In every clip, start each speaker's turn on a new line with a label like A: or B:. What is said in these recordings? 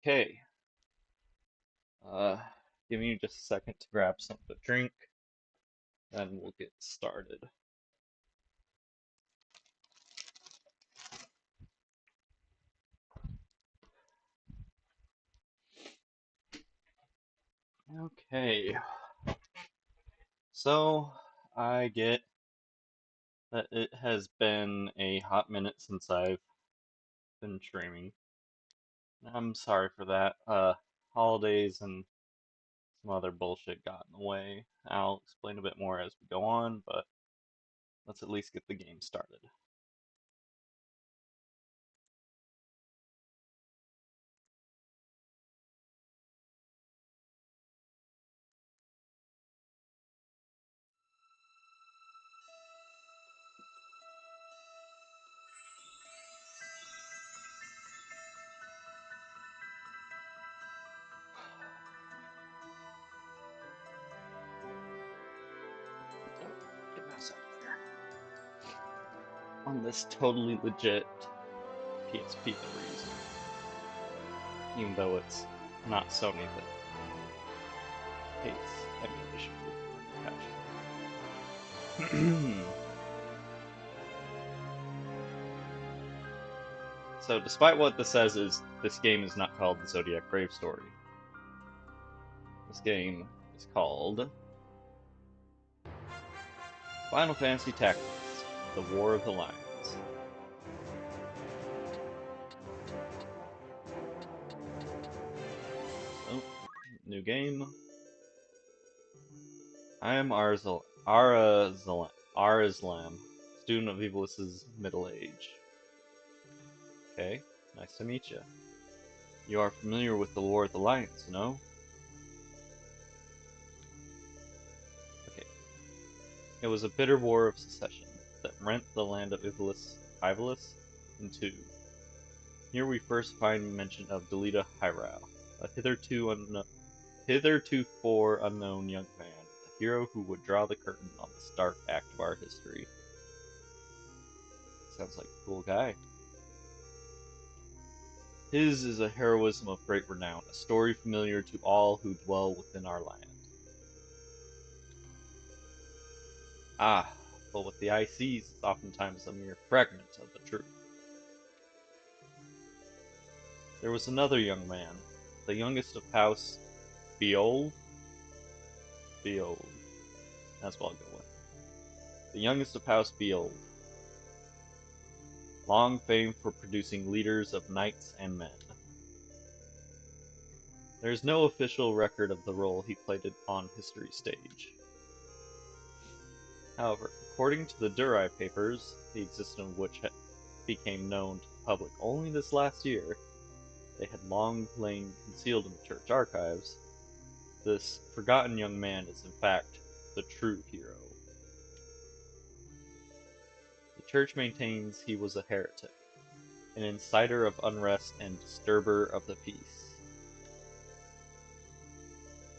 A: Okay, uh, give me just a second to grab something to drink, then we'll get started. Okay, so I get that it has been a hot minute since I've been streaming. I'm sorry for that. Holidays and some other bullshit got in the way. I'll explain a bit more as we go on, but let's at least get the game started. Get my out there. On this totally legit PSP that we're using, even though it's not Sony that hates emulation with passion. So, despite what this says, is this game is not called the Zodiac Brave Story. This game is called Final Fantasy Tactics: The War of the Lions. So, new game. I am Arazlam, student of Evilis's middle age. Okay, nice to meet you. You are familiar with the War of the Lions, no? Okay. It was a bitter war of secession that rent the land of Ivalis in two. Here we first find mention of Delita Hyrule, a hitherto unknown young man, a hero who would draw the curtain on this dark act of our history. Sounds like a cool guy. His is a heroism of great renown, a story familiar to all who dwell within our land. Ah, but what the eye sees is oftentimes a mere fragment of the truth. There was another young man, the youngest of House Beol. Beol. That's what I'll go with. The youngest of House Beol, long famed for producing leaders of knights and men. There is no official record of the role he played on history's stage. However, according to the Durai papers, the existence of which became known to the public only this last year, they had long lain concealed in the church archives, this forgotten young man is in fact the true hero. The church maintains he was a heretic, an inciter of unrest and disturber of the peace.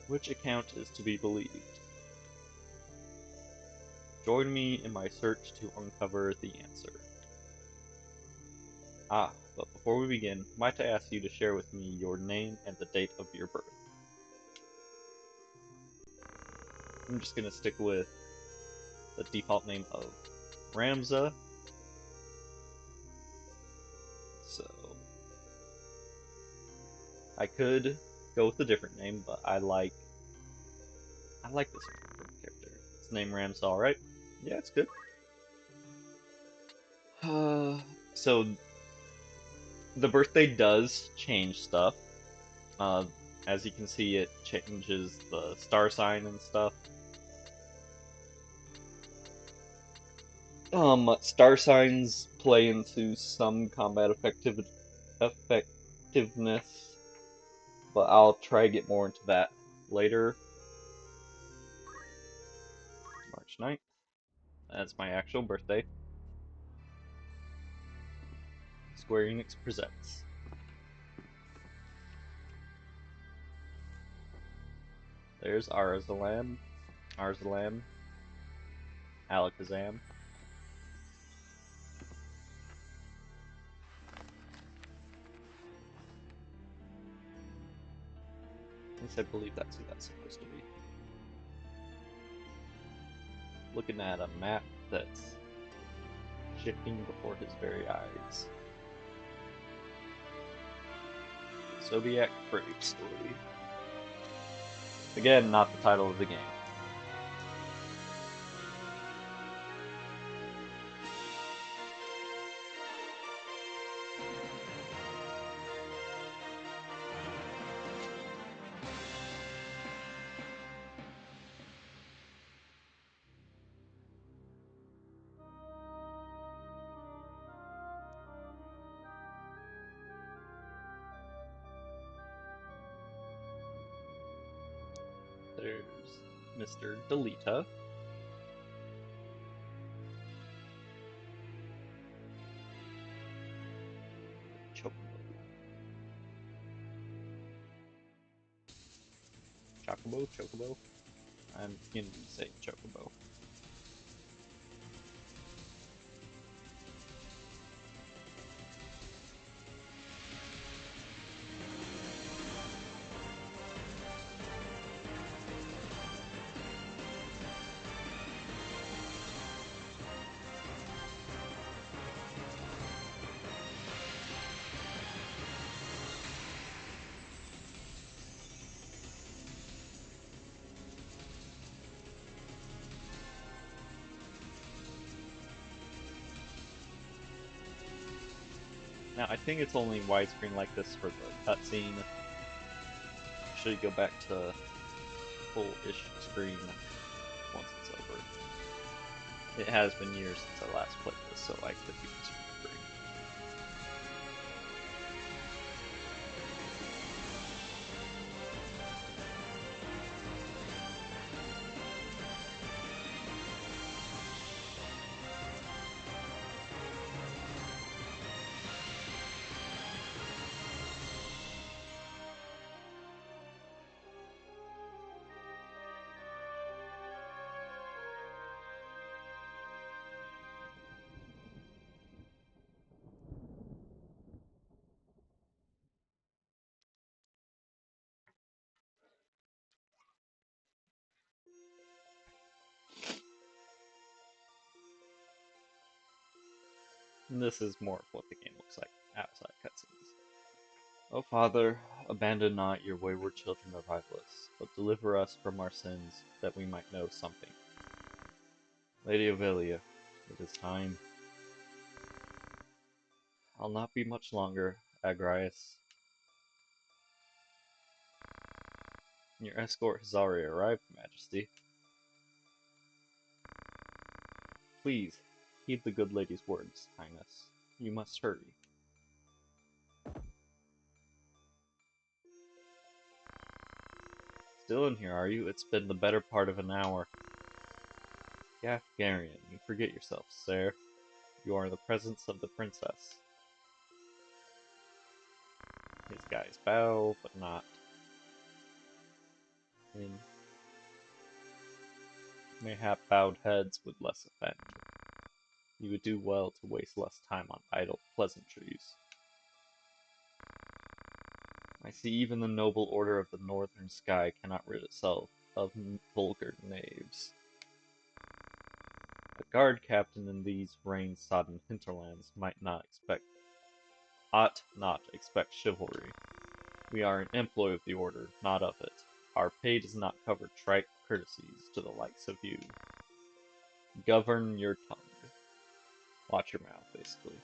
A: Which account is to be believed? Join me in my search to uncover the answer. Ah, but before we begin, might I ask you to share with me your name and the date of your birth? I'm just gonna stick with the default name of Ramza. So I could go with a different name, but I like this character. His name Ramza, alright? Yeah, it's good. So the birthday does change stuff. Uh, as you can see, it changes the star sign and stuff. Star signs play into some combat effectiveness, but I'll try to get more into that later. March 9th. That's my actual birthday. Square Enix presents. There's Arzalam, Alakazam. At least I believe that's who that's supposed to be. Looking at a map that's shifting before his very eyes. Sobiek Brave Story. Again, not the title of the game. There's Mr. Delita. Chocobo. Chocobo? Chocobo? I'm going to say Chocobo. Now, I think it's only widescreen like this for the cutscene. Should go back to full-ish screen once it's over. It has been years since I last played this, so I could be misremembering. And this is more of what the game looks like outside cutscenes. O Father, abandon not your wayward children of Hylas, but deliver us from our sins, that we might know something. Lady Ovelia, it is time. I'll not be much longer, Agrias. Your escort has already arrived, Majesty. Please, heed the good lady's words, Highness. You must hurry. Still in here, are you? It's been the better part of an hour. Gafgarian, you forget yourself, sir. You are in the presence of the princess. His guys bow, but not in. Mayhap bowed heads would less offend. You would do well to waste less time on idle pleasantries. I see even the noble order of the northern sky cannot rid itself of vulgar knaves. A guard captain in these rain-sodden hinterlands ought not expect chivalry. We are in employ of the order, not of it. Our pay does not cover trite courtesies to the likes of you. Govern your tongue. Watch your mouth, basically.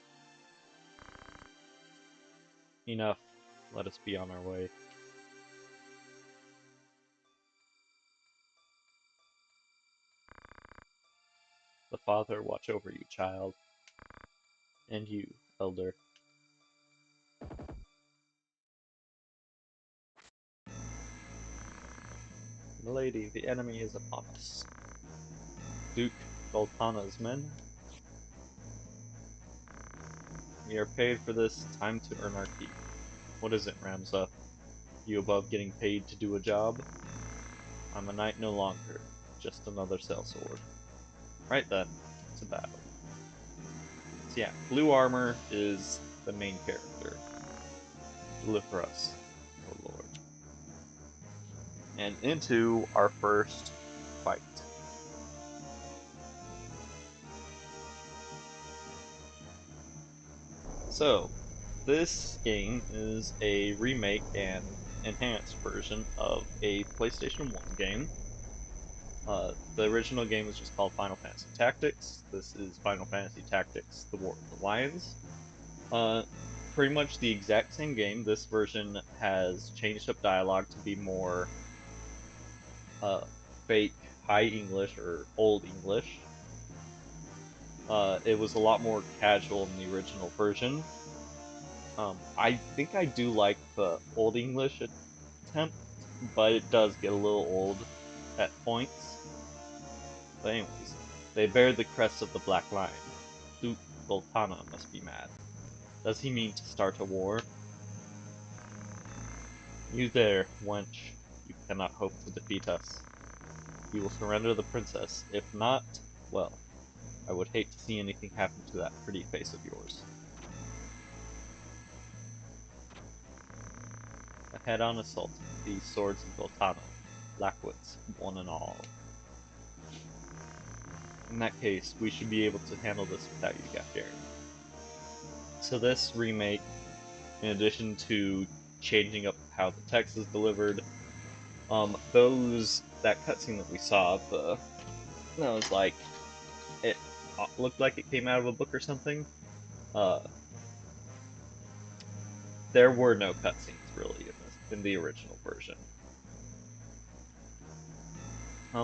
A: Enough. Let us be on our way. The Father watch over you, child. And you, elder. Milady, the enemy is upon us. Duke Goltana's men. We are paid for this, time to earn our keep. What is it, Ramza? You above getting paid to do a job? I'm a knight no longer, just another sellsword. Right then, to battle. So yeah, blue armor is the main character. Deliver us, O Lord. and into our first fight. So, this game is a remake and enhanced version of a PlayStation 1 game. The original game was just called Final Fantasy Tactics. This is Final Fantasy Tactics: The War of the Lions. Pretty much the exact same game. This version has changed up dialogue to be more fake High English or Old English. It was a lot more casual in the original version. I think I do like the Old English attempt, but it does get a little old at points. But anyways, they bear the crest of the Black Lion. Duke Goltana must be mad. Does he mean to start a war? You there, wench. You cannot hope to defeat us. You will surrender the princess. If not, well, I would hate to see anything happen to that pretty face of yours. A head-on assault. These swords of Goltana. Blackwoods, one and all. In that case, we should be able to handle this without you, Gafgarian. So this remake, in addition to changing up how the text is delivered, that cutscene that we saw, that was like, it looked like it came out of a book or something. There were no cutscenes really in the original version.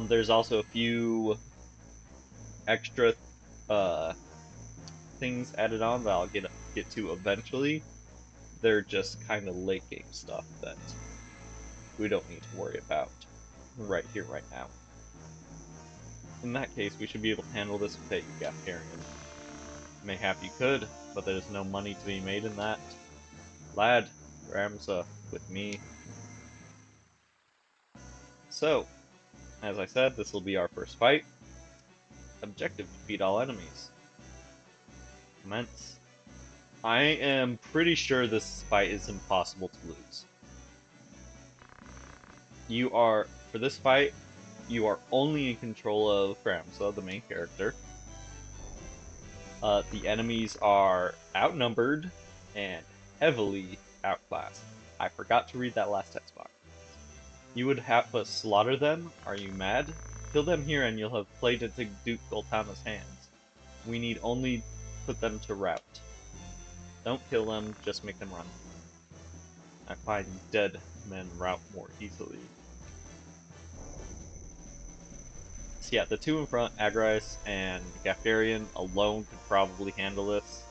A: There's also a few extra things added on that I'll get to eventually. They're just kind of late game stuff that we don't need to worry about right here, right now. In that case, we should be able to handle this without you, Gafgarian. Mayhap you could, but there's no money to be made in that. Lad, Ramza, with me. So, as I said, this will be our first fight. Objective: defeat all enemies. Commence. I am pretty sure this fight is impossible to lose. For this fight, you are only in control of Ramza, the main character. The enemies are outnumbered and heavily outclassed. I forgot to read that last text box. You would have us slaughter them? Are you mad? Kill them here and you'll have played into Duke Goltana's hands. We need only put them to rout. Don't kill them, just make them run. I find dead men rout more easily. So yeah, the two in front, Agrias and Gafgarian, alone could probably handle this.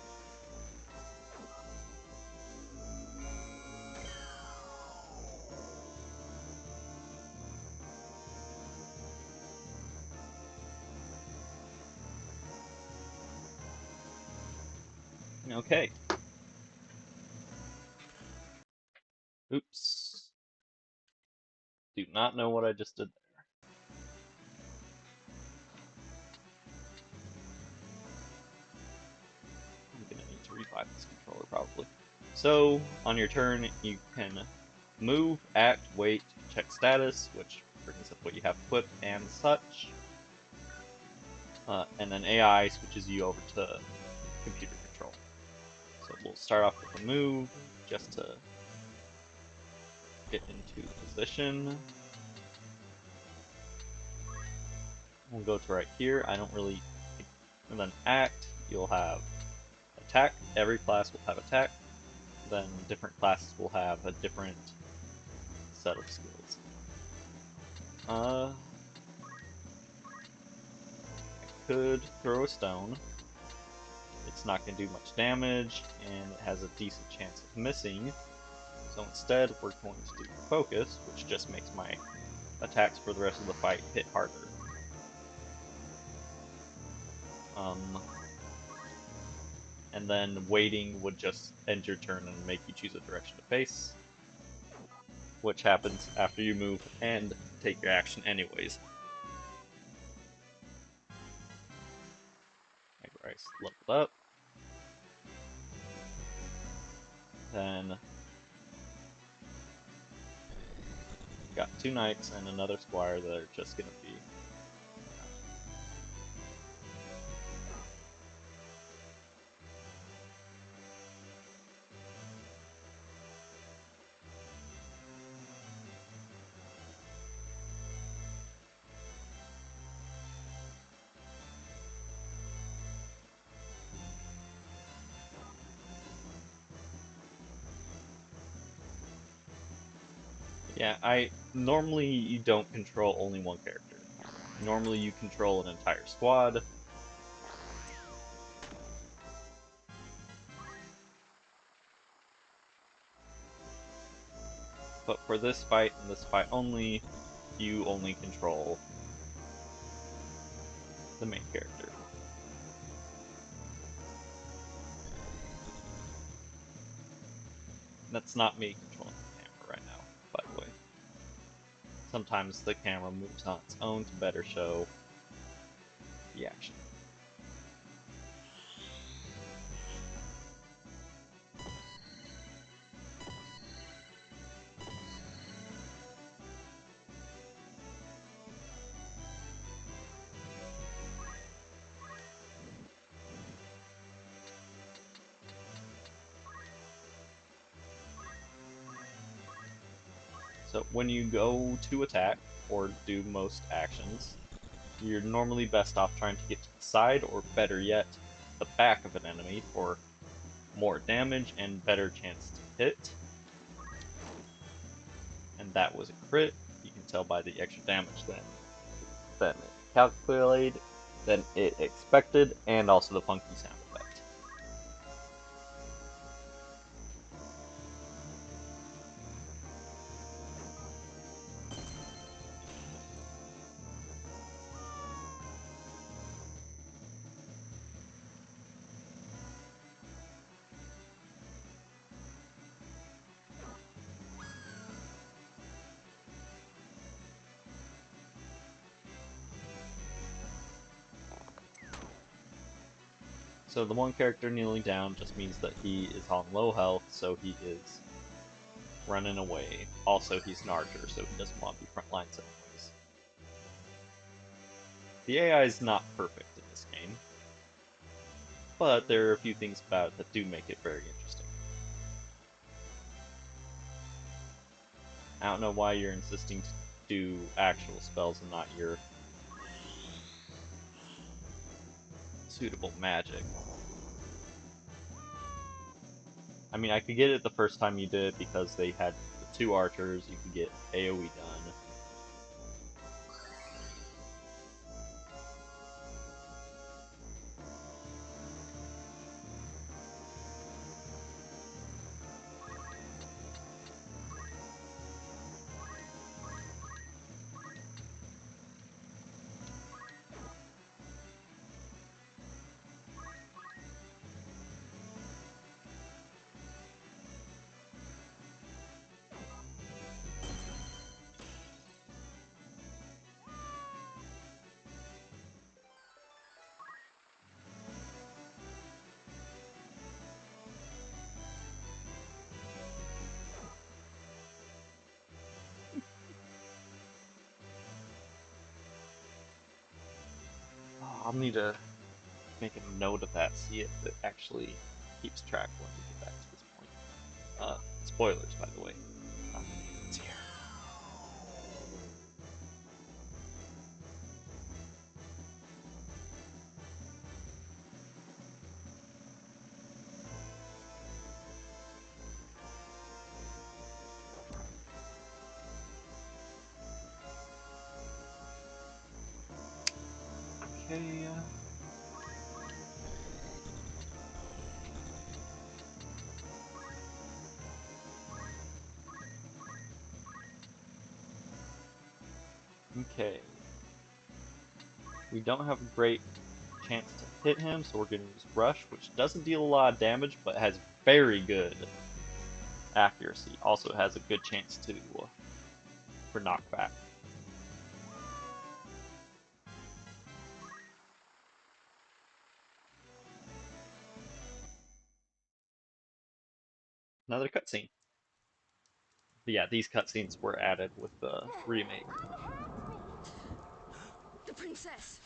A: Okay. Oops. Do not know what I just did there. I'm gonna need to revive this controller probably. So, on your turn, you can move, act, wait, check status, which brings up what you have equipped and such. And then AI switches you over to computer control. So we'll start off with a move, just to get into position. We'll go to right here. I don't really... And then act, you'll have attack. Every class will have attack. Then different classes will have a different set of skills. I could throw a stone. It's not going to do much damage, and it has a decent chance of missing. So instead, we're going to do focus, which just makes my attacks for the rest of the fight hit harder. And then waiting would just end your turn and make you choose a direction to face, which happens after you move and take your action anyways. Agrias leveled up. Then got 2 knights and another squire that are just gonna be. Yeah, normally you don't control only one character. Normally you control an entire squad. But for this fight and this fight only, you only control the main character. That's not me controlling the camera right now, by the way. Sometimes the camera moves on its own to better show the action. So when you go to attack, or do most actions, you're normally best off trying to get to the side, or better yet, the back of an enemy for more damage and better chance to hit. And that was a crit. You can tell by the extra damage than it calculated, than it expected, and also the funky sound effect. So the one character kneeling down just means that he is on low health, so he is running away. Also, he's an archer, so he doesn't want to be front lines anyways. The AI is not perfect in this game, but there are a few things about it that do make it very interesting. I don't know why you're insisting to do actual spells and not your suitable magic. I mean, I could get it the first time you did it because they had the 2 archers, you could get AoE done. Oh, I'll need to make a note of that, see if it actually keeps track when we get back to this point. Spoilers, by the way. It's here. Okay. Okay. We don't have a great chance to hit him, so we're going to use Rush, which doesn't deal a lot of damage, but has very good accuracy. Also has a good chance to for knockback. Another cutscene. But yeah, these cutscenes were added with the remake.
B: The princess!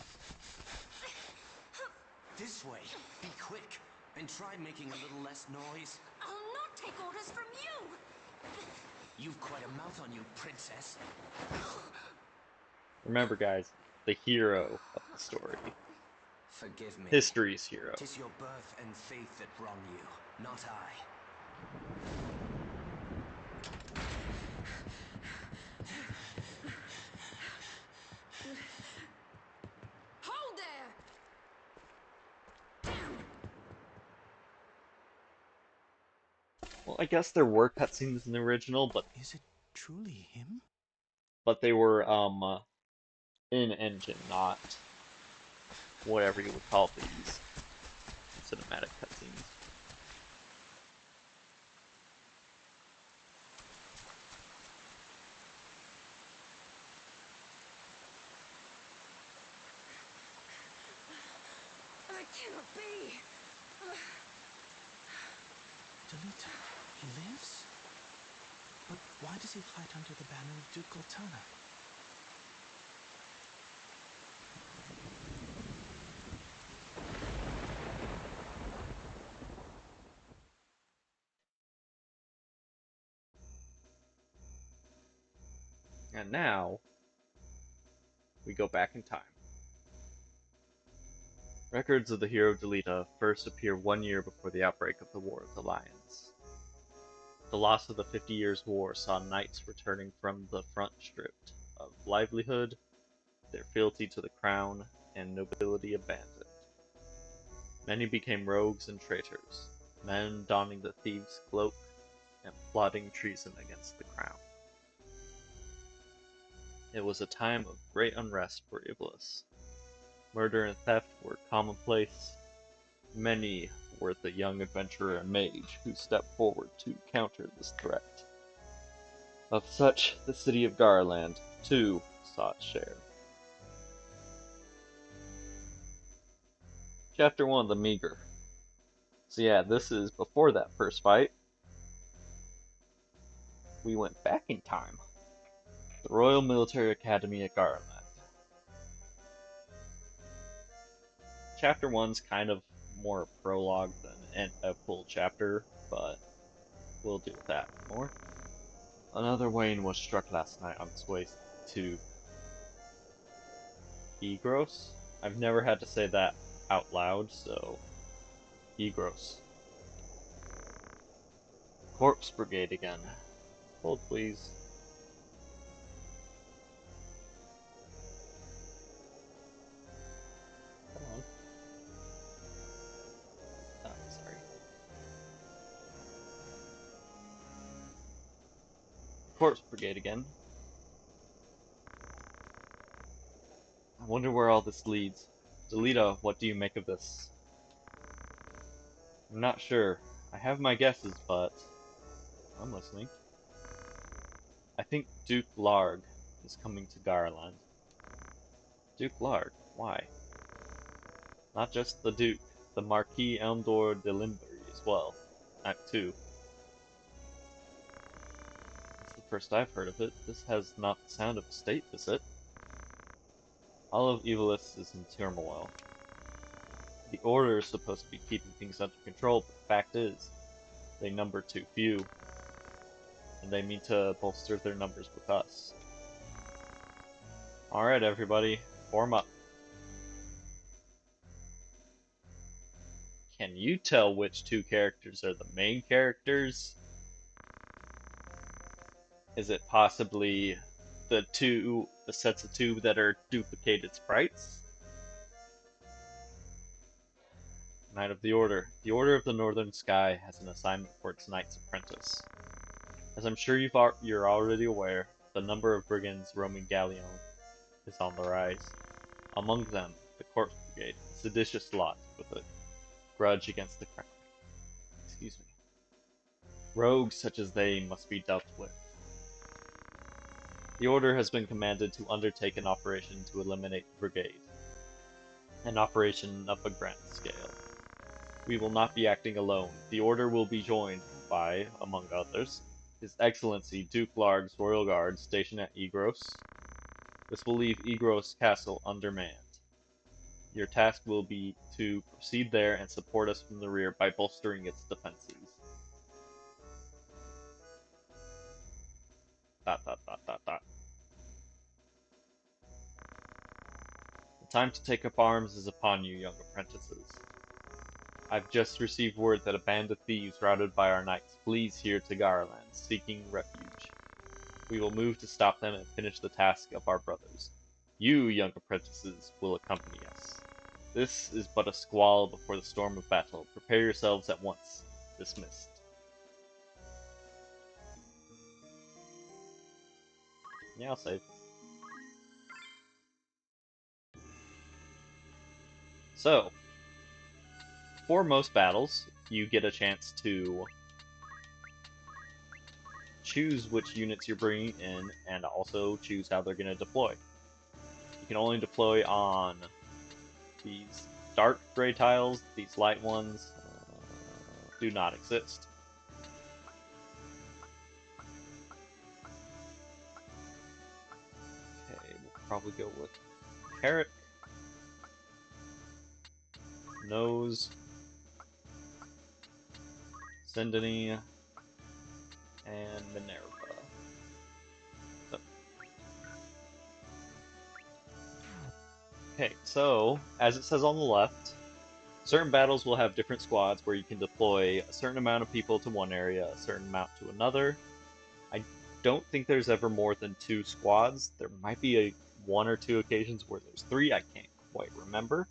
C: This way. Be quick. And try making a little less noise.
B: I'll not take orders from you!
C: You've quite a mouth on you, princess.
A: Remember, guys, the hero of the story.
C: Forgive me.
A: History's hero.
C: 'Tis your birth and faith that wrong you, not I.
B: Hold there! Damn!
A: Well, I guess there were cutscenes in the original, but
C: Is it truly him?
A: they were in engine, not whatever you would call these cinematic cutscenes.
B: That cannot be!
C: Delita, he lives? But why does he fight under the banner of Duke Goltana?
A: And now we go back in time. Records of the hero Delita first appear 1 year before the outbreak of the War of the Lions. The loss of the 50 Years' War saw knights returning from the front stripped of livelihood, their fealty to the crown, and nobility abandoned. Many became rogues and traitors, men donning the thieves' cloak and plotting treason against the crown. It was a time of great unrest for Iblis. Murder and theft were commonplace. Many were the young adventurer and mage who stepped forward to counter this threat. Of such, the city of Garland, too, saw its share. Chapter 1, The Meager. So yeah, this is before that first fight. We went back in time. The Royal Military Academy at Garland. Chapter 1's kind of more a prologue than a full chapter, but we'll deal with that more. Another Wayne was struck last night on its way to Egros. I've never had to say that out loud, so Egros. Corpse Brigade again. Hold, please. Come on. Oh, sorry. Corpse Brigade again. I wonder where all this leads. Delita, what do you make of this? I'm not sure. I have my guesses, but I'm listening. I think Duke Larg is coming to Garland. Duke Larg? Why? Not just the Duke, the Marquis Elmdor de Limbury as well. Act 2. It's the first I've heard of it. This has not the sound of a state visit. All of Evilis is in turmoil. The Order is supposed to be keeping things under control, but the fact is, they number too few, and they mean to bolster their numbers with us. Alright everybody, form up. Can you tell which two characters are the main characters? Is it possibly the sets of two that are duplicated sprites? Knight of the Order. The Order of the Northern Sky has an assignment for its Knight's Apprentice. As I'm sure you're already aware, the number of brigands roaming Galleon is on the rise. Among them, the Corpse Brigade, a seditious lot with a grudge against the crown. Excuse me. Rogues such as they must be dealt with. The Order has been commanded to undertake an operation to eliminate the Brigade. An operation of a grand scale. We will not be acting alone. The Order will be joined by, among others, His Excellency Duke Larg's Royal Guard stationed at Egros. This will leave Egros Castle undermanned. Your task will be to proceed there and support us from the rear by bolstering its defenses. Dot dot dot dot dot. The time to take up arms is upon you, young apprentices. I've just received word that a band of thieves routed by our knights flees here to Garland, seeking refuge. We will move to stop them and finish the task of our brothers. You, young apprentices, will accompany us. This is but a squall before the storm of battle. Prepare yourselves at once. Dismissed. Yeah, I'll save. So, for most battles, you get a chance to choose which units you're bringing in and also choose how they're going to deploy. You can only deploy on these dark gray tiles. These light ones do not exist. Okay, we'll probably go with Carrot, Nose, Sindani, and Minerva. Okay, so as it says on the left, certain battles will have different squads where you can deploy a certain amount of people to one area, a certain amount to another. I don't think there's ever more than 2 squads. There might be one or two occasions where there's 3. I can't quite remember.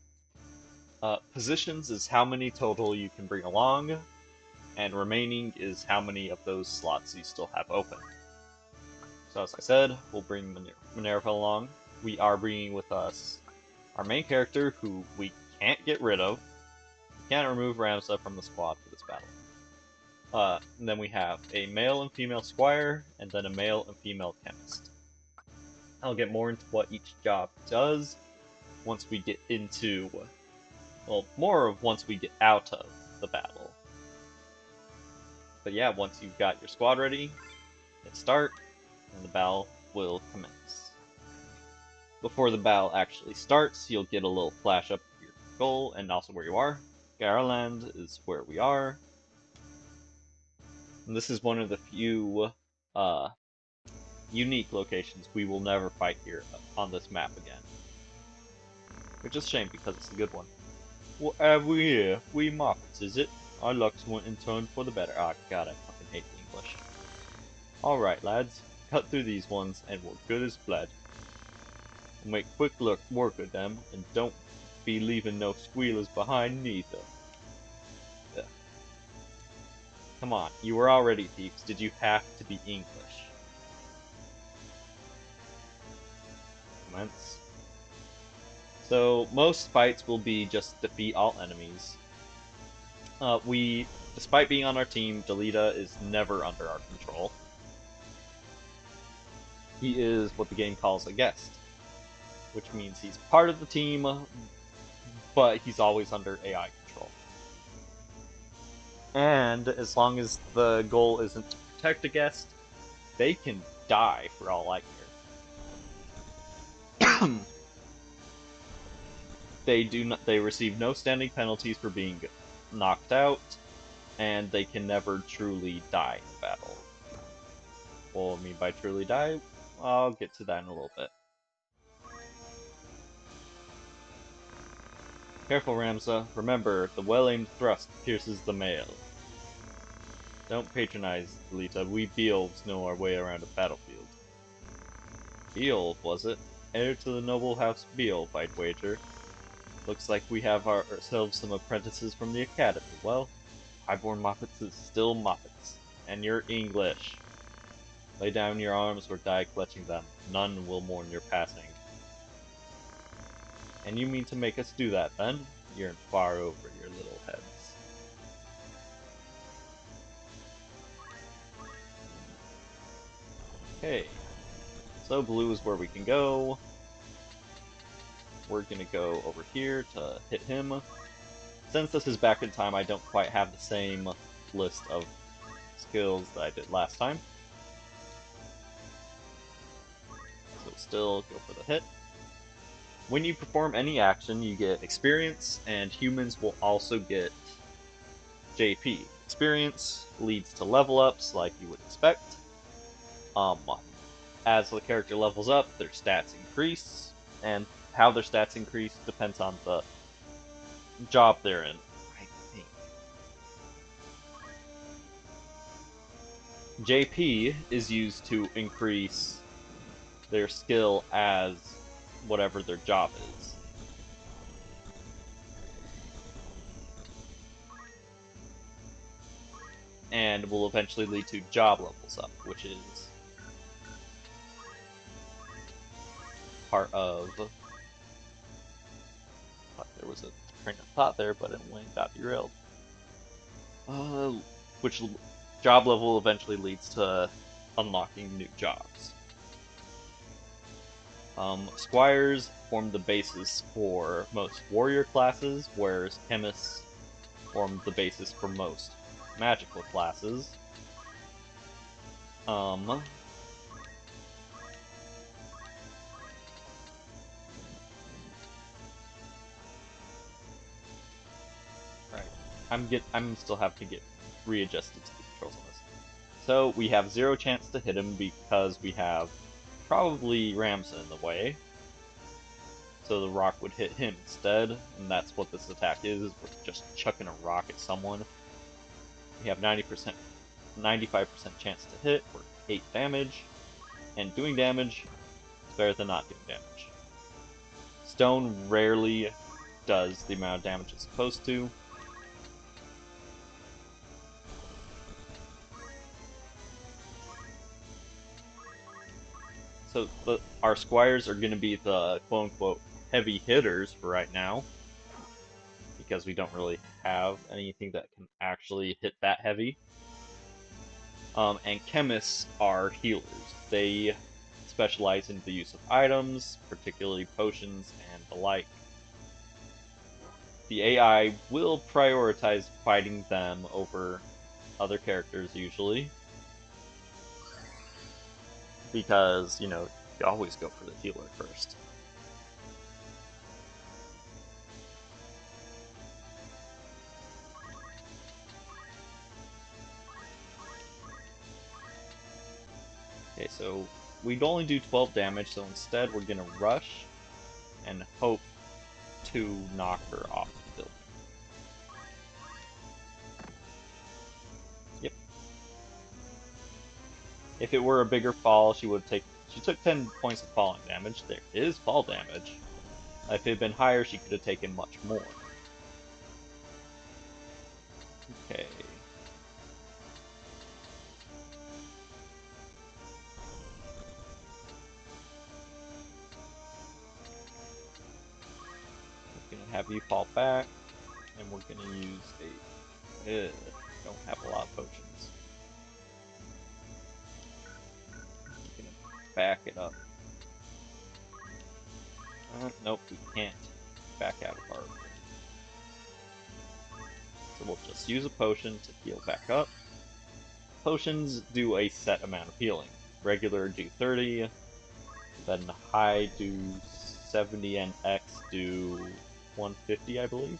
A: Positions is how many total you can bring along, and remaining is how many of those slots you still have open. So as I said, we'll bring Minerva along. We are bringing with us our main character, who we can't get rid of. We can't remove Ramza from the squad for this battle. And then we have a male and female squire, and then a male and female chemist. I'll get more into what each job does once we get into, well, more of once we get out of the battle. But yeah, once you've got your squad ready, hit start, and the battle will commence. Before the battle actually starts, you'll get a little flash up of your goal and also where you are. Garland is where we are. And this is one of the few unique locations we will never fight here on this map again. Which is a shame because it's a good one. What have we here? We Moffats, is it? Our luck's went in turn for the better. Ah, God, I fucking hate the English. Alright, lads. Cut through these ones and we're good as bled. We'll make quick work of them and don't be leaving no squealers behind neither. Ugh. Come on, you were already thieves. Did you have to be English? Commence. So, most fights will be just defeat all enemies. Despite being on our team, Delita is never under our control. He is what the game calls a guest, which means he's part of the team, but he's always under AI control. And as long as the goal isn't to protect a guest, they can die for all I care. They receive no standing penalties for being knocked out, and they can never truly die in battle. What I mean by truly die, I'll get to that in a little bit. Careful, Ramza. Remember, the well-aimed thrust pierces the mail. Don't patronize, Delita. We Beelves know our way around a battlefield. Beelv, was it? Heir to the noble house Beelv, I'd wager. Looks like we have ourselves some apprentices from the academy. Well, highborn Moffats is still Moffats. And you're English. Lay down your arms or die clutching them. None will mourn your passing. And you mean to make us do that, then? You're in far over your little heads. Okay. So blue is where we can go. We're gonna go over here to hit him. Since this is back in time, I don't quite have the same list of skills that I did last time. still go for the hit. When you perform any action, you get experience, and humans will also get JP. Experience leads to level ups like you would expect. As the character levels up, their stats increase, and how their stats increase depends on the job they're in, I think. JP is used to increase their skill as whatever their job is. And will eventually lead to job levels up, which is part of... There was a train of thought there, but it got derailed. Which job level eventually leads to unlocking new jobs. Squires form the basis for most warrior classes, whereas chemists form the basis for most magical classes. Right. I'm still having to get readjusted to the controls on this. So we have 0 chance to hit him because we have probably Ramza in the way. So the rock would hit him instead, and that's what this attack is we're just chucking a rock at someone. We have 95% chance to hit for 8 damage, and doing damage is better than not doing damage. Stone rarely does the amount of damage it's supposed to. So our squires are going to be the quote-unquote heavy hitters for right now, because we don't really have anything that can actually hit that heavy. And chemists are healers. They specialize in the use of items, particularly potions and the like. The AI will prioritize fighting them over other characters usually, because, you know, you always go for the healer first. Okay, so we'd only do 12 damage, so instead we're gonna rush and hope to knock her off the building. Yep. If it were a bigger fall, she took 10 points of falling damage. There is fall damage. If it had been higher, she could have taken much more. Okay. We're gonna have you fall back, and we're gonna use a... don't have a lot of potions. We're gonna back it up. Nope, we can't back out of our... So we'll just use a potion to heal back up. Potions do a set amount of healing. Regular do 30, then high do 70, and X do 150, I believe.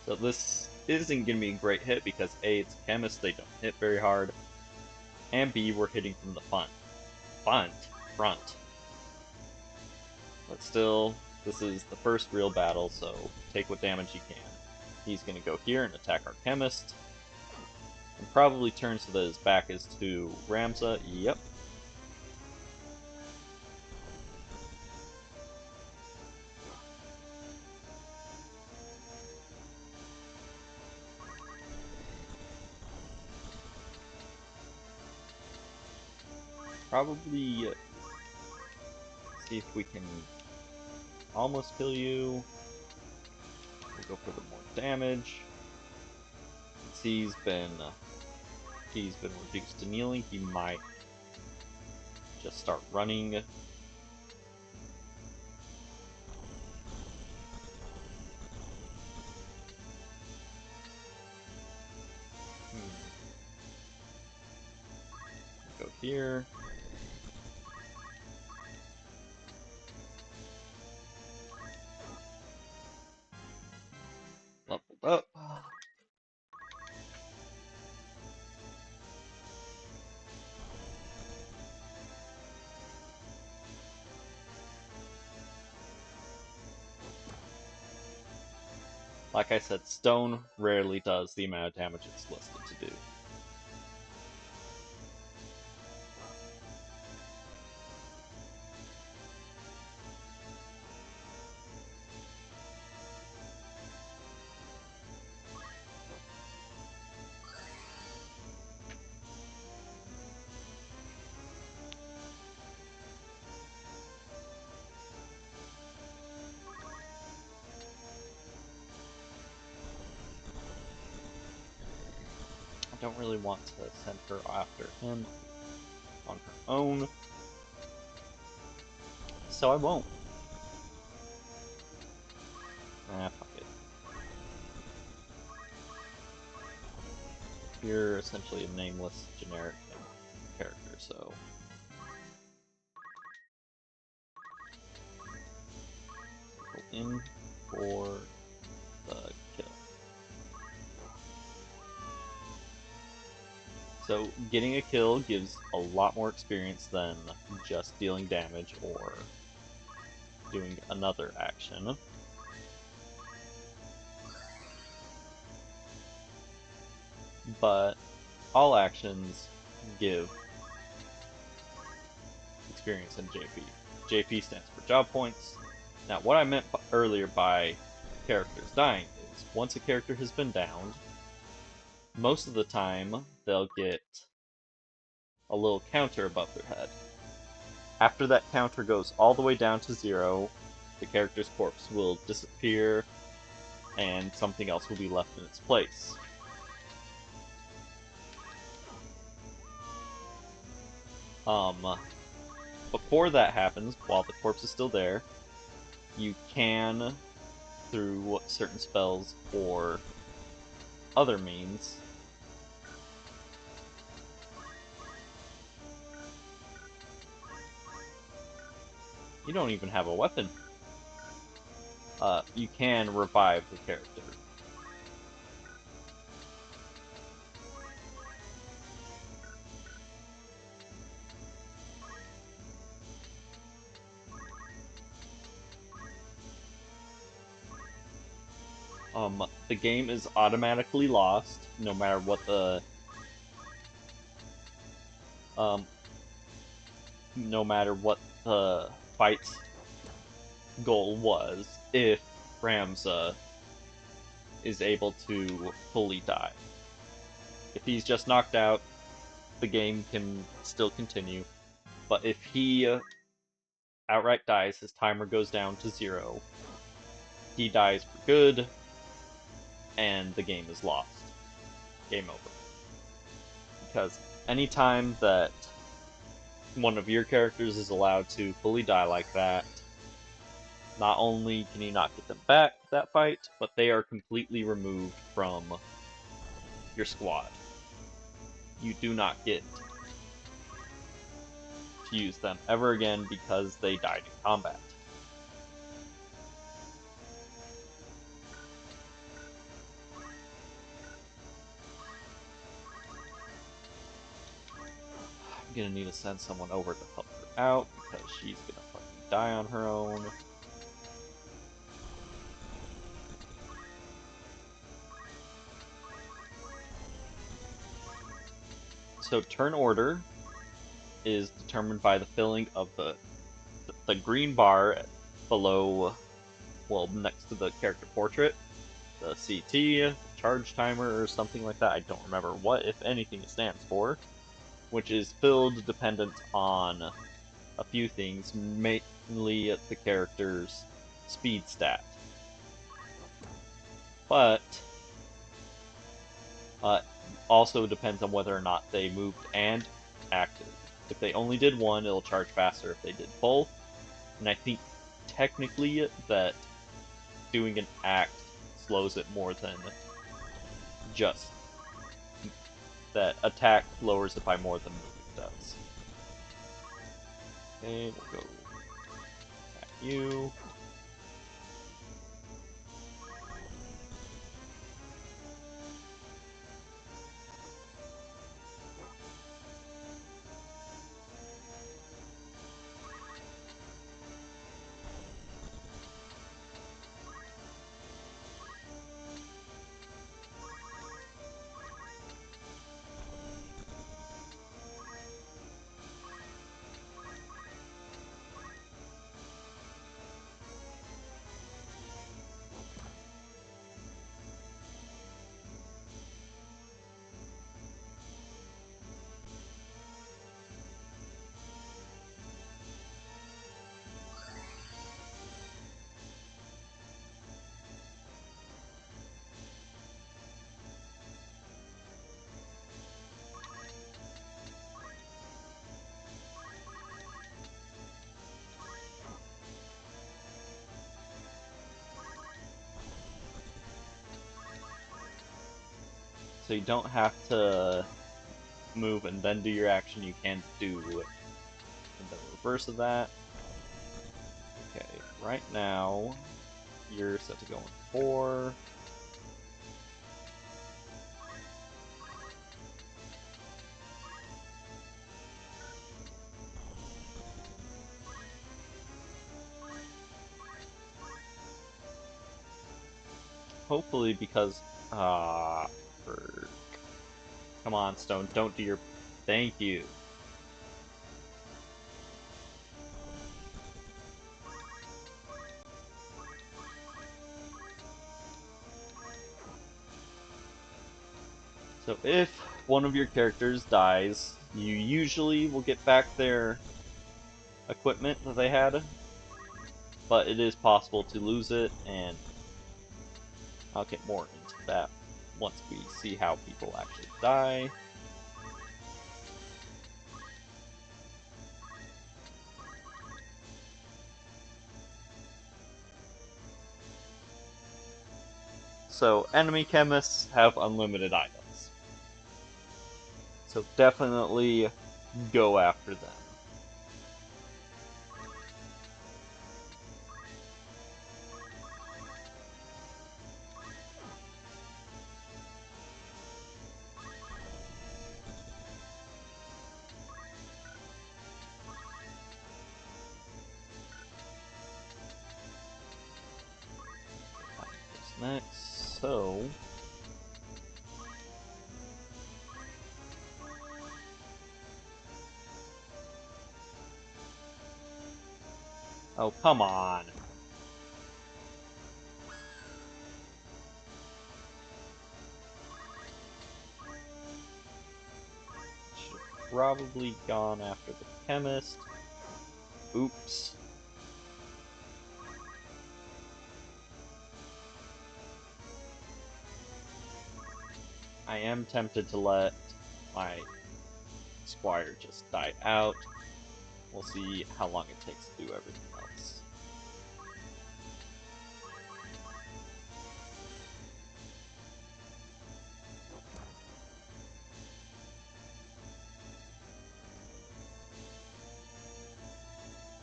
A: So this isn't going to be a great hit because A, it's a chemist, they don't hit very hard, and B, we're hitting from the front. But still, this is the first real battle, so take what damage you can. He's going to go here and attack our chemist, and probably turn so that his back is to Ramza. Yep. Probably see if we can almost kill you. We'll go for the more damage. Since he's been reduced to kneeling, he might just start running. here. Leveled up. Like I said, stone rarely does the amount of damage it's listed to do. I don't really want to send her after him on her own, so I won't. Fuck it. You're essentially a nameless, generic character, so... Go in for the kill. So, getting a kill gives a lot more experience than just dealing damage or doing another action. But all actions give experience in JP. JP stands for job points. Now, what I meant earlier by characters dying is once a character has been downed, most of the time they'll get a little counter above their head. After that counter goes all the way down to 0, the character's corpse will disappear and something else will be left in its place. Before that happens, while the corpse is still there, you can, through certain spells or other means, you don't even have a weapon. You can revive the character. The game is automatically lost, no matter what the fight's goal was, if Ramza is able to fully die. If he's just knocked out, the game can still continue, but if he outright dies, his timer goes down to 0, he dies for good, and the game is lost. Game over. Because anytime that one of your characters is allowed to fully die like that, not only can you not get them back that fight, but they are completely removed from your squad. You do not get to use them ever again because they died in combat. I'm gonna need to send someone over to help her out because she's gonna fucking die on her own. So turn order is determined by the filling of the green bar below, well, next to the character portrait, the CT, charge timer, or something like that. I don't remember what, if anything, it stands for, which is filled dependent on a few things, mainly the character's speed stat. But also depends on whether or not they moved and acted. If they only did one, it'll charge faster if they did both. And I think technically that doing an act slows it more than just that attack lowers it by more than moving does. Okay, we'll go at you. So you don't have to move and then do your action. You can do the reverse of that. Okay, right now you're set to go in 4. Hopefully because for come on, Stone, don't do your thank you. So if one of your characters dies, you usually will get back their equipment that they had, but it is possible to lose it, and I'll get more into that once we see how people actually die. So enemy chemists have unlimited items. So definitely go after them. What's next? So oh, come on. Should have probably gone after the chemist. Oops. I am tempted to let my squire just die out. We'll see how long it takes to do everything else.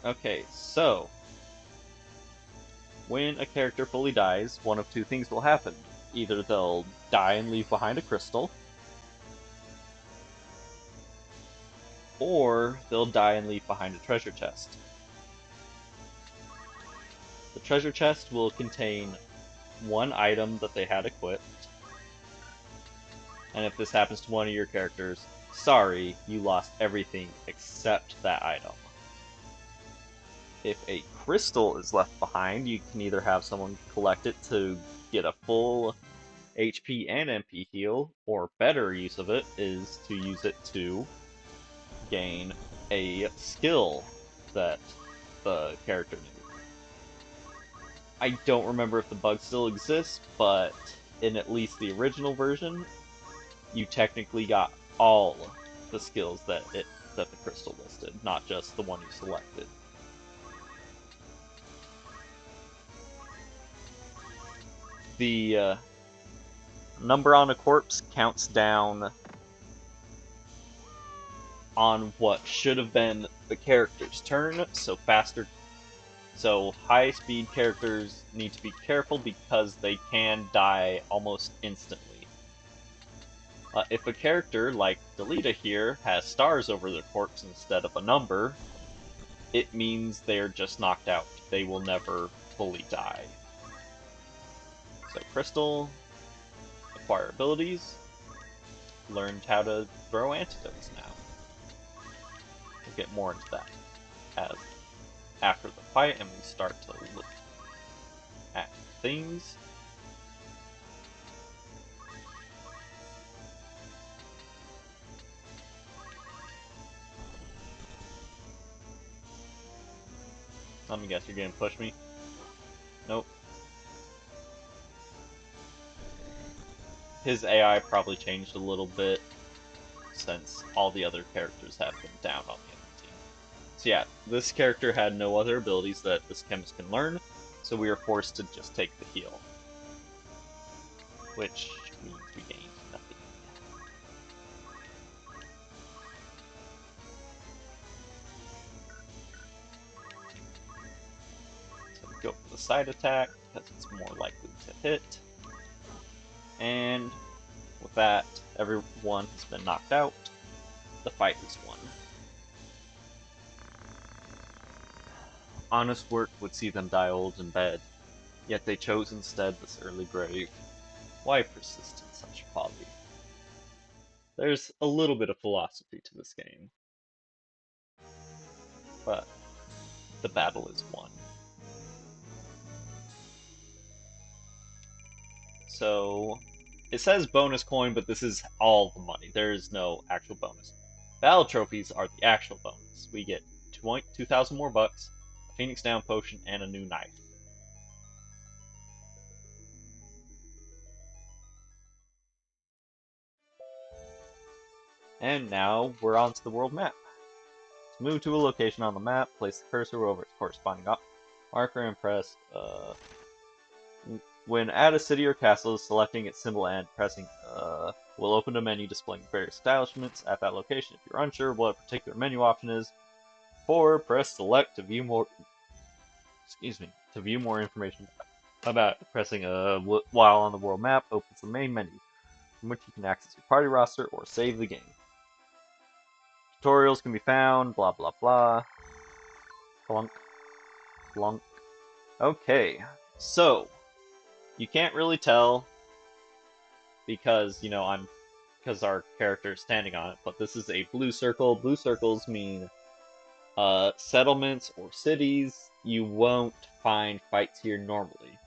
A: Okay, so when a character fully dies, one of two things will happen. Either they'll die and leave behind a crystal, or they'll die and leave behind a treasure chest. The treasure chest will contain one item that they had equipped, and if this happens to one of your characters, sorry, you lost everything except that item. If a crystal is left behind, you can either have someone collect it to get a full HP and MP heal, or better use of it is to use it to gain a skill that the character knew. I don't remember if the bug still exists, but in at least the original version, you technically got all the skills that the crystal listed, not just the one you selected. The number on a corpse counts down on what should have been the character's turn, so high-speed characters need to be careful because they can die almost instantly. If a character, like Delita here, has stars over their corpse instead of a number, it means they're just knocked out. They will never fully die. So Crystal, acquire abilities, learned how to throw antidotes now. We'll get more into that as after the fight and we start to look at things. Let me guess, you're gonna push me? Nope. His AI probably changed a little bit since all the other characters have been down on the enemy team. So yeah, this character had no other abilities that this chemist can learn, so we are forced to just take the heal. Which means we gained nothing. So we go for the side attack, because it's more likely to hit. And with that, everyone has been knocked out. The fight is won. Honest work would see them die old in bed, yet they chose instead this early grave. Why persist in such folly? There's a little bit of philosophy to this game, but the battle is won. So, it says bonus coin, but this is all the money. There is no actual bonus. Battle trophies are the actual bonus. We get 2,000 more bucks, a Phoenix Down potion, and a new knife. And now we're onto the world map. To move to a location on the map, place the cursor over its corresponding marker and press when at a city or castle, selecting its symbol and pressing will open a menu displaying various establishments at that location. If you're unsure what a particular menu option is, press select to view more information about it. Pressing while on the world map opens the main menu, from which you can access your party roster or save the game. Tutorials can be found, blah blah blah. Plunk. Plunk. Okay, so you can't really tell because, because our character is standing on it, but this is a blue circle. Blue circles mean settlements or cities. You won't find fights here normally.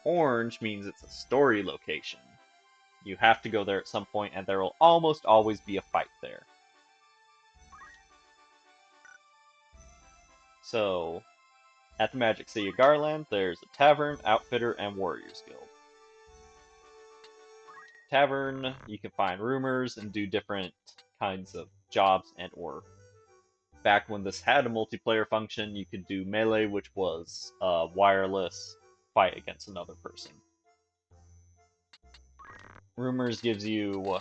A: Orange means it's a story location. You have to go there at some point, and there will almost always be a fight there. So, at the Magic City of Garland, there's a tavern, outfitter, and warriors guild. Tavern, you can find rumors and do different kinds of jobs and or back when this had a multiplayer function, you could do melee, which was a wireless fight against another person. Rumors gives you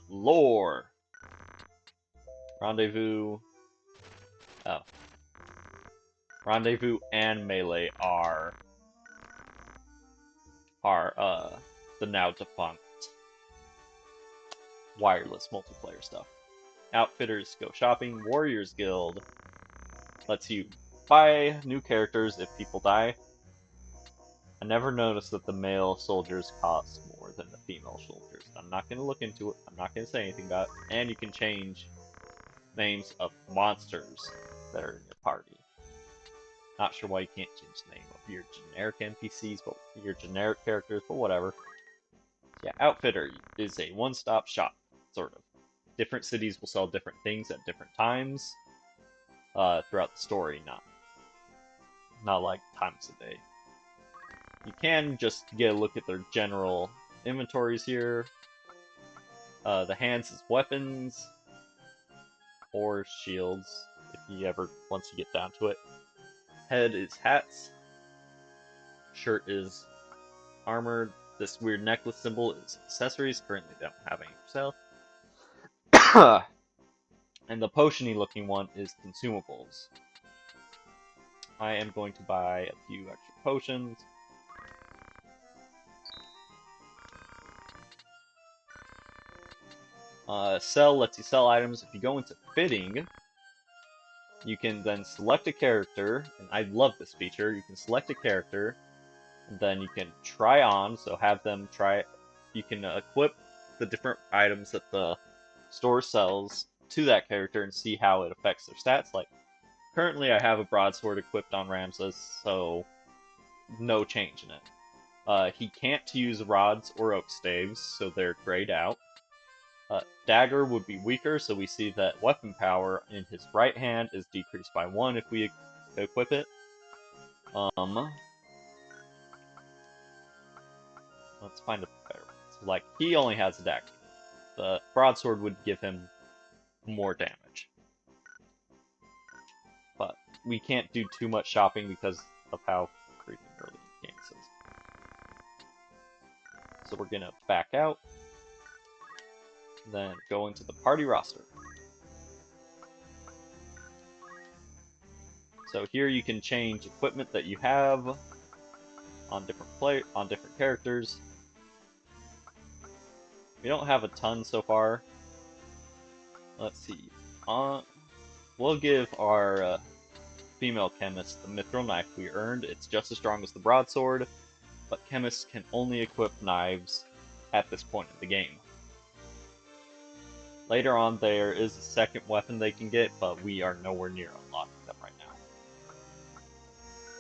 A: lore. Rendezvous. Oh. Rendezvous and melee are the now defunct wireless multiplayer stuff. Outfitters go shopping. Warriors Guild lets you buy new characters if people die. I never noticed that the male soldiers cost more than the female soldiers. I'm not going to look into it. I'm not going to say anything about it. And you can change names of monsters that are in your party. Not sure why you can't change the name of your generic NPCs, but your generic characters, but whatever. Yeah, Outfitter is a one-stop shop, sort of. Different cities will sell different things at different times throughout the story, not like times a day. You can just get a look at their general inventories here. The hands is weapons or shields, if you ever, once you get down to it. Head is hats. Shirt is armor. This weird necklace symbol is accessories. Currently don't have any for sale. And the potion-y looking one is consumables. I am going to buy a few extra potions. Sell lets you sell items. If you go into fitting, you can then select a character, and I love this feature. You can select a character, and then you can try on, so have them try. You can equip the different items that the store sells to that character and see how it affects their stats. Like, currently I have a broadsword equipped on Ramses, so no change in it. He can't use rods or oak staves, so they're grayed out. Dagger would be weaker, so we see that weapon power in his right hand is decreased by 1 if we equip it. Let's find a better one. So, like, he only has a dagger. The broadsword would give him more damage. But we can't do too much shopping because of how freaking early the game is. So we're gonna back out, then go into the party roster. So here you can change equipment that you have on different characters. We don't have a ton so far. Let's see. We'll give our female chemist the mithril knife we earned. It's just as strong as the broadsword, but chemists can only equip knives at this point in the game. Later on, there is a second weapon they can get, but we are nowhere near unlocking them right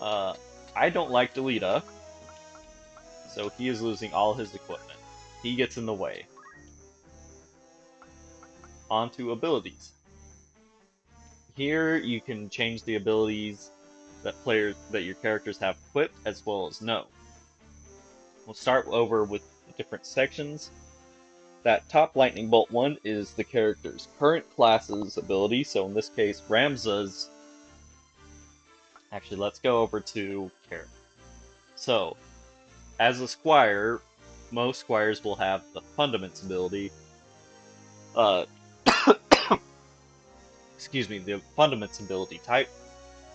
A: now. I don't like Delita, so he is losing all his equipment. He gets in the way. On to abilities. Here you can change the abilities that your characters have equipped, as well as no. We'll start over with the different sections. That top lightning bolt one is the character's current class's ability. So in this case, Ramza's. Actually, let's go over to character. So, as a squire, most squires will have the Fundaments ability. Excuse me, the Fundaments ability type,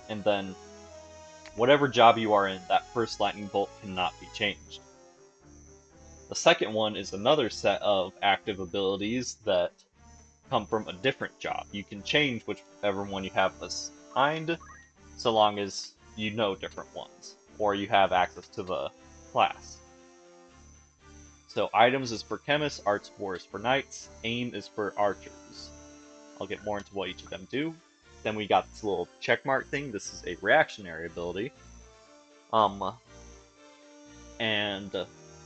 A: and then whatever job you are in, that first lightning bolt cannot be changed. The second one is another set of active abilities that come from a different job. You can change whichever one you have assigned, so long as you know different ones, or you have access to the class. So items is for chemists, arts war is for knights, aim is for archers. I'll get more into what each of them do. Then we got this little checkmark thing. This is a reactionary ability. And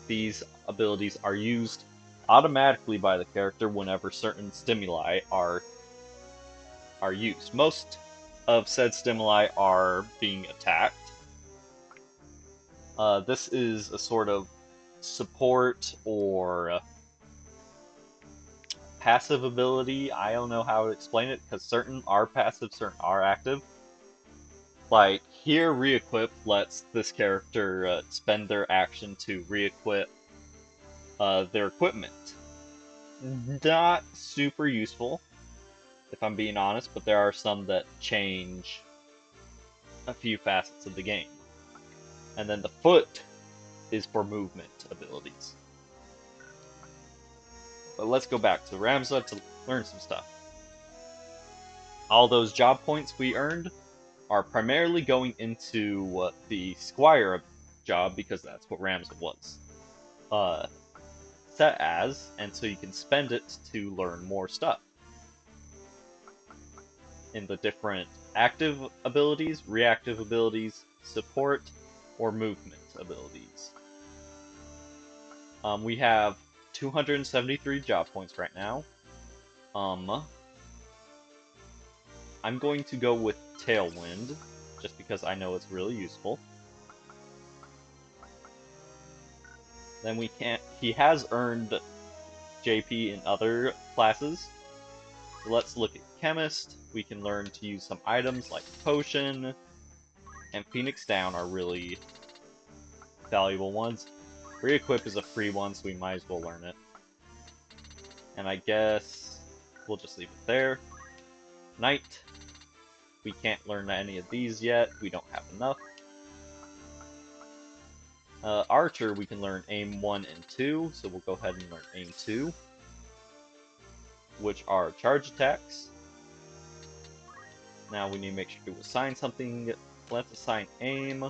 A: these abilities are used automatically by the character whenever certain stimuli are used. Most of said stimuli are being attacked. This is a sort of support or passive ability. I don't know how to explain it, because certain are passive, certain are active. Like, here, re-equip lets this character spend their action to re-equip their equipment. Not super useful, if I'm being honest, but there are some that change a few facets of the game. And then the foot is for movement abilities. But let's go back to Ramza to learn some stuff. All those job points we earned are primarily going into the Squire job, because that's what Ramza was set as, and so you can spend it to learn more stuff. In the different active abilities, reactive abilities, support, or movement abilities. We have 273 job points right now. I'm going to go with Tailwind, just because I know it's really useful. Then he has earned JP in other classes. So let's look at Chemist. We can learn to use some items like Potion and Phoenix Down are really valuable ones. Re-equip is a free one, so we might as well learn it. And I guess we'll just leave it there. Knight. We can't learn any of these yet. We don't have enough. Archer, we can learn aim 1 and 2, so we'll go ahead and learn aim 2, which are charge attacks. Now we need to make sure to assign something. Let's assign aim,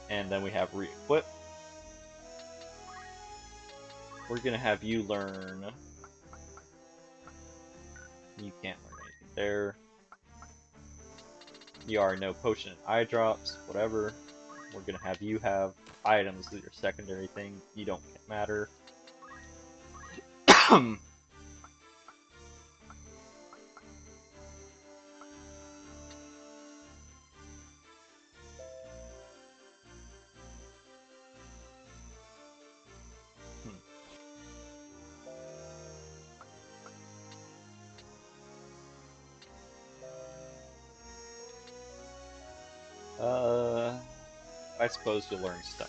A: and then we have re-equip. We're gonna have you learn. You can't learn anything there. You are no potion and eye drops, whatever. We're gonna have you have items that are secondary thing. You don't matter. I suppose you'll learn stone.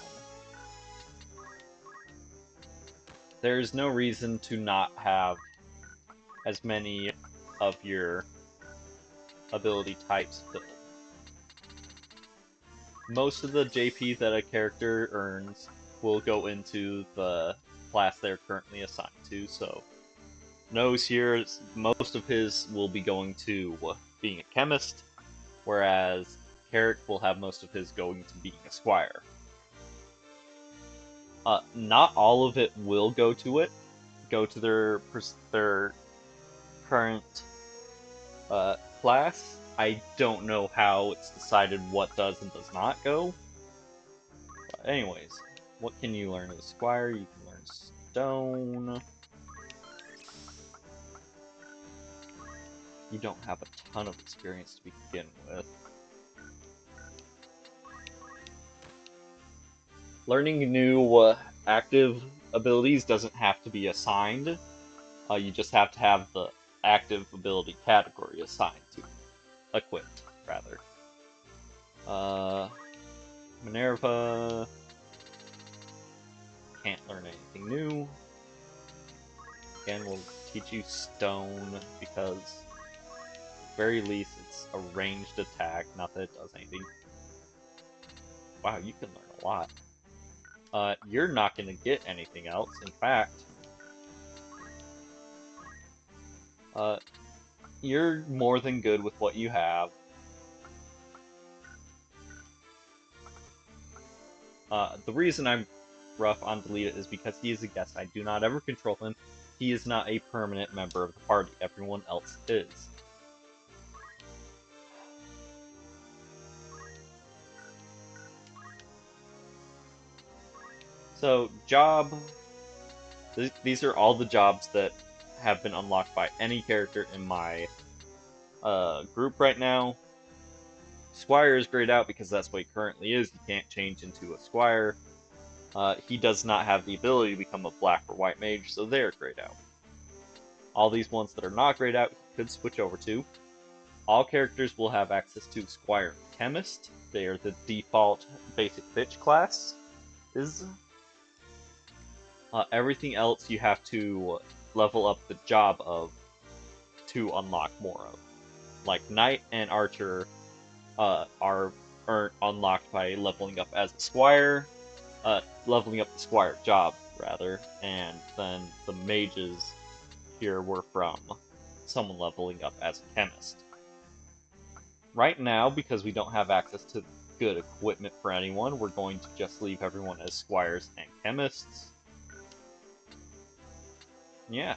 A: There's no reason to not have as many of your ability types filled. Most of the JP that a character earns will go into the class they're currently assigned to, so Nose here, most of his will be going to being a chemist, whereas Carrick will have most of his going to being a squire. Not all of it will go to their current class. I don't know how it's decided what does and does not go. But anyways, what can you learn as a squire? You can learn stone. You don't have a ton of experience to begin with. Learning new active abilities doesn't have to be assigned. You just have to have the active ability category assigned to equipped, rather. Minerva can't learn anything new. Again, we'll teach you stone because at the very least it's a ranged attack, not that it does anything. Wow, you can learn a lot. You're not going to get anything else. In fact, you're more than good with what you have. The reason I'm rough on Delita is because he is a guest. I do not ever control him. He is not a permanent member of the party. Everyone else is. So, job. These are all the jobs that have been unlocked by any character in my group right now. Squire is grayed out because that's what he currently is. He can't change into a squire. He does not have the ability to become a black or white mage, so they're grayed out. All these ones that are not grayed out, he could switch over to. All characters will have access to Squire and Chemist. They are the default basic bitch class. Everything else you have to level up the job of to unlock more of. Like Knight and Archer are unlocked by leveling up as a Squire, leveling up the Squire job, rather, and then the mages here were from someone leveling up as a Chemist. Right now, because we don't have access to good equipment for anyone, we're going to just leave everyone as Squires and Chemists. Yeah.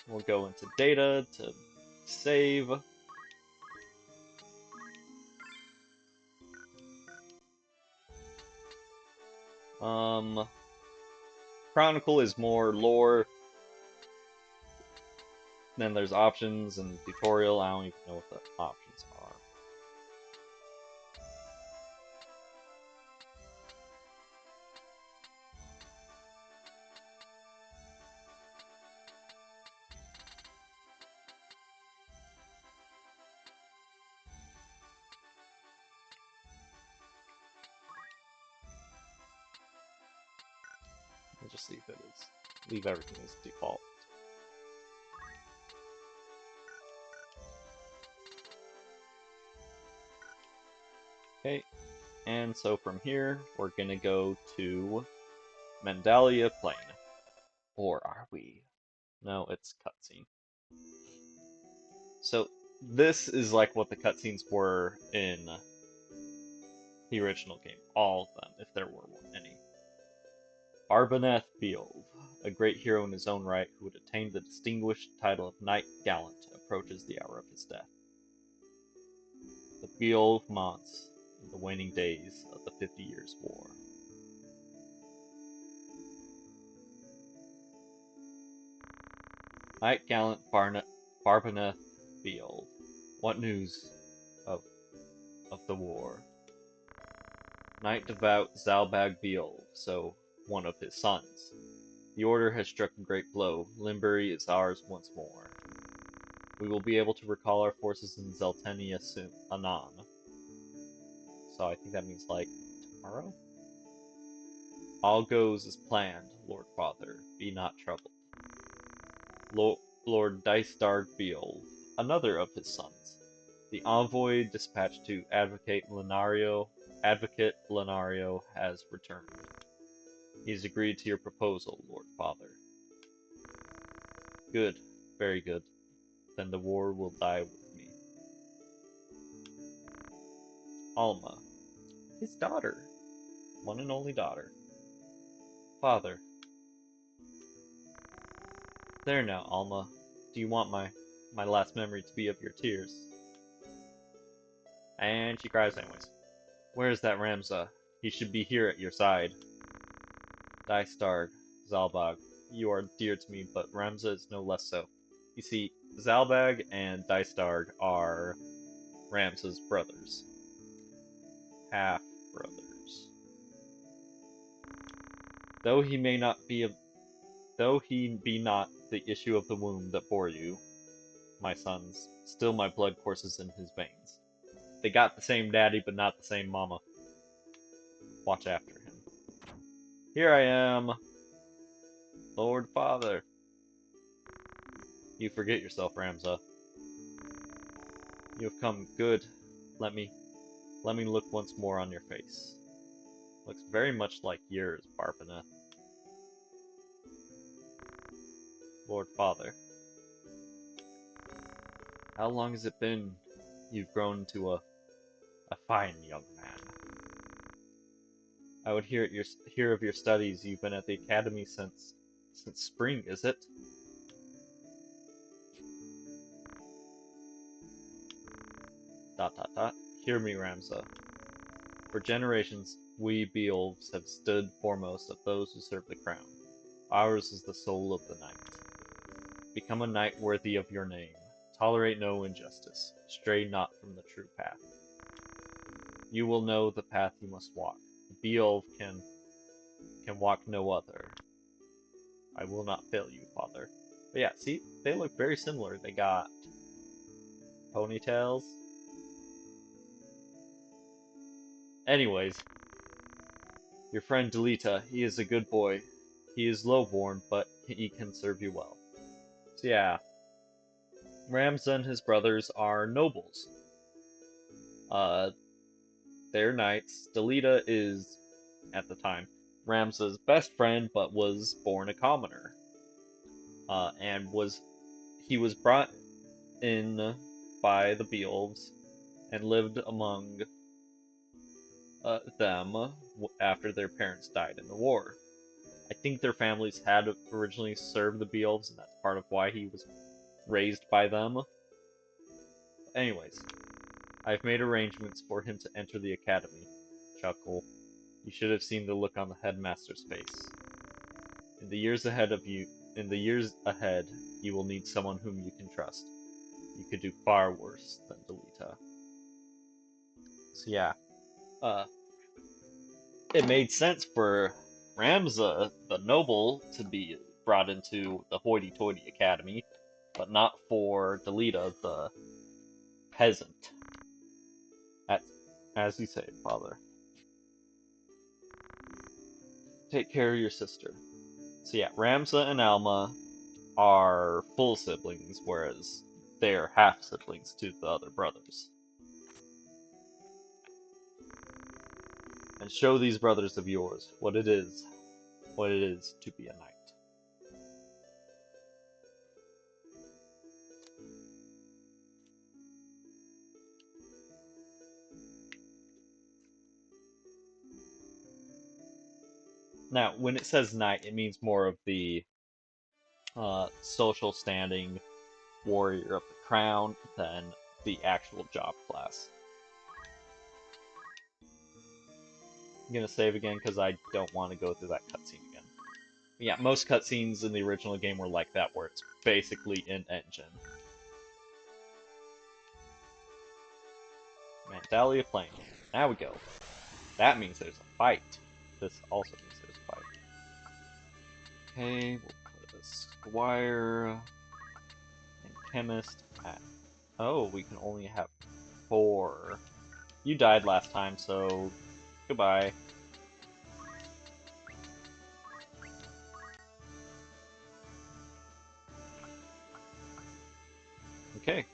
A: We'll go into data to save. Chronicle is more lore. Then there's options and tutorial. I don't even know what the options are. We'll just see if it is Leave everything as default. Okay, and so from here, we're gonna go to Mandalia Plain. Or are we? No, it's cutscene. So this is like what the cutscenes were in the original game. All of them, if there were any. Arbaneth Beov, a great hero in his own right who had attained the distinguished title of Knight Gallant, approaches the hour of his death. The Beov Mons in the waning days of the 50 Years' War. Knight Gallant Barbaneth Beov, what news of the war? Knight Devout Zalbag Beov, so one of his sons. The Order has struck a great blow. Limbury is ours once more. We will be able to recall our forces in Zeltenia soon, anon. So I think that means like tomorrow? All goes as planned, Lord Father. Be not troubled. Lord Dystarg Beov, another of his sons. The envoy dispatched to Advocate Lenario has returned. He has agreed to your proposal, Lord Father. Good, very good. Then the war will die with me. Alma, his daughter, one and only daughter. Father. There now, Alma. Do you want my last memory to be of your tears? And she cries anyways. Where is that Ramza? He should be here at your side. Dystarg, Zalbag, you are dear to me, but Ramza is no less so. You see, Zalbag and Dystarg are Ramza's brothers. Half-brothers. Though he be not the issue of the womb that bore you, my sons, still my blood courses in his veins. They got the same daddy, but not the same mama. Watch after him. Here I am, Lord Father. You forget yourself, Ramza. You have come good. Let me look once more on your face. Looks very much like yours, Barbaneth. Lord Father. How long has it been you've grown to a fine young man? I would hear of your studies. You've been at the academy since spring, is it? Dot dot dot. Hear me, Ramza. For generations, we Beolves have stood foremost of those who serve the crown. Ours is the soul of the knight. Become a knight worthy of your name. Tolerate no injustice. Stray not from the true path. You will know the path you must walk. The Beolv can walk no other. I will not fail you, Father. But yeah, see, they look very similar. They got ponytails. Anyways, your friend Delita, he is a good boy. He is lowborn, but he can serve you well. So yeah, Ramza and his brothers are nobles. They're knights. Delita is, at the time, Ramza's best friend, but was born a commoner. He was brought in by the Beolves and lived among them after their parents died in the war. I think their families had originally served the Beolves, and that's part of why he was raised by them. Anyways, I've made arrangements for him to enter the academy. Chuckle. You should have seen the look on the headmaster's face. In the years ahead, you will need someone whom you can trust. You could do far worse than Delita. So yeah, it made sense for Ramza, the noble, to be brought into the hoity-toity academy, but not for Delita, the peasant. As you say, Father. Take care of your sister. So yeah, Ramza and Alma are full siblings, whereas they're half siblings to the other brothers. And show these brothers of yours what it is to be a knight. Now, when it says knight, it means more of the social standing warrior of the crown than the actual job class. I'm gonna save again because I don't want to go through that cutscene again. Yeah, most cutscenes in the original game were like that, where it's basically in engine. Mandalia Plain. Now we go. That means there's a fight. This also means there's a fight. Okay, we'll put a squire and chemist at... Oh, we can only have 4. You died last time, so goodbye. Okay.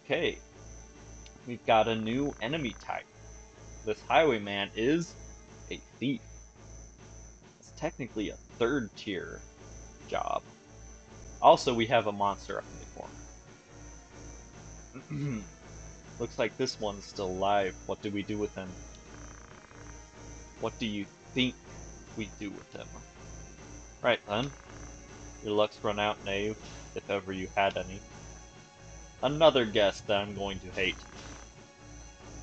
A: Okay. We've got a new enemy type. This highwayman is a thief. It's technically a 3rd tier job. Also, we have a monster up in the corner. Looks like this one's still alive. What do we do with him? What do you think we do with him? Right then. Your luck's run out, knave, if ever you had any. Another guest that I'm going to hate.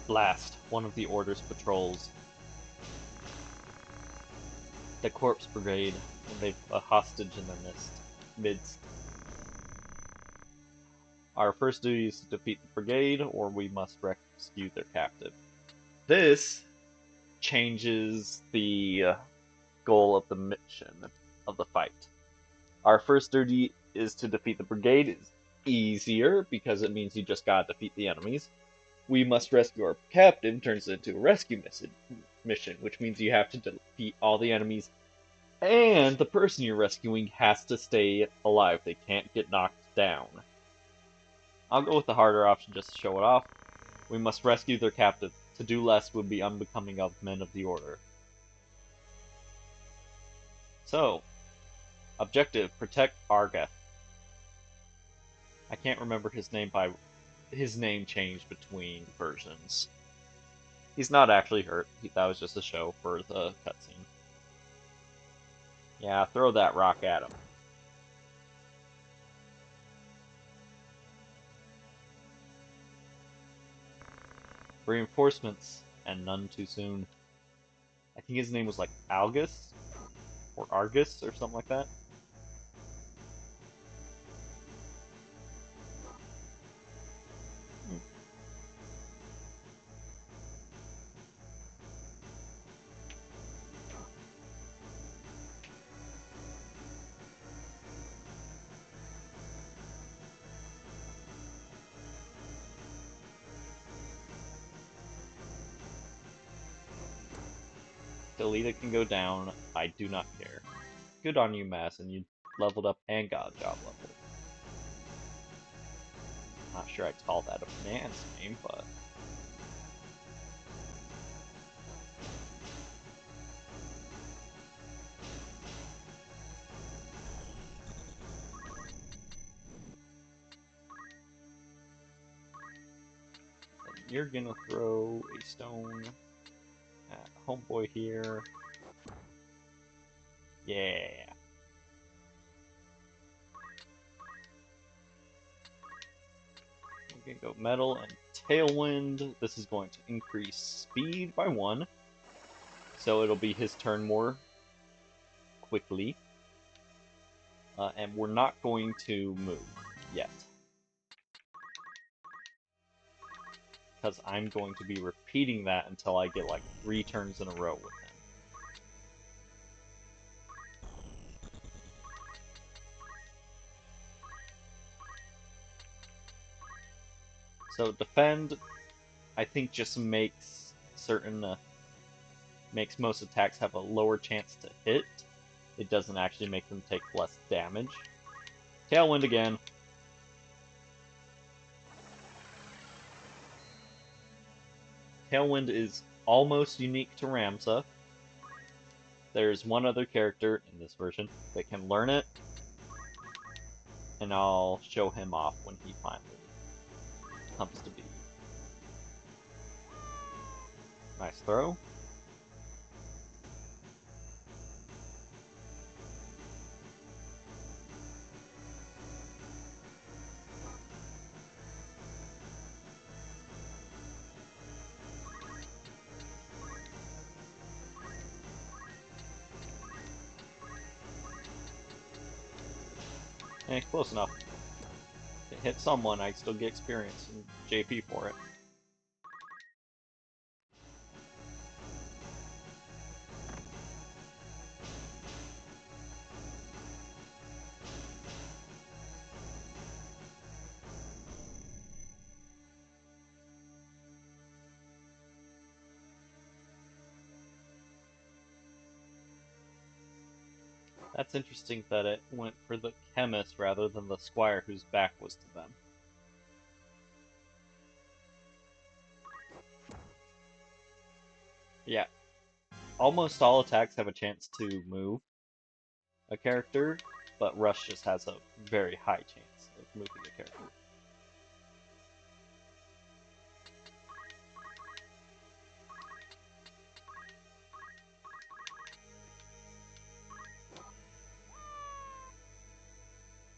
A: Blast, one of the Order's patrols. The Corpse Brigade, and they've a hostage in their midst. Our first duty is to defeat the brigade, or we must rescue their captive. This changes the goal of the mission of the fight. Our first duty is to defeat the brigade. Is easier because it means you just gotta defeat the enemies. We must rescue our captive turns into a rescue mission, which means you have to defeat all the enemies, and the person you're rescuing has to stay alive. They can't get knocked down. I'll go with the harder option just to show it off. We must rescue their captive. To do less would be unbecoming of men of the Order. So, objective, protect Argath. I can't remember his name his name changed between versions. He's not actually hurt. That was just a show for the cutscene. Yeah, throw that rock at him. Reinforcements, and none too soon. I think his name was like Algus, or Argus, or something like that. Delita can go down. I do not care. Good on you, Masson. You leveled up and got a job level. Not sure I'd call that a man's name, but... And you're gonna throw a stone at homeboy here. Yeah. We're gonna go metal and tailwind. This is going to increase speed by 1. So it'll be his turn more quickly. And we're not going to move yet. because I'm going to be repeating that until I get like 3 turns in a row with him. So defend, I think, just makes makes most attacks have a lower chance to hit. It doesn't actually make them take less damage. Tailwind again. Tailwind is almost unique to Ramza. There's one other character in this version that can learn it, and I'll show him off when he finally comes to be. Nice throw. Eh, close enough. If it hit someone, I still get experience and JP for it. That's interesting that it went for the chemist rather than the squire whose back was to them. Yeah. Almost all attacks have a chance to move a character, but Rush just has a very high chance of moving a character.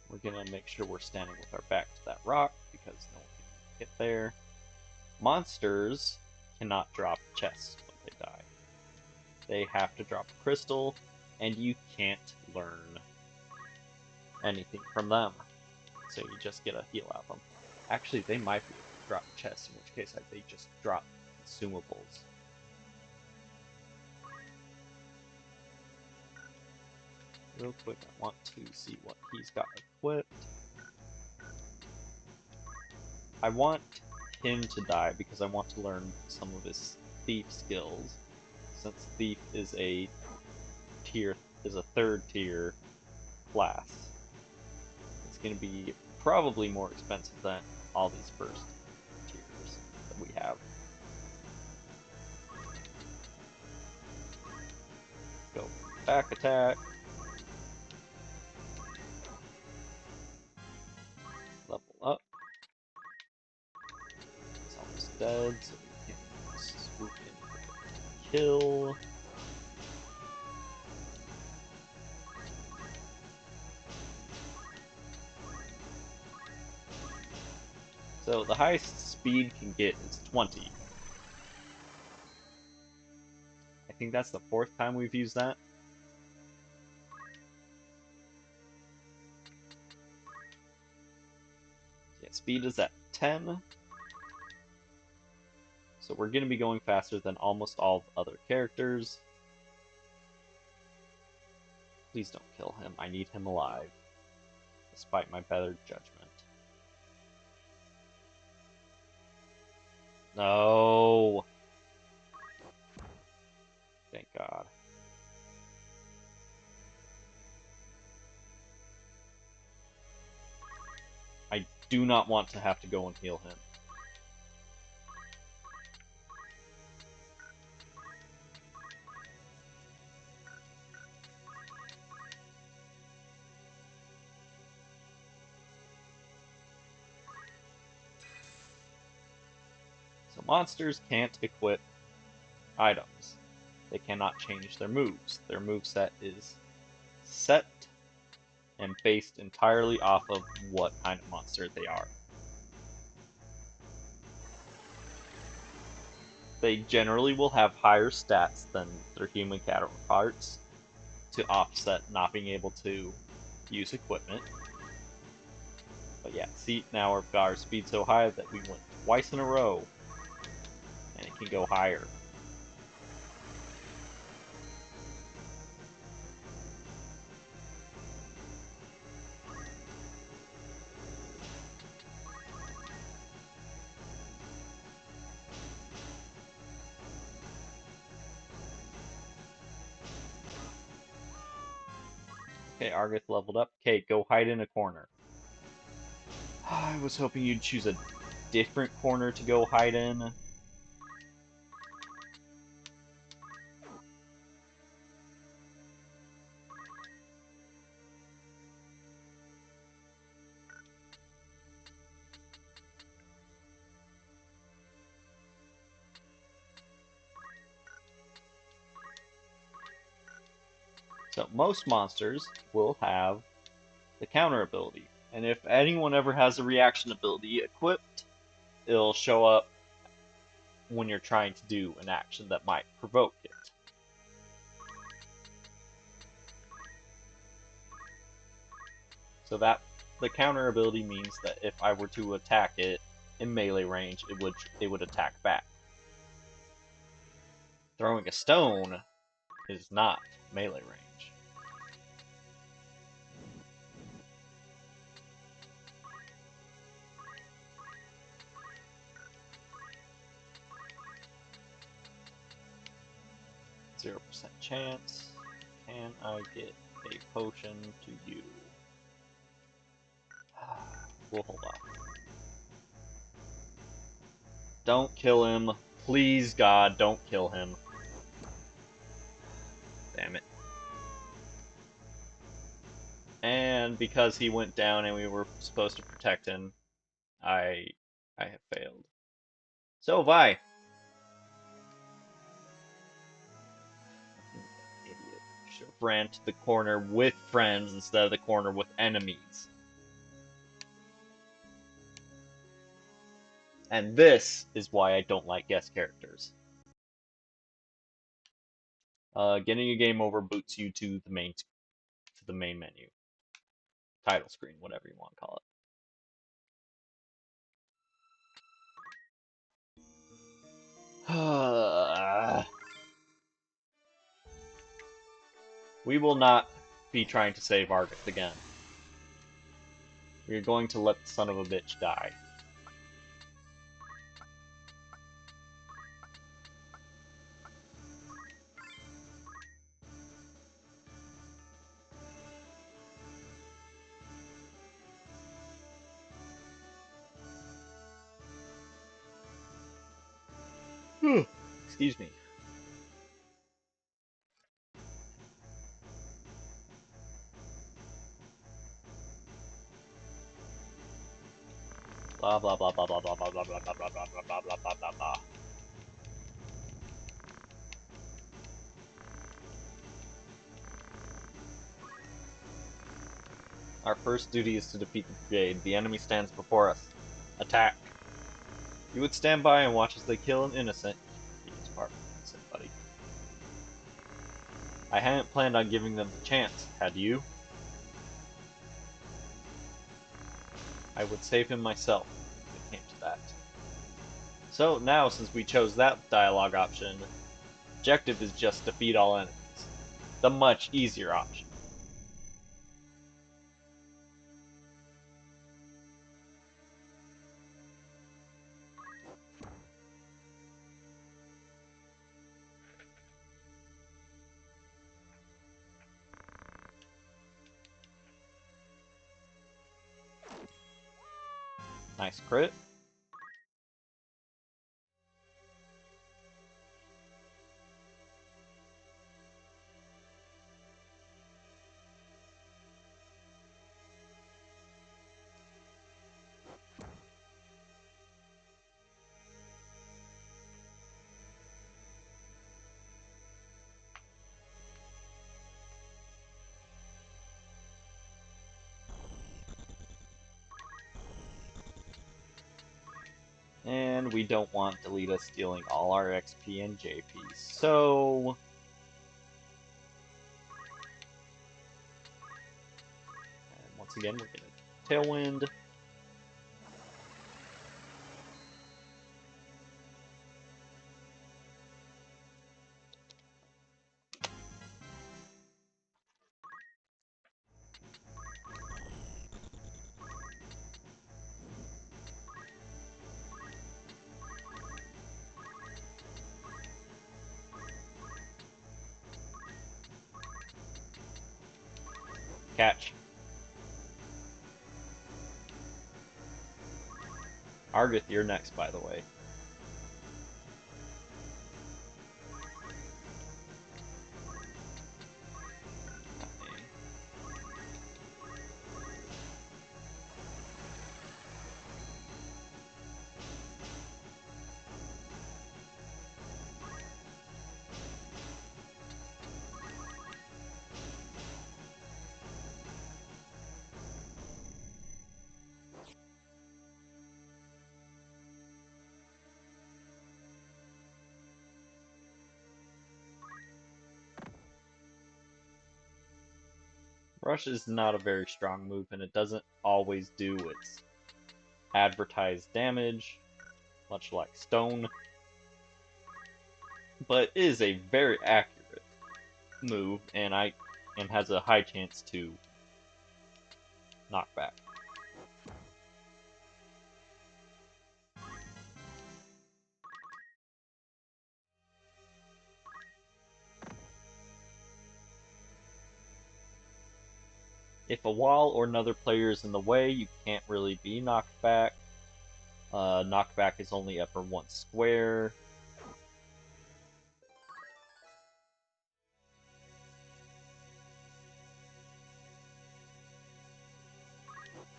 A: We're gonna make sure we're standing with our back to that rock because no one can get there. Monsters cannot drop chests when they die. They have to drop a crystal, and you can't learn anything from them. So you just get a heal out of them. Actually, they might be able to drop chests, in which case they just drop consumables. Real quick, I want to see what he's got equipped. I want him to die because I want to learn some of his thief skills, since thief is a third tier class. It's going to be probably more expensive than all these first tiers that we have. Go back attack. Level up. It's almost dead, so we can swoop in for the kill. So the highest speed can get is 20. I think that's the 4th time we've used that. Yeah, speed is at 10. So we're going to be going faster than almost all other characters. Please don't kill him. I need him alive, despite my better judgment. No! Thank God. I do not want to have to go and heal him. So monsters can't equip items. They cannot change their moves. Their moveset is set and based entirely off of what kind of monster they are. They generally will have higher stats than their human counterparts to offset not being able to use equipment. But yeah, see, now our speed so high that we went twice in a row And it can go higher. Okay, Argith leveled up. Okay, go hide in a corner. I was hoping you'd choose a different corner to go hide in. So most monsters will have the counter ability. And if anyone ever has a reaction ability equipped, it'll show up when you're trying to do an action that might provoke it. So that the counter ability means that if I were to attack it in melee range, it would attack back. Throwing a stone is not melee range. 0% chance. Can I get a potion to you? We'll hold off. Don't kill him. Please, God, don't kill him. Damn it. And because he went down and we were supposed to protect him, I have failed. So have I. Idiot. Should have ran to the corner with friends instead of the corner with enemies. And this is why I don't like guest characters. Getting a game over boots you to the main menu, title screen, whatever you want to call it. We will not be trying to save Argith again. We are going to let the son of a bitch die. Excuse me. Blah blah blah blah blah blah blah blah blah blah blah blah blah blah blah blah blah. Our first duty is to defeat the brigade. The enemy stands before us. Attack. You would stand by and watch as they kill an innocent. He is part of an innocent, buddy. I hadn't planned on giving them the chance, had you? I would save him myself, if it came to that. So now, since we chose that dialogue option, objective is just defeat all enemies. The much easier option. Nice crit. And we don't want Delita stealing all our XP and JP, so... And once again, we're gonna Tailwind. catch. Argith, you're next, by the way. Rush is not a very strong move, and it doesn't always do its advertised damage, much like Stone, but is a very accurate move, and has a high chance to knock back. If a wall or another player is in the way, you can't really be knocked back. Knockback is only upper one square.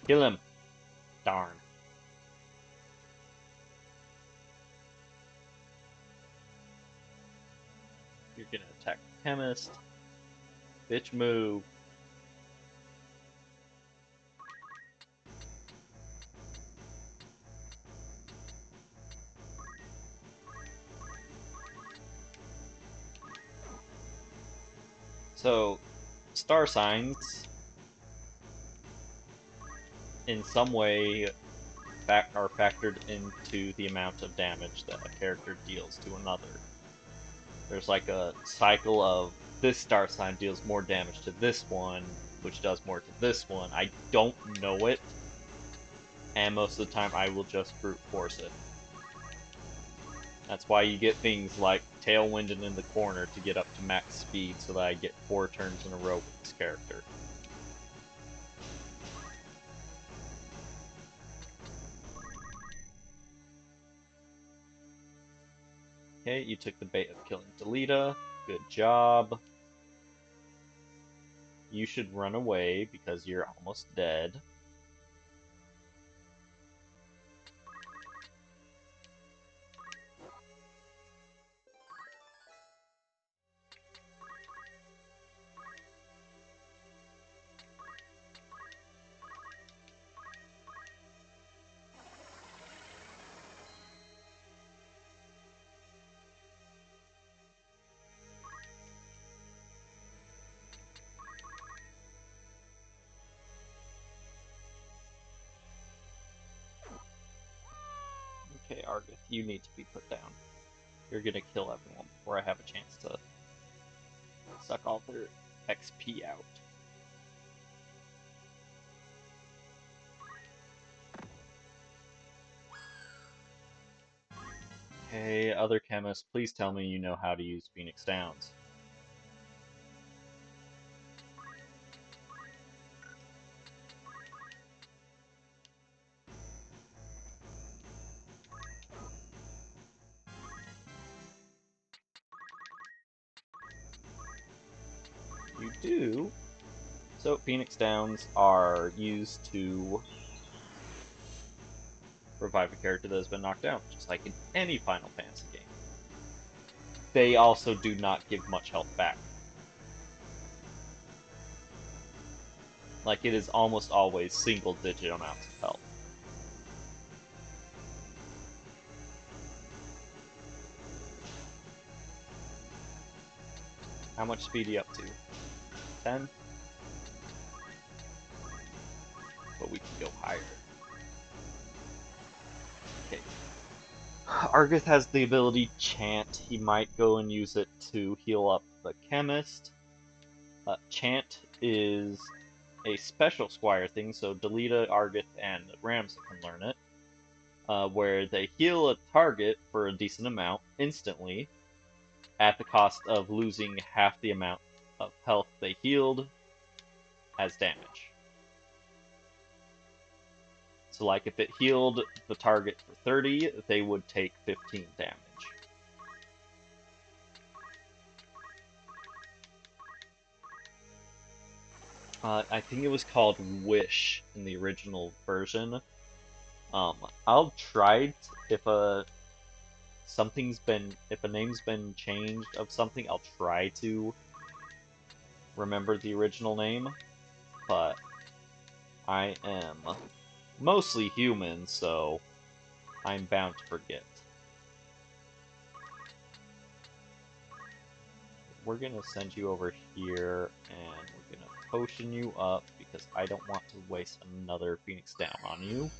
A: Kill him. Darn. You're gonna attack the chemist. Bitch move. So, star signs, in some way, are factored into the amount of damage that a character deals to another. There's like a cycle of this star sign deals more damage to this one, which does more to this one. I don't know it, and most of the time I will just brute force it. That's why you get things like Tailwinding in the corner to get up to max speed so that I get 4 turns in a row with this character. Okay, you took the bait of killing Delita. Good job. You should run away because you're almost dead. Okay, Argith, you need to be put down. You're gonna kill everyone before I have a chance to suck all their XP out. Okay, other chemists, please tell me you know how to use Phoenix Downs. You do. So Phoenix Downs are used to revive a character that has been knocked down, just like in any Final Fantasy game. They also do not give much health back. Like, it is almost always single-digit amounts of health. How much speed are you up to? 10? But we can go higher. Okay. Argith has the ability Chant. He might go and use it to heal up the chemist. Chant is a special Squire thing, so Delita, Argith, and Ramza can learn it. Where they heal a target for a decent amount instantly, at the cost of losing half the amount of health they healed. as damage. So like if it healed the target for 30, they would take 15 damage. I think it was called Wish in the original version. I'll try if a name's been changed of something, I'll try to remember the original name, but I am mostly human, so I'm bound to forget. We're gonna send you over here, and we're gonna potion you up, because I don't want to waste another Phoenix down on you.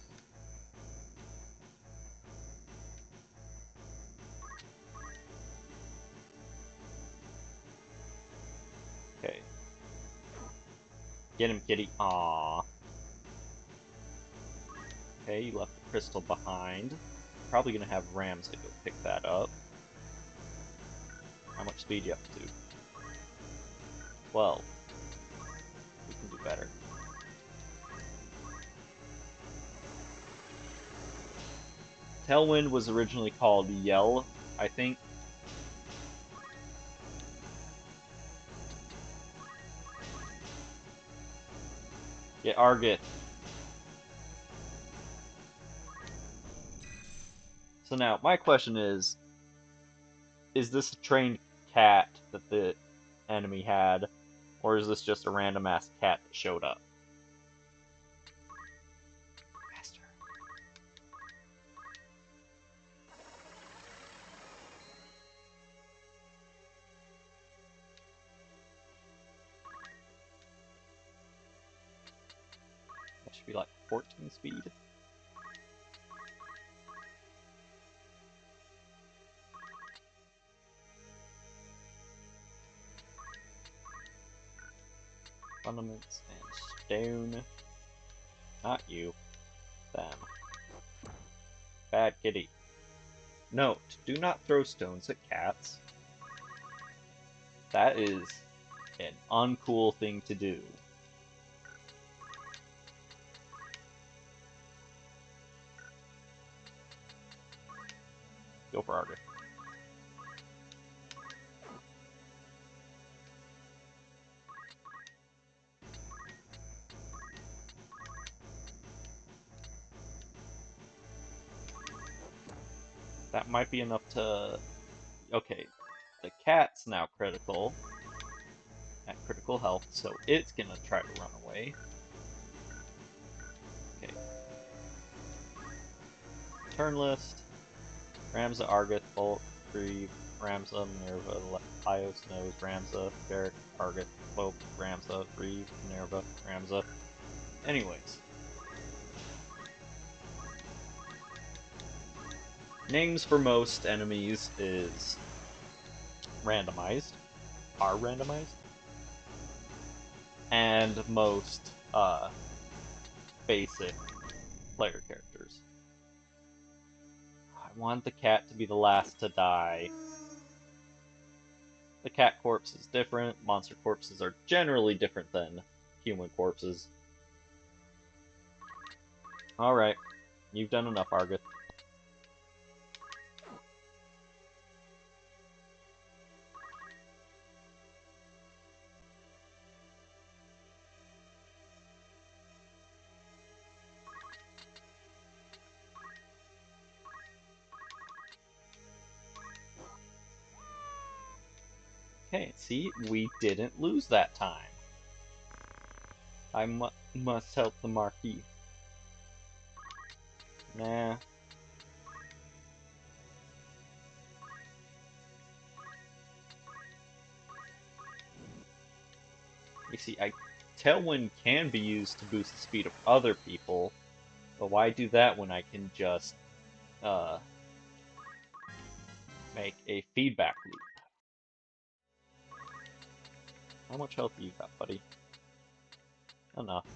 A: Okay. Get him, kitty. Aww. Okay, you left the crystal behind. Probably gonna have Ramza go pick that up. How much speed you up to? 12. We can do better. Tailwind was originally called Yell, I think. Get Argith. So now, my question is this a trained cat that the enemy had, or is this just a random ass cat that showed up? Faster. That should be like 14 speed. Fundaments and stone. Not you. Them. Bad kitty. Note, do not throw stones at cats. That is an uncool thing to do. Go for Argith. That might be enough to... Okay, the cat's now critical. At critical health, so it's gonna try to run away. Okay. Turn list. Ramza, Argith, Bolt, Grieve, Ramza, Minerva, Io, Snows, Ramza, Barrick, Argith, Bolt, Ramza, Grieve, Minerva, Ramza. Anyways. Names for most enemies is randomized. Are randomized. And most basic player characters. I want the cat to be the last to die. The cat corpse is different. Monster corpses are generally different than human corpses. Alright. You've done enough, Argith. Okay, see? We didn't lose that time. I must help the Marquis. Nah. You see, Tailwind can be used to boost the speed of other people, but why do that when I can just make a feedback loop? How much health do you got, buddy? Enough.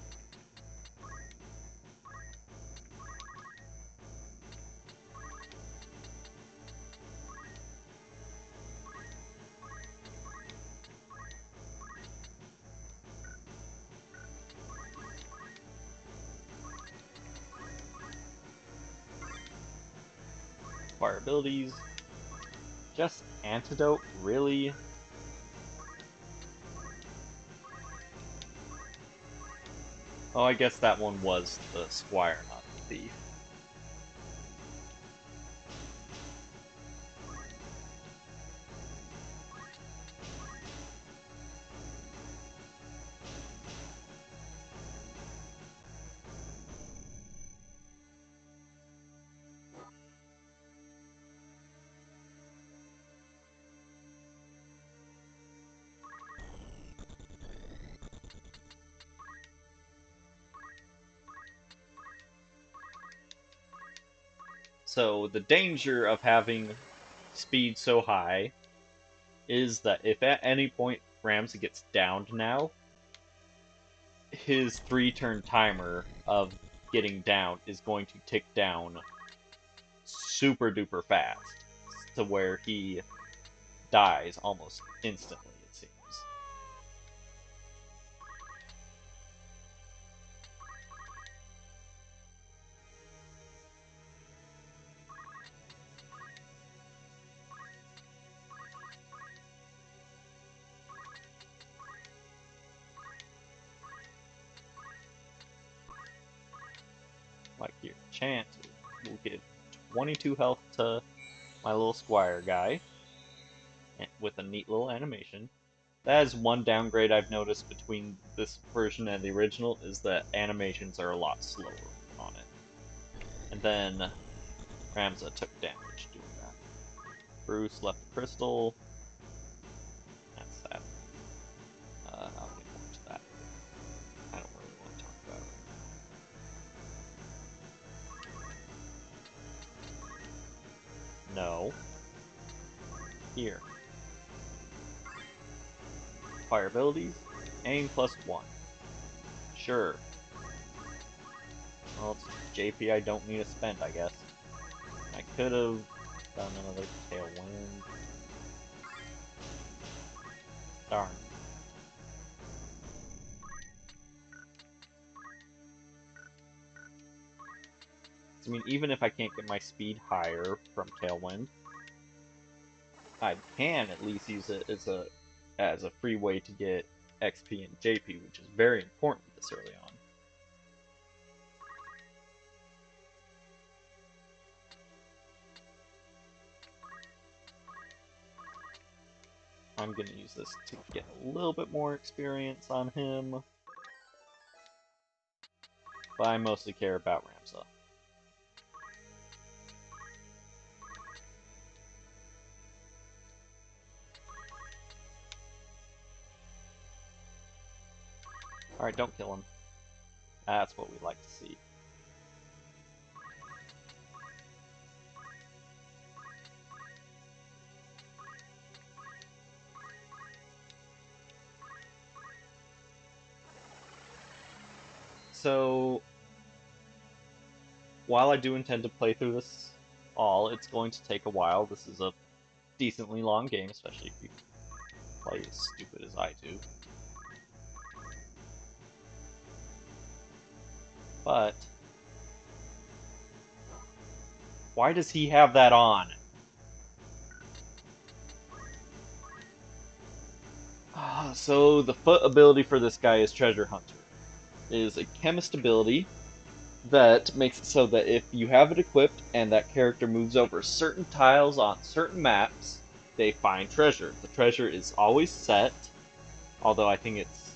A: Fire abilities. Just Antidote, really? Oh, I guess that one was the Squire, not the Thief. So the danger of having speed so high is that if at any point Ramsey gets downed now, his 3-turn timer of getting down is going to tick down super duper fast to where he dies almost instantly, it seems. Like your chance will give 22 health to my little Squire guy with a neat little animation. That is one downgrade I've noticed between this version and the original, is that animations are a lot slower on it. And then Ramza took damage doing that. Bruce left a crystal. That's sad. I'll get more to that. I don't really want to talk about it right now. No. Here. Fire abilities. Aim +1. Sure. Well, it's JP I don't need to spend, I guess. I could have done another Tailwind. Darn. I mean, even if I can't get my speed higher from Tailwind, I can at least use it as a free way to get XP and JP, which is very important this early on. I'm going to use this to get a little bit more experience on him, but I mostly care about Ramza. Alright, don't kill him. That's what we like to see. So, while I do intend to play through this all, it's going to take a while. This is a decently long game, especially if you play as stupid as I do. But why does he have that on? So the foot ability for this guy is Treasure Hunter. It is a chemist ability that makes it so that if you have it equipped and that character moves over certain tiles on certain maps, they find treasure. The treasure is always set, although I think it's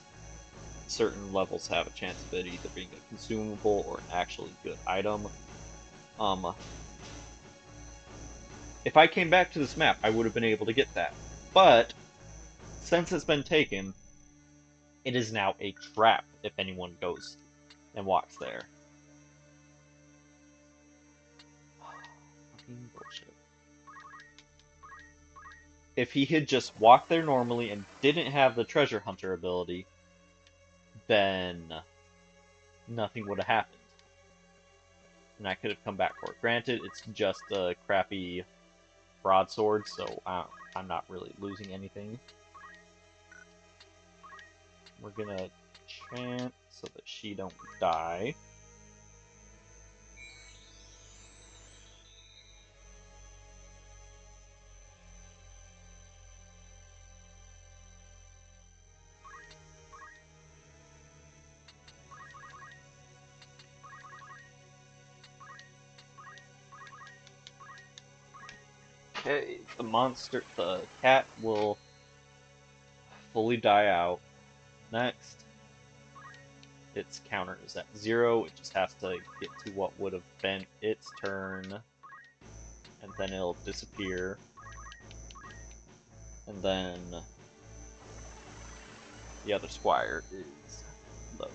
A: certain levels have a chance of it either being a consumable or an actually good item. If I came back to this map, I would have been able to get that. But since it's been taken, it is now a trap if anyone goes and walks there. Fucking bullshit. If he had just walked there normally and didn't have the treasure hunter ability, then nothing would have happened. And I could have come back for it. Granted, it's just a crappy broadsword, so I'm not really losing anything. We're gonna chant so that she don't die. Okay, the cat will fully die out. Next, its counter is at 0. It just has to get to what would have been its turn, and then it'll disappear. And then the other squire is low.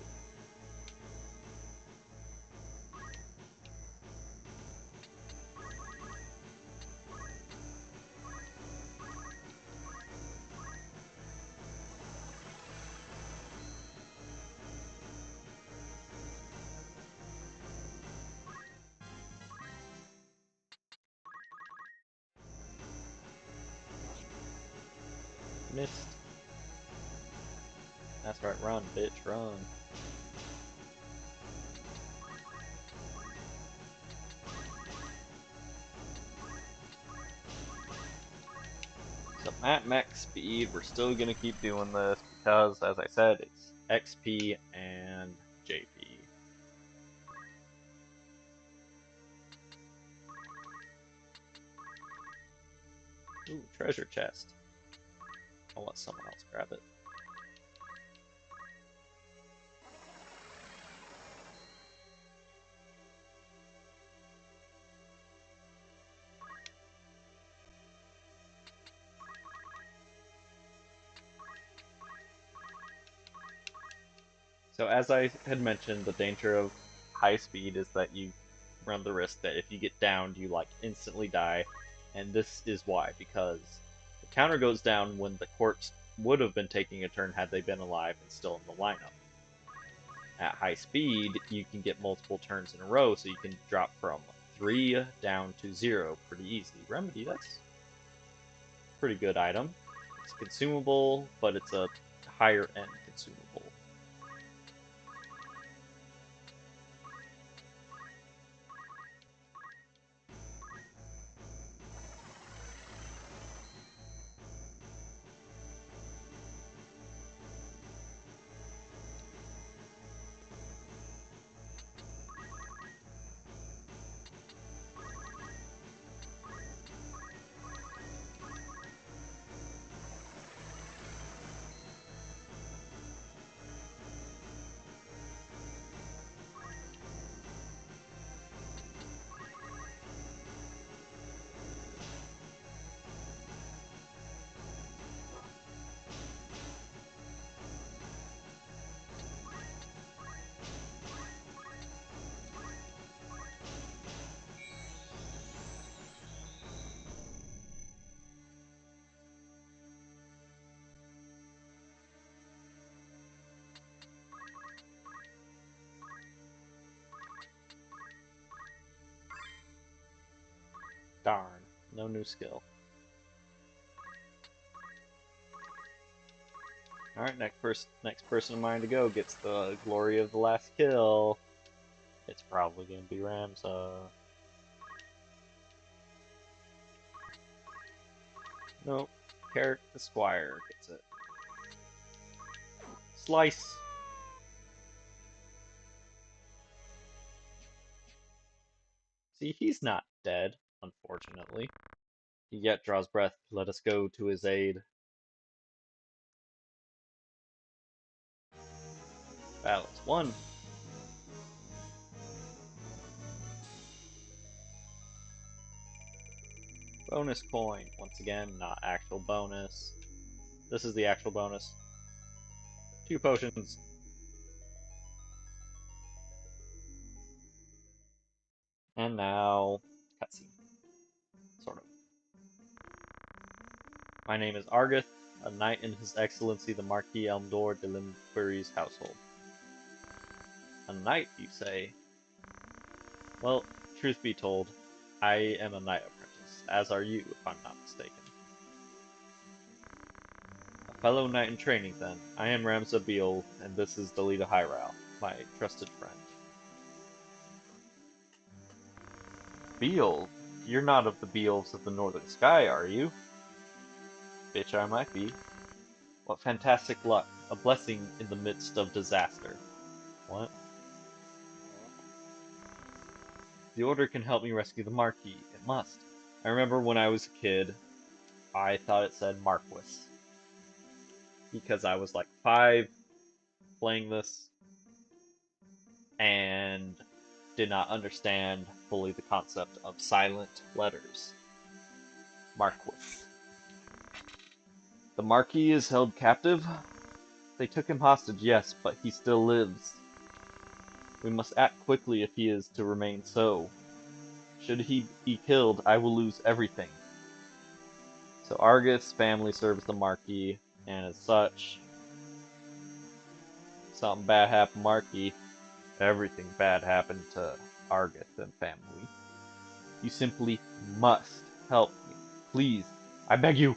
A: Missed. That's right, run, bitch, run. So at max speed, we're still gonna keep doing this because, as I said, it's XP and JP. Ooh, treasure chest. I'll let someone else grab it. So as I had mentioned, the danger of high speed is that you run the risk that if you get downed, you like instantly die. And this is why, because the counter goes down when the corpse would have been taking a turn had they been alive and still in the lineup. At high speed, you can get multiple turns in a row, so you can drop from 3 down to 0 pretty easily. Remedy, that's a pretty good item. It's consumable, but it's a higher end consumable. Darn, no new skill. Alright, next person of mine to go gets the glory of the last kill. It's probably gonna be Ramza. Nope. Carrot the Squire gets it. Slice! See, he's not dead, unfortunately. He yet draws breath. Let us go to his aid. Battle is won. Bonus coin. Once again, not actual bonus. This is the actual bonus. 2 potions. And now, cutscene. Sort of. My name is Argith, a knight in His Excellency the Marquis Elmdor de Limquery's household. A knight, you say? Well, truth be told, I am a knight apprentice, as are you, if I'm not mistaken. A fellow knight in training, then. I am Ramza Beal, and this is Delita Hyral, my trusted friend. Beal? You're not of the Beals of the Northern Sky, are you? Bitch, I might be. What fantastic luck, a blessing in the midst of disaster. What? The Order can help me rescue the Marquis. It must. I remember when I was a kid, I thought it said Marquis because I was like 5 playing this and did not understand fully the concept of silent letters. Marquis. The Marquis is held captive? They took him hostage, yes, but he still lives. We must act quickly if he is to remain so. Should he be killed, I will lose everything. So Argus' family serves the Marquis, and as such, something bad happened to Marquis, everything bad happened to Argus and family. You simply must help me. Please, I beg you.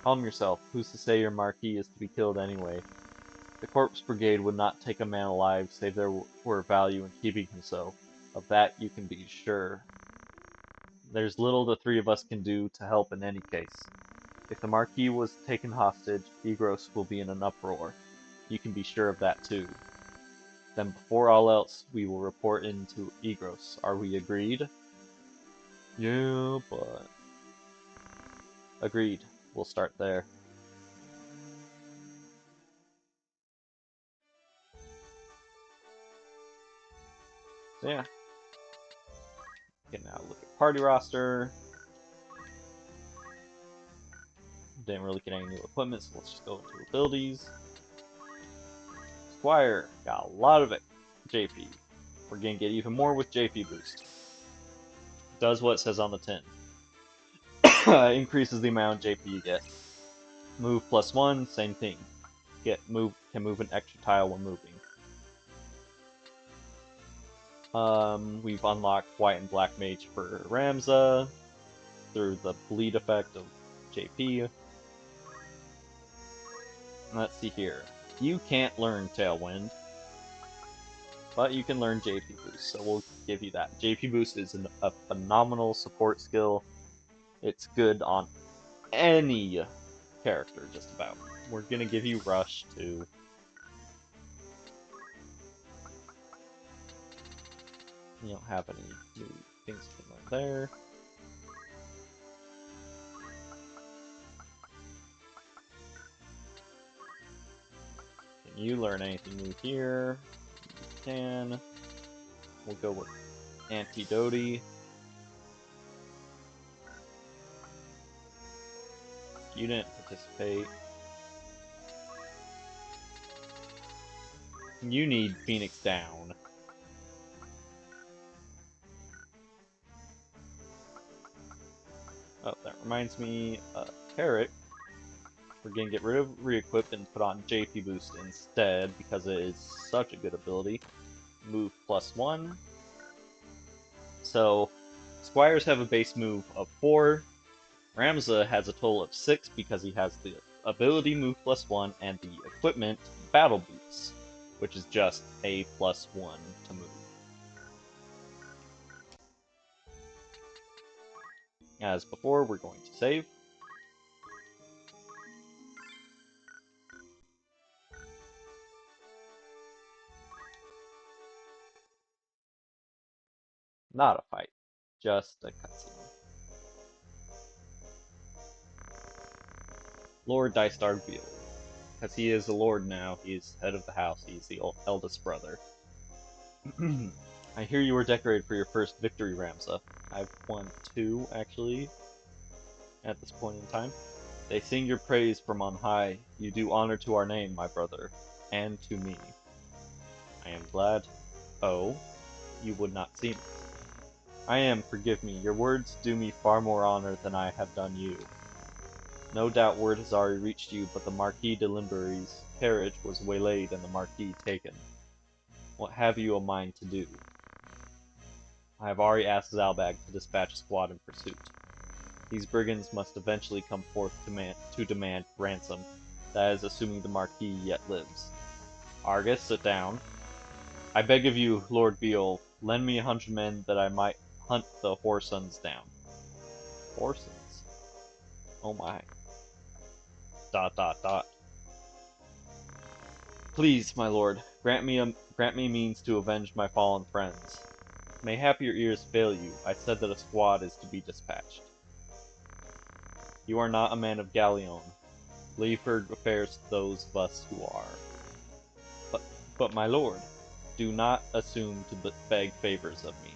A: Calm yourself. Who's to say your Marquis is to be killed anyway? The Corpse Brigade would not take a man alive save there were value in keeping him so. Of that you can be sure. There's little the 3 of us can do to help in any case. If the Marquis was taken hostage, Egros will be in an uproar. You can be sure of that too. Then before all else, we will report into Egros. Are we agreed? Yeah, but... Agreed. We'll start there. So yeah. You can now look at party roster. Didn't really get any new equipment, so let's just go into abilities. Squire, got a lot of it. JP. We're gonna get even more with JP boost. Does what it says on the tin. Increases the amount of JP you get. Move +1, same thing. Can move an extra tile when moving. We've unlocked White and Black Mage for Ramza through the bleed effect of JP. Let's see here. You can't learn Tailwind, but you can learn JP Boost, so we'll give you that. JP Boost is a phenomenal support skill. It's good on any character, just about. We're gonna give you Rush, too. You don't have any new things you can learn there. Can you learn anything new here? You can. We'll go with Antidote. You didn't participate. You need Phoenix down. Oh, that reminds me, Carrot. We're gonna get rid of Re-Equip and put on JP Boost instead because it is such a good ability. Move +1. So, Squires have a base move of 4. Ramza has a total of 6 because he has the ability Move +1 and the equipment Battle Boots, which is just a +1 to move. As before, we're going to save. Not a fight, just a cutscene. Lord Dystar Beal. Because he is a lord now, he's head of the house, he's the eldest brother. I hear you were decorated for your first victory, Ramza. I've won 2, actually, at this point in time. They sing your praise from on high. You do honor to our name, my brother, and to me. I am glad. Oh, you would not see me. I am, forgive me. Your words do me far more honor than I have done you. No doubt word has already reached you, but the Marquis de Limbury's carriage was waylaid and the Marquis taken. What have you a mind to do? I have already asked Zalbag to dispatch a squad in pursuit. These brigands must eventually come forth to demand ransom. That is assuming the Marquis yet lives. Argus, sit down. I beg of you, Lord Beal, lend me 100 men that I might hunt the Whoresons down. Whoresons? Oh my. ... Please, my lord, grant me means to avenge my fallen friends. Mayhap your ears fail you. I said that a squad is to be dispatched. You are not a man of Galleon. Leave her affairs to those of us who are. But my lord, do not assume to beg favors of me.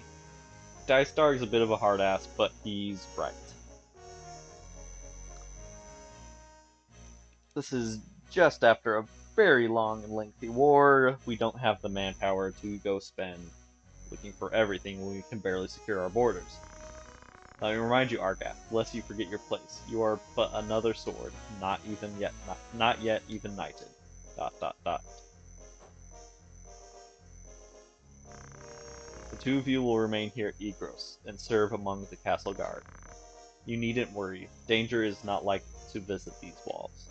A: Dice Dark's a bit of a hard ass, but he's right. This is just after a very long and lengthy war. We don't have the manpower to go spend looking for everything when we can barely secure our borders. Let me remind you, Argath, lest you forget your place. You are but another sword, not yet even knighted. ... The two of you will remain here at Egros and serve among the castle guard. You needn't worry. Danger is not likely to visit these walls.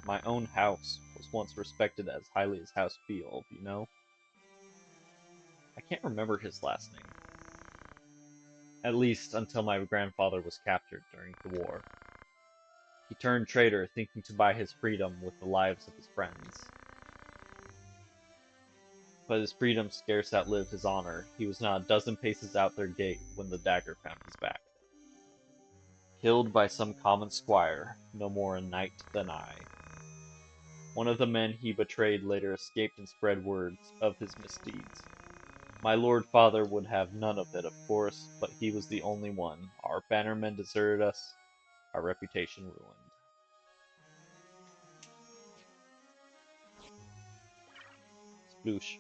A: My own house was once respected as highly as House Beelf, you know? I can't remember his last name. At least until my grandfather was captured during the war. He turned traitor, thinking to buy his freedom with the lives of his friends. But his freedom scarce outlived his honor. He was not a dozen paces out their gate when the dagger found his back. Killed by some common squire, no more a knight than I. One of the men he betrayed later escaped and spread words of his misdeeds. My lord father would have none of it, of course, but he was the only one. Our bannermen deserted us, our reputation ruined. Sploosh.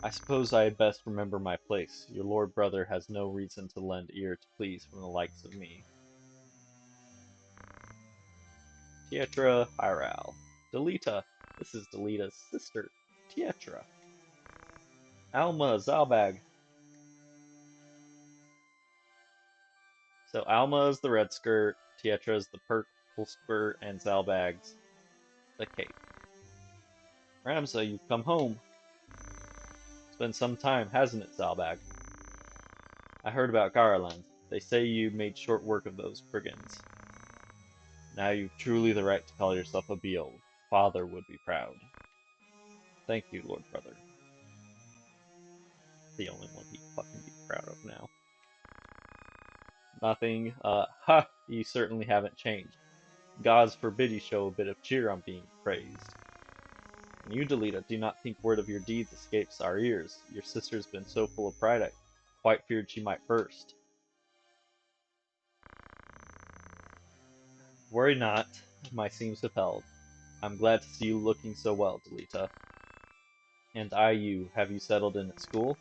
A: I suppose I had best remember my place. Your lord brother has no reason to lend ear to pleas from the likes of me. Tietra Hyral. Delita. This is Delita's sister, Tietra. Alma Zalbag. So Alma is the red skirt, Tietra is the purple skirt, and Zalbag's the cape. Ramsa, you've come home. It's been some time, hasn't it, Zalbag? I heard about Garland. They say you made short work of those brigands. Now you've truly the right to call yourself a Beal. Father would be proud. Thank you, Lord Brother. The only one he'd fucking be proud of now. Nothing. You certainly haven't changed. Gods forbid you show a bit of cheer on being praised. And you, Delita, do not think word of your deeds escapes our ears. Your sister's been so full of pride I quite feared she might burst. Worry not, my seams have held. I'm glad to see you looking so well, Delita. And have you settled in at school?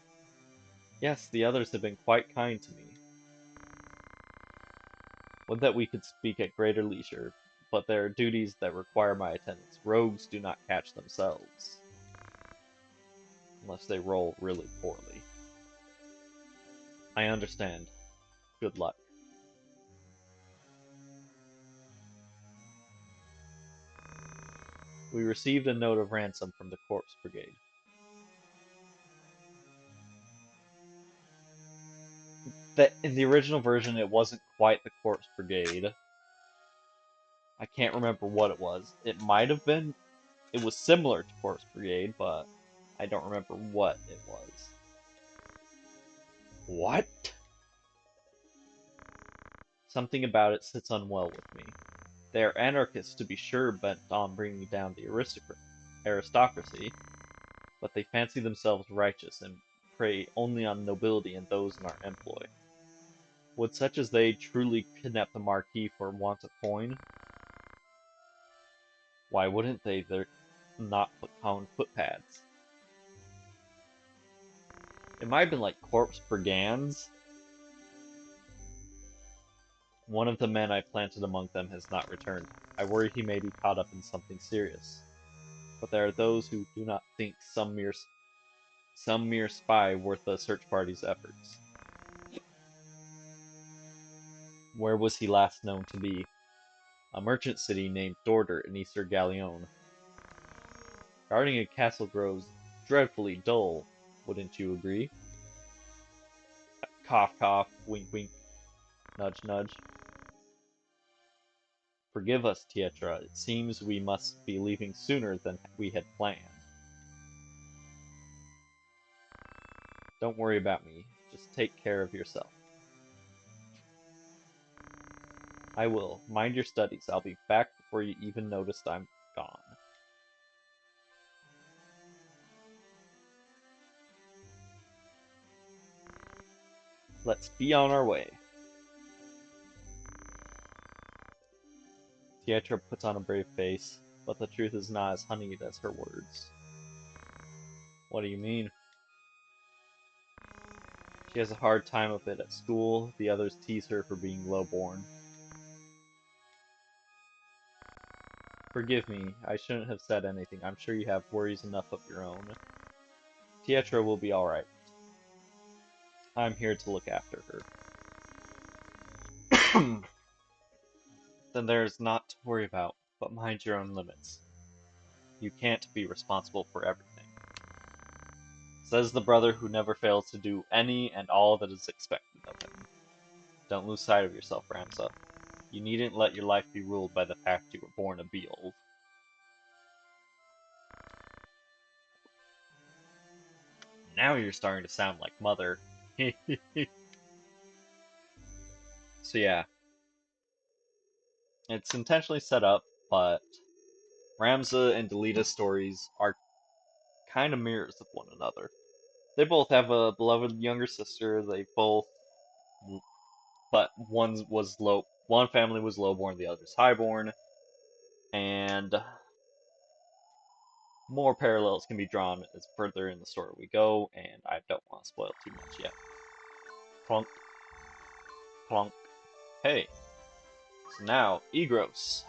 A: Yes, the others have been quite kind to me. Would that we could speak at greater leisure, but there are duties that require my attendance. Rogues do not catch themselves. Unless they roll really poorly. I understand. Good luck. We received a note of ransom from the Corpse Brigade. In the original version, it wasn't quite the Corpse Brigade. I can't remember what it was. It might have been... It was similar to Corpse Brigade, but I don't remember what it was. What? Something about it sits unwell with me. They are anarchists, to be sure, bent on bringing down the aristocracy, but they fancy themselves righteous and prey only on nobility and those in our employ. Would such as they truly kidnap the Marquis for want of coin? Why wouldn't they? They're not common footpads. It might have been like Corpse Brigands. One of the men I planted among them has not returned. I worry he may be caught up in something serious. But there are those who do not think some mere spy worth the search party's efforts. Where was he last known to be? A merchant city named Dorder in Eastern Galleon. Guarding a castle grows dreadfully dull, wouldn't you agree? Cough, cough, wink, wink, nudge, nudge. Forgive us, Tietra. It seems we must be leaving sooner than we had planned. Don't worry about me. Just take care of yourself. I will. Mind your studies. I'll be back before you even noticed I'm gone. Let's be on our way. Tietra puts on a brave face, but the truth is not as honeyed as her words. What do you mean? She has a hard time of it at school. The others tease her for being lowborn. Forgive me, I shouldn't have said anything. I'm sure you have worries enough of your own. Tietra will be alright. I'm here to look after her. Then there's not to worry about, but mind your own limits. You can't be responsible for everything. Says the brother who never fails to do any and all that is expected of him. Don't lose sight of yourself, Ramza. You needn't let your life be ruled by the fact you were born a Beeld. Now you're starting to sound like Mother. So yeah. It's intentionally set up, but Ramza and Delita's stories are kind of mirrors of one another. They both have a beloved younger sister. They both, but one family was lowborn, the other's highborn, and more parallels can be drawn as further in the story we go, and I don't want to spoil too much yet. Clunk, clunk. Hey, so now Egros.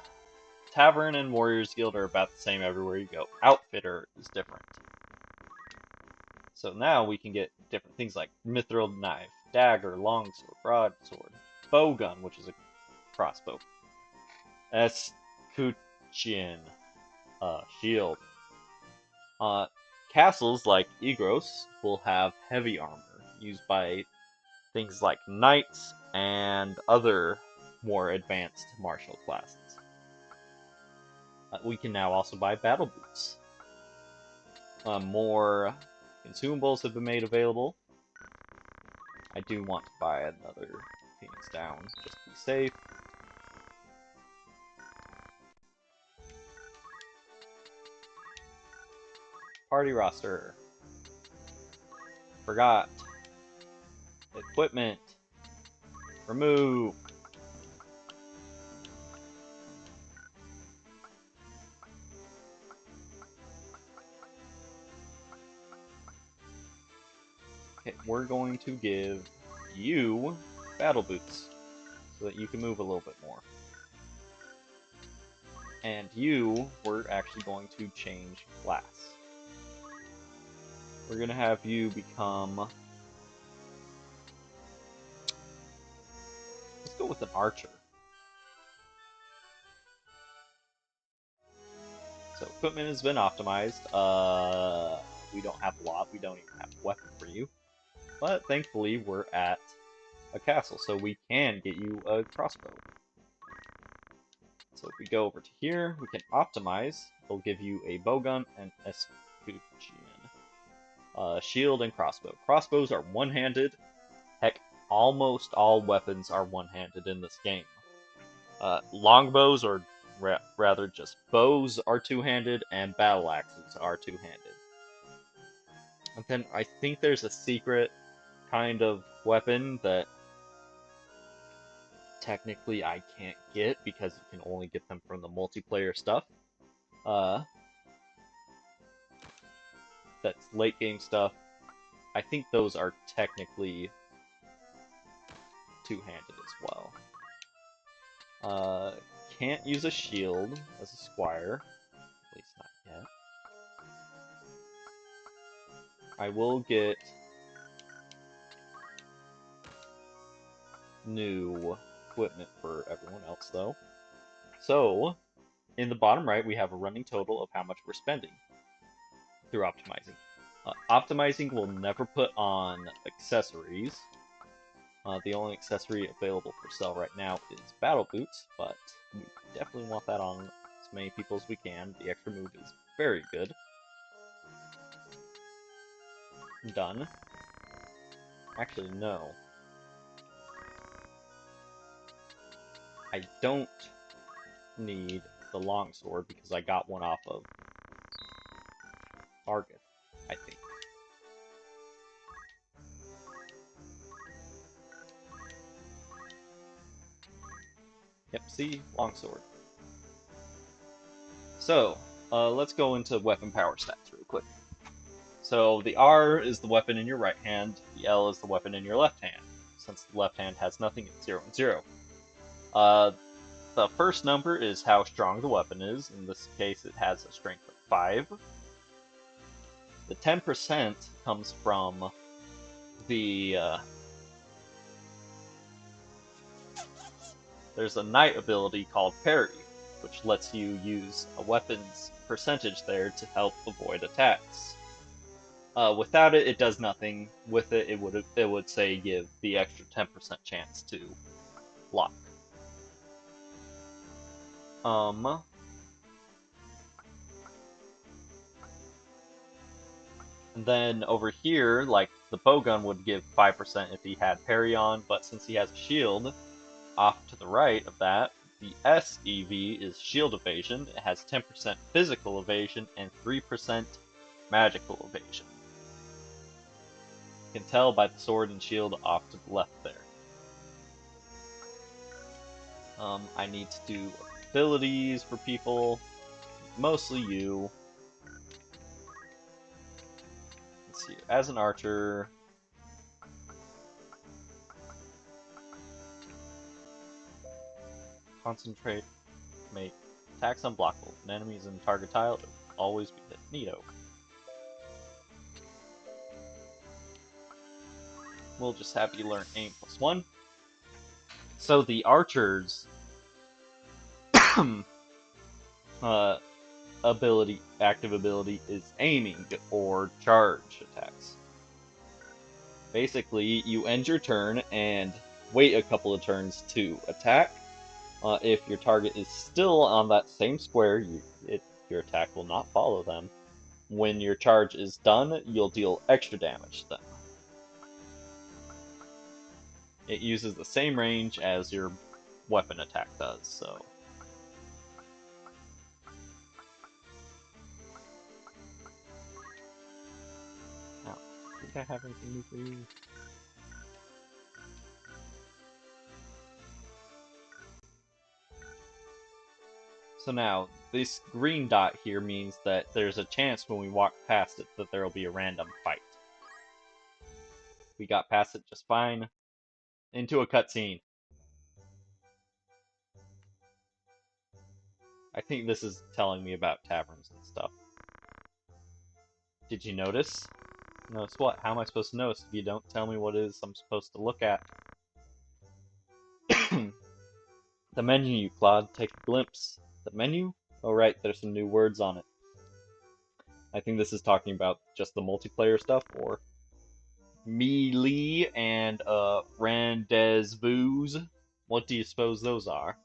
A: Tavern and Warriors Guild are about the same everywhere you go. Outfitter is different. So now we can get different things like mithril knife, dagger, longsword, broadsword, bowgun, which is a crossbow, escutcheon, shield. Castles like Egros will have heavy armor used by things like knights and other more advanced martial classes. We can now also buy battle boots. More consumables have been made available. I do want to buy another Phoenix Down just to be safe. Party roster. Forgot. Equipment. Remove. Okay, we're going to give you battle boots so that you can move a little bit more. And you, we're actually going to change class. We're going to have you become... Let's go with an archer. So equipment has been optimized. We don't have a lot. We don't even have a weapon for you. But thankfully, we're at a castle, so we can get you a crossbow. So if we go over to here, we can optimize. They'll give you a bowgun and escutcheon. Shield and crossbow. Crossbows are one-handed. Heck, almost all weapons are one-handed in this game. Longbows, or rather just bows, are two-handed, and battle axes are two-handed. And then I think there's a secret kind of weapon that technically I can't get because you can only get them from the multiplayer stuff. That's late game stuff. I think those are technically two-handed as well. Can't use a shield as a squire, at least not yet. I will get new equipment for everyone else though. So, in the bottom right, we have a running total of how much we're spending through optimizing. Optimizing will never put on accessories. The only accessory available for sale right now is Battle Boots, but we definitely want that on as many people as we can. The extra move is very good. Done. Actually, no. I don't need the longsword because I got one off of Argith, I think. Yep, see? Longsword. So, let's go into weapon power stats real quick. So, the R is the weapon in your right hand, the L is the weapon in your left hand, since the left hand has nothing, it's 0 and 0. The first number is how strong the weapon is. In this case, it has a strength of 5. The 10% comes from the there's a knight ability called Parry, which lets you use a weapon's percentage there to help avoid attacks. Without it, it does nothing. With it, it would say give the extra 10% chance to block. And then over here, like the bowgun would give 5% if he had parry on, but since he has a shield, off to the right of that, the SEV is shield evasion. It has 10% physical evasion and 3% magical evasion. You can tell by the sword and shield off to the left there. I need to do abilities for people, mostly you. Let's see, as an archer, concentrate, make attacks unblockable. When enemies in target tile, it will always be hit. Neato. We'll just have you learn aim +1. So the archer's active ability is aiming or charge attacks. Basically, you end your turn and wait a couple of turns to attack. If your target is still on that same square, your attack will not follow them. When your charge is done, you'll deal extra damage to them. It uses the same range as your weapon attack does, so... Now, I think I have anything new for you. So now, this green dot here means that there's a chance when we walk past it that there will be a random fight. We got past it just fine. Into a cutscene. I think this is telling me about taverns and stuff. Did you notice? Notice what? How am I supposed to notice if you don't tell me what it is I'm supposed to look at? The menu, Claude. Take a glimpse. The menu? Oh right, there's some new words on it. I think this is talking about just the multiplayer stuff, or melee and rendezvous. What do you suppose those are?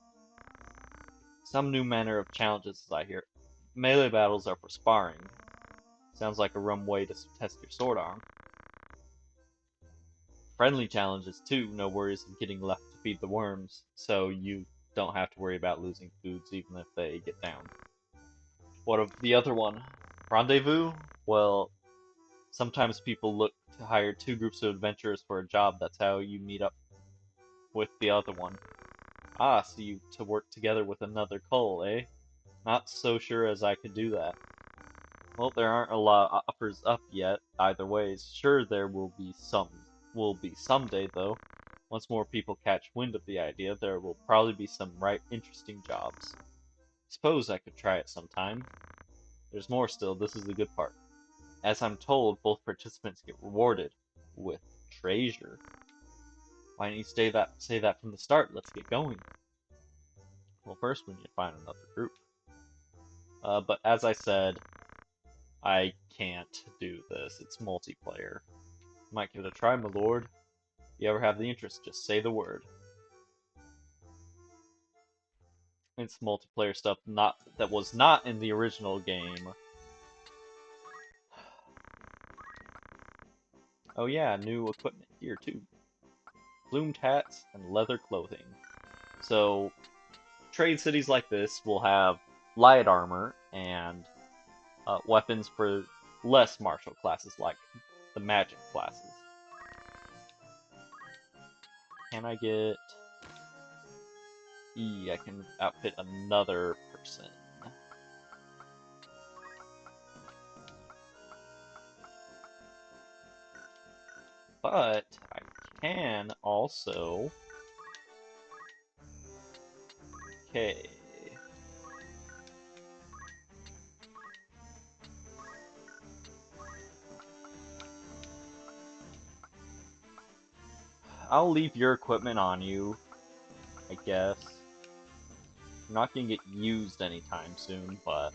A: Some new manner of challenges, as I hear. Melee battles are for sparring. Sounds like a rum way to test your sword arm. Friendly challenges too, no worries of getting left to feed the worms, so you don't have to worry about losing foods even if they get down. What of the other one? Rendezvous? Well, sometimes people look to hire 2 groups of adventurers for a job, that's how you meet up with the other one. Ah, so you to work together with another Cull, eh? Not so sure as I could do that. Well, there aren't a lot of offers up yet, either ways. Sure, there will be someday, though. Once more people catch wind of the idea, there will probably be some right interesting jobs. Suppose I could try it sometime. There's more still, this is the good part. As I'm told, both participants get rewarded with treasure. Why didn't you say that from the start? Let's get going. Well, first we need to find another group. But as I said, I can't do this. It's multiplayer. Might give it a try, my lord. you ever have the interest, just say the word. It's multiplayer stuff that was not in the original game. Oh yeah, new equipment here too. Plumed hats and leather clothing. So, trade cities like this will have light armor and weapons for less martial classes like the magic classes. Can I get... I can outfit another person. But I can also... Okay. I'll leave your equipment on you, I guess. You're not gonna get used anytime soon, but...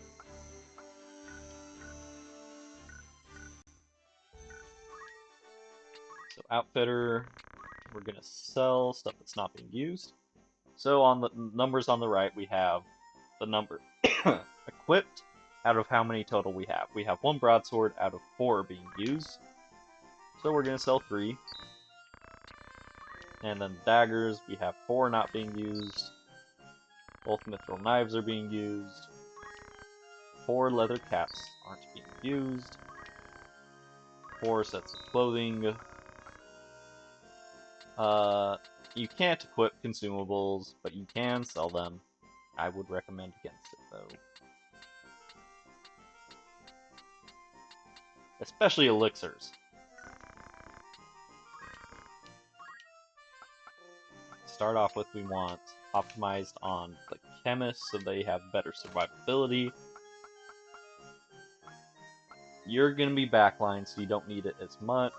A: So outfitter, we're gonna sell stuff that's not being used. So on the numbers on the right, we have the number equipped out of how many total we have. We have 1 broadsword out of 4 being used. So we're gonna sell 3. And then daggers, we have 4 not being used. Both mithril knives are being used. 4 leather caps aren't being used. 4 sets of clothing. You can't equip consumables, but you can sell them. I would recommend against it, though. Especially elixirs. To start off with, we want optimized on the chemists so they have better survivability. You're going to be backline, so you don't need it as much.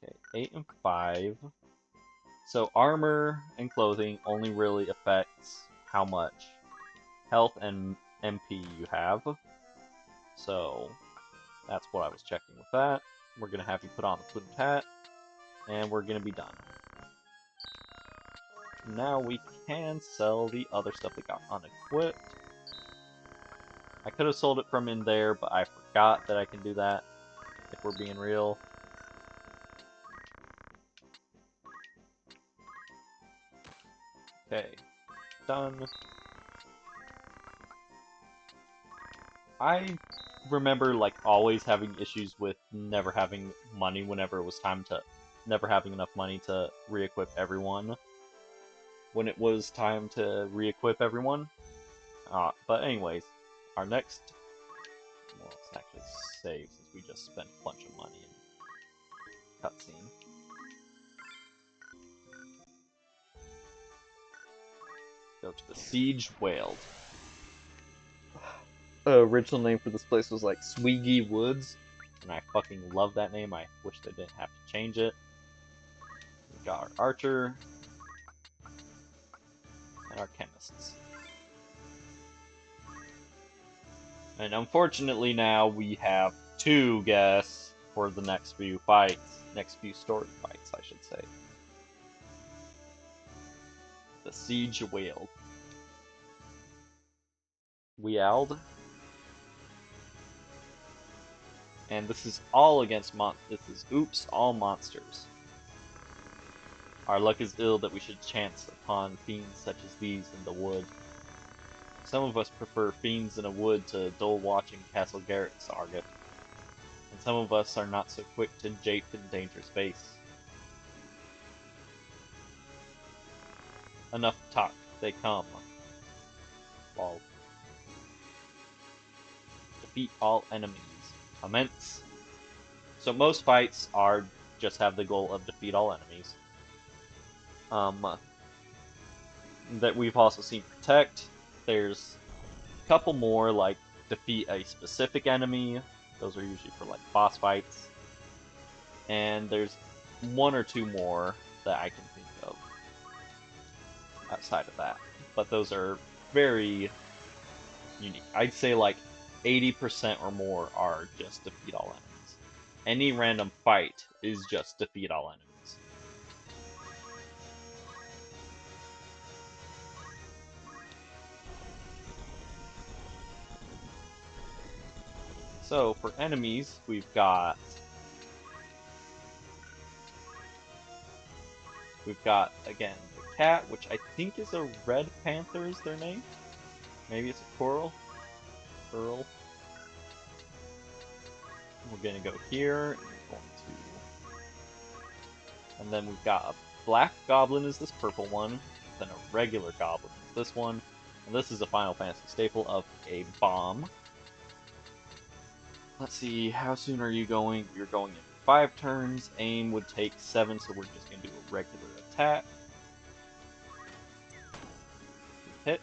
A: Okay, 8 and 5. So armor and clothing only really affects how much health and MP you have. So that's what I was checking with that. We're going to have you put on the plumed hat, and we're going to be done. Now we can sell the other stuff that got unequipped. I could have sold it from in there, but I forgot that I can do that, if we're being real. Okay, done. I remember, like, always having issues with never having money whenever it was time to... Never having enough money to re-equip everyone. When it was time to re-equip everyone. But anyways, our next... Well, let's actually save since we just spent a bunch of money in cutscene. Go to the Siege Weald. The original name for this place was like Sweegie Woods, and I fucking love that name. I wish they didn't have to change it. We got our archer and our chemists. And unfortunately now we have 2 guests for the next few fights. Next few story fights, I should say. The Siege Weald. Weald. And this is all against this is oops, all monsters. Our luck is ill that we should chance upon fiends such as these in the wood. Some of us prefer fiends in a wood to dull watching Castle Garrett's Argot. And some of us are not so quick to jape in danger space. Enough talk, they come. Lol. Defeat all enemies. Commence. So most fights are just have the goal of defeat all enemies. That we've also seen Protect. There's a couple more, like defeat a specific enemy. Those are usually for like boss fights. And there's 1 or 2 more that I can think of outside of that. But those are very unique. I'd say like 80% or more are just defeat all enemies. Any random fight is just defeat all enemies. So for enemies, we've got again the cat, which I think is a red panther is their name. Maybe it's a coral. Pearl. We're gonna go here, and we're going to, and then we've got a black goblin is this purple one, then a regular goblin is this one, and this is a Final Fantasy staple of a bomb. Let's see, how soon are you going? You're going in 5 turns. Aim would take 7, so we're just gonna do a regular attack. Hit.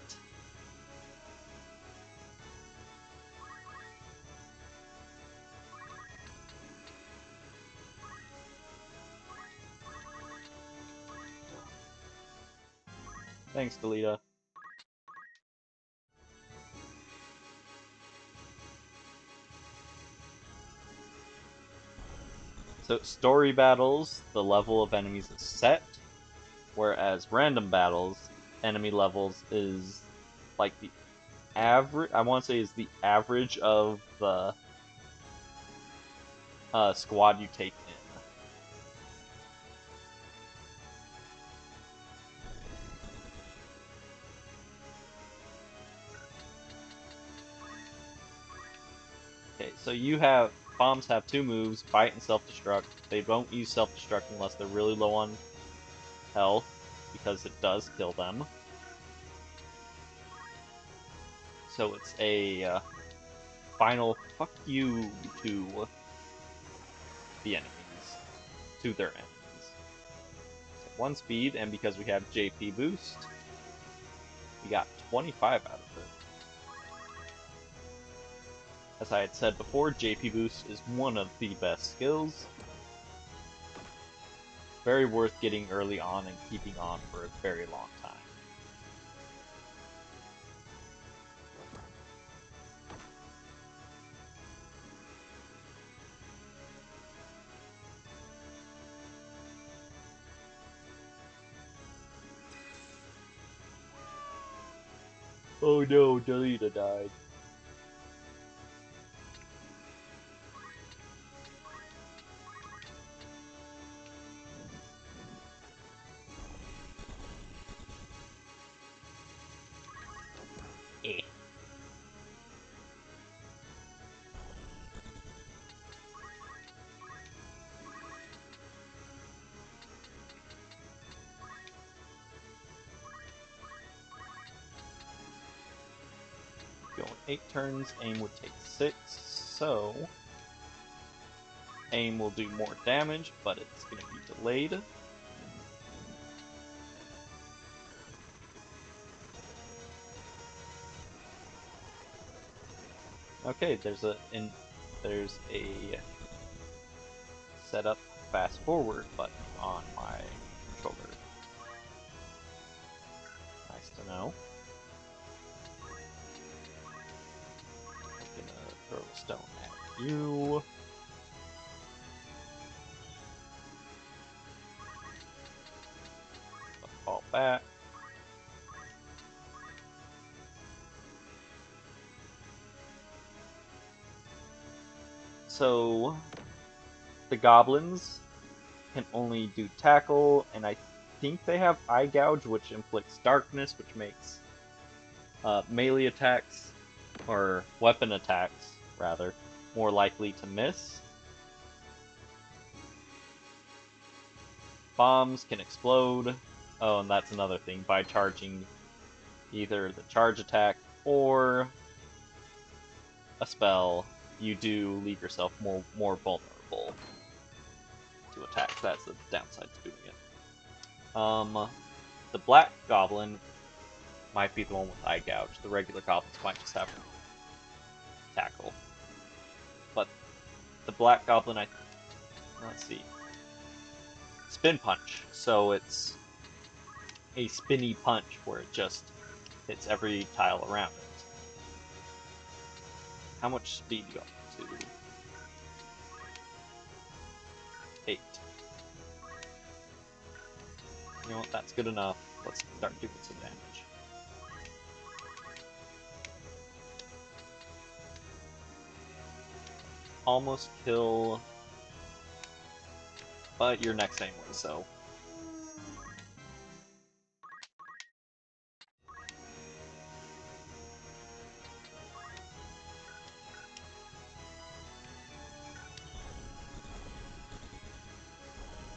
A: Thanks, Delita. So story battles, the level of enemies is set, whereas random battles, enemy levels is like the average. I want to say is the average of the squad you take in. Okay, so you have bombs have 2 moves, bite and self-destruct. They don't use self-destruct unless they're really low on health, because it does kill them. So it's a final fuck you to the enemies, to their enemies. So 1 speed, and because we have JP boost, we got 25 out of it. As I had said before, JP boost is one of the best skills. Very worth getting early on and keeping on for a very long time. Oh no, Delita died. Eh. Going 8 turns, aim would take 6, so aim will do more damage, but it's going to be delayed. Okay, there's a setup fast forward button on my controller. Nice to know. I'm gonna throw a stone at you. Fall back. So the goblins can only do tackle, and I think they have eye gouge, which inflicts darkness, which makes melee attacks, or weapon attacks, rather, more likely to miss. Bombs can explode. Oh, and that's another thing. By charging either the charge attack or a spell, you do leave yourself more vulnerable to attacks. That's the downside to doing it. The black goblin might be the one with eye gouge. The regular goblins might just have tackle. But the black goblin, let's see, spin punch. So it's a spinny punch where it just hits every tile around it. How much speed you up to? 8. You know what, that's good enough. Let's start doing some damage. Almost kill, but you're next anyway, so.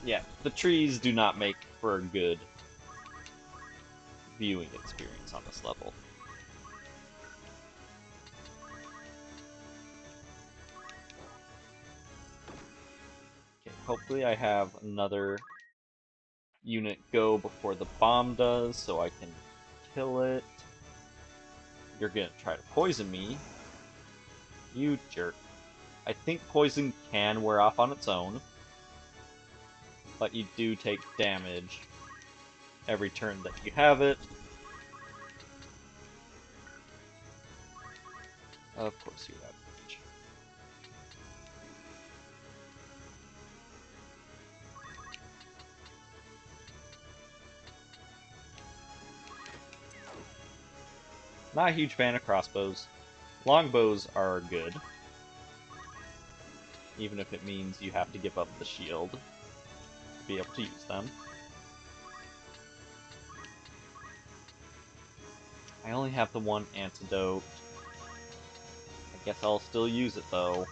A: Yeah, the trees do not make for a good viewing experience on this level. Okay, hopefully I have another unit go before the bomb does, so I can kill it. You're gonna try to poison me. You jerk. I think poison can wear off on its own, but you do take damage every turn that you have it. Of course you're out of range. Not a huge fan of crossbows. Longbows are good, even if it means you have to give up the shield to be able to use them. I only have the one antidote. I guess I'll still use it though.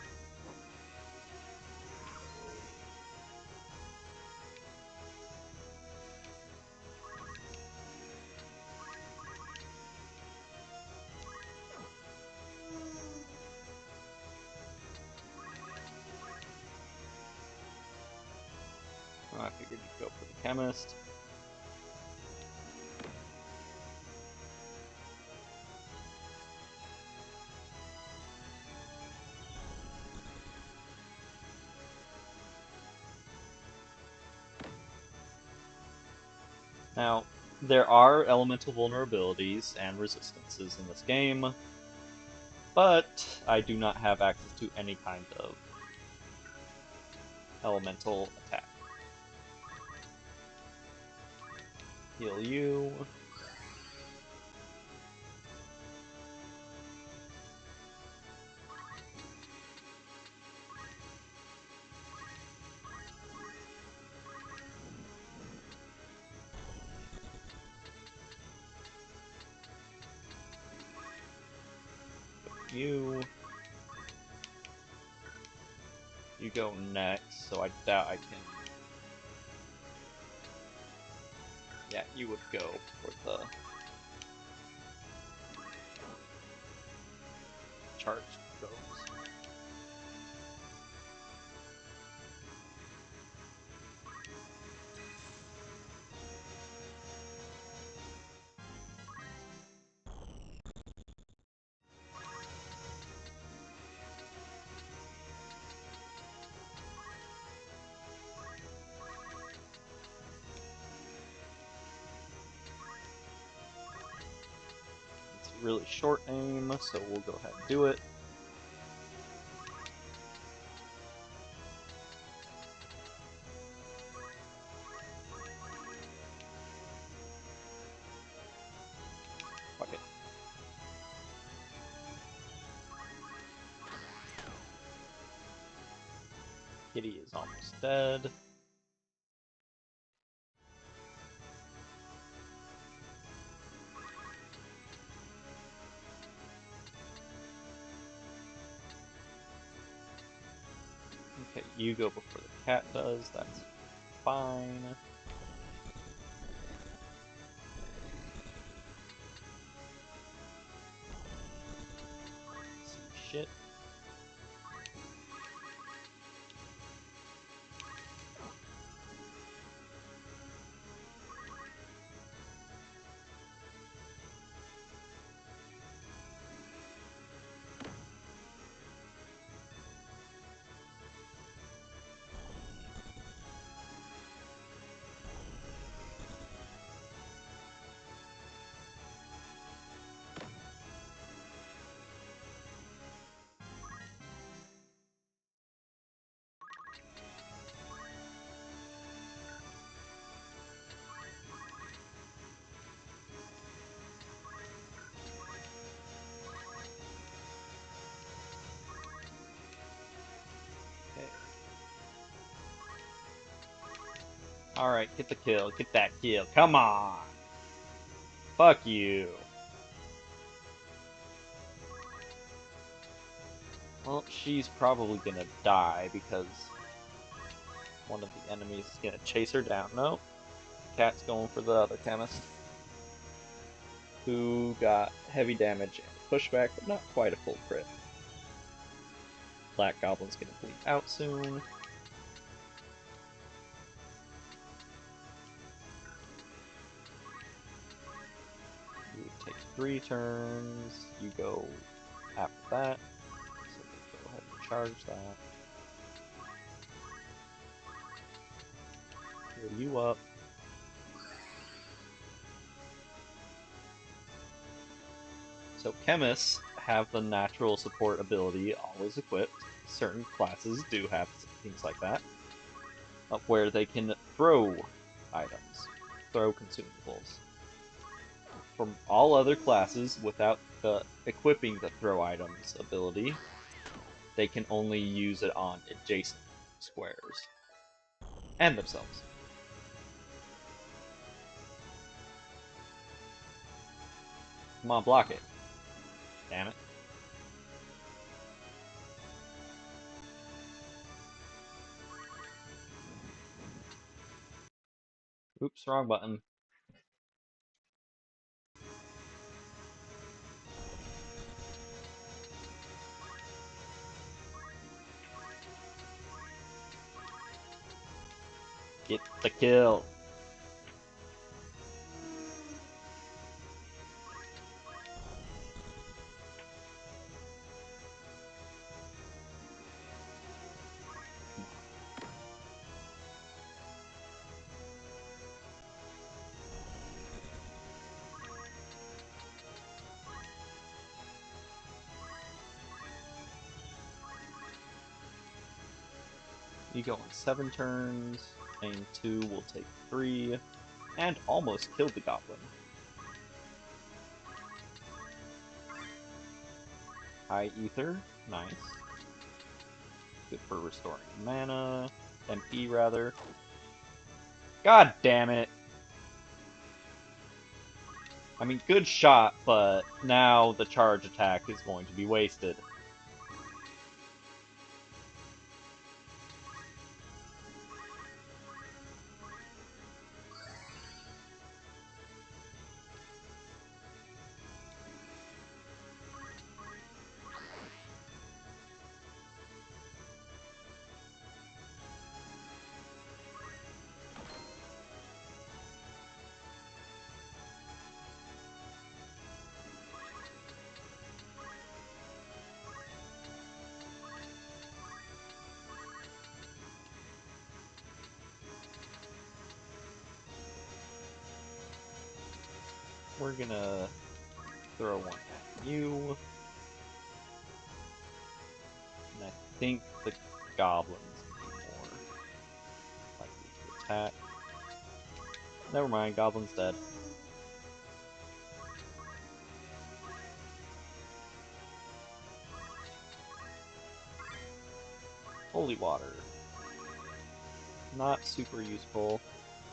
A: Oh, I figured you'd go for the chemist. Now, there are elemental vulnerabilities and resistances in this game, but I do not have access to any kind of elemental attack. Heal you. You. You go next, so I doubt I can. Yeah, you would go for the charge goes. It's a really short aim, so we'll go ahead and do it. Fuck it. Kitty is almost dead. Okay, you go before the cat does, that's fine. See shit. Alright, get the kill. Get that kill. Come on! Fuck you. Well, she's probably gonna die because one of the enemies is gonna chase her down. No, Cat's going for the other chemist, who got heavy damage and pushback, but not quite a full crit. Black Goblin's gonna bleed out soon. You would take 3 turns. You go after that. So we'll go ahead and charge that. Heal you up. So chemists have the natural support ability always equipped. Certain classes do have things like that, where they can throw items, throw consumables. From all other classes, without equipping the throw items ability, they can only use it on adjacent squares and themselves. Come on, block it. Damn it. Oops, wrong button. Get the kill. You go on 7 turns, and 2 will take 3, and almost killed the goblin. High Ether, nice. Good for restoring mana, MP rather. God damn it! I mean, good shot, but now the charge attack is going to be wasted. We're gonna throw one at you. And I think the goblin's gonna be more likely to attack. Never mind, goblin's dead. Holy water. Not super useful.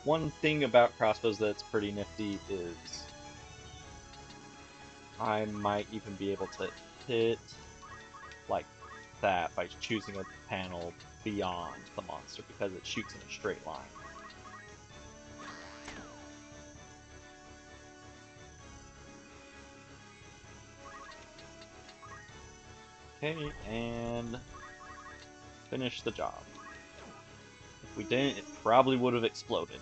A: One thing about crossbows that's pretty nifty is I might even be able to hit like that by choosing a panel beyond the monster because it shoots in a straight line. Okay, and finish the job. If we didn't, it probably would have exploded.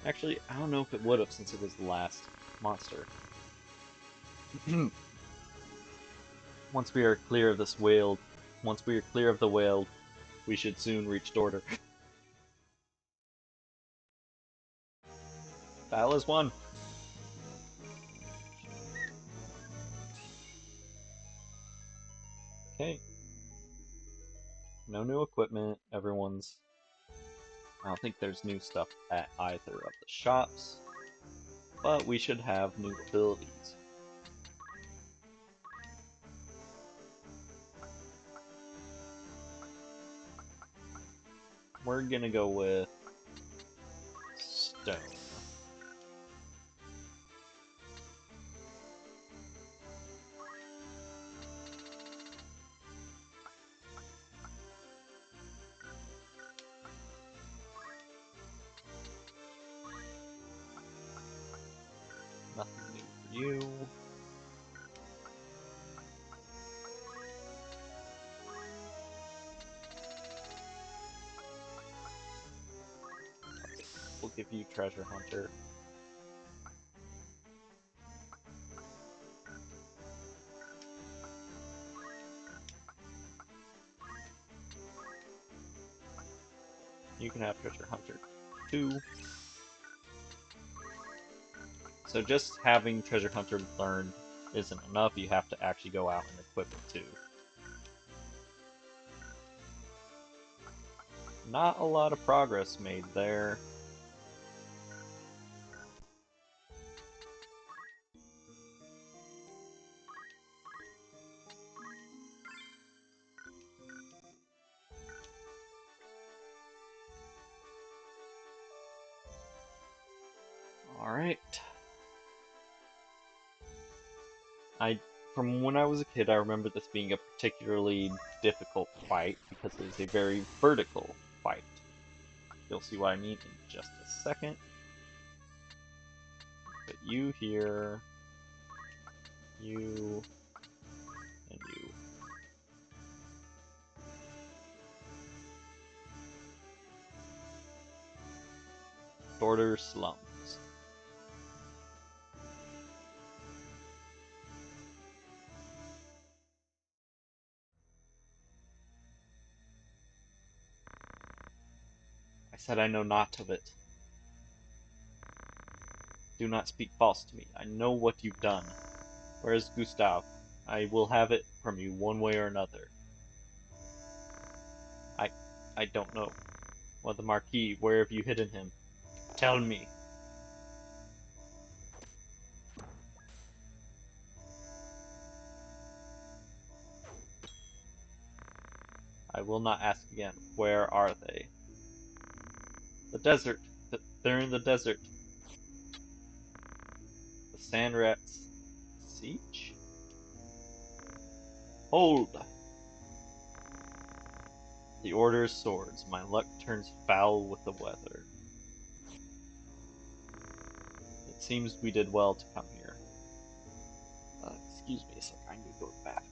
A: Actually, I don't know if it would have since it was the last monster. Once we are clear of this whale, once we are clear of the whale, we should soon reach Dorter. Battle is won. Okay. No new equipment. Everyone's... I don't think there's new stuff at either of the shops. But we should have new abilities. we're gonna go with stone. Nothing new for you. We'll give you Treasure Hunter. You can have Treasure Hunter 2. So just having Treasure Hunter learned isn't enough, you have to actually go out and equip it too. Not a lot of progress made there. Alright. From when I was a kid, I remember this being a particularly difficult fight because it is a very vertical fight. You'll see what I mean in just a second. Put you here, you, and you. Border slums. I said I know not of it. Do not speak false to me. I know what you've done. Where is Gustave? I will have it from you one way or another. I don't know. Well, the Marquis, where have you hidden him? Tell me. I will not ask again. Where are they? The desert. They're in the desert. The sand rats. Siege? Hold! The order's swords. My luck turns foul with the weather. It seems we did well to come here. Excuse me a sec. I need to go to the bathroom.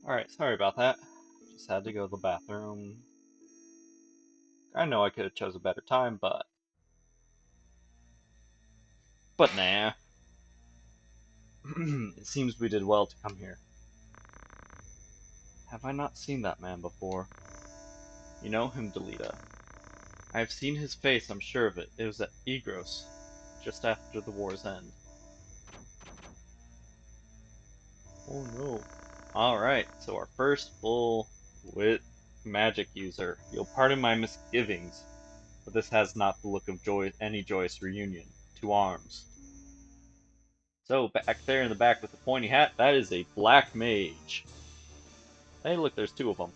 A: Alright, sorry about that. Just had to go to the bathroom. I know I could have chose a better time, but nah. It seems we did well to come here. Have I not seen that man before? You know him, Delita. I have seen his face, I'm sure of it. It was at Egros, just after the war's end. Oh no. Alright, so our first full wit magic user. You'll pardon my misgivings, but this has not the look of any joyous reunion. To arms. So, back there in the back with the pointy hat, that is a black mage. Hey, look, there's two of them.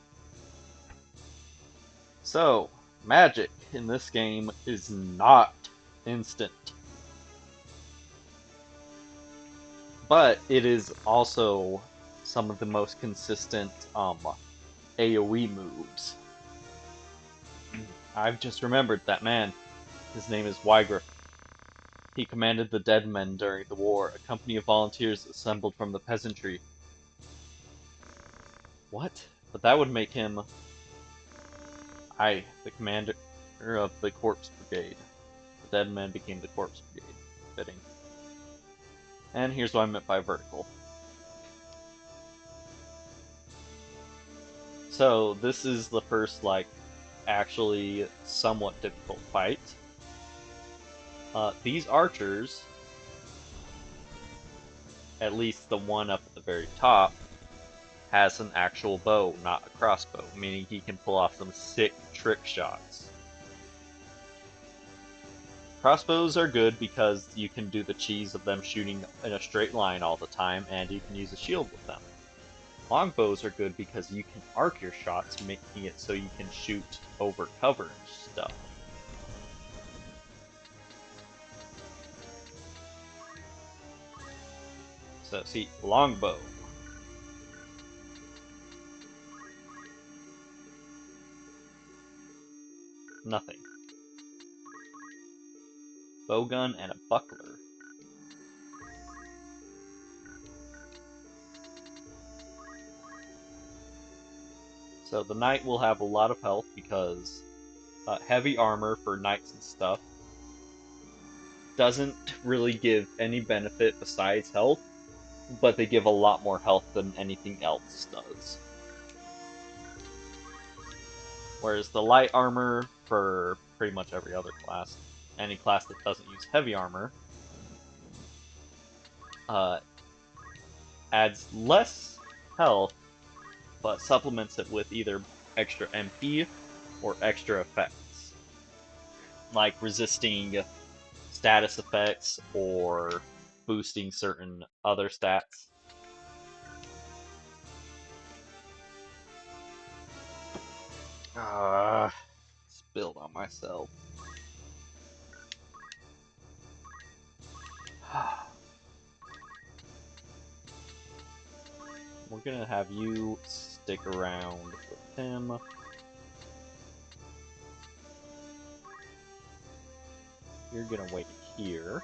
A: So, magic in this game is not instant. But it is also some of the most consistent AoE moves. I've just remembered that man. His name is Wygriff. He commanded the Dead Men during the war, a company of volunteers assembled from the peasantry. What? But that would make him... the commander of the Corpse Brigade. The Dead Men became the Corpse Brigade. Fitting. And here's what I meant by vertical. So, this is the first, like, actually somewhat difficult fight. These archers, at least the one up at the very top, has an actual bow, not a crossbow, meaning he can pull off some sick trick shots. Crossbows are good because you can do the cheese of them shooting in a straight line all the time, and you can use a shield with them. Longbows are good because you can arc your shots, making it so you can shoot over cover and stuff. So, see, longbow. Nothing. Bowgun and a buckler. So the knight will have a lot of health because heavy armor for knights and stuff doesn't really give any benefit besides health, but they give a lot more health than anything else does. Whereas the light armor for pretty much every other class, any class that doesn't use heavy armor, adds less health, but supplements it with either extra MP or extra effects, like resisting status effects or boosting certain other stats. Spilled on myself. We're gonna have you stick around with him. You're gonna wait here.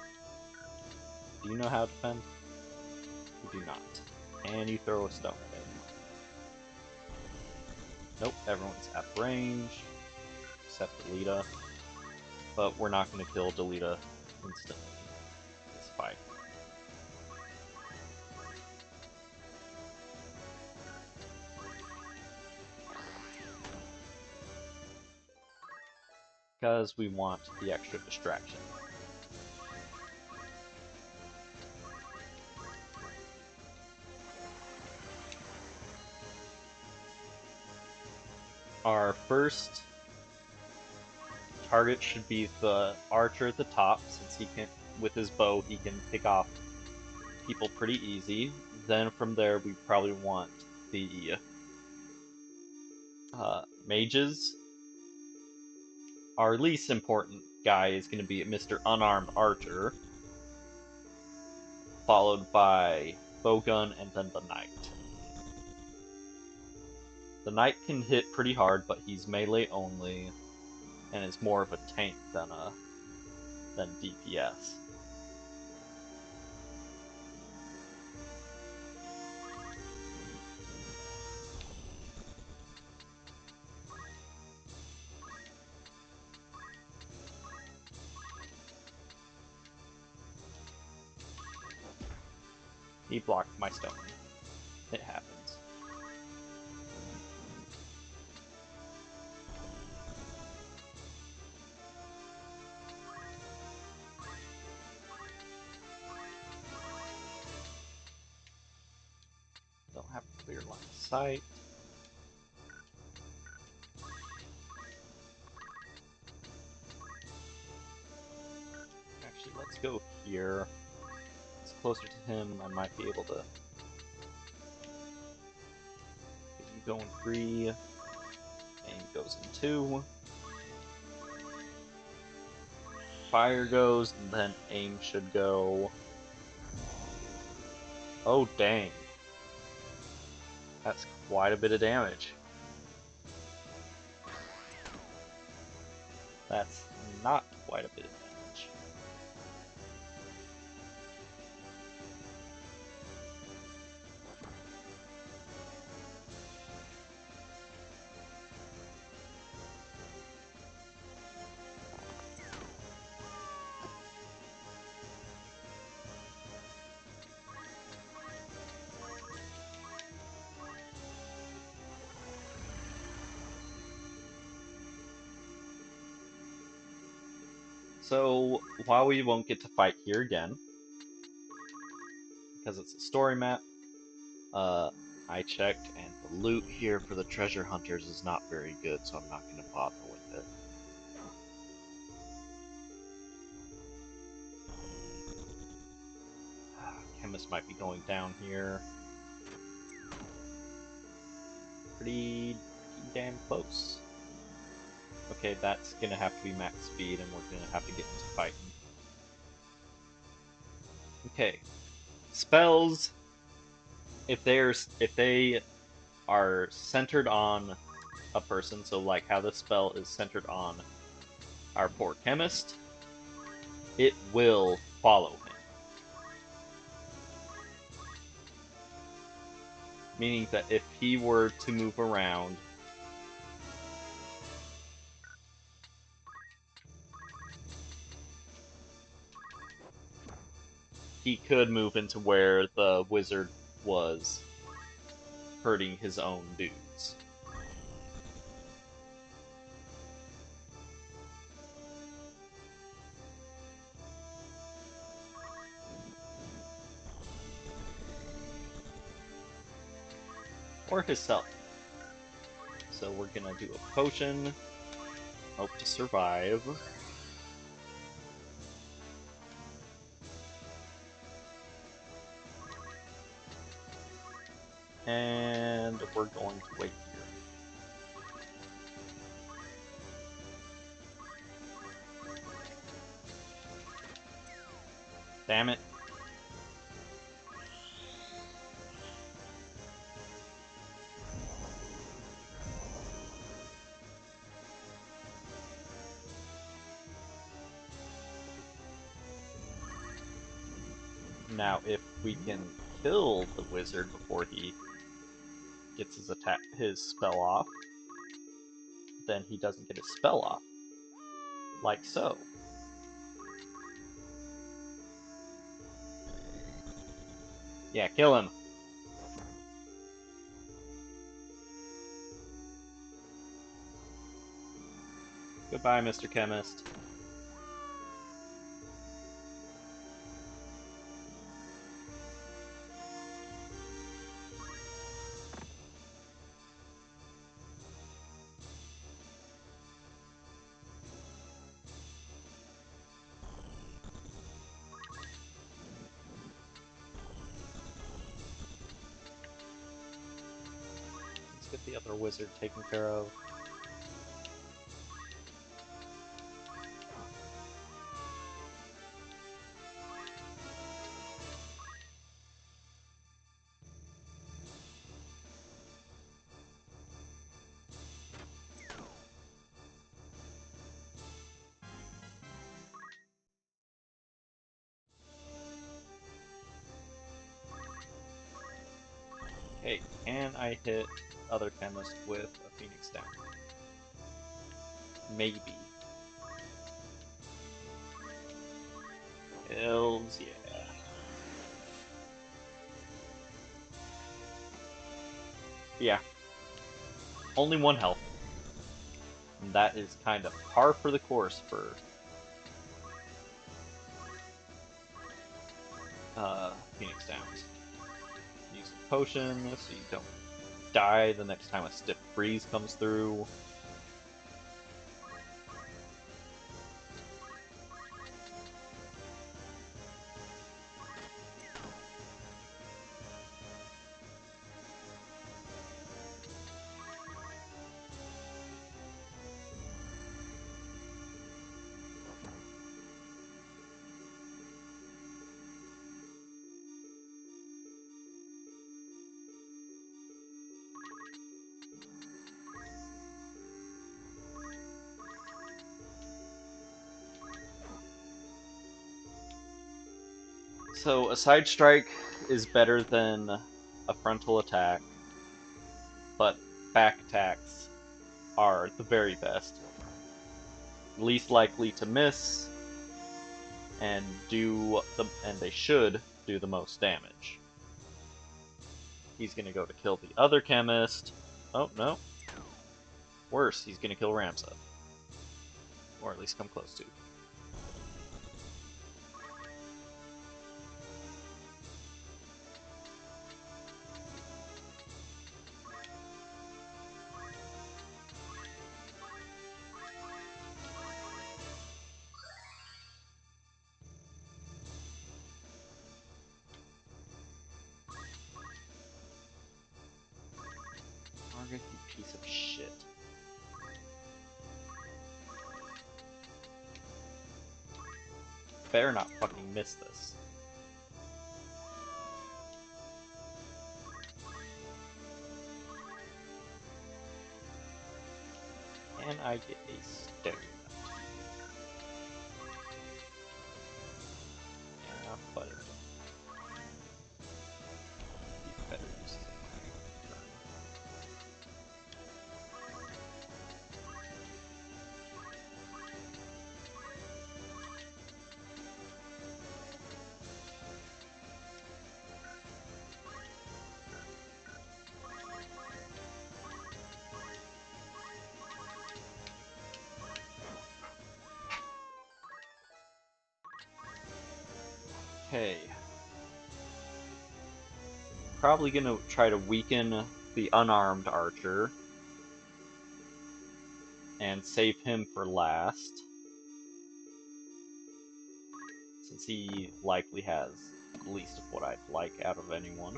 A: Do you know how to defend? You do not. And you throw a stone at him. Nope, everyone's at range, except Delita. But we're not gonna kill Delita instantly in this fight. Because we want the extra distraction. Our first target should be the archer at the top, since he can, with his bow, he can pick off people pretty easy. Then from there, we probably want the mages. Our least important guy is going to be Mr. Unarmed Archer, followed by Bowgun, and then the Knight. The Knight can hit pretty hard, but he's melee only, and is more of a tank than DPS. He blocked my stone. It happens. Don't have a clear line of sight. Actually, let's go here. It's closer to him. I might be able to get you going free. Aim goes in 2. Fire goes, and then aim should go. Oh, dang. That's quite a bit of damage. That's not quite a bit of damage. So, while we won't get to fight here again, because it's a story map, I checked, and the loot here for the treasure hunters is not very good, so I'm not going to bother with it. Chemist might be going down here. Pretty damn close. Okay, that's going to have to be max speed, and we're going to have to get into fighting. Okay. Spells, if they are centered on a person, so like how this spell is centered on our poor chemist, it will follow him. Meaning that if he were to move around, he could move into where the wizard was hurting his own dudes. Or himself. So we're gonna do a potion. Hope to survive. And we're going to wait here. Damn it. Now, if we can kill the wizard before he gets his spell off, then he doesn't get his spell off. Like so. Yeah, kill him. Goodbye, Mr. Chemist. Let's get the other wizard taken care of. Hey, can I hit other chemist with a Phoenix down? Maybe. Hills, yeah. Yeah, only 1 health. And that is kind of par for the course for Phoenix Downs. Use a potion so you don't die the next time a stiff breeze comes through. So a side strike is better than a frontal attack, but back attacks are the very best. Least likely to miss, and they should do the most damage. He's gonna go to kill the other chemist. Oh no. Worse, he's gonna kill Ramsa. Or at least come close to. Margaret, you piece of shit. Better not fucking miss this. Can I get a stone? Yeah, but it better use it. Okay. Probably gonna try to weaken the unarmed archer and save him for last, since he likely has the least of what I'd like out of anyone.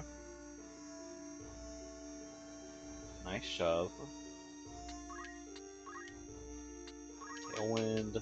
A: Nice shove. Tailwind.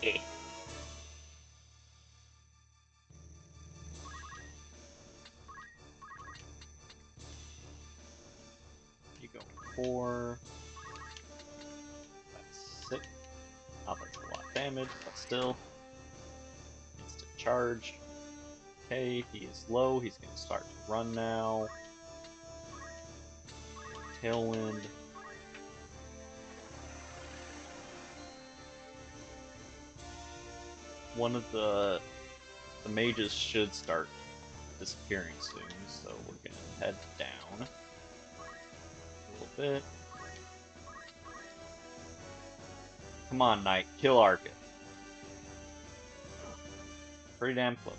A: Eh. You go 4. That's 6. Not that's a lot of damage, but still. Instant charge. Okay, he is low. He's going to start to run now. Tailwind. One of the mages should start disappearing soon, so we're going to head down a little bit. Come on, Knight. Kill Arcus. Pretty damn close.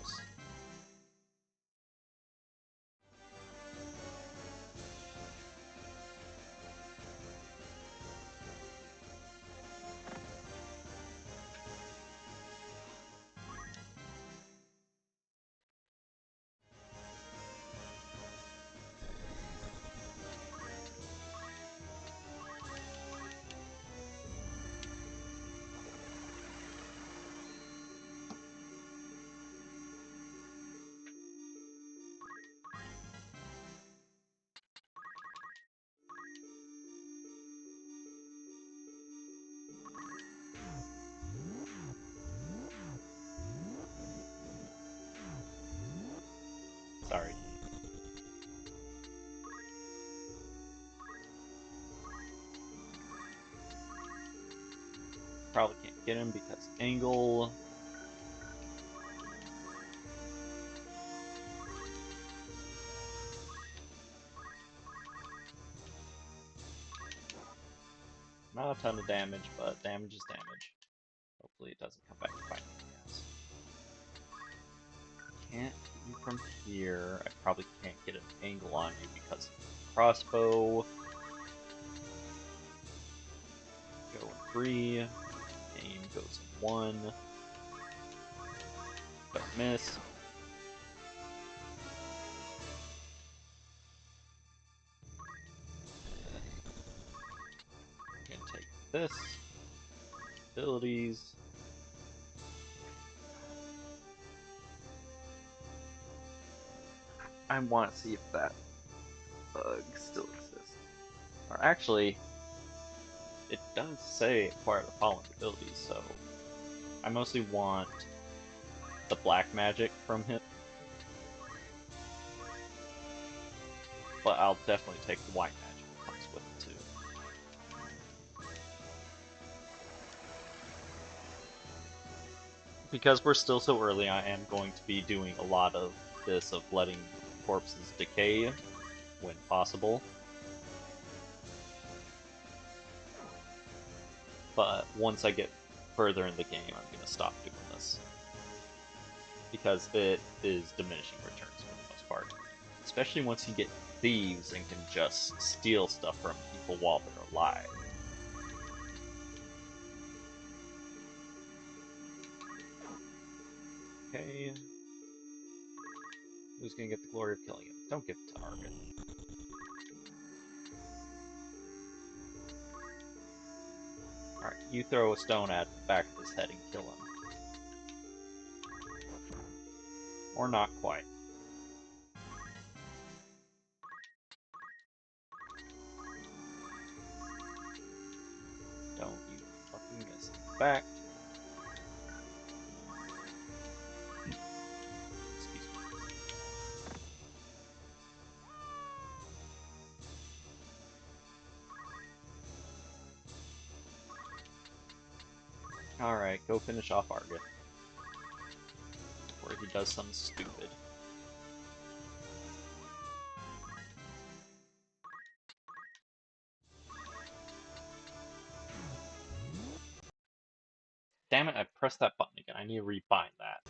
A: Sorry. Probably can't get him because angle. Not a ton of damage, but damage is damage. Hopefully it doesn't come back to bite me in the ass. Can't get you from here. I probably can't get an angle on you because of the crossbow. Go in 3. Aim goes in 1. Don't miss. I'm gonna take this. Abilities. I want to see if that bug still exists. Or actually, it does say acquire the following abilities, so I mostly want the black magic from him. But I'll definitely take the white magic that comes with it too. Because we're still so early, I am going to be doing a lot of this of letting corpses decay when possible. But once I get further in the game, I'm going to stop doing this. Because it is diminishing returns for the most part. Especially once you get thieves and can just steal stuff from people while they're alive. Okay. Who's gonna get the glory of killing him? Don't give it to Argon. Alright, you throw a stone at the back of his head and kill him. Or not quite. Don't you fucking miss. In fact, excuse me. Alright, go finish off Argon. Where he does something stupid. Damn it, I pressed that button again. I need to rebind that.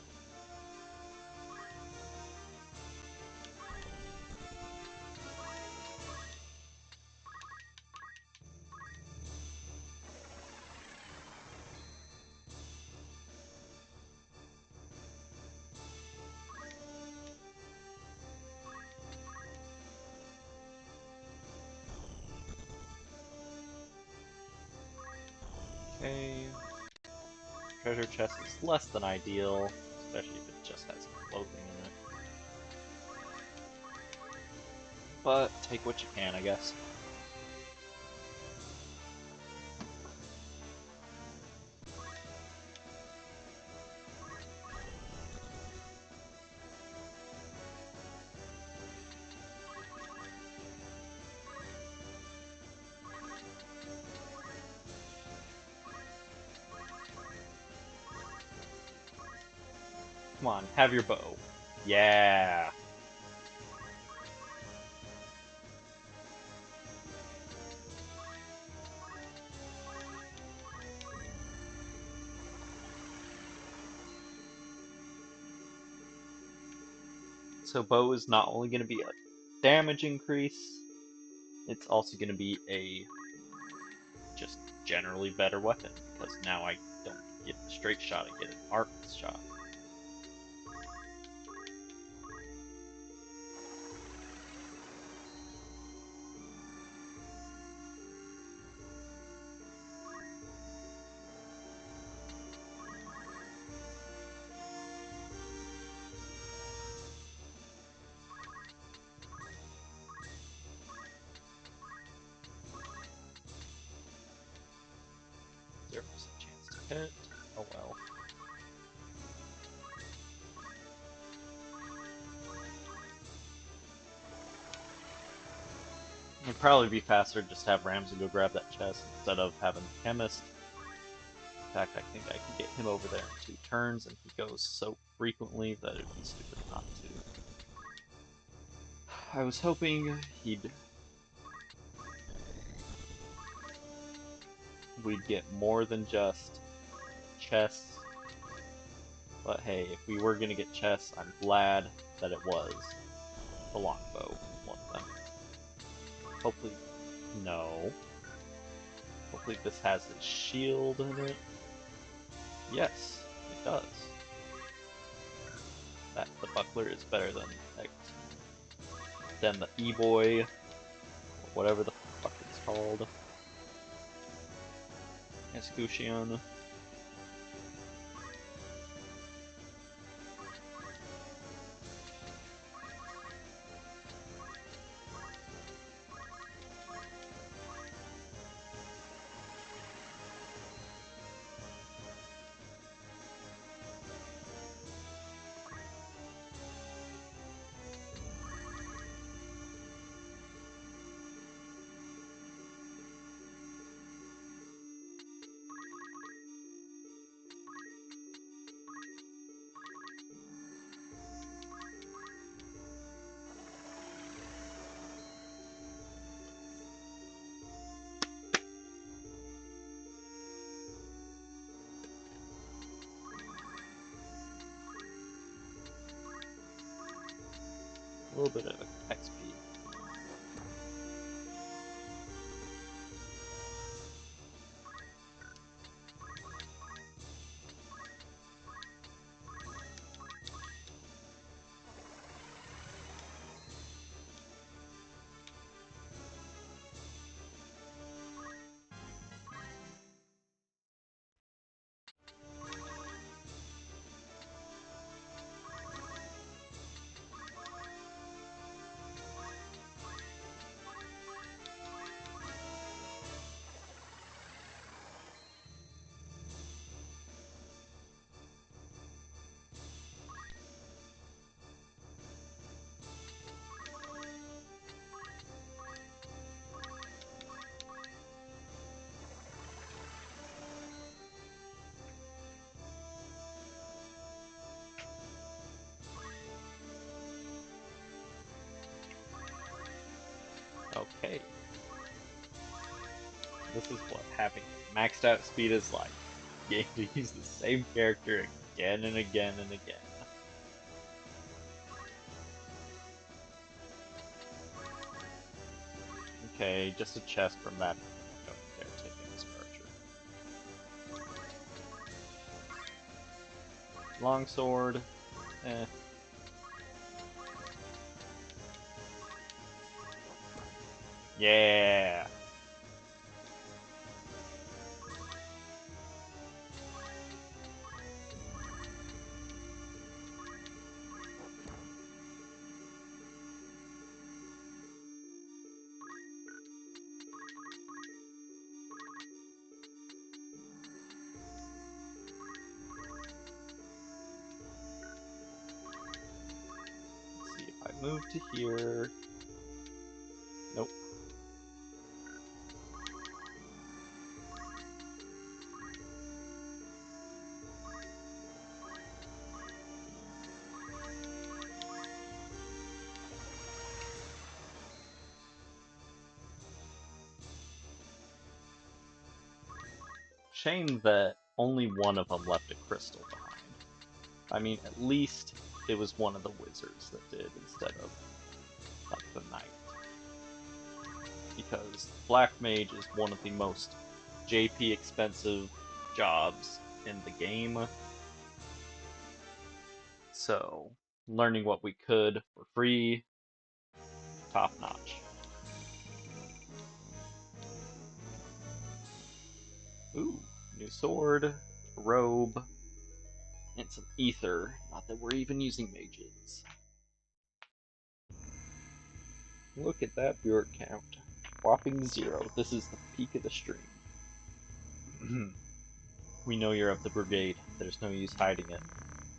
A: Okay. Treasure chest is less than ideal, especially if it just has clothing in it. But take what you can, I guess. Come on, have your bow. Yeah. So bow is not only going to be a damage increase, it's also going to be a just generally better weapon, because now I don't get the straight shot, I get an arced shot. There was a chance to hit. Oh well. It'd probably be faster just to have Ramsey go grab that chest instead of having the chemist. In fact, I think I can get him over there in 2 turns, and he goes so frequently that it'd be stupid not to. I was hoping we'd get more than just chests, but hey, if we were gonna get chests, I'm glad that it was the longbow, one of them. Hopefully, no. Hopefully this has his shield in it. Yes, it does. That the buckler is better than the E-boy, or whatever the fuck it's called. Escutcheon. A little bit of XP. Okay. This is what having maxed out speed is like. You get to use the same character again and again and again. Okay, just a chest from that. I don't dare take this archer. Longsword. Eh. Yeah. Let's see if I move to here. Nope. Shame that only one of them left a crystal behind. I mean, at least it was one of the wizards that did instead of, like, the knight. Because Black Mage is one of the most JP expensive jobs in the game. So, learning what we could for free, top notch. Ooh, new sword, robe, and some ether. Not that we're even using mages. Look at that Bjork count. Whopping 0. This is the peak of the stream. We know you're of the brigade. There's no use hiding it.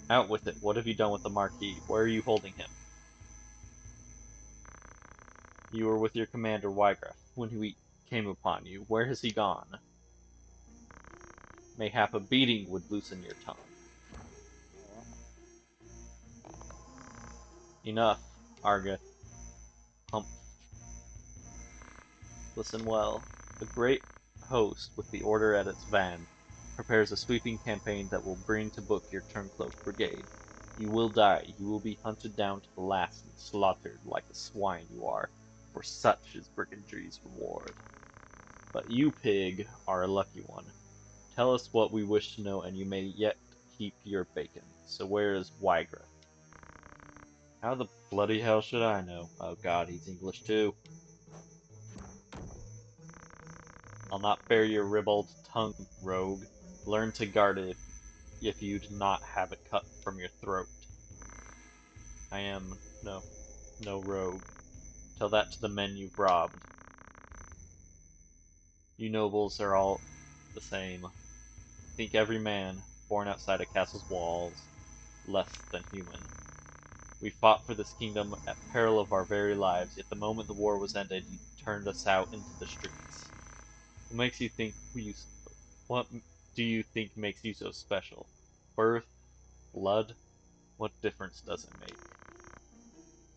A: Out with it. What have you done with the Marquis? Where are you holding him? You were with your commander Wygraf when he came upon you. Where has he gone? Mayhap a beating would loosen your tongue. Enough, Arga. Humph. Listen well. The great host, with the order at its van, prepares a sweeping campaign that will bring to book your Turncloak Brigade. You will die. You will be hunted down to the last and slaughtered like the swine you are, for such is Brigandry's reward. But you, pig, are a lucky one. Tell us what we wish to know, and you may yet keep your bacon. So where is Wygraf? How the bloody hell should I know? Oh god, he's English too. I'll not bear your ribald tongue, rogue. Learn to guard it if you do not have it cut from your throat. I am no rogue. Tell that to the men you've robbed. You nobles are all the same. Think every man, born outside a castle's walls, less than human. We fought for this kingdom at peril of our very lives, yet the moment the war was ended, you turned us out into the streets. What do you think makes you so special? Birth? Blood? What difference does it make?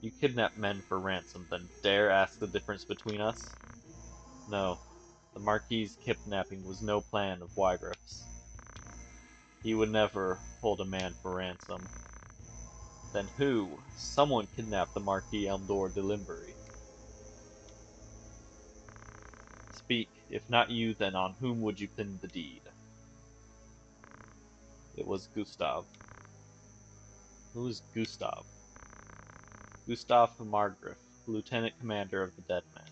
A: You kidnap men for ransom, then dare ask the difference between us? No, the Marquis's kidnapping was no plan of Wygraf's. He would never hold a man for ransom. Then who? Someone kidnapped the Marquis Elmdor de Limbury. Speak. If not you, then on whom would you pin the deed? It was Gustav. Who is Gustav? Gustav Margraf, lieutenant commander of the Dead Men.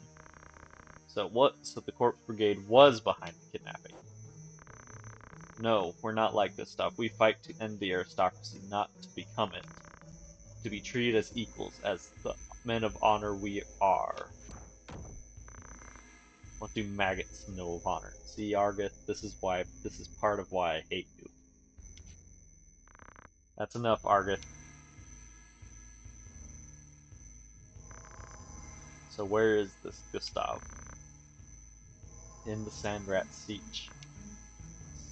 A: So the Corpse Brigade was behind the kidnapping. No, we're not like Gustav. We fight to end the aristocracy, not to become it. To be treated as equals, as the men of honor we are. What do maggots know of honor? See, Arga, this is part of why I hate you. That's enough, Arga. So where is this Gustav? In the Sandrat Siege.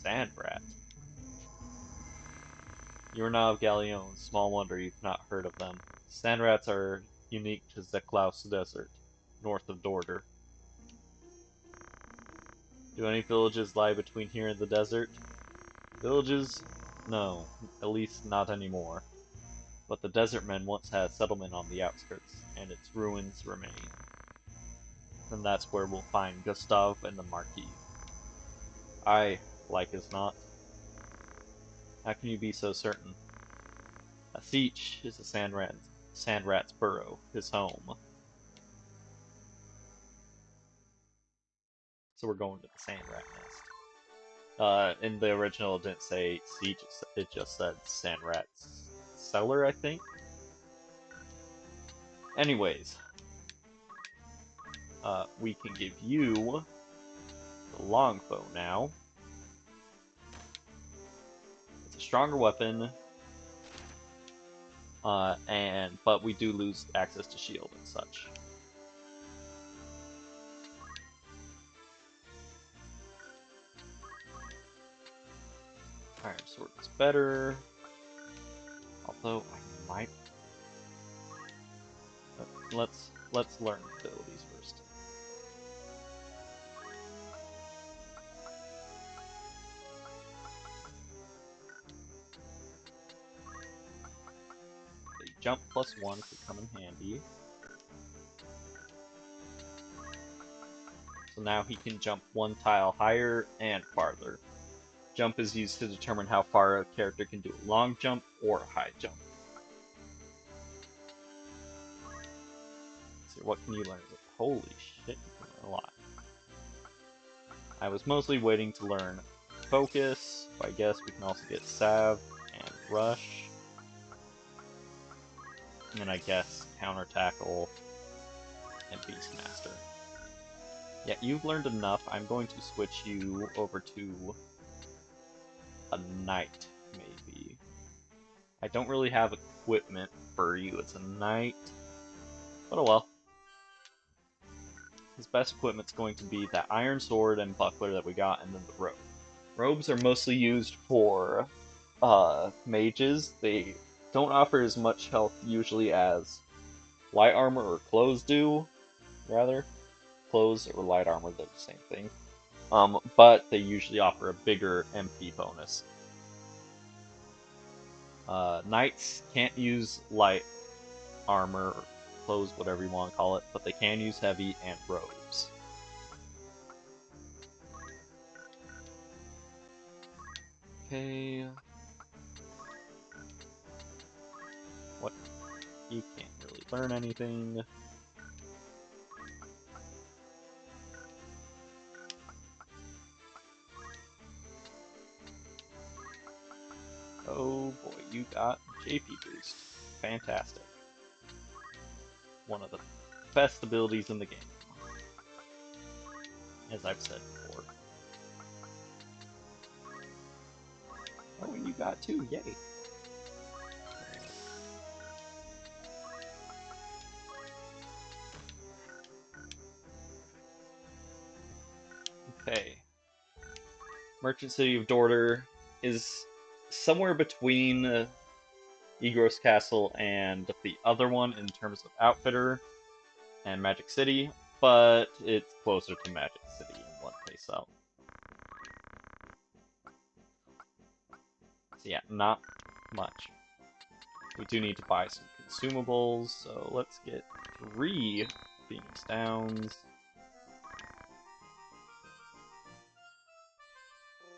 A: Sandrat? You're not of Galleon, small wonder you've not heard of them. Sandrats are unique to Zeklaus Desert, north of Dorder. Do any villages lie between here and the desert? Villages? No, at least not anymore. But the desert men once had a settlement on the outskirts, and its ruins remain. And that's where we'll find Gustav and the Marquis. Aye, like as not. How can you be so certain? A Siege is a Sandrat's burrow, his home. So we're going to the Sandrat nest. In the original it didn't say Siege, it just said Sandrat's cellar, I think? Anyways. We can give you the longbow now. It's a stronger weapon, but we do lose access to shield and such. Iron sword is better, although I might. Let's learn abilities first. Jump +1 could come in handy. So now he can jump one tile higher and farther. Jump is used to determine how far a character can do a long jump or a high jump. So what can you learn? Holy shit, you can learn a lot. I was mostly waiting to learn Focus, but I guess we can also get Salve and Rush. And then I guess Counter Tackle and Beastmaster. Yeah, you've learned enough. I'm going to switch you over to a Knight, maybe. I don't really have equipment for you as a Knight, but oh well. his best equipment's going to be that iron sword and buckler that we got, and then the robe. Robes are mostly used for mages. They don't offer as much health usually as light armor or clothes do, rather. Clothes or light armor, they're the same thing. But they usually offer a bigger MP bonus. Knights can't use light armor or clothes, whatever you want to call it, but they can use heavy and robes. Okay. What? You can't really learn anything. Oh boy, you got JP boost. Fantastic. One of the best abilities in the game, as I've said before. Oh, and you got two, yay. Okay. Merchant City of Dorter is somewhere between Egros Castle and the other one in terms of Outfitter and Magic City, but it's closer to Magic City in one place out. So yeah, not much. We do need to buy some consumables, so let's get 3 Phoenix Downs.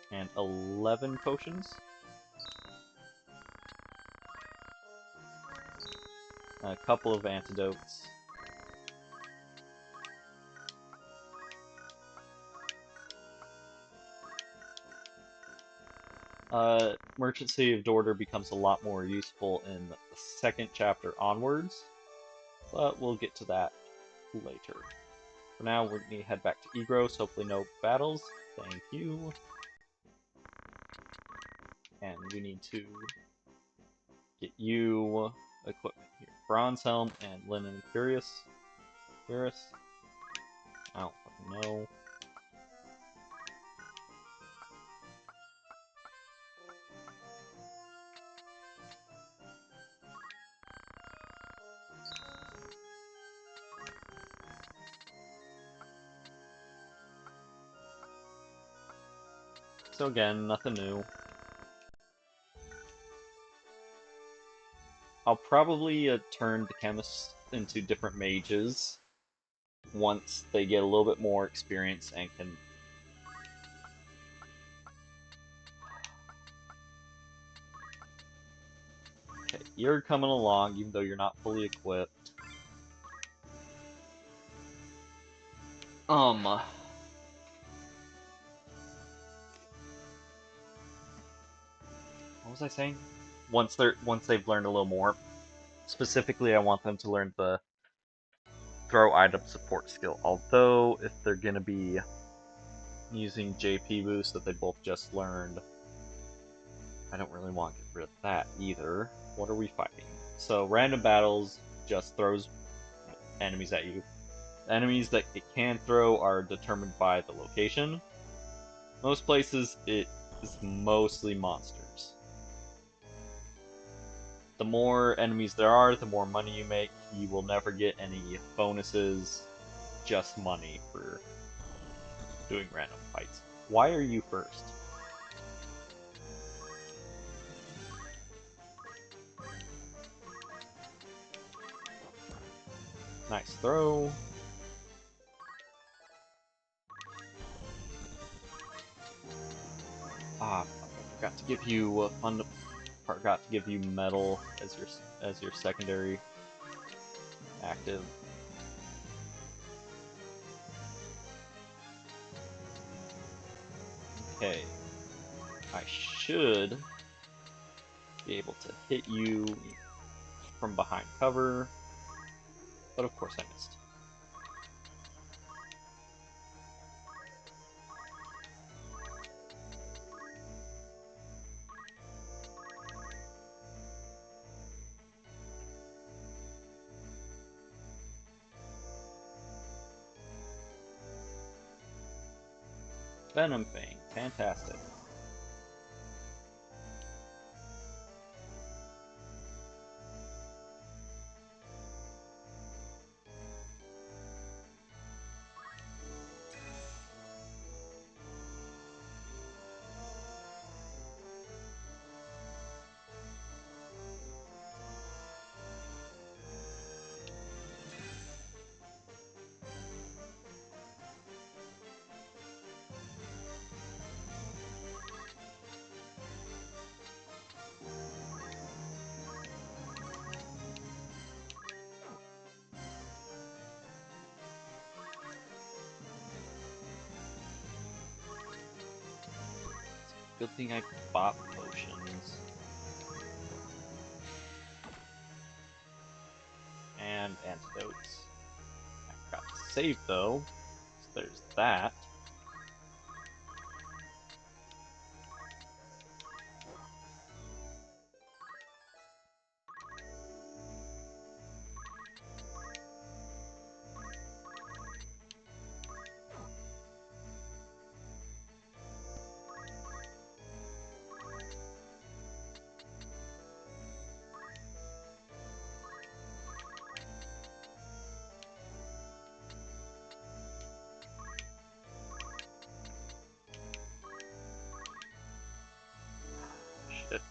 A: And 11 potions. A couple of antidotes. Merchant City of Dorter becomes a lot more useful in the second chapter onwards, but we'll get to that later. For now, we need to head back to Egros, hopefully no battles. Thank you. And we need to get you equipment here. Bronze Helm and Linen Cuirass. I don't fucking know. So again, nothing new. I'll probably turn the chemists into different mages once they get a little bit more experience and can... Okay, you're coming along even though you're not fully equipped. What was I saying? Once they've learned a little more. Specifically, I want them to learn the throw item support skill. Although, if they're gonna be using JP boost that they both just learned, I don't really want to get rid of that either. What are we fighting? So, random battles just throws enemies at you. The enemies that it can throw are determined by the location. Most places, it is mostly monsters. The more enemies there are, the more money you make. You will never get any bonuses, just money for doing random fights. Why are you first? Nice throw. Ah, fuck, I forgot to give you forgot to give you metal as your secondary active. Okay. I should be able to hit you from behind cover, but of course I missed. Venom Fang, fantastic. Good thing I bought potions. And antidotes. I forgot to save though, so there's that. Shit.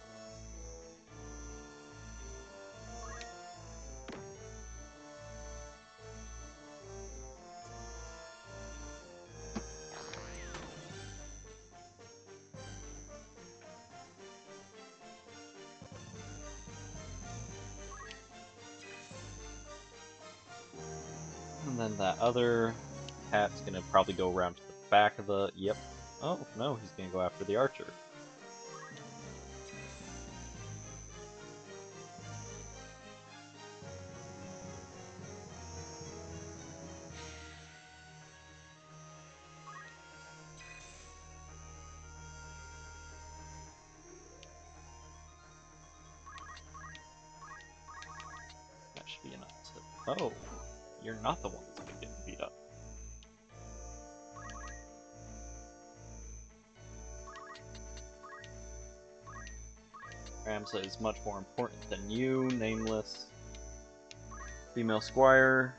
A: And then that other cat's gonna probably go around to the back of the... Yep. Oh, no, he's gonna go after the archer. That should be enough to... Oh, you're not the one that's been getting beat up. Ramsa is much more important than you, nameless. Female squire.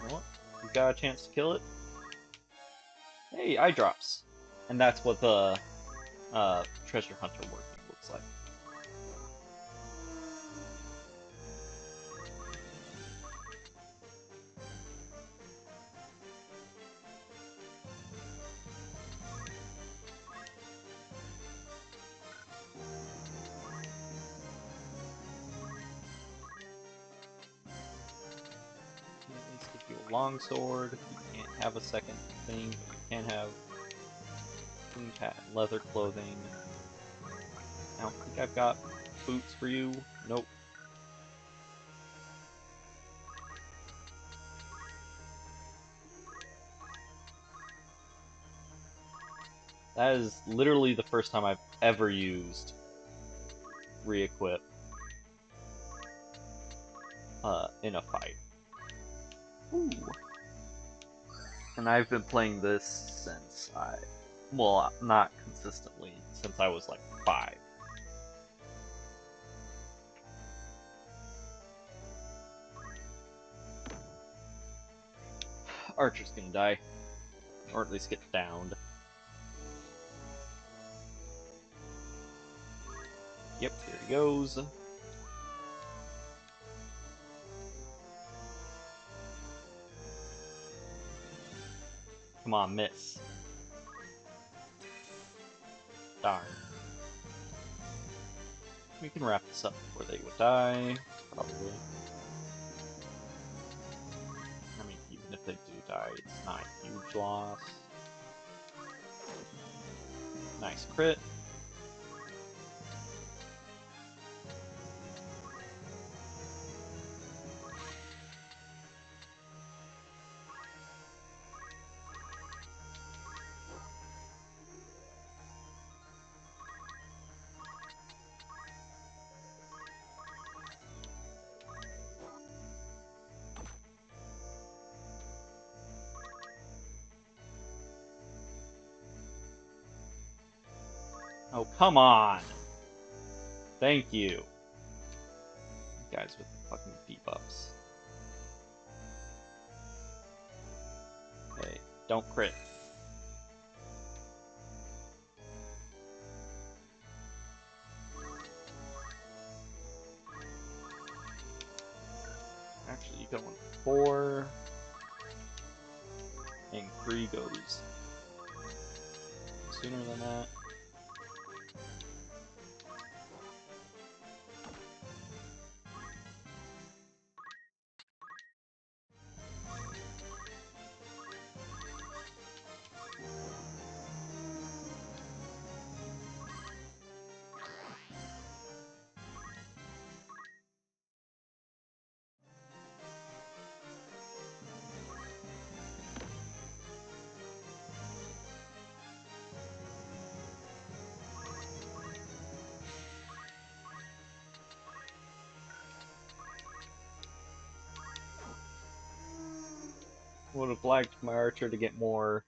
A: You know what? You got a chance to kill it. Hey, eye drops. And that's what the treasure hunter working looks like. At least give you a longsword. You can't have a second thing, but you can have wing pattern leather clothing. I don't think I've got boots for you. Nope. That is literally the first time I've ever used re-equip in a fight. Ooh. And I've been playing this since well, not consistently, since I was like 5. Archer's gonna die. Or at least get downed. Yep, here he goes. Come on, miss. Darn. We can wrap this up before they would die, probably. I mean, even if they do die, it's not a huge loss. Nice crit. Oh, come on! Thank you. You guys with the fucking debuffs. Hey, don't crit. Actually, you go in 4, and 3 goes sooner than that. Would have liked my archer to get more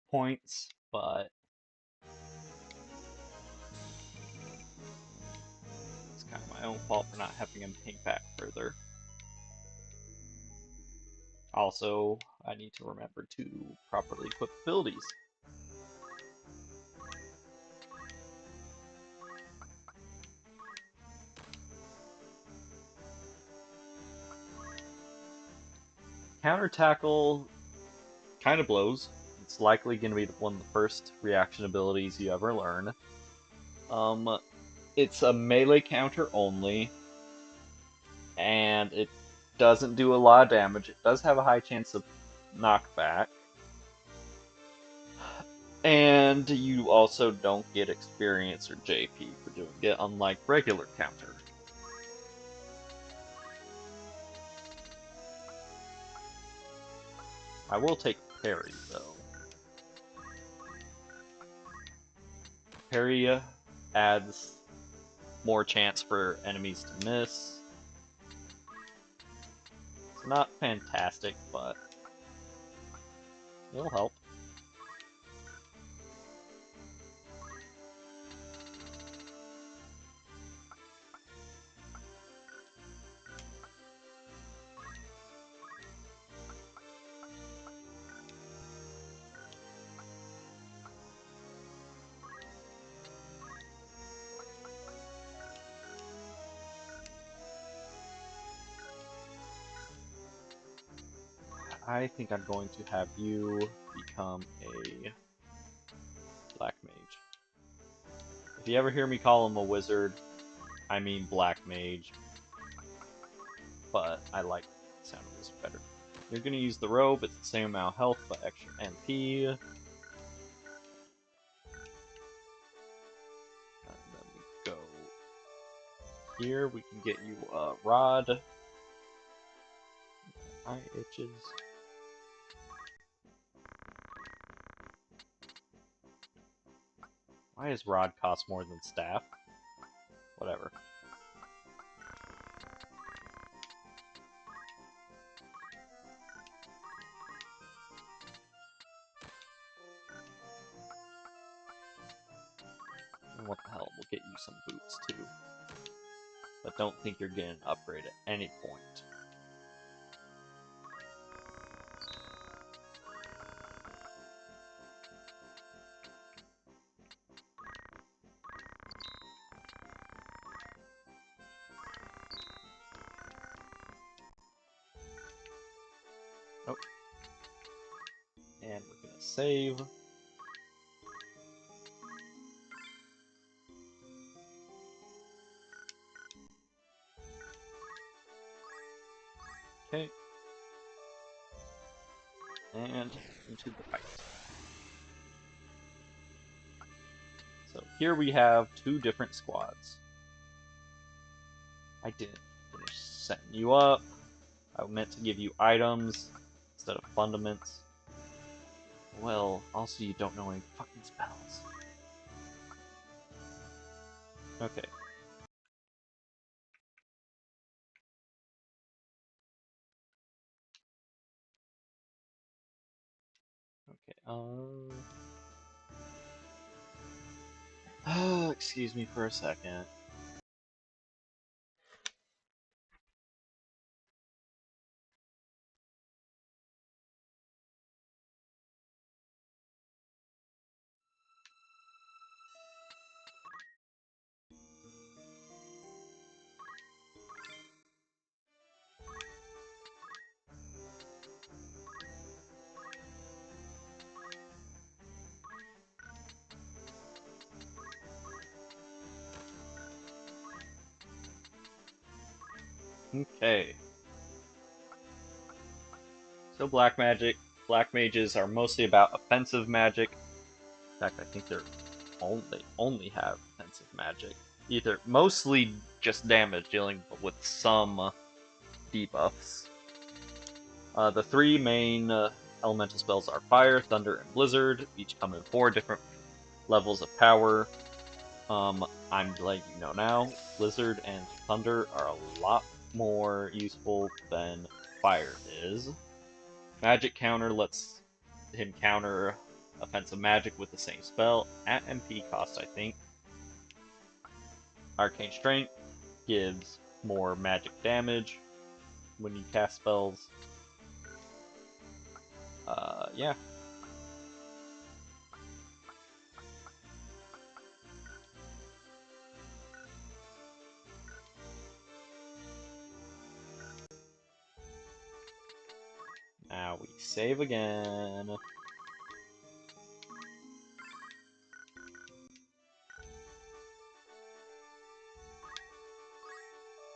A: points, but it's kind of my own fault for not having him ping back further. Also, I need to remember to properly equip abilities. Counter tackle kind of blows. It's likely going to be one of the first reaction abilities you ever learn. It's a melee counter only, and it doesn't do a lot of damage. It does have a high chance of knockback. And you also don't get experience or JP for doing it, unlike regular counter. I will take parry, though. Parry adds more chance for enemies to miss. It's not fantastic, but it'll help. I think I'm going to have you become a black mage. If you ever hear me call him a wizard, I mean black mage. But I like the sound of wizard better. You're going to use the robe, it's the same amount of health, but extra MP. And then we go here, we can get you a rod. Eye itches. Why does rod cost more than staff? Whatever. And what the hell, we'll get you some boots too. But don't think you're getting an upgrade at any point. Nope. And we're gonna save. Okay. And into the fight. So here we have 2 different squads. I didn't finish setting you up. I meant to give you items instead of fundaments. Well, also you don't know any fucking spells. Okay. Okay, Excuse me for a second. Okay. So black mages are mostly about offensive magic. In fact, I think they only have offensive magic. Either mostly just damage dealing with some debuffs. The three main elemental spells are Fire, Thunder, and Blizzard. Each come in 4 different levels of power. I'm letting you know now, Blizzard and Thunder are a lot more useful than Fire is. Magic Counter lets him counter offensive magic with the same spell at MP cost, I think. Arcane Strength gives more magic damage when you cast spells. Yeah. Now we save again.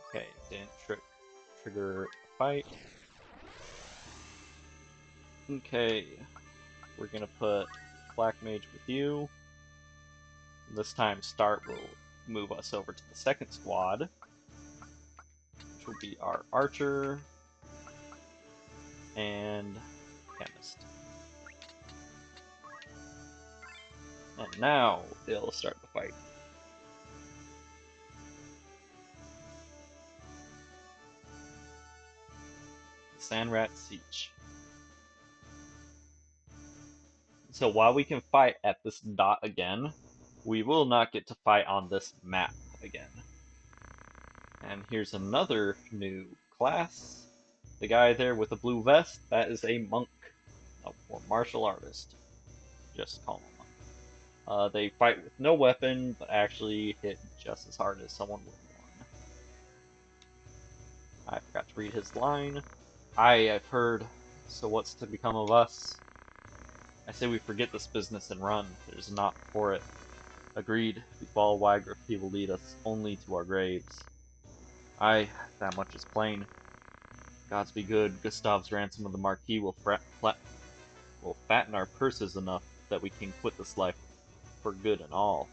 A: Okay, didn't trigger a fight. Okay, we're gonna put Black Mage with you. This time Start will move us over to the second squad, which will be our Archer and Chemist. And now they'll start the fight. Sandrat Siege. So while we can fight at this dot again, we will not get to fight on this map again. And here's another new class. The guy there with the blue vest, that is a monk, or martial artist. Just call him a monk. They fight with no weapon, but actually hit just as hard as someone with one. I forgot to read his line. I have heard, so what's to become of us? I say we forget this business and run. There's naught for it. Agreed, we follow Wygrif, he will lead us only to our graves. Aye, that much is plain. Gods be good, Gustav's ransom of the Marquis will fatten our purses enough that we can quit this life for good and all.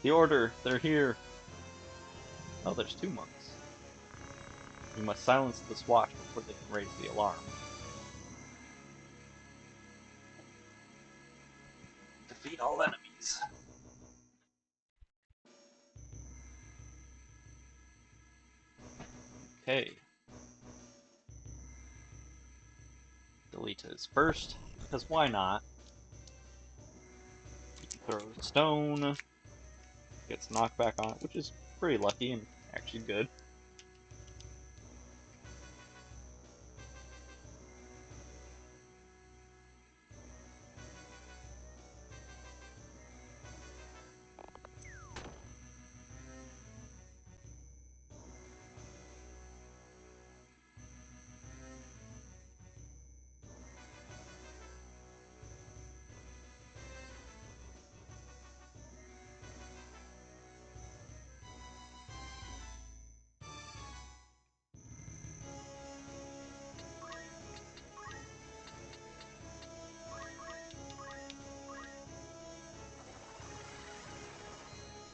A: The Order! They're here! Oh, there's 2 monks. We must silence this watch before they can raise the alarm. Defeat all enemies. Okay. Delita is first, because why not? Throw a stone, gets knocked back on it, which is pretty lucky and actually good.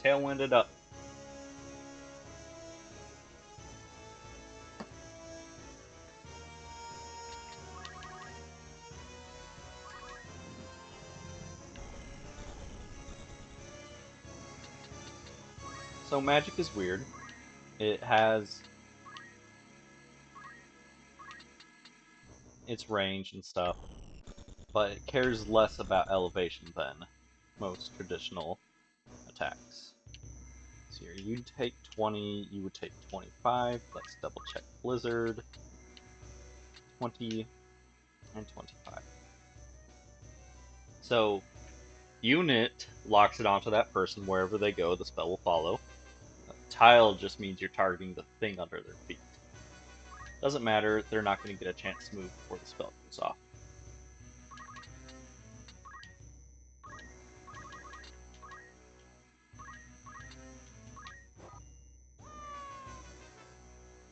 A: Tailwinded up. So magic is weird. It has its range and stuff, but it cares less about elevation than most traditional attacks. So here, you'd take 20, you would take 25. Let's double check Blizzard. 20 and 25. So, unit locks it onto that person wherever they go, the spell will follow. Tile just means you're targeting the thing under their feet. Doesn't matter, they're not going to get a chance to move before the spell goes off.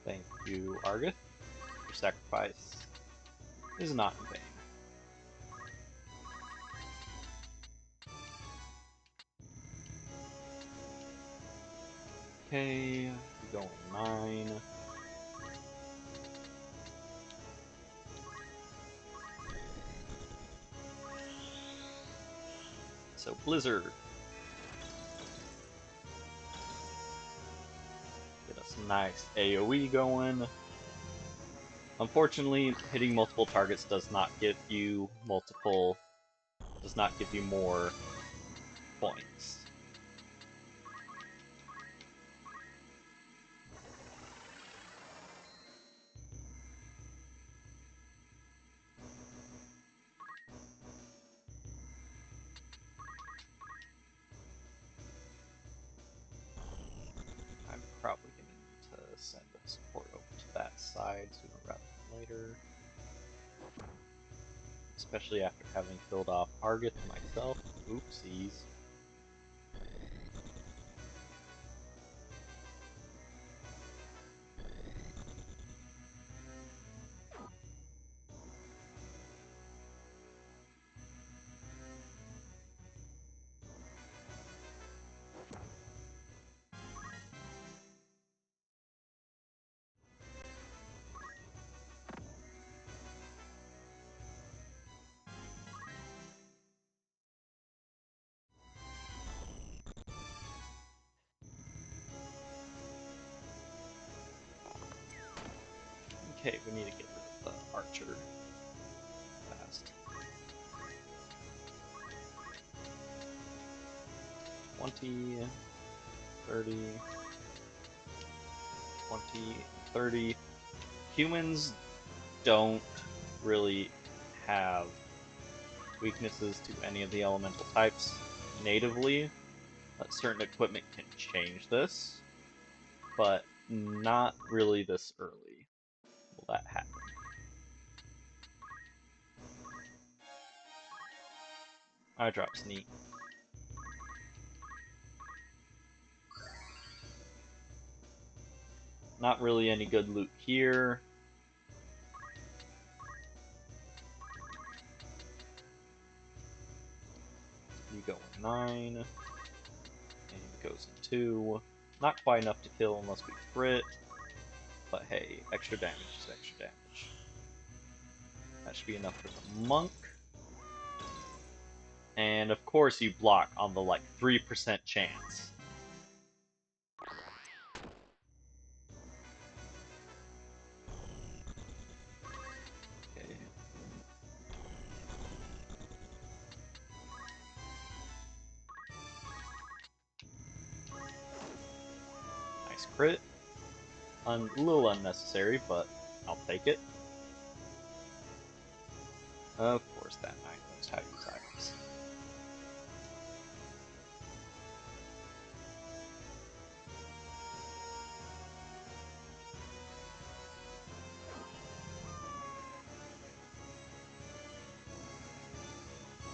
A: Thank you, Argith. Your sacrifice is not in vain. Okay, we go on 9. So Blizzard. Get us a nice AoE going. Unfortunately, hitting multiple targets does not give you more points. I'm probably going to need to send a support over to that side sooner rather than later. Especially after having killed off Argith myself. Oopsies. Okay, we need to get rid of the archer fast. 20, 30, 20, 30. Humans don't really have weaknesses to any of the elemental types natively. Certain equipment can change this, but not really this early will that happen. I drop Sneak. Not really any good loot here. You go in 9, and it goes in 2. Not quite enough to kill unless we crit, but hey, extra damage is extra damage. That should be enough for the monk. And of course you block on the like 3% chance. Okay. Nice crit. A little unnecessary, but I'll take it. Of course that knight knows how to use items.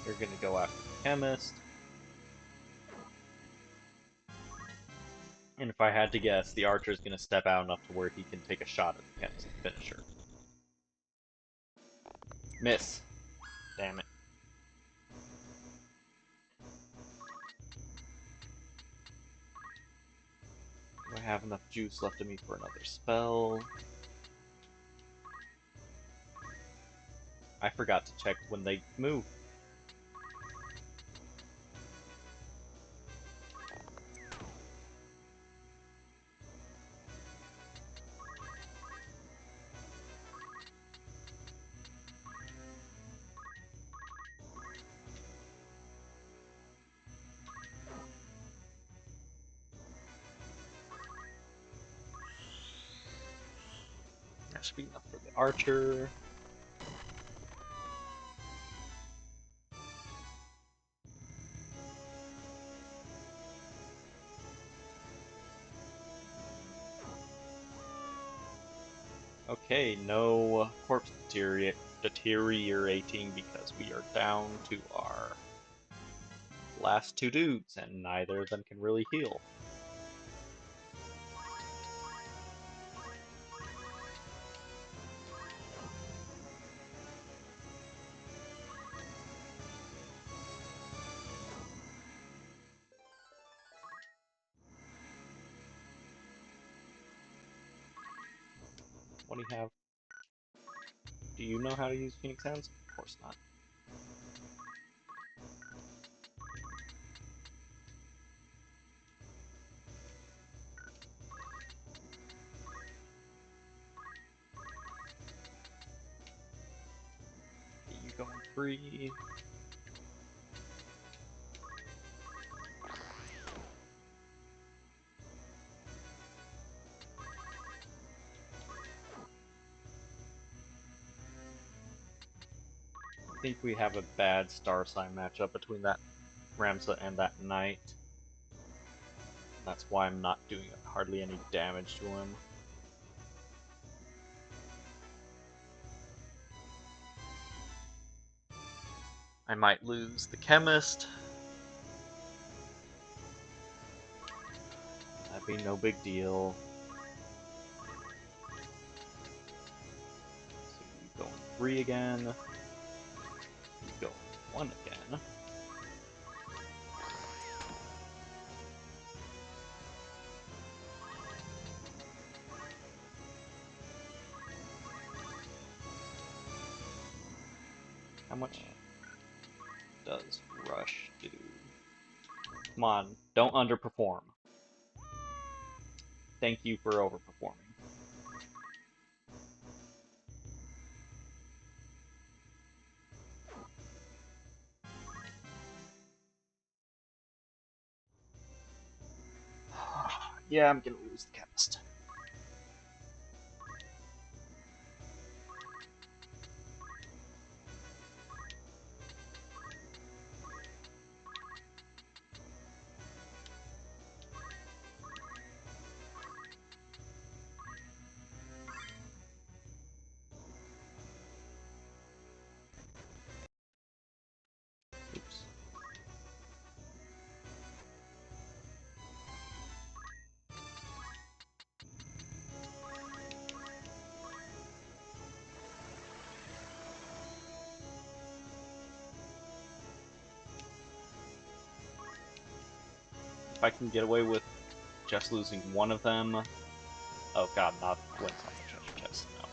A: You're gonna go after the chemist. And if I had to guess, the archer is gonna step out enough to where he can take a shot at the chemist and finish her. Miss. Damn it. Do I have enough juice left in me for another spell? I forgot to check when they move. should be enough for the archer. Okay, no corpse deteriorating because we are down to our last two dudes, and neither of them can really heal. What do you have? Do you know how to use Phoenix Sounds? Of course not. Okay, you going free. I think we have a bad star sign matchup between that Ramsa and that knight. That's why I'm not doing hardly any damage to him. I might lose the chemist. That'd be no big deal. So you go in 3 again. You go in 1 again. How much does Rush do? Come on, don't underperform. Thank you for overperforming. Yeah, I'm gonna lose the chemist. Oops. If I can get away with just losing one of them... Oh god, not what's on the treasure chest, no.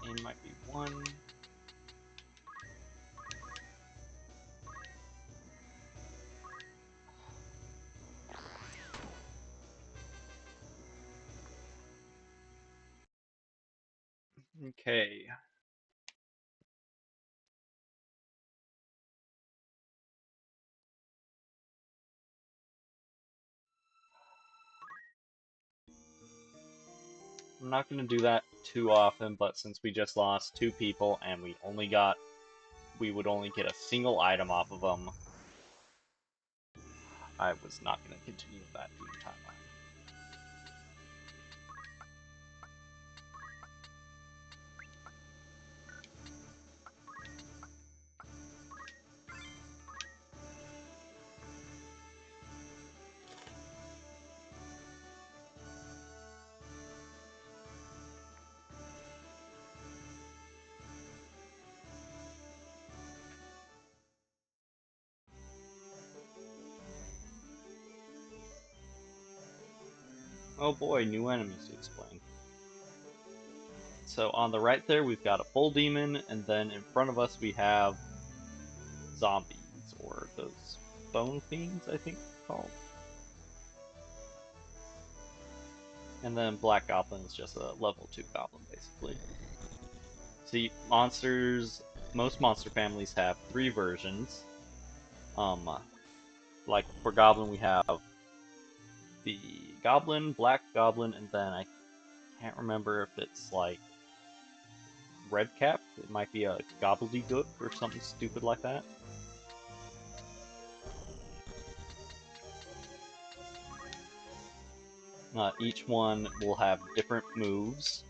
A: Aim might be 1. Okay. I'm not going to do that too often, but since we just lost 2 people and we would only get a single item off of them, I was not going to continue with that the entire time. Oh boy, new enemies to explain. So on the right there, we've got a full demon, and then in front of us we have zombies, or those bone fiends, I think they're called. And then Black Goblin is just a level 2 goblin, basically. See, monsters, most monster families have 3 versions. Like for Goblin, we have the Goblin, Black Goblin, and then I can't remember if it's like Red Cap. It might be a Gobbledygook or something stupid like that. Each one will have different moves,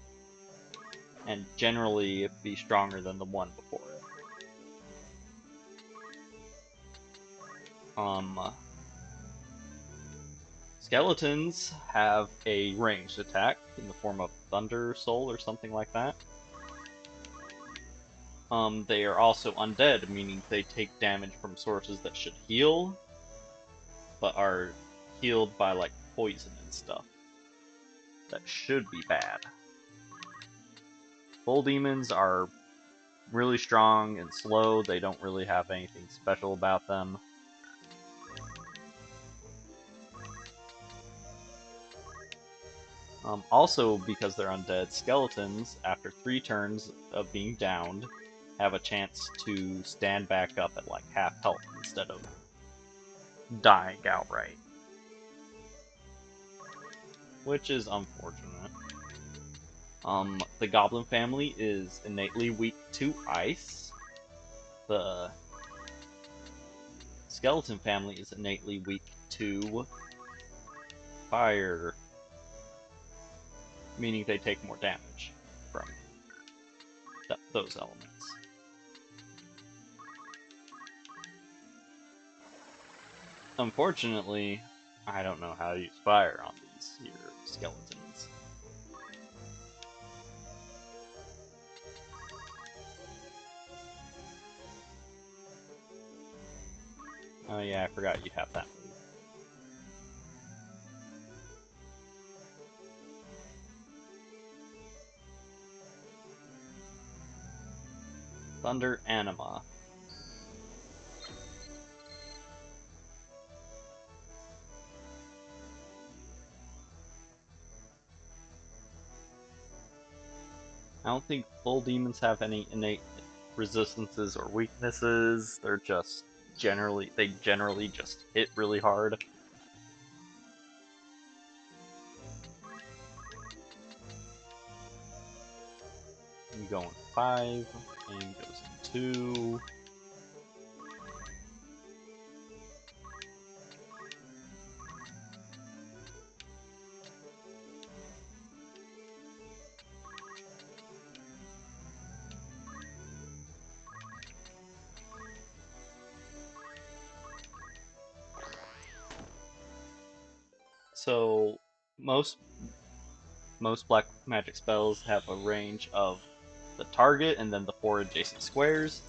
A: and generally be stronger than the one before it. Skeletons have a ranged attack in the form of Thunder Soul or something like that. They are also undead, meaning they take damage from sources that should heal, but are healed by like poison and stuff. That should be bad. Bull demons are really strong and slow. They don't really have anything special about them. Also, because they're undead, skeletons, after 3 turns of being downed, have a chance to stand back up at like half health instead of dying outright. Which is unfortunate. The Goblin family is innately weak to ice. The Skeleton family is innately weak to fire, meaning they take more damage from those elements. Unfortunately, I don't know how to use fire on these here skeletons. Oh yeah, I forgot you have that move. Thunder Anima. I don't think full demons have any innate resistances or weaknesses. They're just they generally just hit really hard. You go in 5, and goes in 2. So most black magic spells have a range of the target and then the 4 adjacent squares.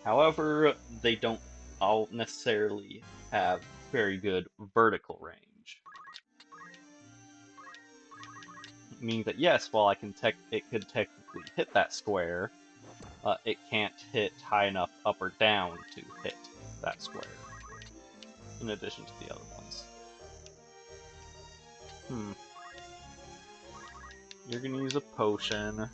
A: However, they don't all necessarily have very good vertical range. Meaning that yes, while it could technically hit that square, it can't hit high enough up or down to hit that square. In addition to the other ones. You're gonna use a potion.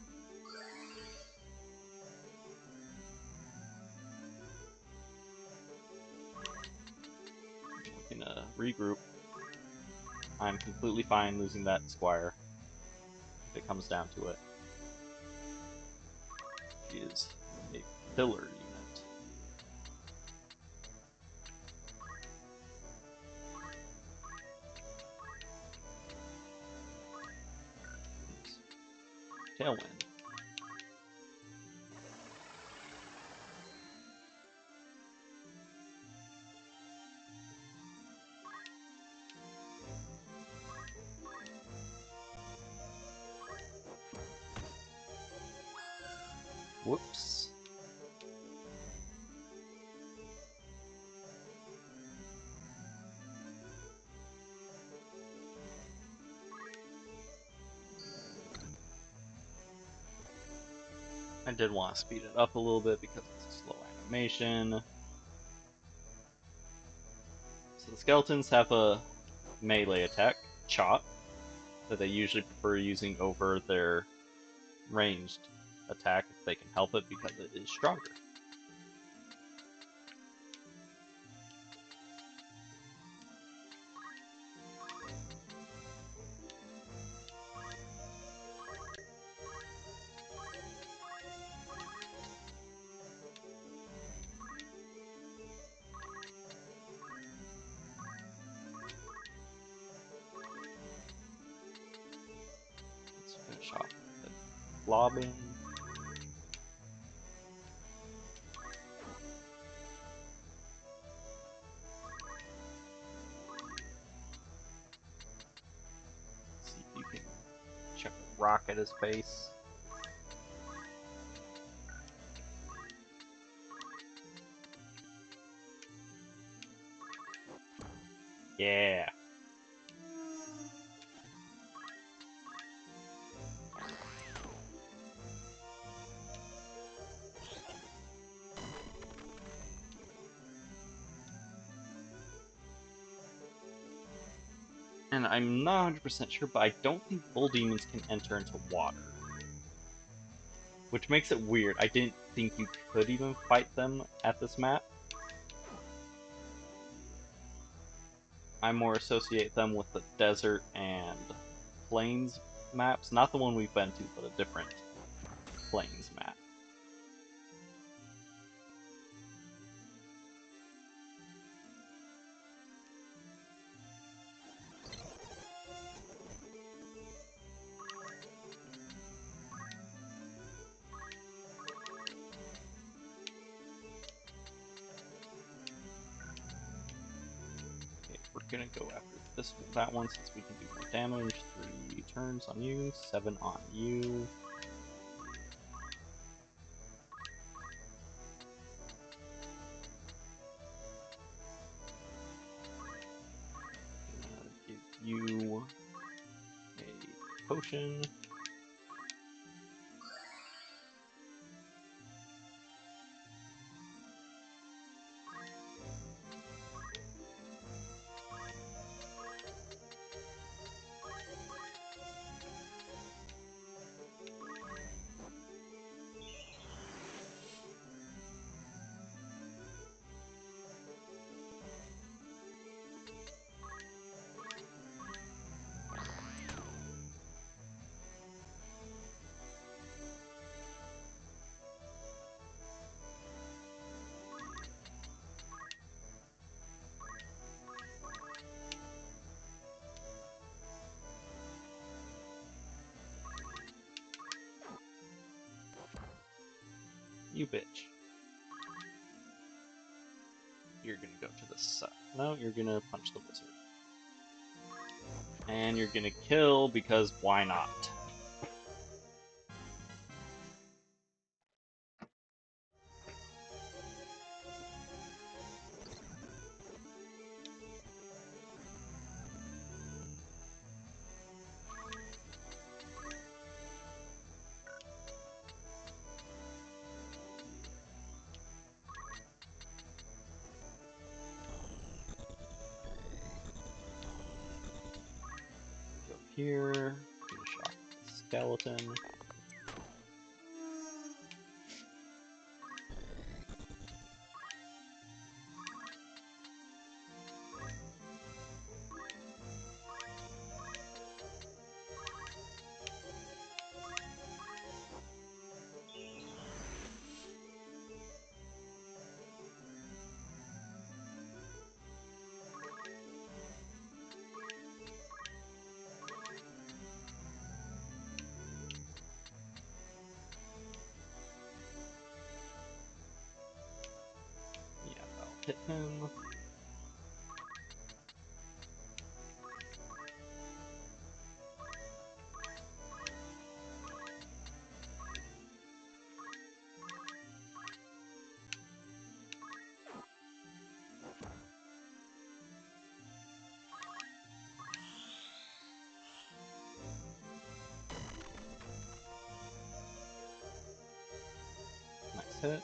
A: We're gonna regroup. I'm completely fine losing that squire if it comes down to it. She is a pillar unit. Oops. Tailwind. Whoops. I did want to speed it up a little bit because it's a slow animation. So the skeletons have a melee attack, Chop, that they usually prefer using over their ranged attack if they can help it because it is stronger. Let's finish off the blobbing. See if you can chuck a rock at his face. Yeah. And I'm not 100% sure, but I don't think bull demons can enter into water. Which makes it weird. I didn't think you could even fight them at this map. I more associate them with the desert and plains maps. Not the one we've been to, but a different plains map. Okay, we're gonna go after that one since we can do more damage. 3 turns on you, 7 on you. Gonna give you a potion. You bitch. You're gonna go to the side. No, you're gonna punch the wizard. And you're gonna kill because why not? Go here, finish off the skeleton. Yeah, that'll hit him. pit.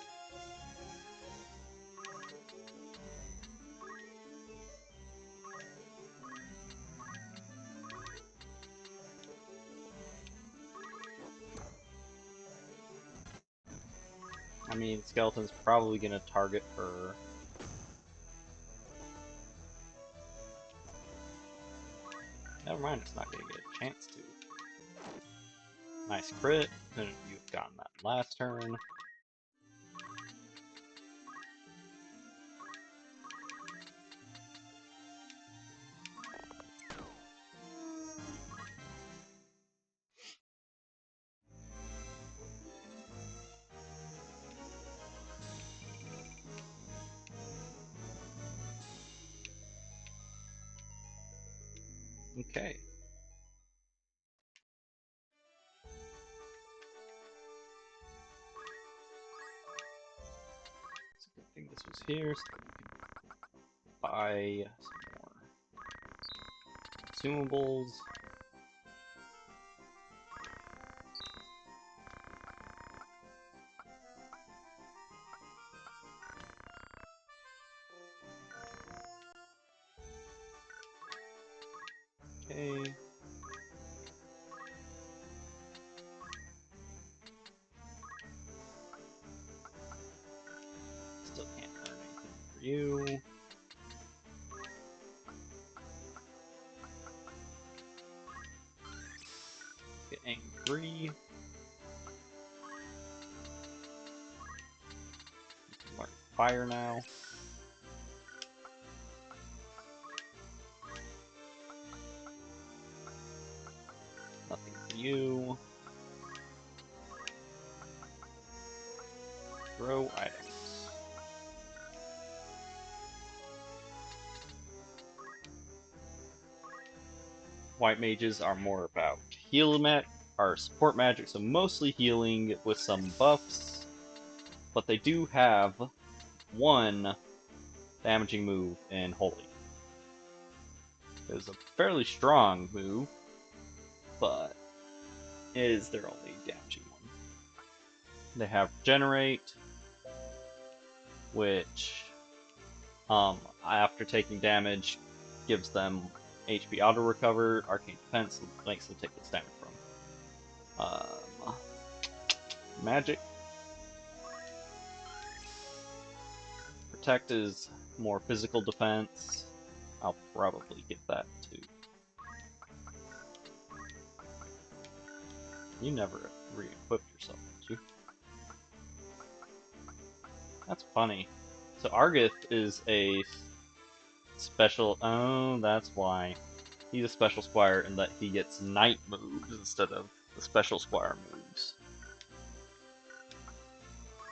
A: I mean, Skeleton's probably gonna target her. Never mind, it's not gonna get a chance to. Nice crit. Couldn't you have gotten that last turn? Okay. It's a good thing this was here, so that we can buy some more consumables. Okay. Still can't earn anything for you. Get angry. Learn fire now. Nothing for you. Throw items. White mages are more about our support magic, so mostly healing with some buffs. But they do have one damaging move in Holy. It is a fairly strong move, but it is their only damaging one. They have Generate, which after taking damage gives them HP auto recover, Arcane Defense makes them take this damage from. Magic. Protect is more physical defense. I'll probably get that too. You never re-equipped yourself, did you? That's funny. So Argith is a special... Oh, that's why. He's a special squire in that he gets knight moves instead of the special squire moves.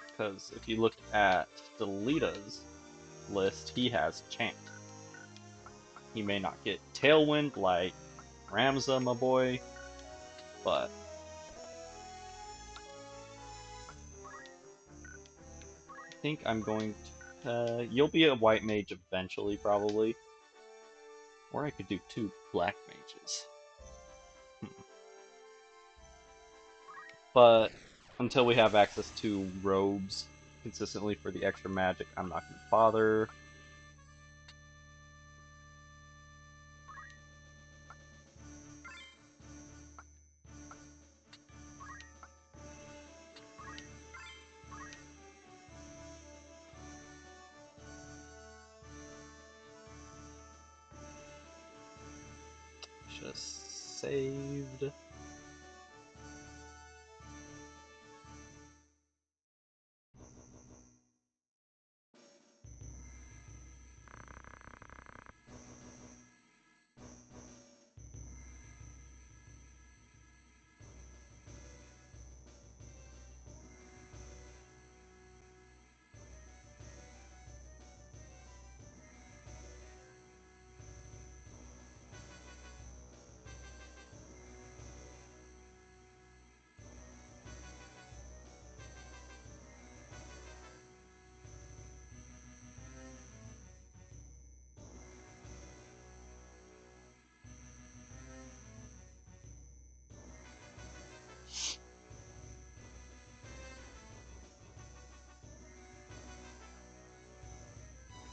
A: Because if you look at Delita's list, he has Chant. He may not get Tailwind like Ramza, my boy, but I think I'm going to... you'll be a white mage eventually, probably. Or I could do 2 black mages. But until we have access to robes consistently for the extra magic, I'm not going to bother. Just saved.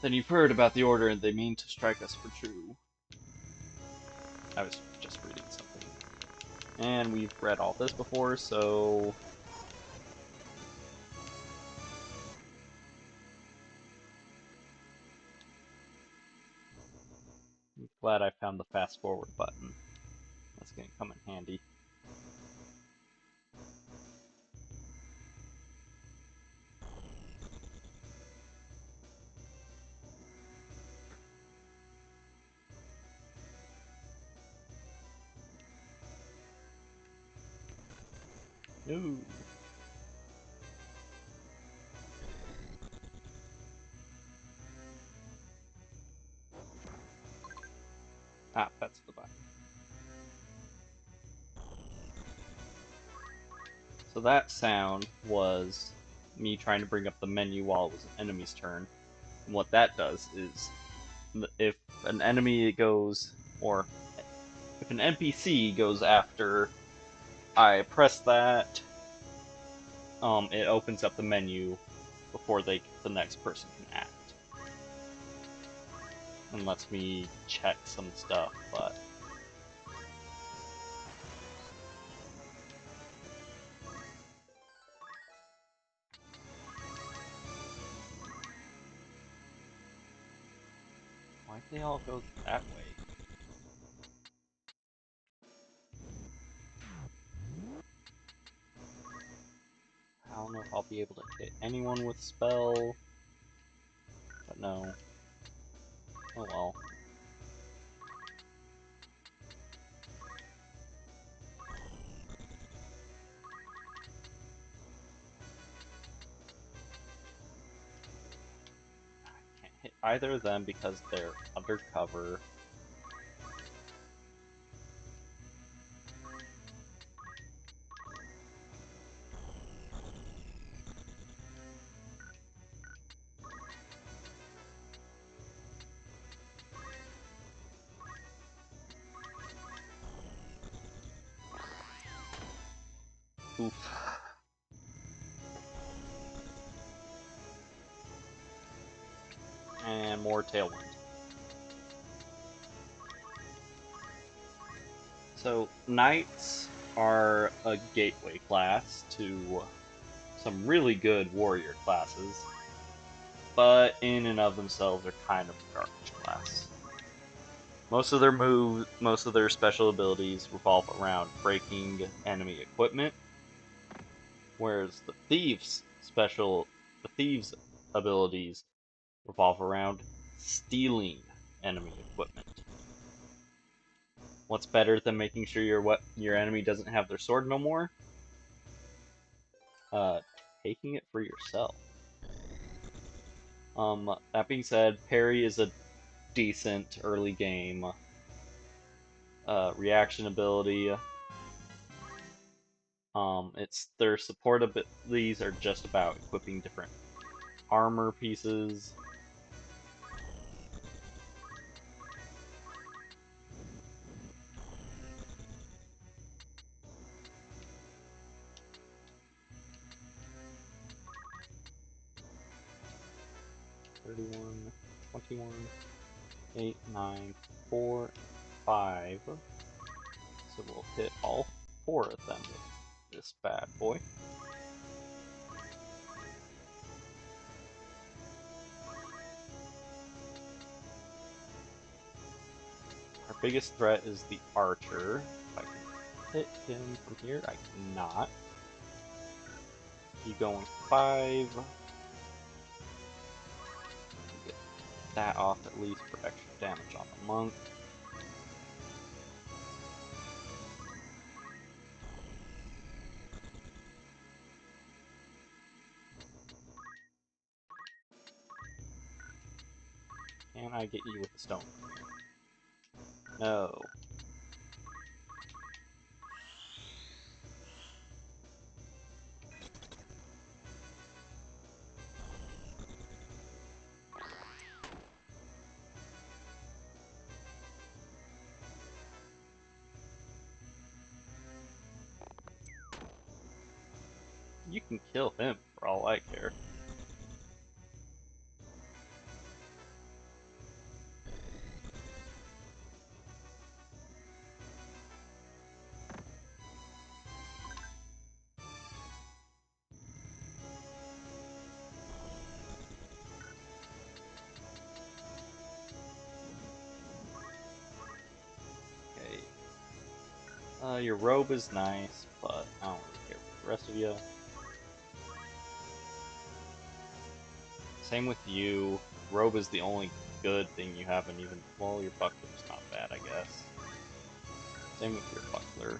A: Then you've heard about the Order and they mean to strike us for true. I was just reading something. And we've read all this before, so... I'm glad I found the fast forward button. That's gonna come in handy. Ooh. Ah, that's the button. So that sound was me trying to bring up the menu while it was an enemy's turn. And what that does is, if an enemy goes, or if an NPC goes after I press that, it opens up the menu before the next person can act. And lets me check some stuff, but... Why'd they all go that way? I don't know if I'll be able to hit anyone with spell, but no. Oh well. I can't hit either of them because they're undercover. Oof. And more Tailwind. So, Knights are a gateway class to some really good warrior classes, but in and of themselves are kind of a garbage class. Most of their special abilities revolve around breaking enemy equipment, whereas the thieves' abilities revolve around stealing enemy equipment. What's better than making sure your enemy doesn't have their sword no more? Taking it for yourself. That being said, parry is a decent early game reaction ability. It's their support abilities are just about equipping different armor pieces. (31, 21, 8, 9, 4, 5). So we'll hit all 4 of them with this bad boy. Our biggest threat is the archer. If I can hit him from here, I cannot. You going 5. Get that off at least for extra damage on the monk. Can I get you with the stone from here? No. You can kill him for all I care. Your robe is nice, but I don't really care for the rest of you. Same with you. Robe is the only good thing you have, and even, well, your buckler's not bad, I guess. Same with your buckler.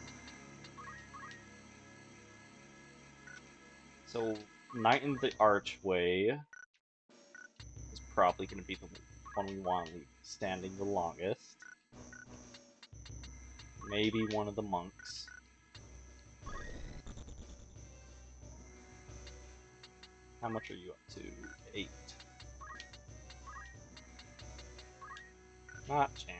A: So, Knight in the Archway is probably going to be the one we want to leave standing the longest. Maybe one of the monks. How much are you up to? 8. Not chant.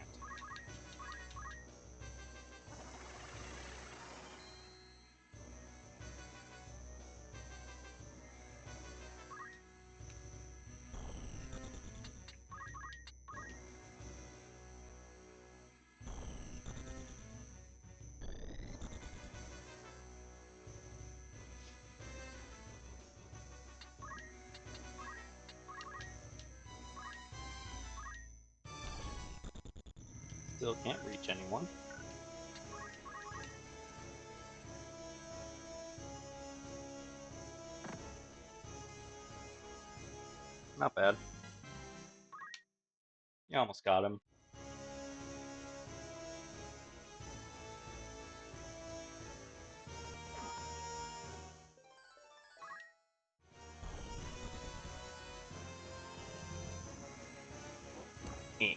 A: Still can't reach anyone. Not bad. You almost got him. Eh.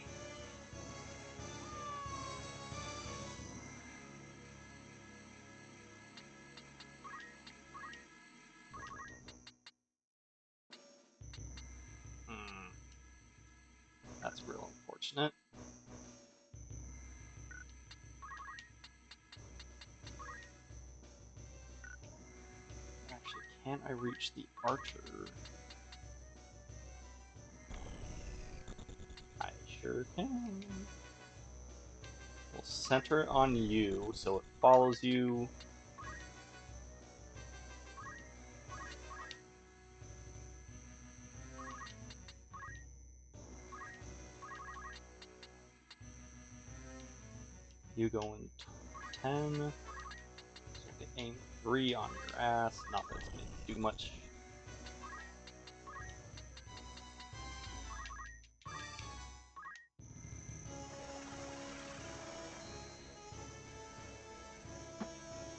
A: Hmm. That's real unfortunate. Actually, can't I reach the archer? I sure can. We'll center it on you so it follows you. You go in 10. So we can aim 3 on your ass. Not that it's gonna do much.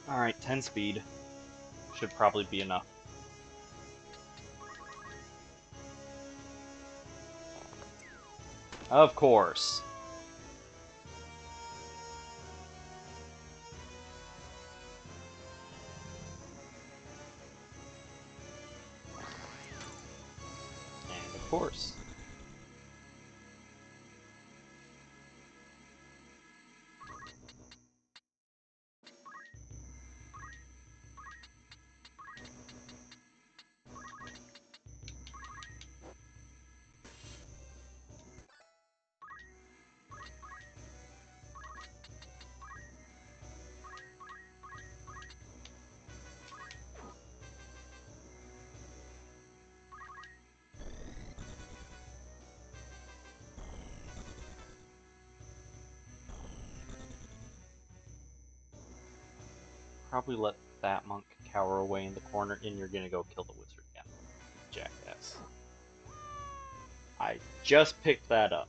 A: Alright, 10 speed. Should probably be enough. Of course. And of course. Probably let that monk cower away in the corner, and you're gonna go kill the wizard again. Jackass. I just picked that up.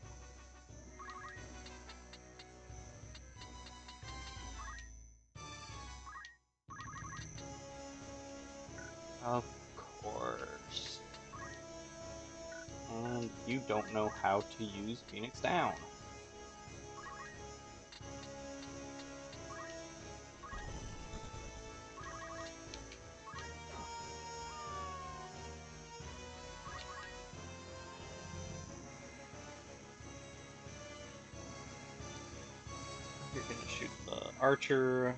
A: Of course. And you don't know how to use Phoenix Down. You're gonna shoot the archer.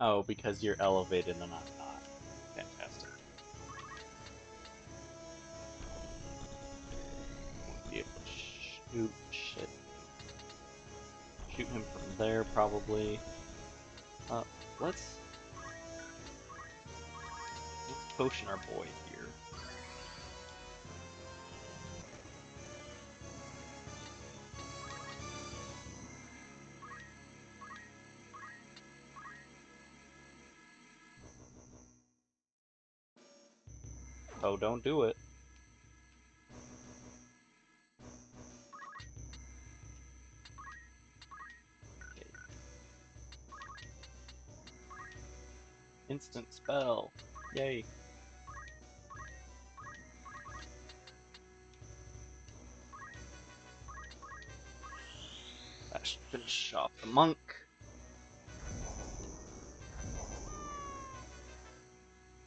A: Oh, because you're elevated and I'm not. Fantastic. Won't be able to shoot shit. Shoot him from there, probably. Let's potion our boy here. Oh, don't do it. Okay. Instant spell. Yay. That should finish off the monk.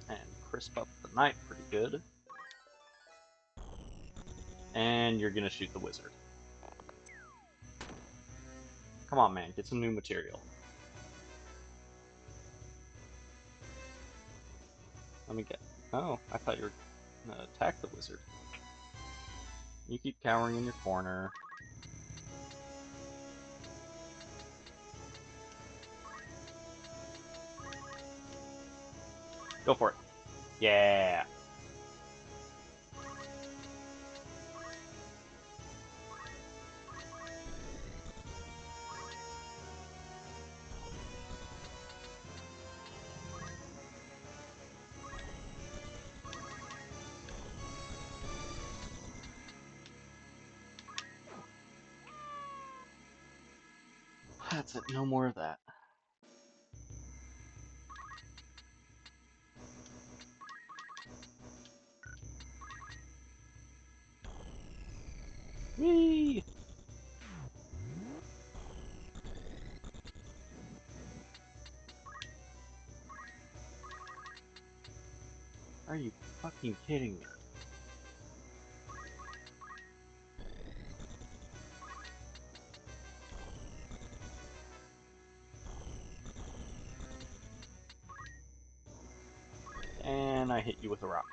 A: And crisp up the knight pretty good. And you're gonna shoot the wizard. Come on, man, get some new material. Let me get... Oh, I thought you were gonna attack the wizard. You keep cowering in your corner. Go for it. Yeah. That's it, no more of that. Whee! Are you fucking kidding me? And I hit you with a rock.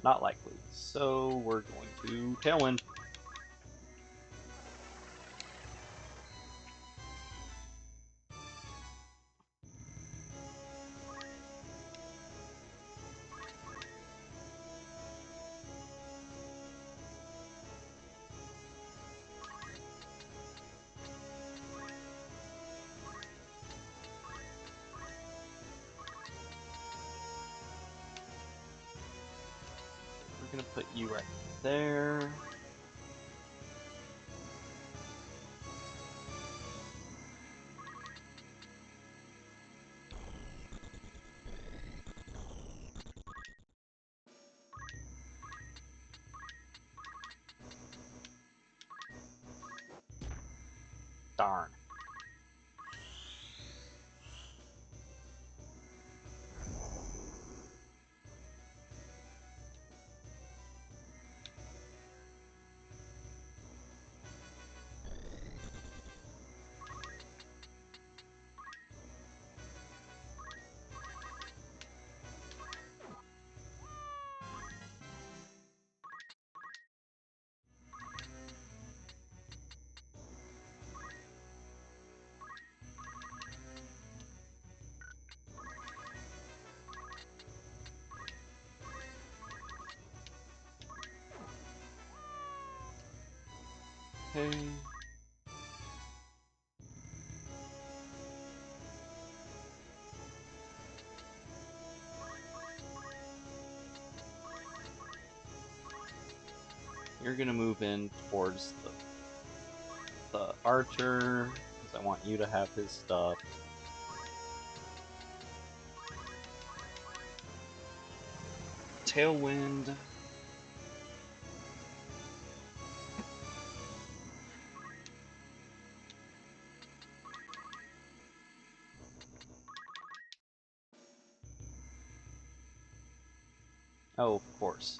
A: Not likely. So we're going to Tailwind. We're gonna put you right there. Darn. Okay. You're gonna move in towards the archer, because I want you to have his stuff. Tailwind. Oh, of course.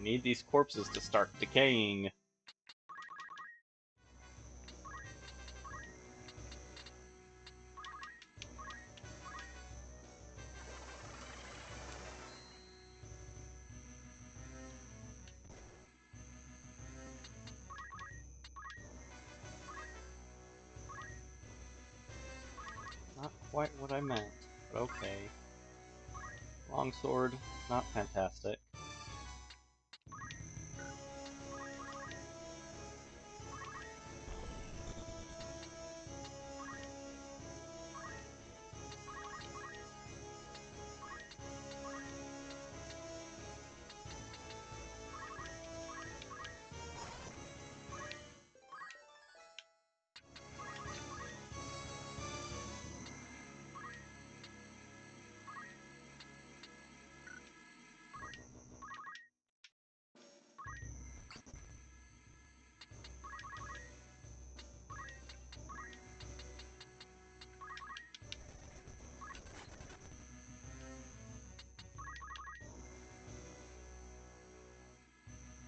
A: need these corpses to start decaying. Not quite what I meant, but okay. Longsword, not fantastic.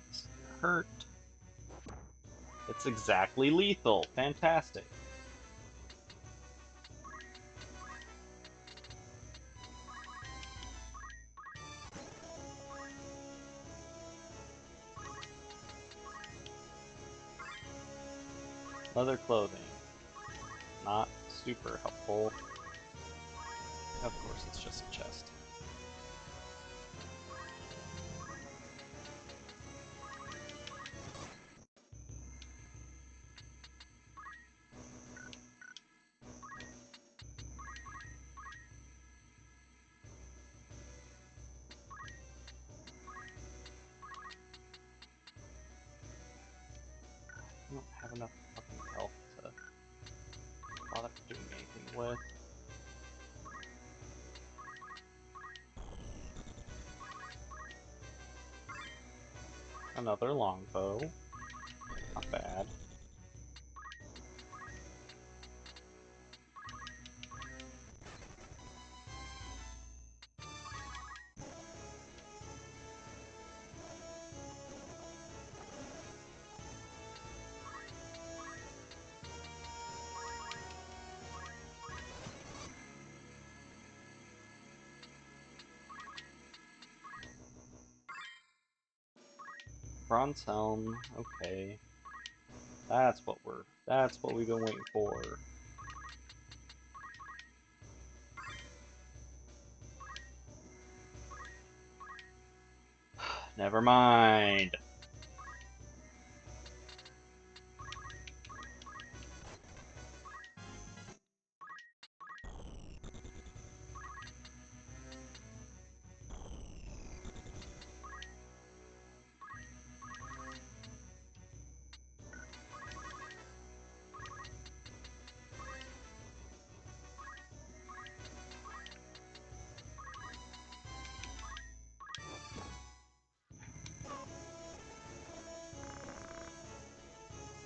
A: It's gonna hurt. It's exactly lethal. Fantastic. Leather clothing. Not super helpful. Of course, it's just a chest. I don't have enough fucking health to bother doing anything with. Another longbow. Not bad. Bronze helm, okay. That's what we've been waiting for. Never mind.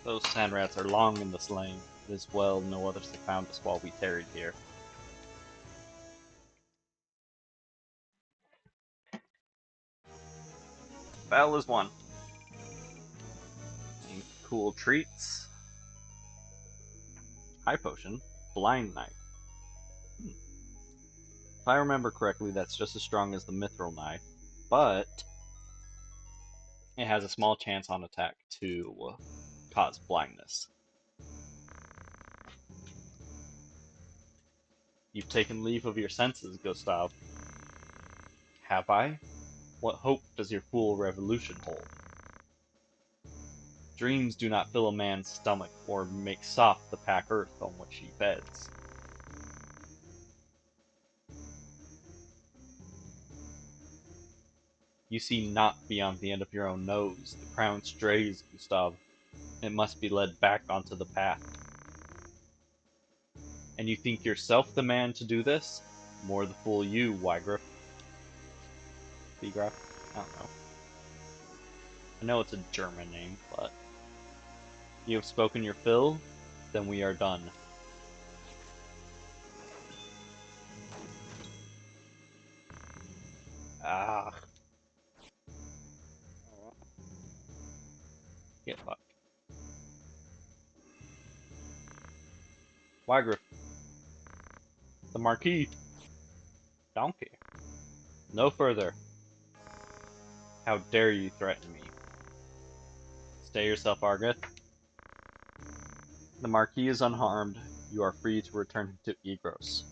A: Those sand rats are long in the slaying. It is well no others have found us while we tarried here. Battle is won. And cool treats. High potion. Blind knife. If I remember correctly, that's just as strong as the mithril knife, but it has a small chance on attack to cause blindness. You've taken leave of your senses, Gustav. Have I? What hope does your fool revolution hold? Dreams do not fill a man's stomach or make soft the pack earth on which he beds. You see not beyond the end of your own nose. The crown strays, Gustav. It must be led back onto the path. And you think yourself the man to do this? More the fool you, Wygraf. Begraf? I don't know. I know it's a German name, but... You have spoken your fill? Then we are done. Ah. Wygriff. The Marquis. Donkey. No further. How dare you threaten me? Stay yourself, Argeth. The Marquis is unharmed. You are free to return to Egros.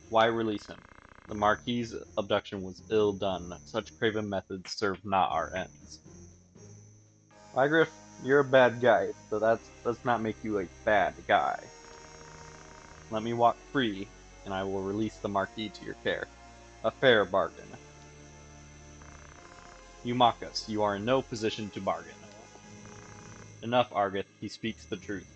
A: Why release him? The Marquis' abduction was ill done. Such craven methods serve not our ends. Wygriff, you're a bad guy, so that does not make you a bad guy. Let me walk free, and I will release the Marquis to your care. A fair bargain. You mock us. You are in no position to bargain. Enough, Argeth. He speaks the truth.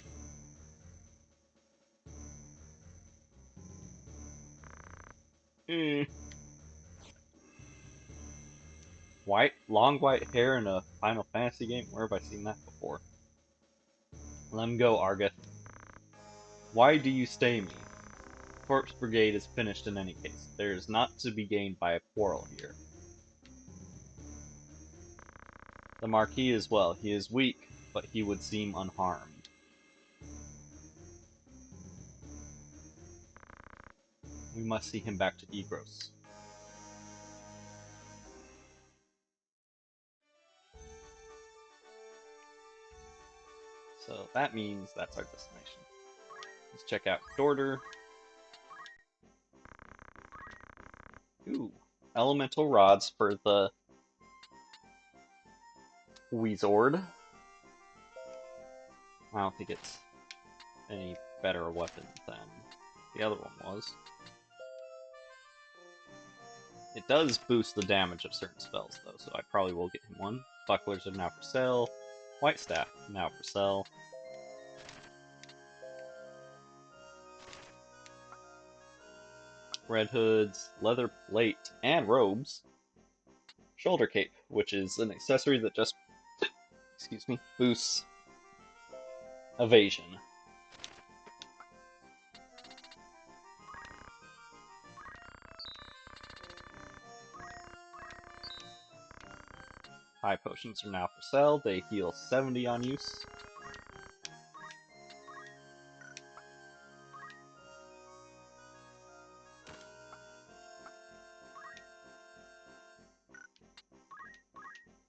A: Long white hair in a Final Fantasy game? Where have I seen that before? Let him go, Argeth. Why do you stay me? Corpse Brigade is finished in any case. There is not to be gained by a quarrel here. The Marquis as well. He is weak, but he would seem unharmed. We must see him back to Egros. So that means that's our destination. Let's check out Dorter. Ooh, elemental rods for the Weezord. I don't think it's any better weapon than the other one was. It does boost the damage of certain spells though, so I probably will get him one. Bucklers are now for sale. White Staff, now for sale. Red hoods, leather plate, and robes. Shoulder cape, which is an accessory that just, excuse me, boosts evasion. High potions are now for sale. They heal 70 on use.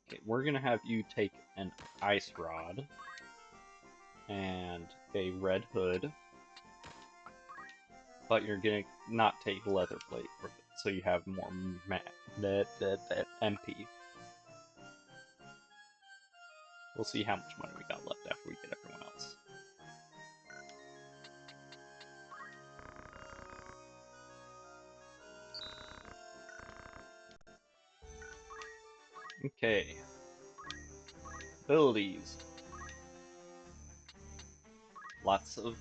A: Okay, we're gonna have you take an ice rod and a red hood, but you're gonna not take leather plate for it, so you have more MP. We'll see how much money we got left after we get everyone else. Okay. Abilities. Lots of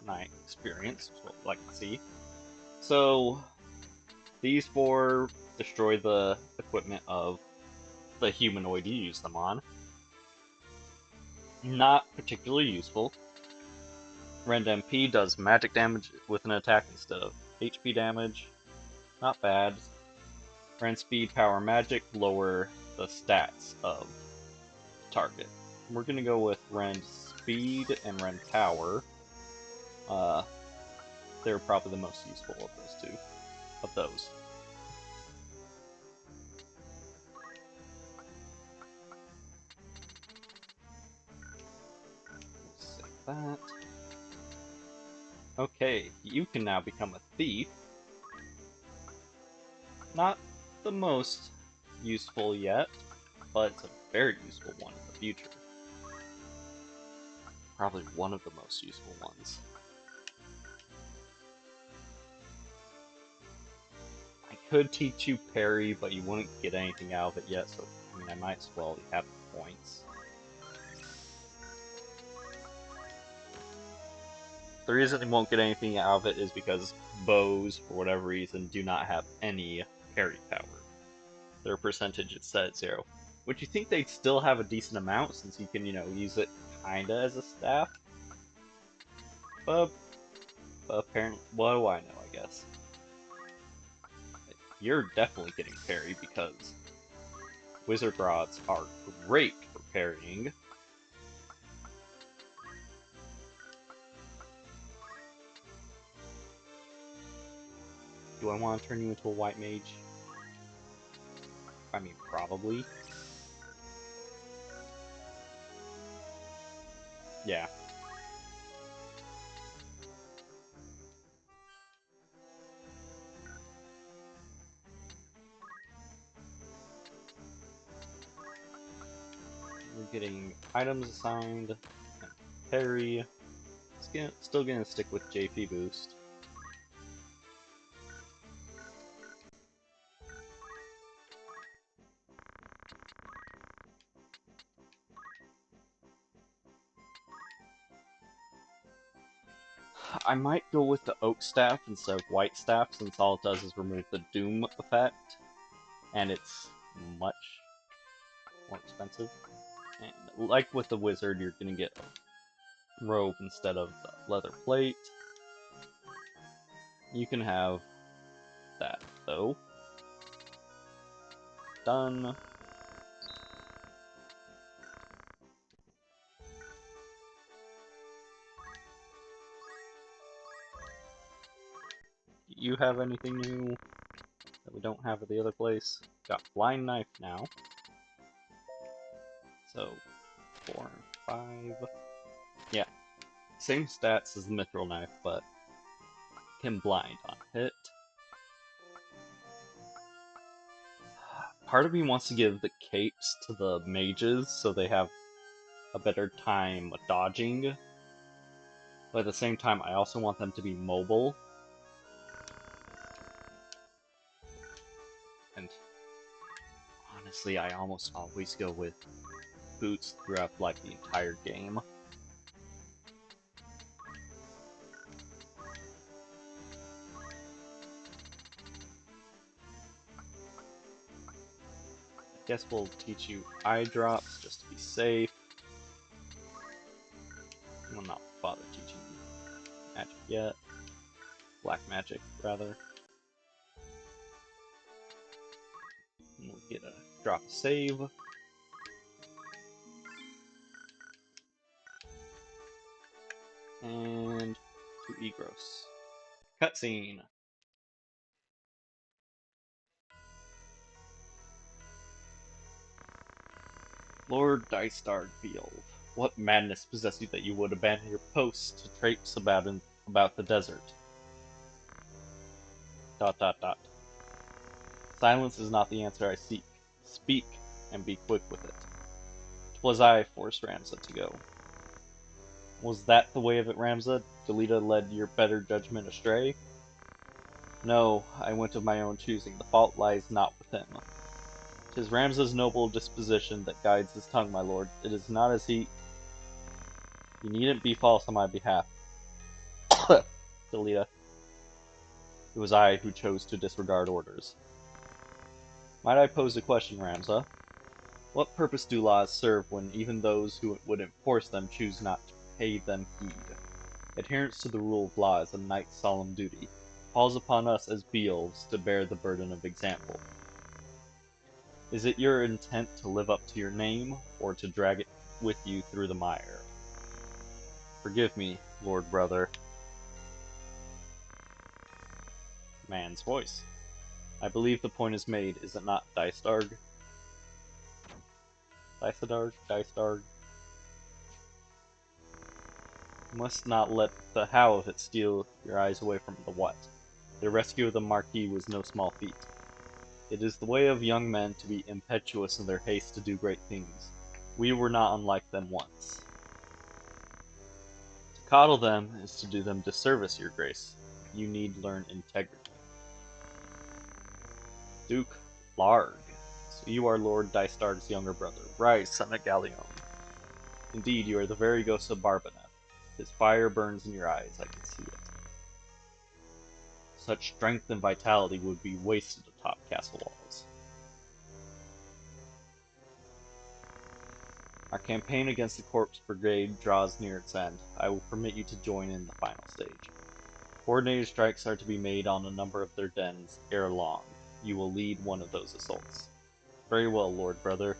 A: night experience, is what we'd like to see. So, these four destroy the equipment of the humanoid you use them on. Not particularly useful. Rend MP does magic damage with an attack instead of HP damage. Not bad. Rend Speed, Power, Magic lower the stats of the target. We're gonna go with Rend Speed and Rend Power. They're probably the most useful of those two. Of those. Save that. Okay, you can now become a thief. Not the most useful yet, but it's a very useful one in the future. Probably one of the most useful ones. I could teach you parry, but you wouldn't get anything out of it yet, so I mean I might as well have the points. The reason you won't get anything out of it is because bows, for whatever reason, do not have any parry power. Their percentage is set at 0. Would you think they'd still have a decent amount, since you can, you know, use it kinda as a staff? But apparently, what do I know, I guess. You're definitely getting parry, because wizard rods are great for parrying. Do I want to turn you into a white mage? I mean, probably. Yeah. We're getting items assigned. And parry. Still gonna stick with JP boost. I might go with the Oak Staff instead of White Staff, since all it does is remove the Doom effect, and it's much more expensive. And like with the Wizard, you're gonna get a robe instead of the leather plate. You can have that, though. Done. Do you have anything new that we don't have at the other place? Got Blind Knife now. So, 4 and 5. Yeah, same stats as the Mithril Knife, but can blind on hit. Part of me wants to give the capes to the mages so they have a better time dodging, but at the same time I also want them to be mobile. And honestly, I almost always go with boots throughout like the entire game. Guess we'll teach you eye drops just to be safe. We'll not bother teaching you magic yet. Black magic, rather. And we'll get a drop save. And to Egros. Cutscene. Lord Dystarg Beelve, what madness possessed you that you would abandon your post to traipse about the desert? ... Silence is not the answer I seek. Speak, and be quick with it. 'Twas I forced Ramza to go. Was that the way of it, Ramza? Delita led your better judgment astray? No, I went of my own choosing. The fault lies not with him. 'Tis Ramza's noble disposition that guides his tongue, my lord. It is not as he... You needn't be false on my behalf. Delita. It was I who chose to disregard orders. Might I pose a question, Ramza? What purpose do laws serve when even those who would enforce them choose not to pay them heed? Adherence to the rule of law is a knight's solemn duty. It falls upon us as Beelves to bear the burden of example. Is it your intent to live up to your name, or to drag it with you through the mire? Forgive me, Lord Brother. Man's voice. I believe the point is made, is it not, Dystarg? Dystarg? You must not let the how of it steal your eyes away from the what. The rescue of the Marquis was no small feat. It is the way of young men to be impetuous in their haste to do great things. We were not unlike them once. To coddle them is to do them disservice, your grace. You need learn integrity. Duke Larg. So you are Lord Dystarg's younger brother. Rise, son of Galleon. Indeed, you are the very ghost of Barbaneth. His fire burns in your eyes, I can see it. Such strength and vitality would be wasted atop castle walls. Our campaign against the Corpse Brigade draws near its end. I will permit you to join in the final stage. Coordinated strikes are to be made on a number of their dens ere long. You will lead one of those assaults. Very well, Lord Brother.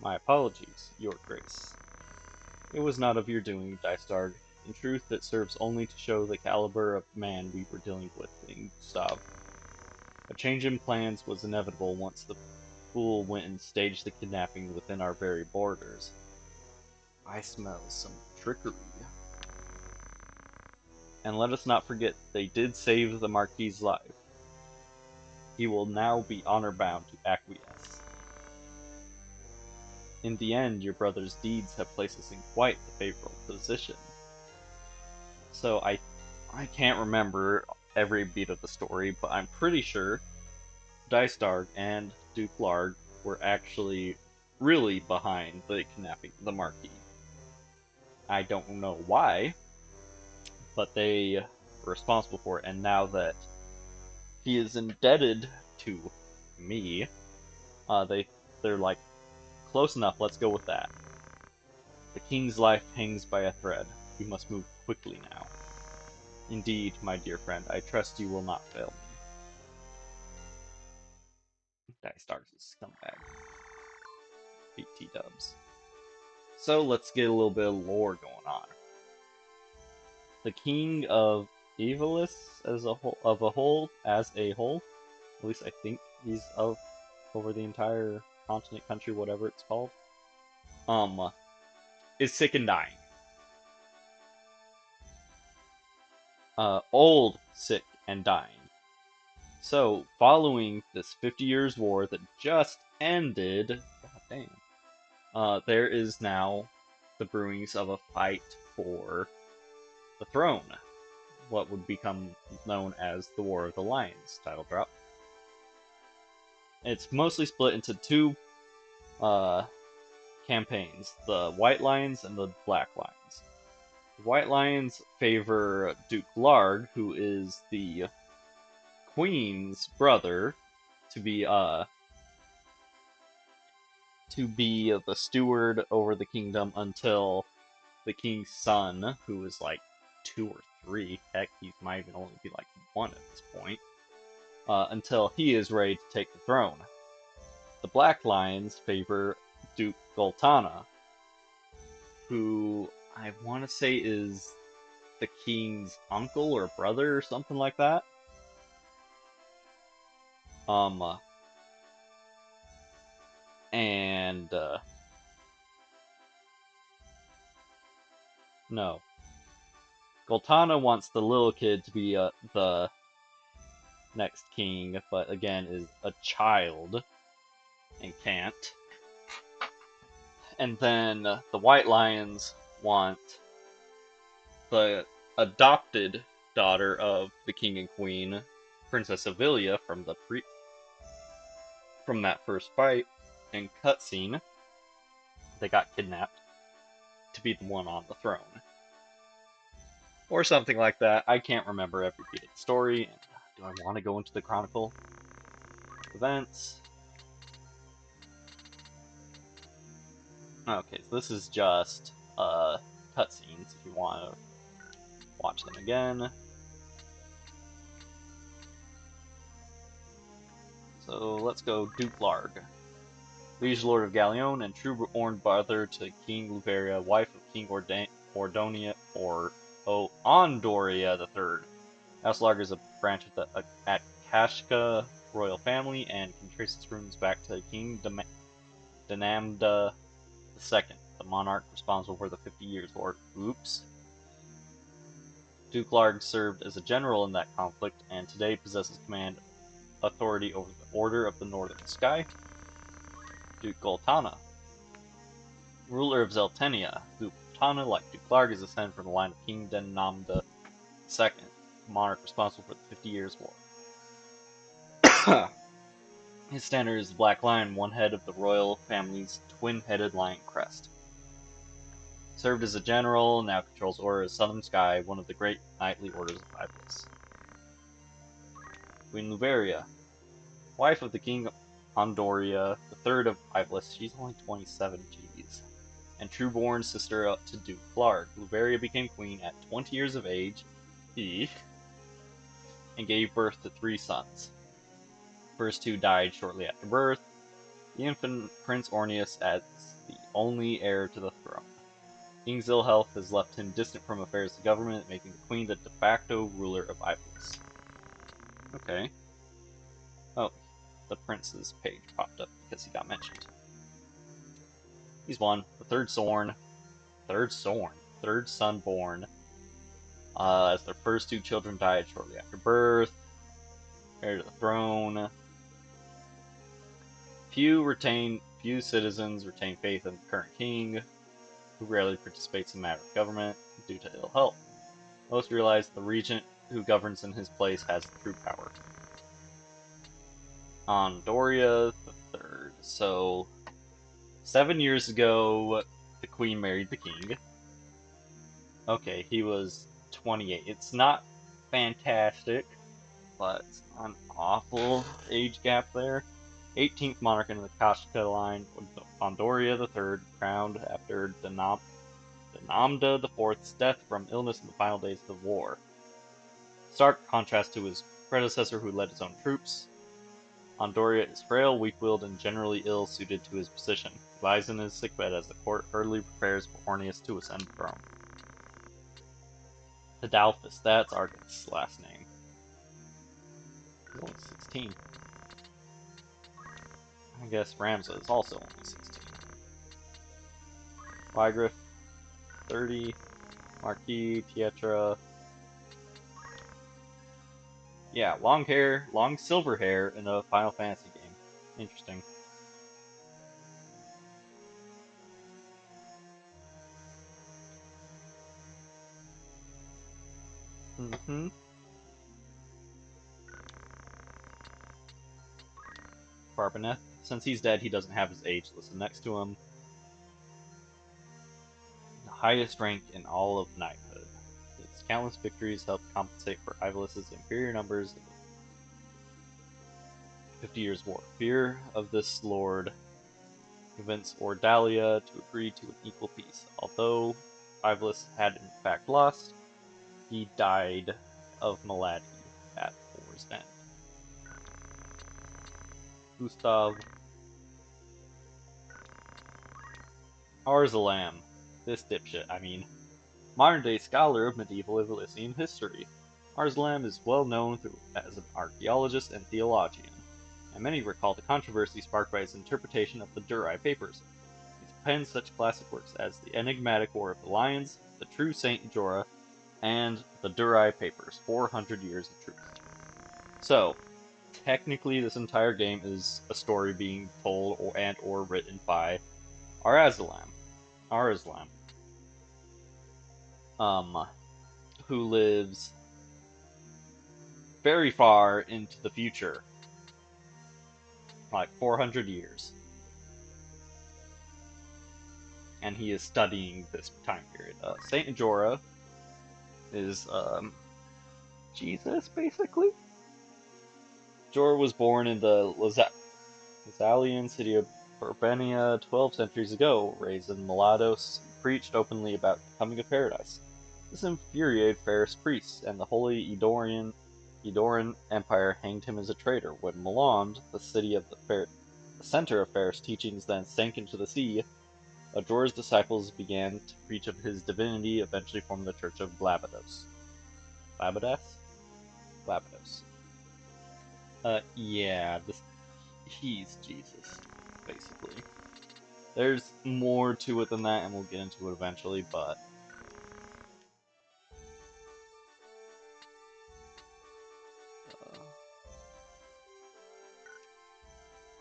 A: My apologies, Your Grace. It was not of your doing, Dystarg. In truth, it serves only to show the caliber of man we were dealing with in Gustav. A change in plans was inevitable once the fool went and staged the kidnapping within our very borders. I smell some trickery. And let us not forget they did save the Marquis' life. He will now be honor-bound to acquiesce. In the end, your brother's deeds have placed us in quite a favorable position. So I can't remember every beat of the story, but I'm pretty sure Dystarg and Duke Larg were actually really behind the kidnapping of the Marquis. I don't know why, but they were responsible for it, and now that he is indebted to me, they're like, close enough, let's go with that. The king's life hangs by a thread. We must move quickly now. Indeed, my dear friend, I trust you will not fail me. Dystarg's a scumbag. BT dubs. So let's get a little bit of lore going on. The king of Evilis as a whole, at least I think he's over the entire continent, country, whatever it's called, is sick and dying. Old, sick, and dying. So, following this 50 years war that just ended, there is now the brewings of a fight for the throne. What would become known as the War of the Lions, title drop. It's mostly split into two campaigns, the White Lions and the Black Lions. The White Lions favor Duke Larg, who is the Queen's brother, to be the steward over the kingdom until the king's son, who is like 2 or 3, heck, he might even only be like 1 at this point, until he is ready to take the throne. The Black Lions favor Duke Goltana, who I want to say is the king's uncle or brother or something like that. No. Goltana wants the little kid to be the next king, but again is a child and can't. And then the White Lions want the adopted daughter of the king and queen, Princess Avilia, from that first fight and cutscene. They got kidnapped to be the one on the throne. Or something like that. I can't remember every beat of the story. Do I want to go into the Chronicle events? Okay, so this is just cutscenes if you want to watch them again. So let's go Duke Larg. Liege Lord of Galleon and true-born brother to King Luveria, wife of King Ondoria III. House Larg is a branch of the Akashka royal family and can trace its roots back to King Danamda II, the monarch responsible for the 50 Years' War. Oops. Duke Larg served as a general in that conflict and today possesses command authority over the Order of the Northern Sky. Duke Goltana, ruler of Zeltenia. Duke Goltana, like Duke Larg, is descended from the line of King Danamda II, monarch responsible for the 50 Years' War. His standard is the Black Lion, one head of the royal family's twin-headed lion crest. Served as a general, now controls Order of Southern Sky, one of the great knightly orders of Iblis. Queen Luveria, wife of the King Ondoria III of Iblis. She's only 27, jeez. And true-born sister to Duke Larg. Luveria became queen at 20 years of age, and gave birth to 3 sons. The first 2 died shortly after birth. The infant Prince Orneus, as the only heir to the throne. King's ill health has left him distant from affairs of government, making the queen the de facto ruler of Ibelis. Okay. Oh, the prince's page popped up because he got mentioned. He's one. The third son born. As their first two children died shortly after birth. Heir to the throne. Few citizens retain faith in the current king, who rarely participates in matters of government due to ill health. Most realize the regent who governs in his place has the true power. Andoria III. So, 7 years ago, the queen married the king. Okay, he was 28. It's not fantastic, but it's not an awful age gap there. 18th monarch in the Kashka line, Andoria III, crowned after Denamda IV's death from illness in the final days of the war. Stark contrast to his predecessor who led his own troops. Andoria is frail, weak-willed, and generally ill-suited to his position. He lies in his sickbed as the court hurriedly prepares for Orneus to ascend the throne. Adalphus, that's Argus' last name. He's only 16. I guess Ramza is also only 16. Wygriff, 30. Marquis, Pietra. Yeah, long silver hair in a Final Fantasy game. Interesting. Barbaneth. Since he's dead, he doesn't have his age listed next to him. The highest rank in all of knighthood. Its countless victories help compensate for Ibelis' inferior numbers in the 50 Years' War. Fear of this lord convinced Ordalia to agree to an equal peace. Although Ibelis had in fact lost, he died of malady at war's end. Gustav Arzalam. This dipshit, I mean. Modern-day scholar of medieval Iblisian history. Arzalam is well known as an archaeologist and theologian, and many recall the controversy sparked by his interpretation of the Durai Papers. He's penned such classic works as The Enigmatic War of the Lions, The True Saint Jorah, and The Durai Papers, 400 Years of Truth. So, technically this entire game is a story being told or written by Arzalam, who lives very far into the future, like 400 years. And he is studying this time period. Saint Jorah is Jesus, basically. Jorah was born in the Lasallian city of Burbania 12 centuries ago. Raised in Melados, he preached openly about the coming of paradise. This infuriated Ferris priests, and the Holy Edoran Empire hanged him as a traitor. When Malond, the center of Ferris' teachings, then sank into the sea, Jorah's disciples began to preach of his divinity, eventually forming the Church of Glabados. Glabados. Yeah, he's Jesus, basically. There's more to it than that, and we'll get into it eventually, but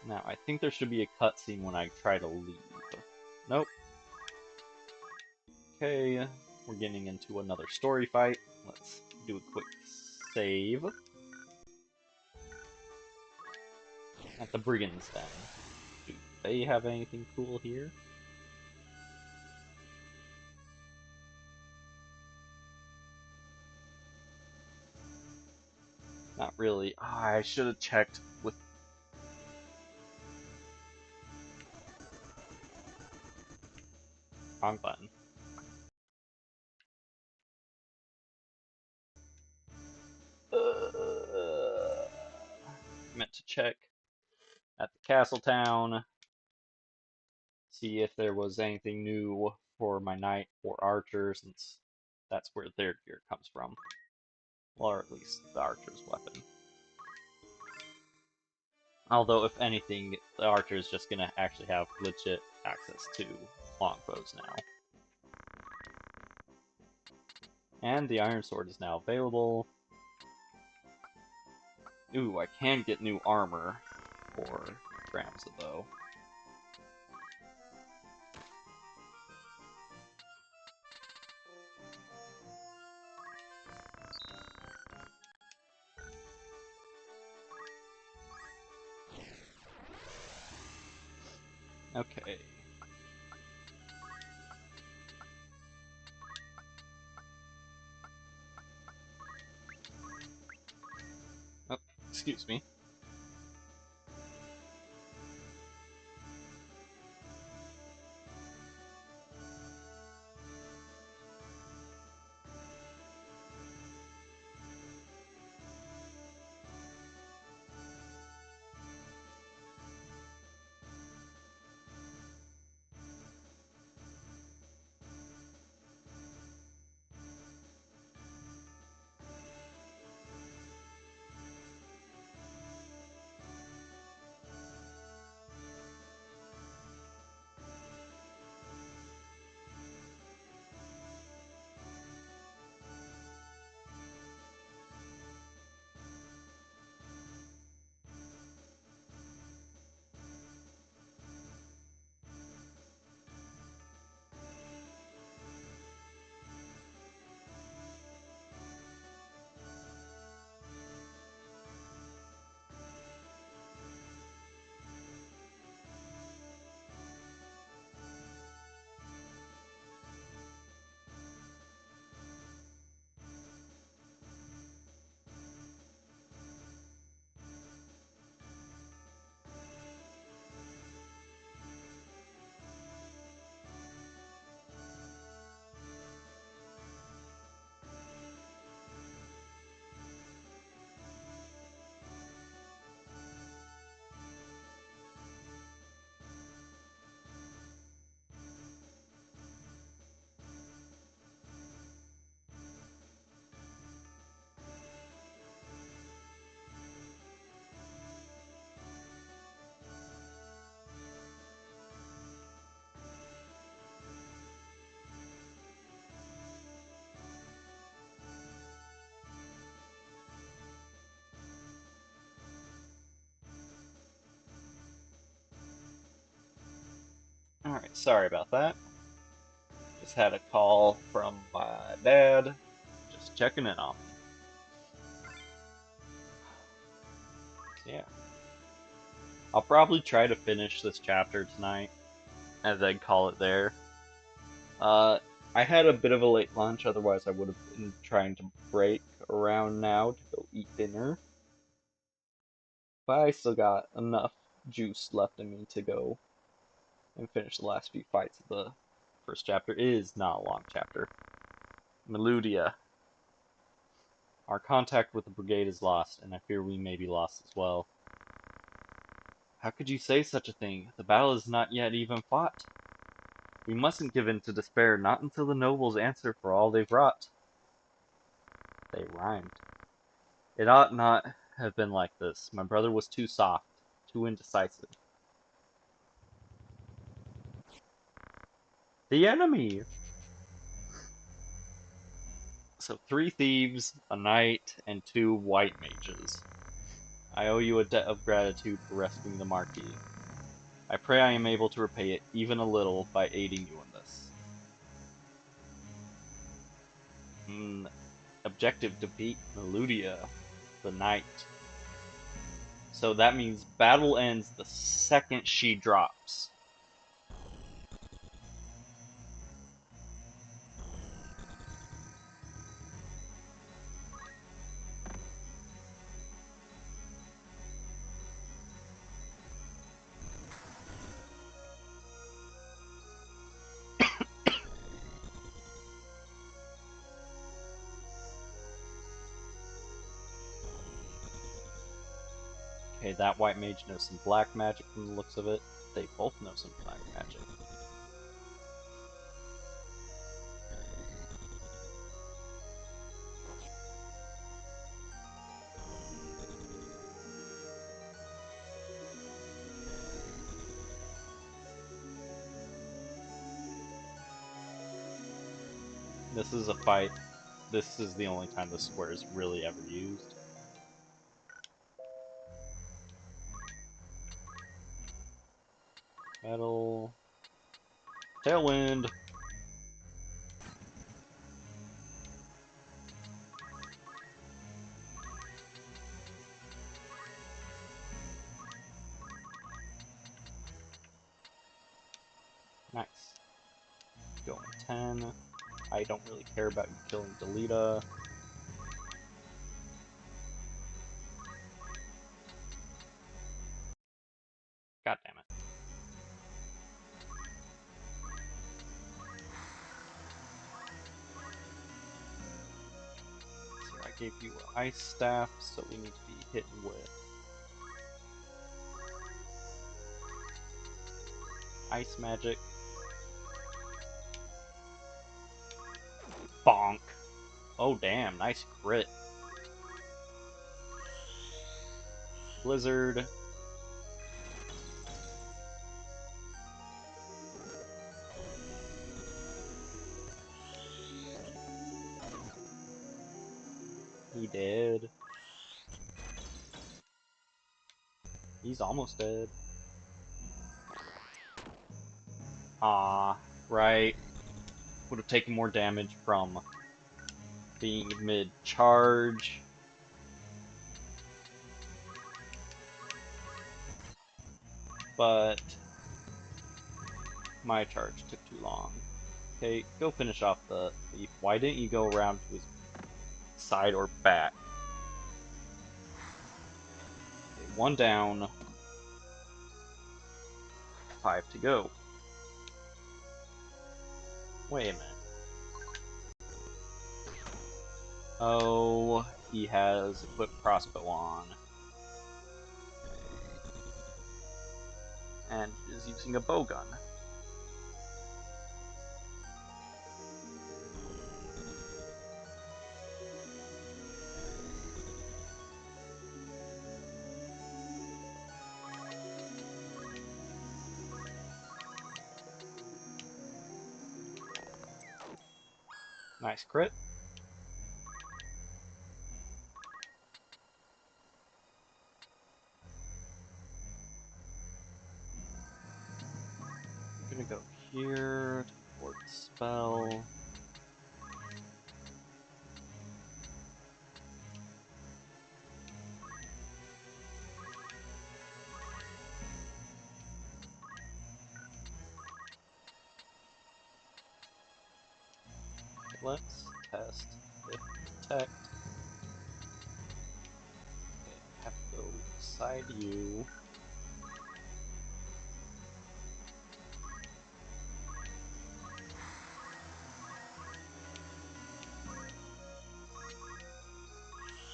A: now I think there should be a cutscene when I try to leave. Nope. Okay, we're getting into another story fight. Let's do a quick save. At the Brigands Den. Do they have anything cool here? Not really. I should have checked with... Wrong button. Meant to check at the Castle Town. see if there was anything new for my knight or archer, since that's where their gear comes from. Or at least the archer's weapon. Although, if anything, the archer is just gonna actually have legit access to longbows now. And the iron sword is now available. Ooh, I can get new armor for Gramsa, though. Okay. Oh, excuse me. Alright, sorry about that. Just had a call from my dad, just checking in on me. So yeah. I'll probably try to finish this chapter tonight, and then call it there. I had a bit of a late lunch, otherwise I would have been trying to break around now to go eat dinner. But I still got enough juice left in me to go and finish the last few fights of the first chapter. It is not a long chapter. Meludia. Our contact with the brigade is lost, and I fear we may be lost as well. How could you say such a thing? The battle is not yet even fought. We mustn't give in to despair, not until the nobles answer for all they've wrought. They rhymed. It ought not have been like this. My brother was too soft, too indecisive. The enemy! So 3 thieves, a knight, and 2 white mages. I owe you a debt of gratitude for rescuing the Marquis. I pray I am able to repay it, even a little, by aiding you in this. Objective: defeat Meludia, the knight. So that means battle ends the second she drops. Okay, that white mage knows some black magic from the looks of it. They both know some black magic. This is a fight. This is the only time the square is really ever used. Metal. Tailwind. Nice. Going 10. I don't really care about you killing Delita. God damn it. So I gave you an ice staff, so we need to be hitting with ice magic. Bonk. Oh damn, nice crit. Blizzard. He dead. He's almost dead. Ah, right. Would have taken more damage from being mid-charge. But my charge took too long. Okay, go finish off the thief. Why didn't you go around to his side or back? Okay, 1 down. 5 to go. Wait a minute. Oh, he has equipped crossbow on. And is using a bowgun. Nice crit. I'm gonna go here to board the spell. Let's test if protect. Okay, I have to go beside you.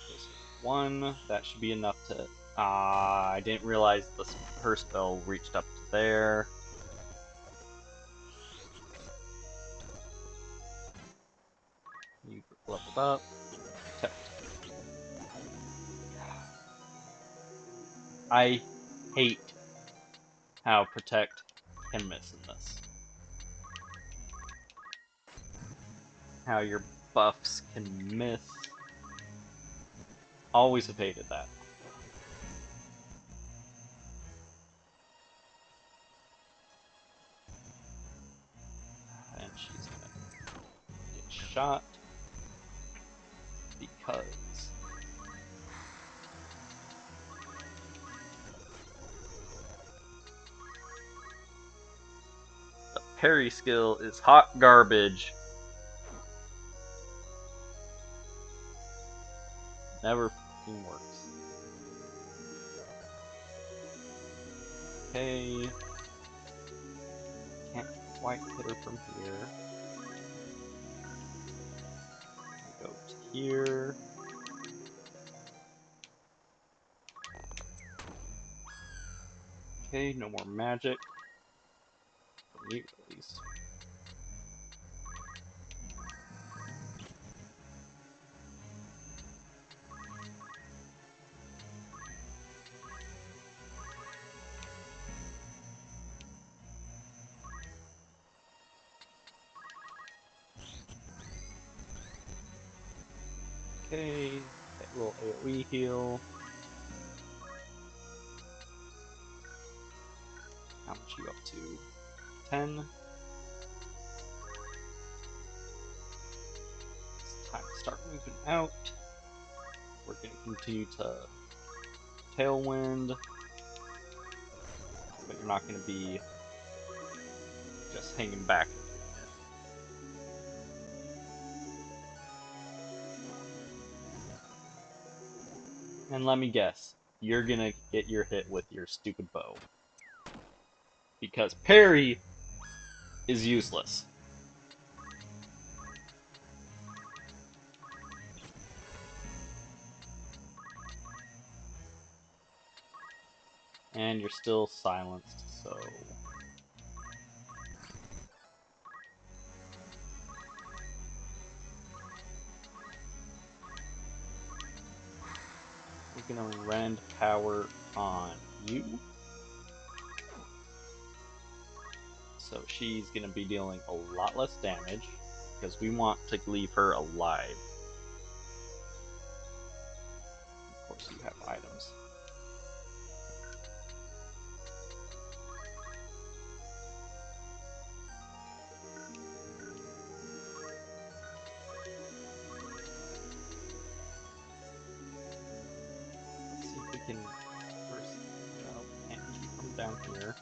A: Okay, so 1, that should be enough to... I didn't realize her spell reached up to there. You leveled up. Protect. I hate how protect can miss in this. How your buffs can miss. Always have hated that. And she's gonna get shot because the parry skill is hot garbage. Never fucking works. Okay. Can't quite hit her from here. Go to here. Okay, no more magic. From you, at least. Okay, a little AoE heal. How much you up to? 10. It's time to start moving out. We're going to continue to tailwind, but you're not going to be just hanging back and doing it. And let me guess, you're going to get your hit with your stupid bow. Because parry is useless. And you're still silenced, so... We're gonna rend power on you. So she's gonna be dealing a lot less damage, because we want to leave her alive. Of course you have items. Let's see if we can first... Well, can't keep from down here.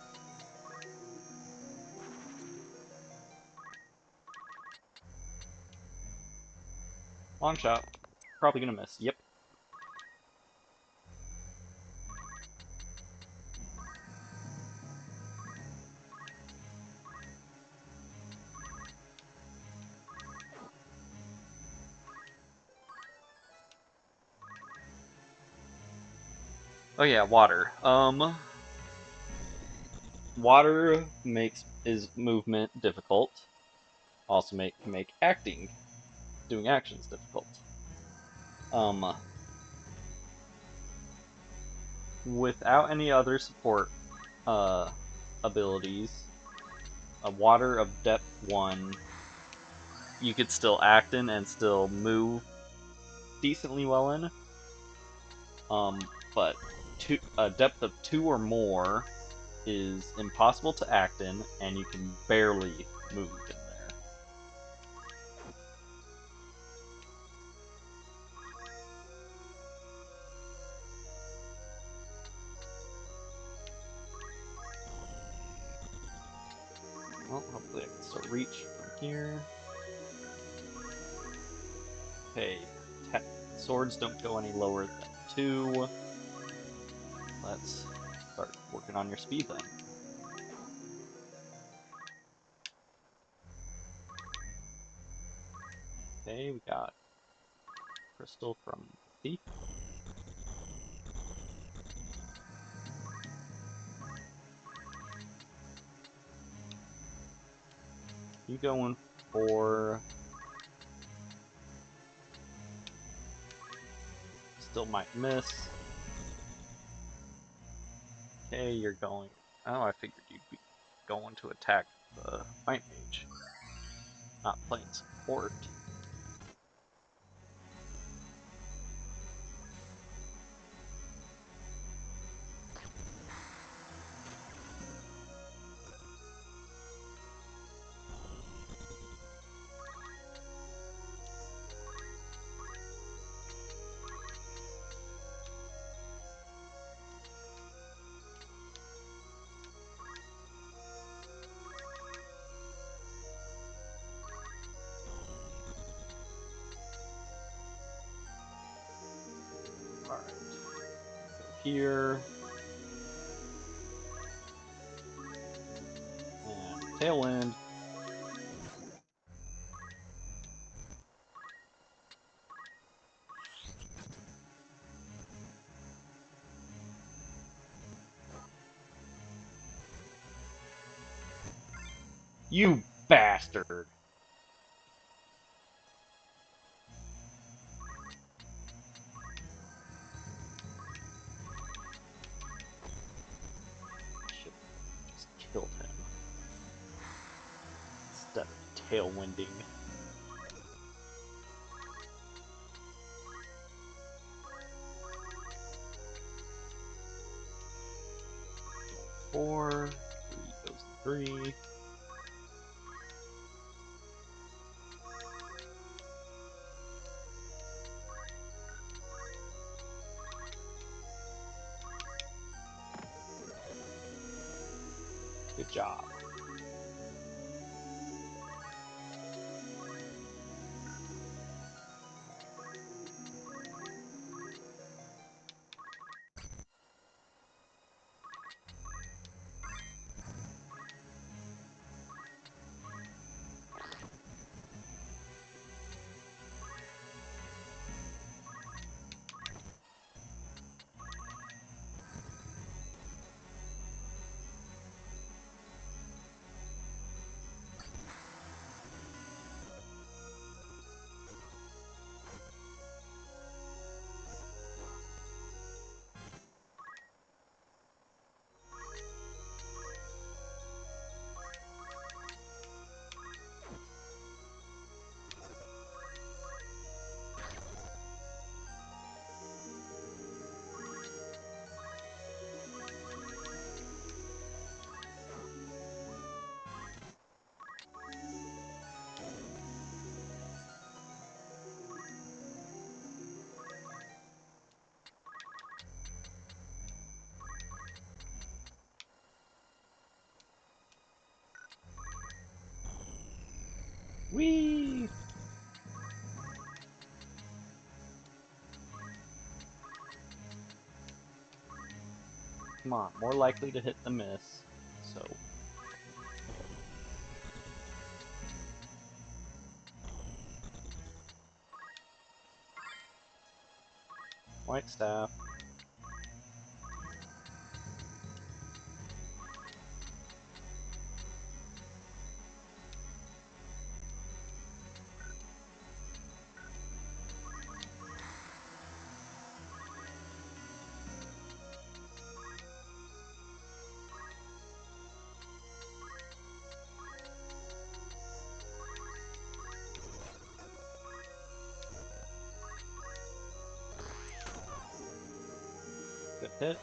A: Long shot. Probably gonna miss. Yep. Oh yeah, water. Water is movement difficult. Also can make doing actions difficult. Without any other support abilities, a water of depth 1, you could still act in and still move decently well in. But a depth of 2 or more is impossible to act in, and you can barely move in there. Well, hopefully I can still reach from here. Okay, swords don't go any lower than 2. Let's start working on your speed then. Okay, we got crystal from the thief. You going for... Still might miss. Okay, you're going... Oh, I figured you'd be going to attack the Fight Mage. Not playing support. Alright. Go here. And Tailwind. You bastard! Should just killed him. Instead of tailwinding. 4. 3 goes to 3. Good job. Whee! Come on, more likely to hit the miss. So. White staff. Good hit.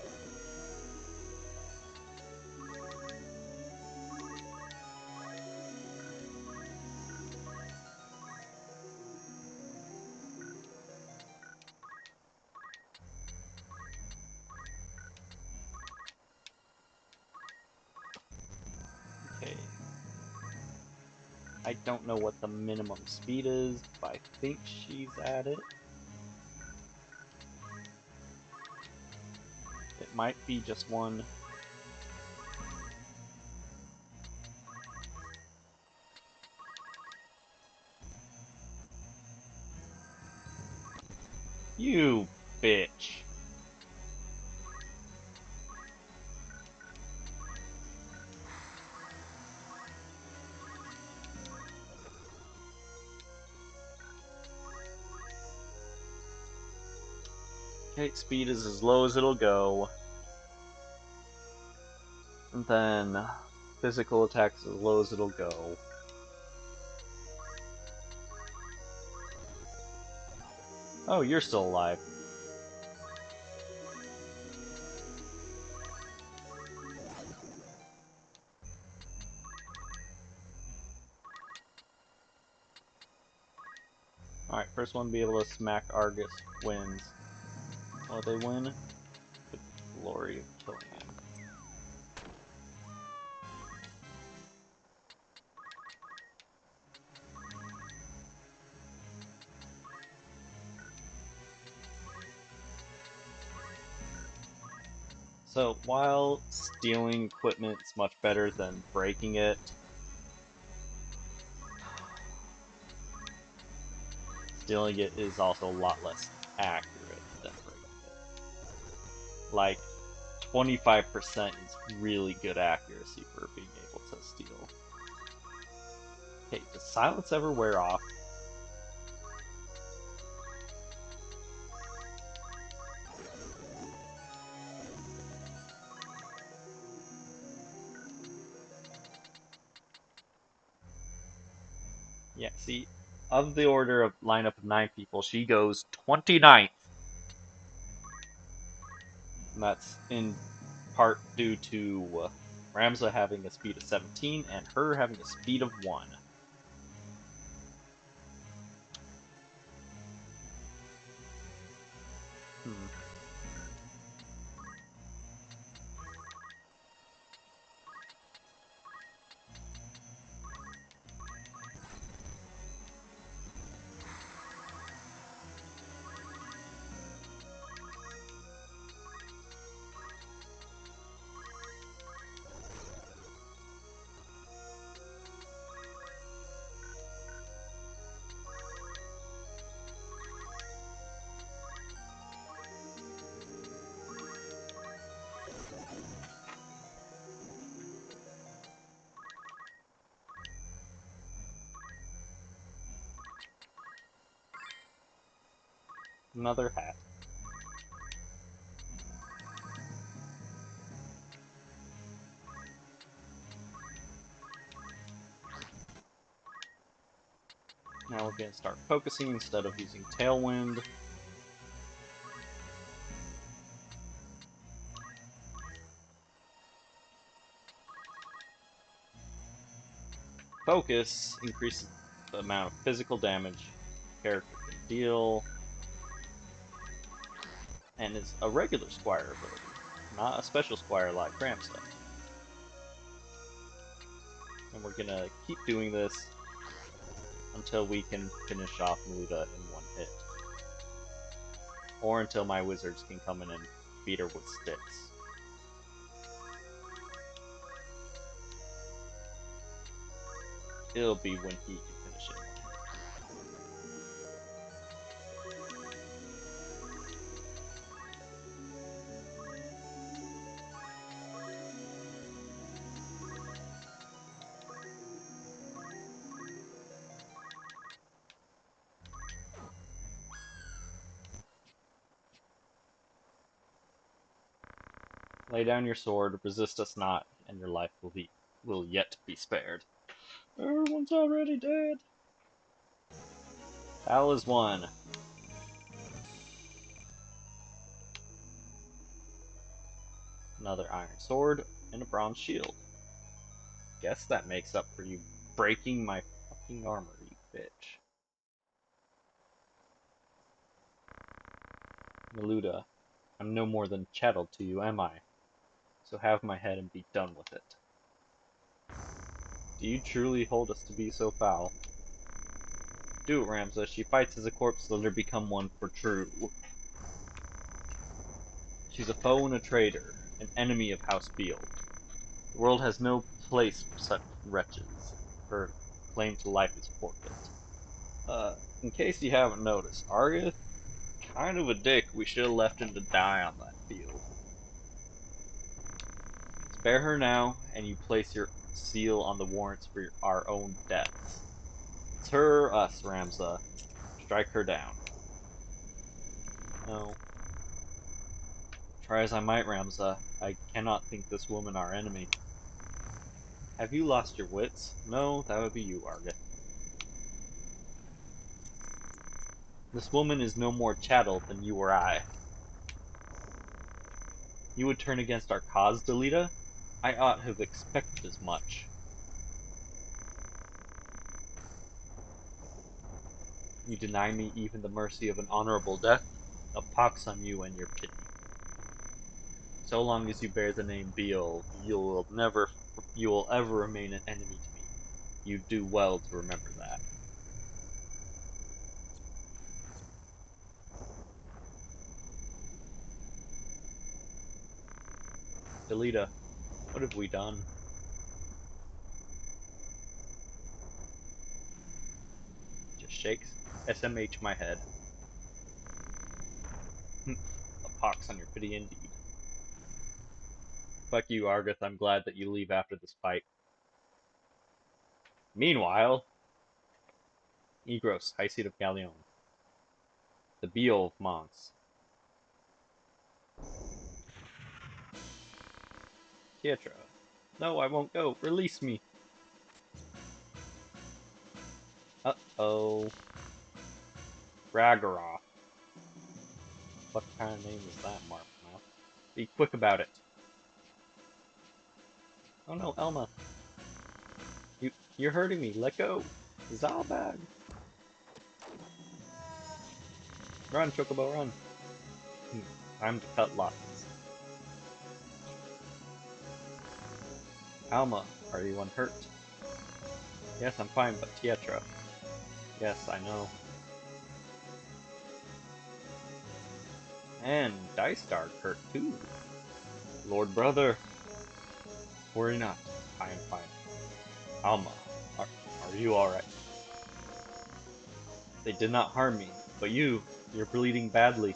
A: Okay. I don't know what the minimum speed is, but I think she's at it. It might be just one. You bitch. Okay, speed is as low as it'll go. And then physical attacks as low as it'll go. Oh, you're still alive. Alright, first one to be able to smack Argus wins. Will they win? The glory of killing him. So, while stealing equipment's much better than breaking it, stealing it is also a lot less accurate than breaking it. Like, 25% is really good accuracy for being able to steal. Okay, does silence ever wear off? Yeah, see, of the order of lineup of 9 people, she goes 29th. And that's in part due to Ramza having a speed of 17 and her having a speed of 1. Hmm. Another hat. Now we're going to start focusing instead of using Tailwind. Focus increases the amount of physical damage character can deal, and it's a regular Squire ability, not a special Squire like Ramsa. And we're gonna keep doing this until we can finish off Meluda in one hit. Or until my wizards can come in and beat her with sticks. It'll be when he can finish it. Lay down your sword, resist us not, and your life will yet be spared. Everyone's already dead. Battle is won. Another iron sword and a bronze shield. Guess that makes up for you breaking my fucking armor, you bitch. Meluda, I'm no more than chattel to you, am I? So have my head and be done with it. Do you truly hold us to be so foul? Do it, Ramza. She fights as a corpse, let her become one for true. She's a foe and a traitor, an enemy of House Beale. The world has no place for such wretches. Her claim to life is forfeit. In case you haven't noticed, Argus, kind of a dick. We should have left him to die on that field. Spare her now, and you place your seal on the warrants for our own deaths. It's her or us, Ramza. Strike her down. No. Try as I might, Ramza, I cannot think this woman our enemy. Have you lost your wits? No, that would be you, Argus. This woman is no more chattel than you or I. You would turn against our cause, Delita? I ought to have expected as much. You deny me even the mercy of an honorable death? A pox on you and your pity. So long as you bear the name Beale, you will ever remain an enemy to me. You do well to remember that. Delita, what have we done? Just shakes SMH my head. A pox on your pity indeed. Fuck you, Argus. I'm glad that you leave after this fight. Meanwhile, Egros, High Seat of Galleon. The Beale of Mons. Pietra. No, I won't go. Release me. Uh-oh. Ragaroth. What kind of name is that, Markmouth? Be quick about it. Oh no, Elma. You're hurting me. Let go. Zalbag. Run, Chocobo, run. Time to cut losses. Alma, are you unhurt? Yes, I'm fine, but Tietra. Yes, I know. And Dicestar hurt too. Lord Brother. Worry not. I am fine. Alma, are you alright? They did not harm me, but you're bleeding badly.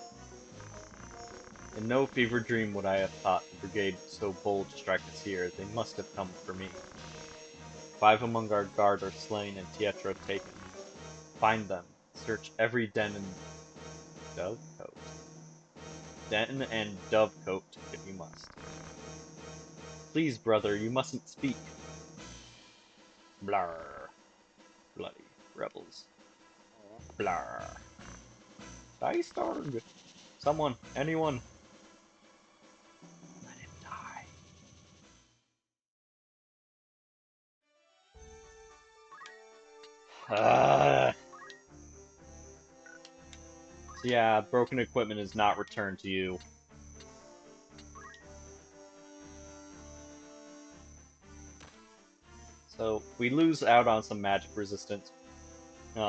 A: In no fevered dream would I have thought the brigade so bold to strike us here. They must have come for me. 5 among our guard are slain and Tietra taken. Find them. Search every den and dovecote. Den and dovecote if you must. Please, brother, you mustn't speak. Blar. Bloody rebels. Blar. Dicestar. Someone, anyone. Let him die. So yeah, broken equipment is not returned to you. So we lose out on some magic resistance,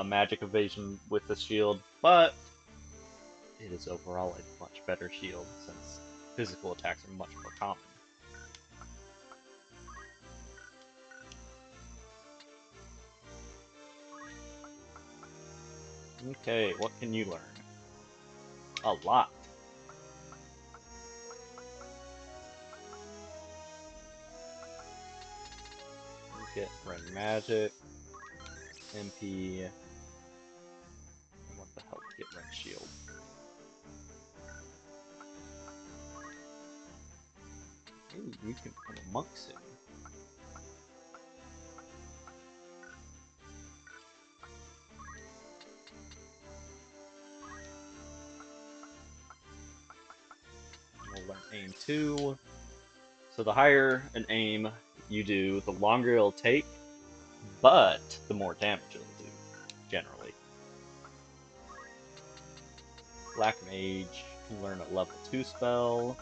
A: magic evasion with the shield, but it is overall a much better shield since physical attacks are much more common. Okay, what can you learn? A lot. You get Rend Magic, MP, and what the hell? Get Rend Shield. Ooh, you can become a monk soon. We'll learn Aim 2. So the higher an aim you do, the longer it'll take, but the more damage it'll do, generally. Black Mage can learn a level 2 spell,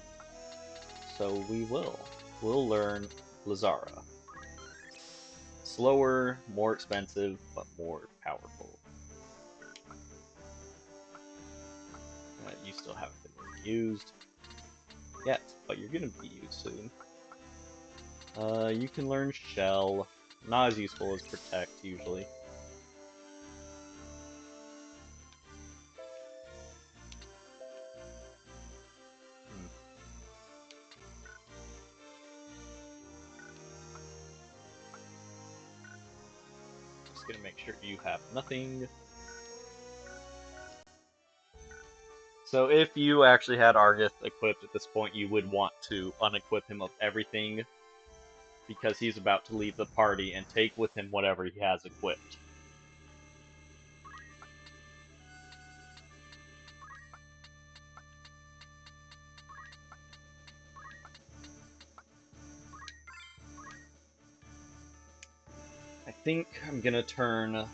A: so we will. We'll learn Lazara. Slower, more expensive, but more powerful. You still haven't been really used yet, but you're gonna be used soon. You can learn Shell. Not as useful as Protect, usually. Just gonna make sure you have nothing. So if you actually had Argith equipped at this point, you would want to unequip him of everything, because he's about to leave the party and take with him whatever he has equipped. I think I'm gonna turn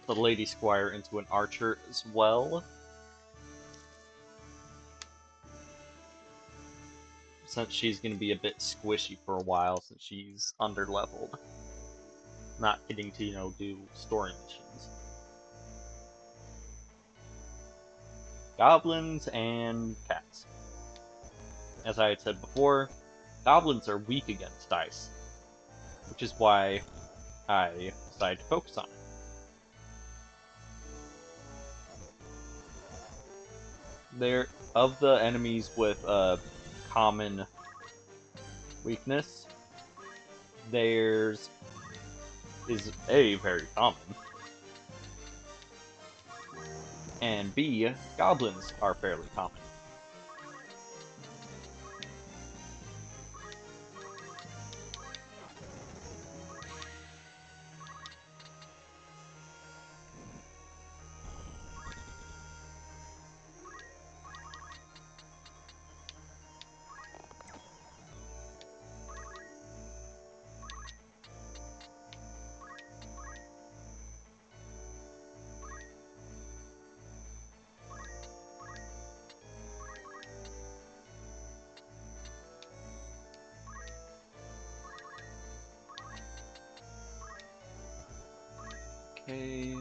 A: the Lady Squire into an archer as well, since she's gonna be a bit squishy for a while since she's underleveled. Not getting to, do story missions. Goblins and cats. As I had said before, goblins are weak against dice, which is why I decided to focus on it. They're, of the enemies with a common weakness, theirs is A, very common, and B, goblins are fairly common. Okay.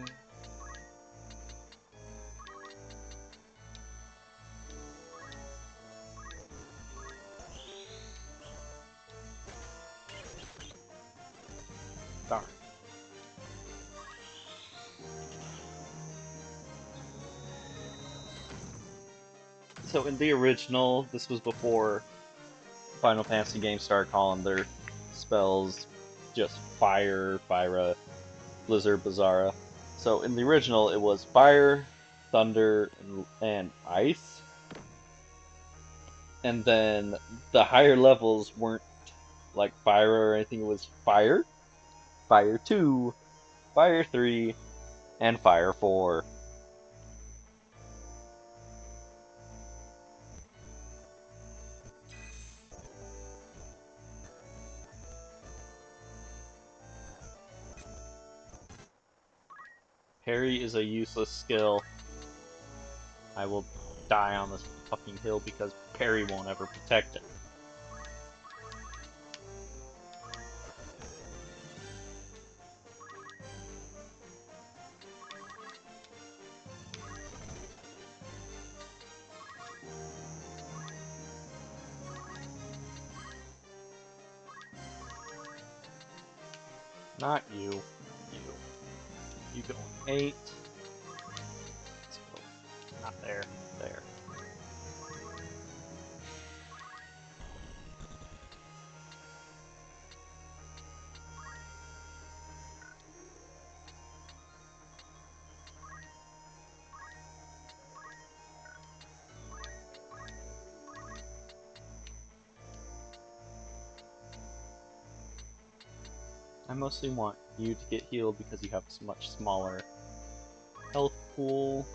A: Darn. So in the original, this was before Final Fantasy games started calling their spells just Fire, Fyra, Blizzard, Bizarra. So in the original, it was Fire, Thunder, and Ice. And then the higher levels weren't like Fire or anything, it was Fire, Fire 2, Fire 3, and Fire 4. Parry is a useless skill. I will die on this fucking hill because parry won't ever protect it. Not you. You. You go 8. Let's go. Not there. There. I mostly want you to get healed because you have a much smaller health pool.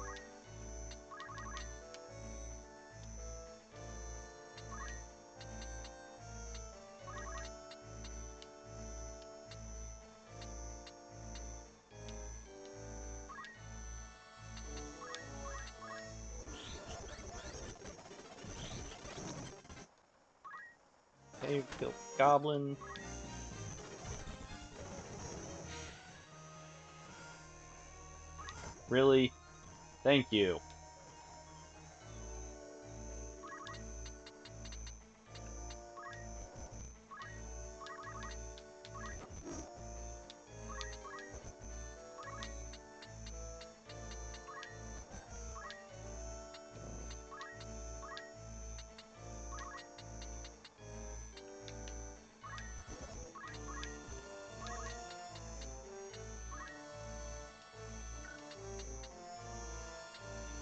A: Okay, kill the goblin. Really? Thank you.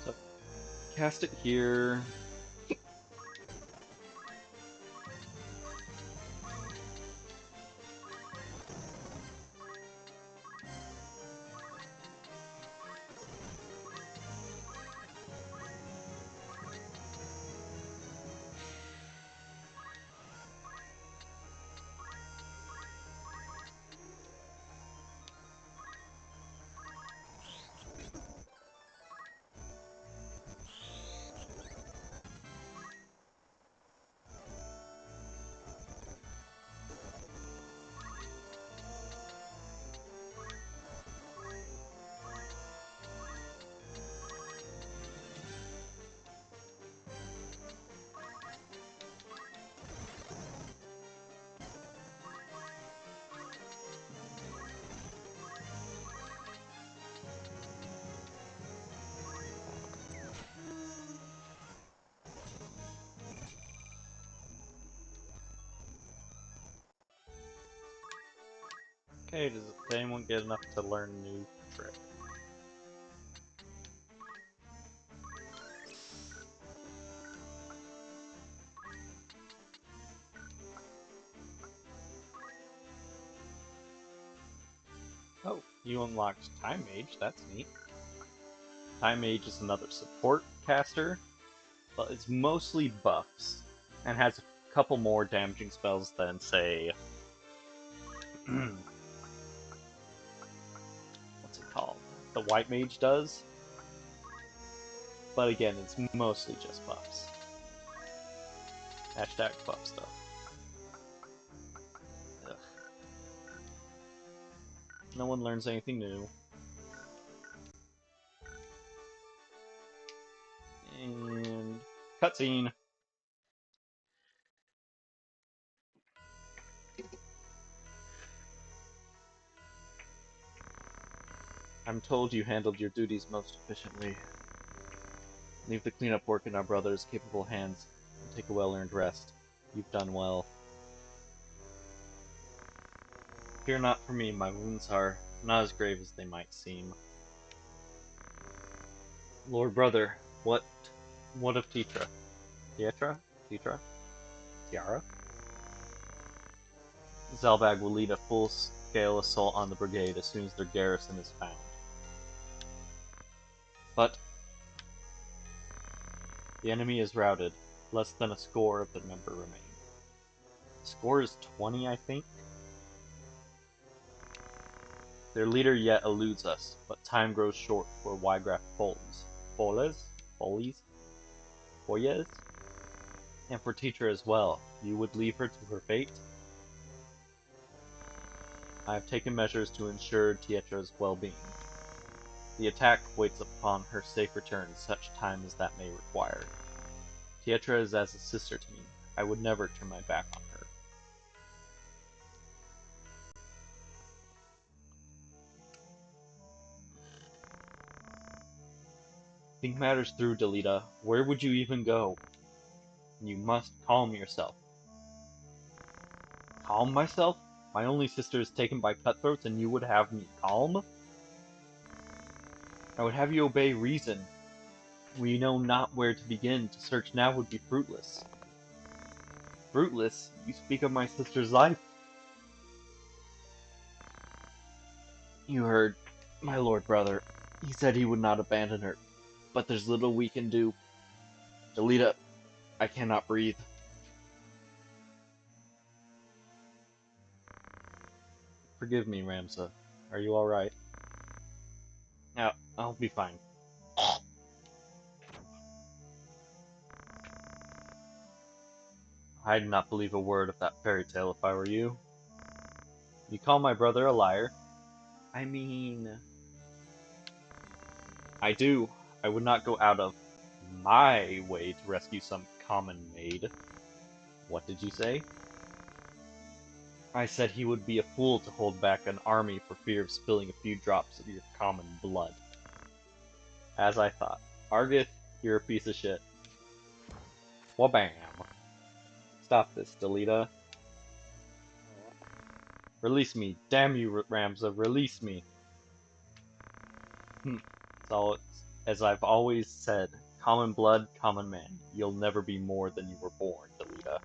A: So, cast it here. Okay, does anyone get enough to learn a new trick? Oh, you unlocked Time Mage, that's neat. Time Mage is another support caster, but it's mostly buffs, and has a couple more damaging spells than, say, what's it called? The White Mage does. But again, it's mostly just buffs. Hashtag buff stuff. Ugh. No one learns anything new. Cutscene. I'm told you handled your duties most efficiently. Leave the cleanup work in our brother's capable hands and take a well-earned rest. You've done well. Fear not for me, my wounds are not as grave as they might seem. Lord brother, what of Tetra? Tetra? Tetra? Tiara? Zalbag will lead a full-scale assault on the brigade as soon as their garrison is found. But the enemy is routed. Less than a score of the number remain. Score is 20, I think? Their leader yet eludes us, but time grows short for Wygraf Foles? And for Teacher as well. You would leave her to her fate? I have taken measures to ensure Tietra's well-being. The attack waits upon her safe return such time as that may require. Tietra is as a sister to me. I would never turn my back on her. Think matters through, Delita. Where would you even go? You must calm yourself. Calm myself? My only sister is taken by cutthroats and you would have me calm? I would have you obey reason. We know not where to begin. To search now would be fruitless. Fruitless? You speak of my sister's life? You heard my lord brother. He said he would not abandon her. But there's little we can do. Delita, I cannot breathe. Forgive me, Ramza. Are you alright? Now, I'll be fine. I'd not believe a word of that fairy tale if I were you. You call my brother a liar? I mean... I do. I would not go out of my way to rescue some common maid. What did you say? I said he would be a fool to hold back an army for fear of spilling a few drops of your common blood. As I thought. Argith, you're a piece of shit. Wabam. Stop this, Delita. Release me. Damn you, Ramza, release me. So, as I've always said, common blood, common man. You'll never be more than you were born, Delita.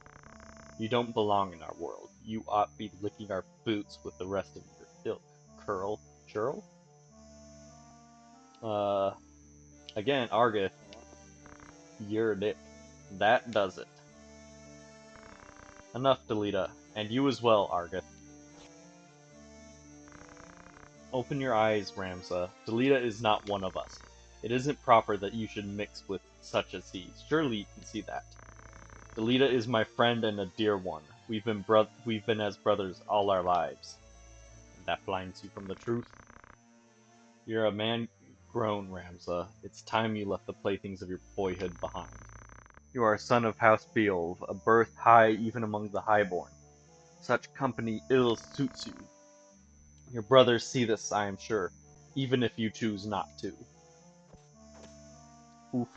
A: You don't belong in our world. You ought be licking our boots with the rest of your ilk. Churl? Again, Argith, you're a dick. That does it. Enough, Delita. And you as well, Argith. Open your eyes, Ramza. Delita is not one of us. It isn't proper that you should mix with such as he. Surely you can see that. Delita is my friend and a dear one. We've been as brothers all our lives. And that blinds you from the truth? You're a man grown, Ramza. It's time you left the playthings of your boyhood behind. You are a son of House Beolv, a birth high even among the highborn. Such company ill suits you. Your brothers see this, I am sure, even if you choose not to. Oof.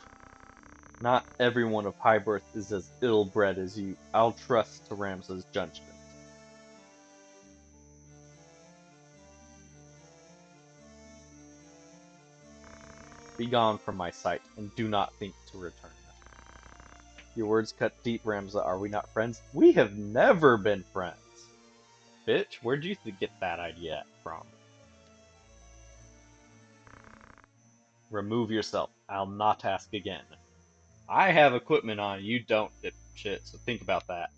A: Not everyone of high birth is as ill-bred as you. I'll trust to Ramza's judgment. Begone from my sight, and do not think to return. Your words cut deep, Ramza. Are we not friends? We have never been friends. Bitch, where'd you get that idea from? Remove yourself. I'll not ask again. I have equipment on, you don't, dipshit, so think about that.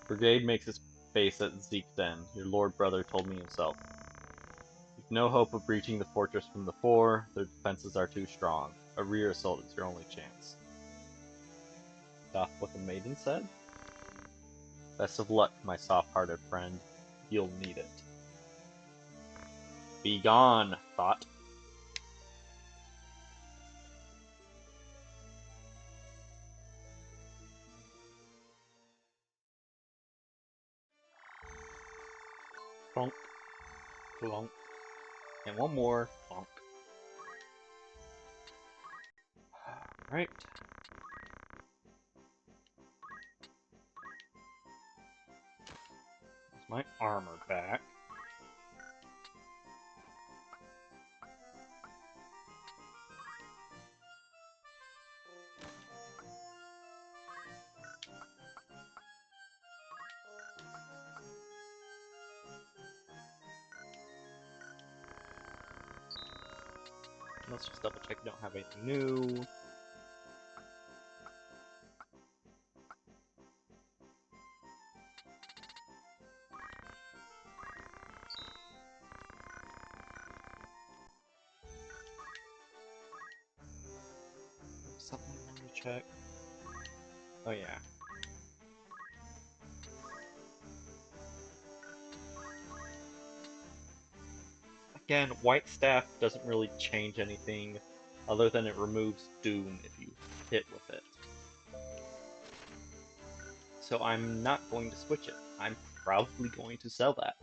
A: Brigade makes its base at Zeekden. Your lord brother told me himself. You've no hope of breaching the fortress from the fore. Their defenses are too strong. A rear assault is your only chance. Doth what the maiden said? Best of luck, my soft-hearted friend. You'll need it. Be gone, thought. Clunk, clunk, and one more clunk. Right. There's my armor back. Let's just double check we don't have anything new. Something I wanted to check. Oh yeah. Again, White Staff doesn't really change anything other than it removes Doom if you hit with it. So I'm not going to switch it. I'm probably going to sell that.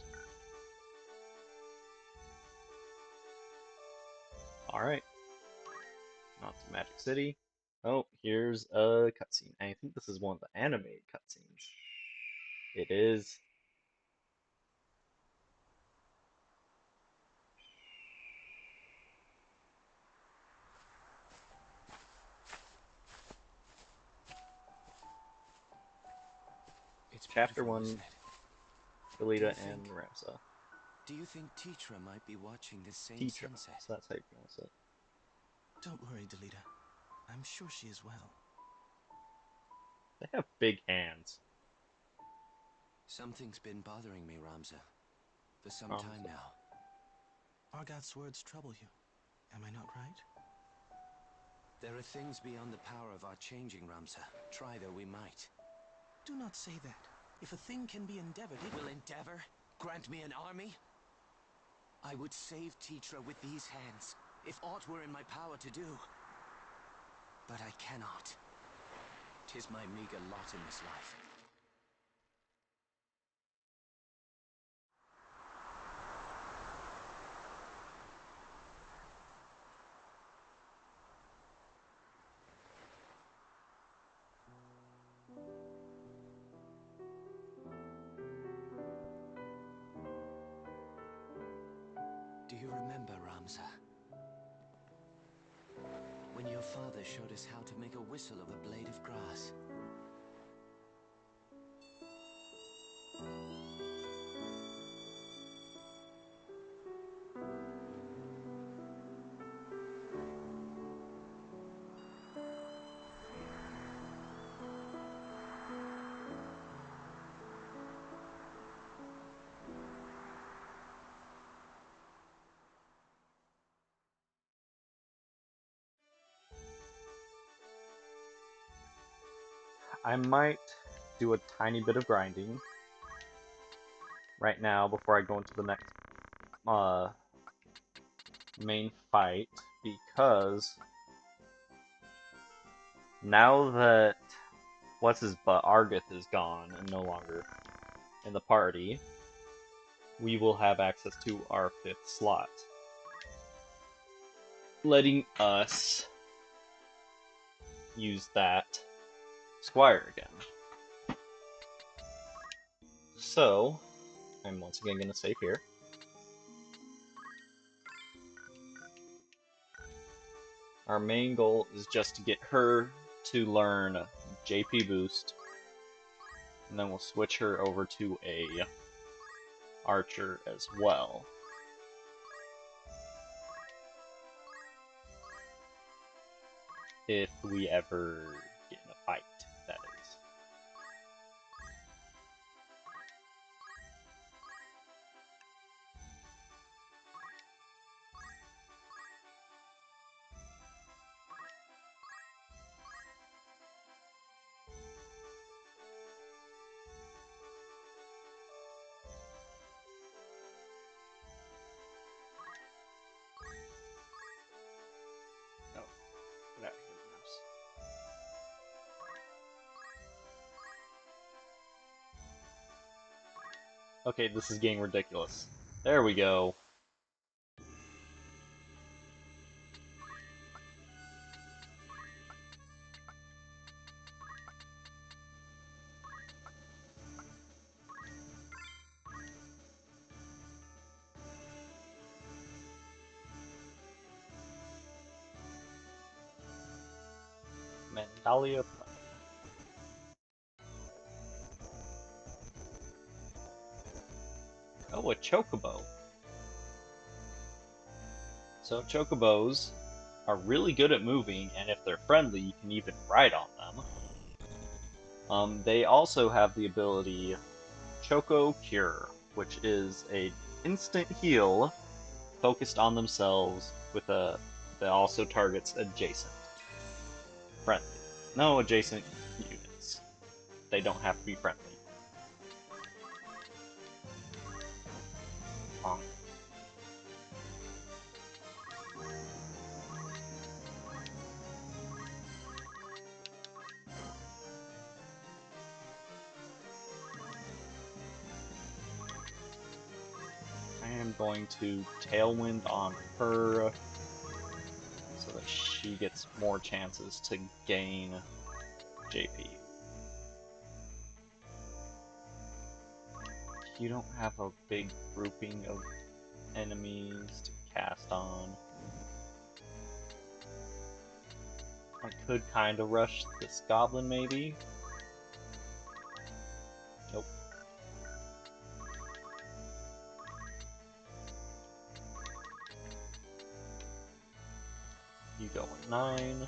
A: Alright. On to Magic City. Oh, here's a cutscene. I think this is one of the animated cutscenes. It is.
C: It's
A: Chapter
C: beautiful,
A: 1,
C: isn't it?
A: Galita
C: Do you
A: and
C: think-
A: Ramsa.
C: Do you think Tetra might be watching this same
A: Tetra,
C: sunset?
A: so that's how you pronounce it.
C: Don't worry, Delita. I'm sure she is well.
A: They have big hands.
D: Something's been bothering me, Ramza. For some
A: Ramza.
D: time now.
C: Argoth's words trouble you. Am I not right?
D: There are things beyond the power of our changing, Ramza. Try though we might.
C: Do not say that. If a thing can be endeavored, it
D: Will endeavor grant me an army? I would save Tetra with these hands, if aught were in my power to do. But I cannot. 'Tis my meager lot in this life. Do you remember, Ramza? When your father showed us how to make a whistle of a blade of grass?
A: I might do a tiny bit of grinding right now before I go into the next main fight, because now that what's his butt Argoth is gone and no longer in the party, we will have access to our 5th slot, letting us use that Squire again. So, I'm once again going to save here. Our main goal is just to get her to learn JP Boost, and then we'll switch her over to a archer as well. If we ever get in a fight, that is. Oh, get out of here, mouse. Okay, this is getting ridiculous. There we go. Mandalia Prime. Oh, a chocobo. So chocobos are really good at moving, and if they're friendly, you can even ride on them. They also have the ability Choco Cure, which is a instant heal focused on themselves with a that also targets adjacent friendly. No adjacent units. They don't have to be friendly. Bonk. I am going to Tailwind on her so that she gets more chances to gain JP. You don't have a big grouping of enemies to cast on. I could kind of rush this goblin, maybe. Nope. You go at 9.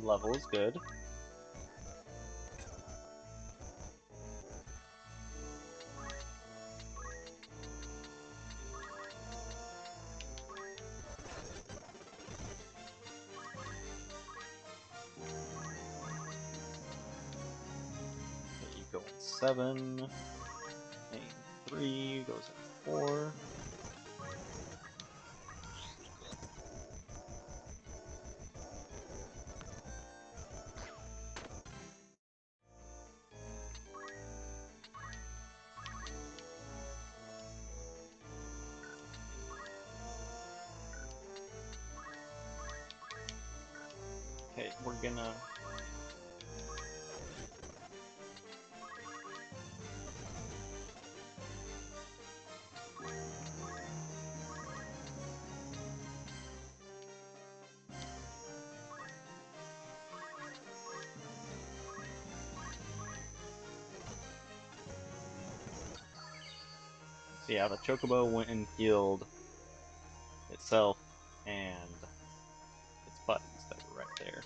A: Level is good. Okay, you go at 7. Main 3 goes at 4. Okay, we're gonna... So yeah, the Chocobo went and healed itself and its buddies that were right there.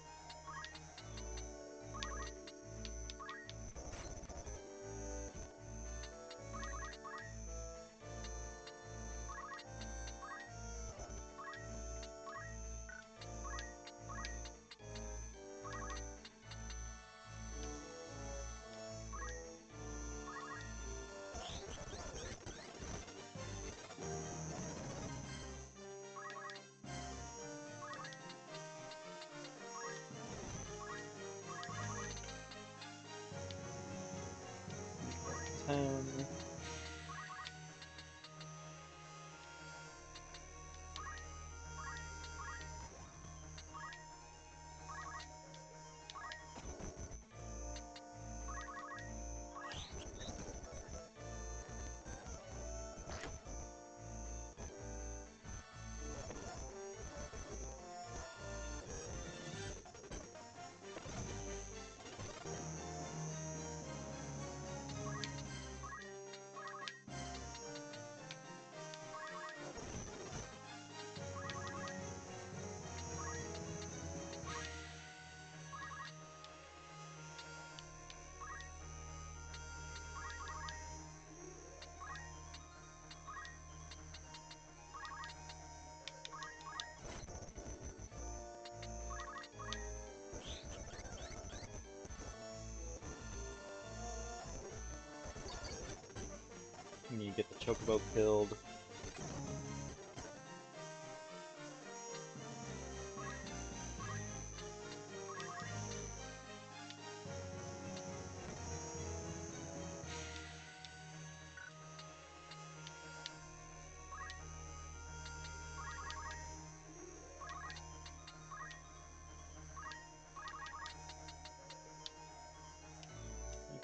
A: get the Chocobo killed.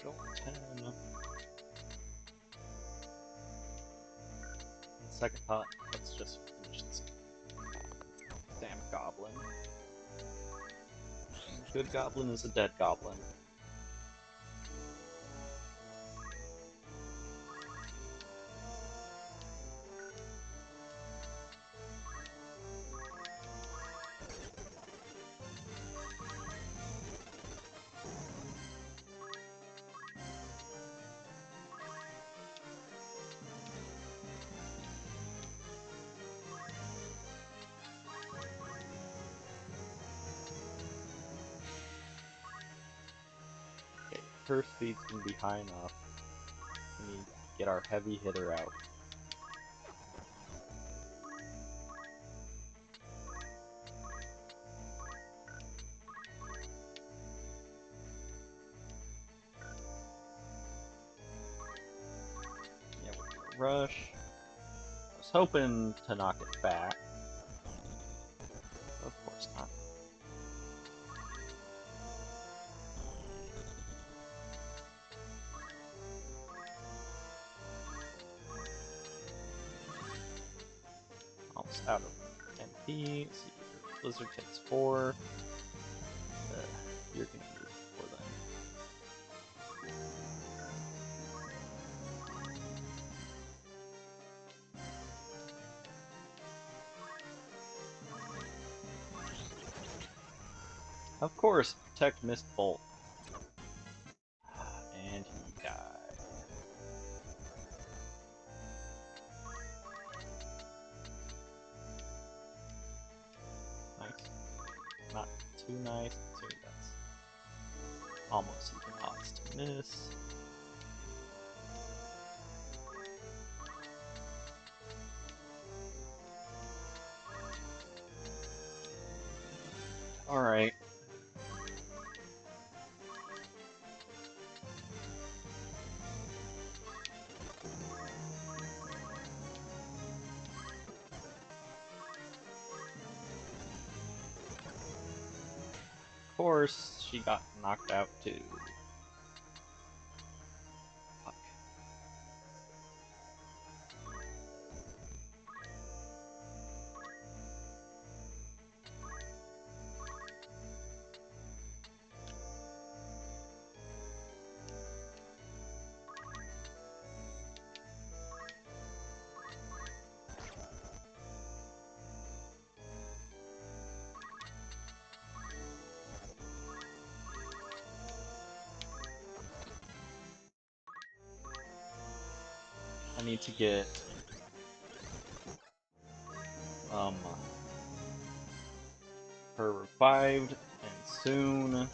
A: Go 10. Second thought, let's just finish this damn goblin. A good goblin is a dead goblin. Okay, her speed's gonna be high enough. We need to get our heavy hitter out. Yeah, we're gonna rush. I was hoping to knock it back. Of course not. Almost out of MP. Let's see, Blizzard takes 4. You're gonna move 4 then. Of course, protect Mist Bolt. And he died. Nice. Not too nice. So that's almost even odds to miss. Alright. Of course, she got knocked out too. Fuck. I need to get her revived and soon.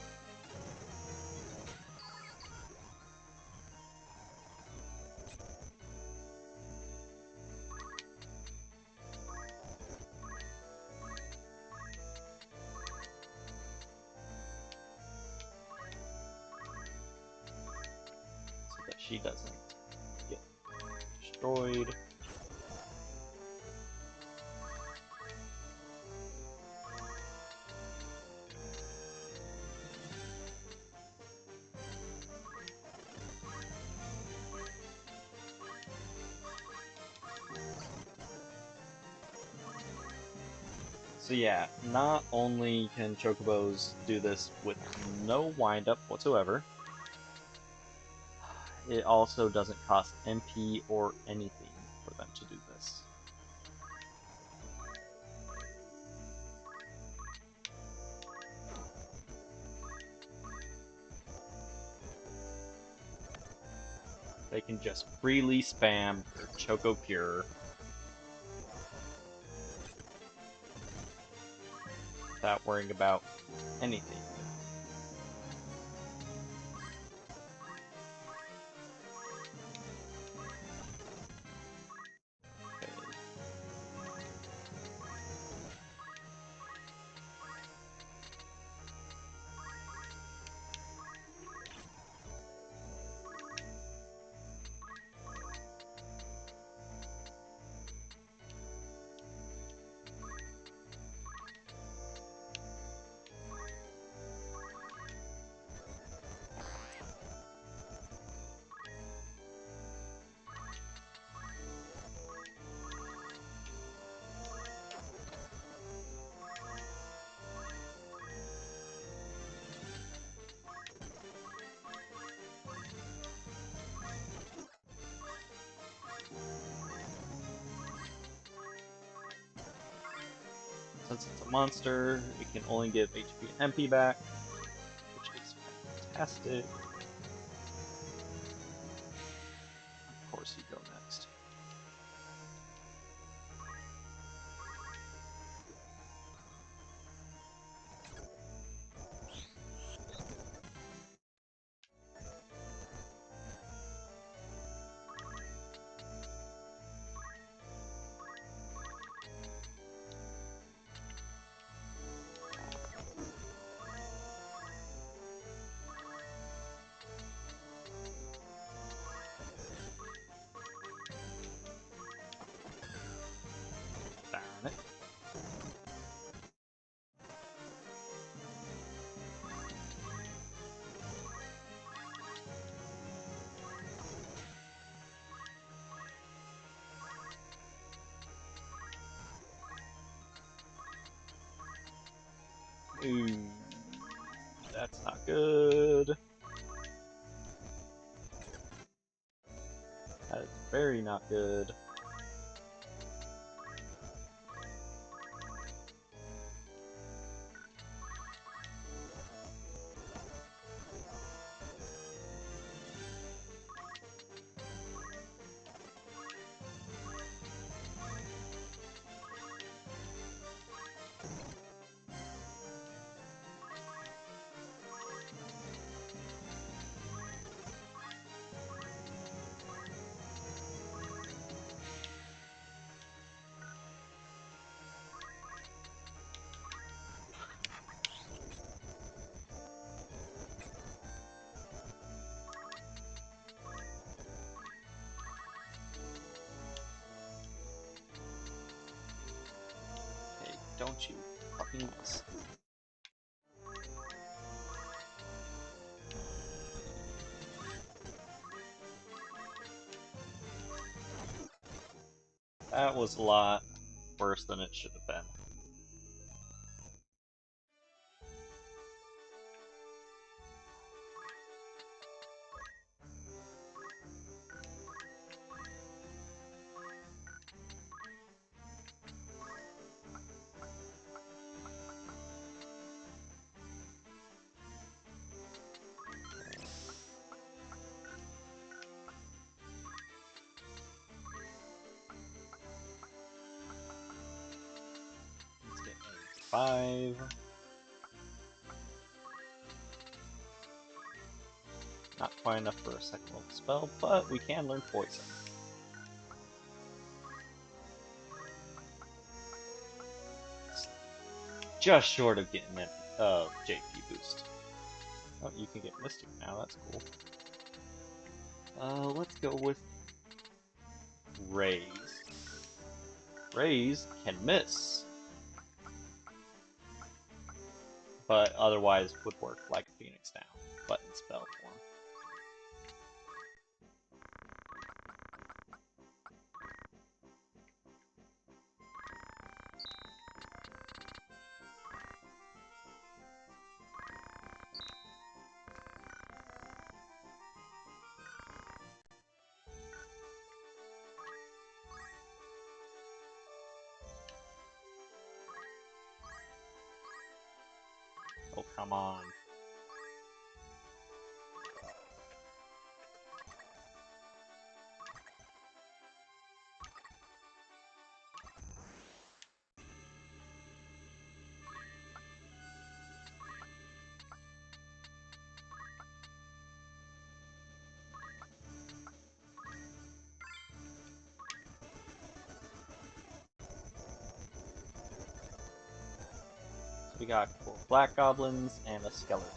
A: So that she doesn't get destroyed. So yeah, not only can Chocobos do this with no windup whatsoever, it also doesn't cost MP or anything for them to do this. They can just freely spam their Choco Pure without worrying about anything. Since it's a monster, it can only give HP and MP back, which is fantastic. Of course, you go next. Darn it. Ooh, that's not good. That is very not good. Hey, don't you fucking miss. That was a lot worse than it should have been. Let's get a 5. Not quite enough for a second level spell, but we can learn poison. Just short of getting that JP boost. Oh, you can get Mystic now, that's cool. Let's go with Raise. Raise can miss, but otherwise would work like Phoenix Down, but in spell form. Oh, come on. So we got 4 black goblins and a skeleton.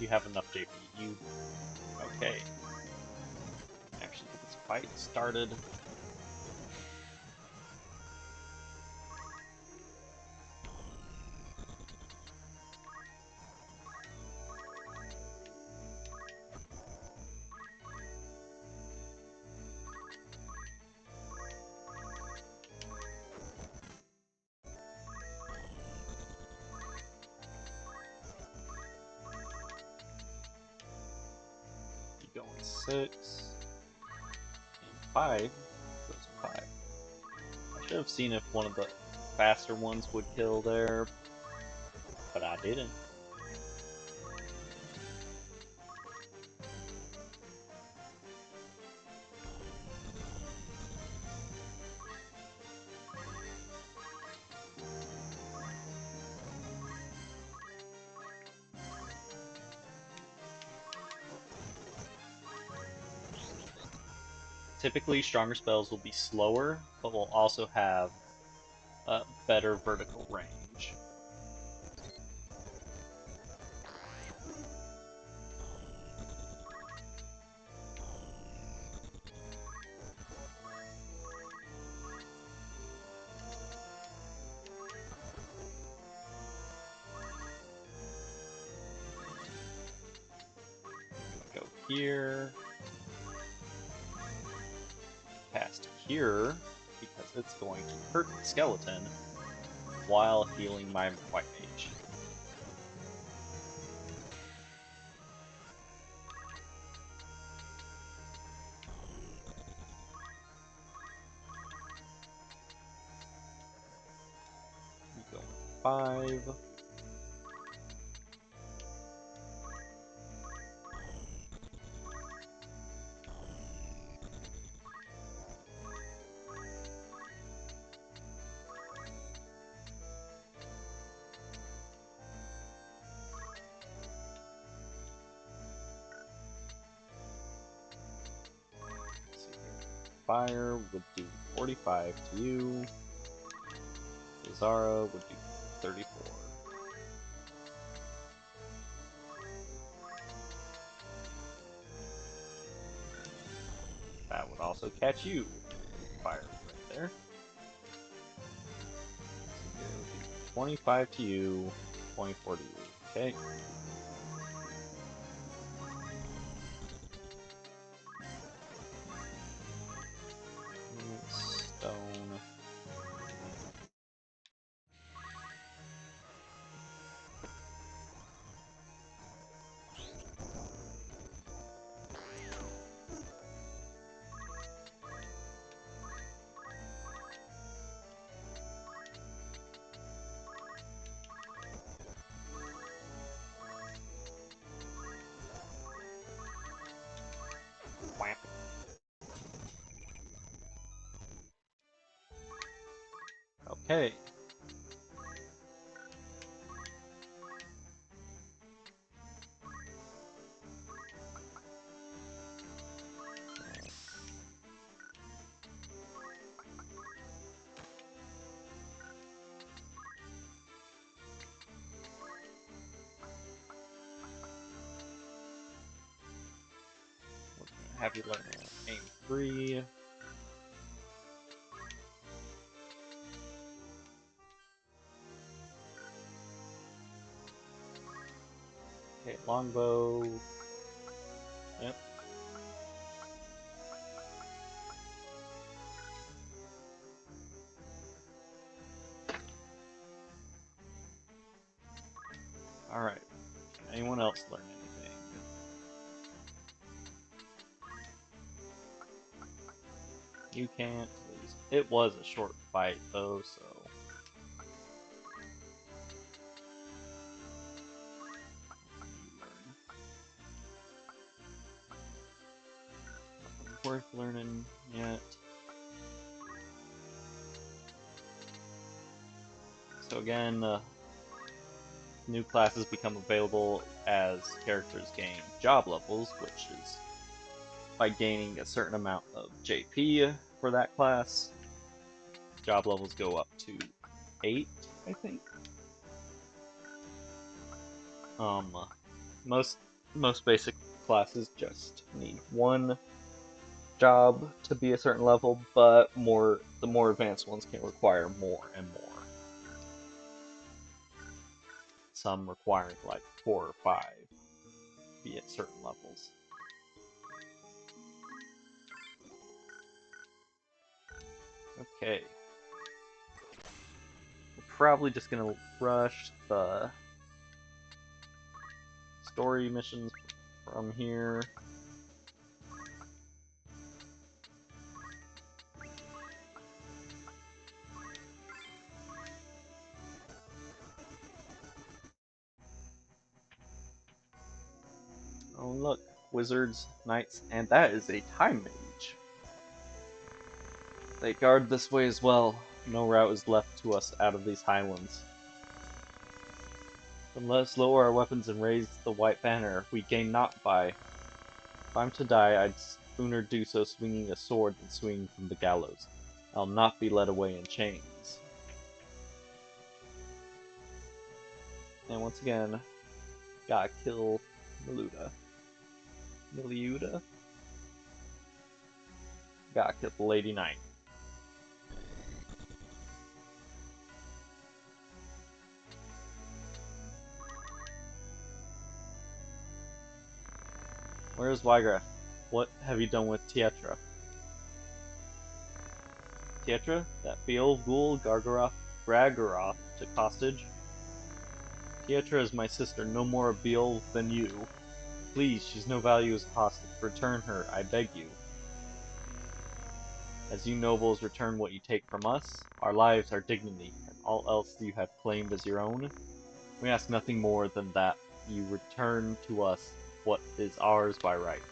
A: you have enough JP. You okay? Actually, get this fight started. You going 6 and 5 goes 5. I should have seen if one of the faster ones would kill there, but I didn't. Typically, stronger spells will be slower, but will also have better vertical range. Go here. Cast Cure, because it's going to hurt the skeleton while healing my white mage. You go 5. Fire would do 45 to you. Zara would do 34. That would also catch you. Fire right there. So it would be 25 to you, 24 to you. Okay. Stone. Wham. Okay. We're gonna have you learn aim 3. Okay, longbow. Yep. Alright. Can anyone else learn anything? You can't. It was a short fight though, so. You learn. Nothing worth learning yet. So again, new classes become available as characters gain job levels, which is by gaining a certain amount of JP for that class. Job levels go up to 8, I think. Most basic classes just need one job to be a certain level, but the more advanced ones can require more and more. Some requiring like 4 or 5 to be at certain levels. Okay. We're probably just gonna rush the story missions from here. Oh look, wizards, knights, and that is a time mage. They guard this way as well. No route is left to us out of these highlands. Then let us lower our weapons and raise the white banner. We gain naught by. If I'm to die, I'd sooner do so swinging a sword than swinging from the gallows. I'll not be led away in chains. And once again, gotta kill Miluda. Miliuda? Gotta kill the Lady Knight. Where's Wygraf? What have you done with Tietra? Tietra? That Beowulf ghoul Gragaroth took hostage? Tietra is my sister, no more a Beowulf than you. Please, she's no value as a hostage. Return her, I beg you. As you nobles return what you take from us, our lives, our dignity, and all else you have claimed as your own, we ask nothing more than that you return to us what is ours by right.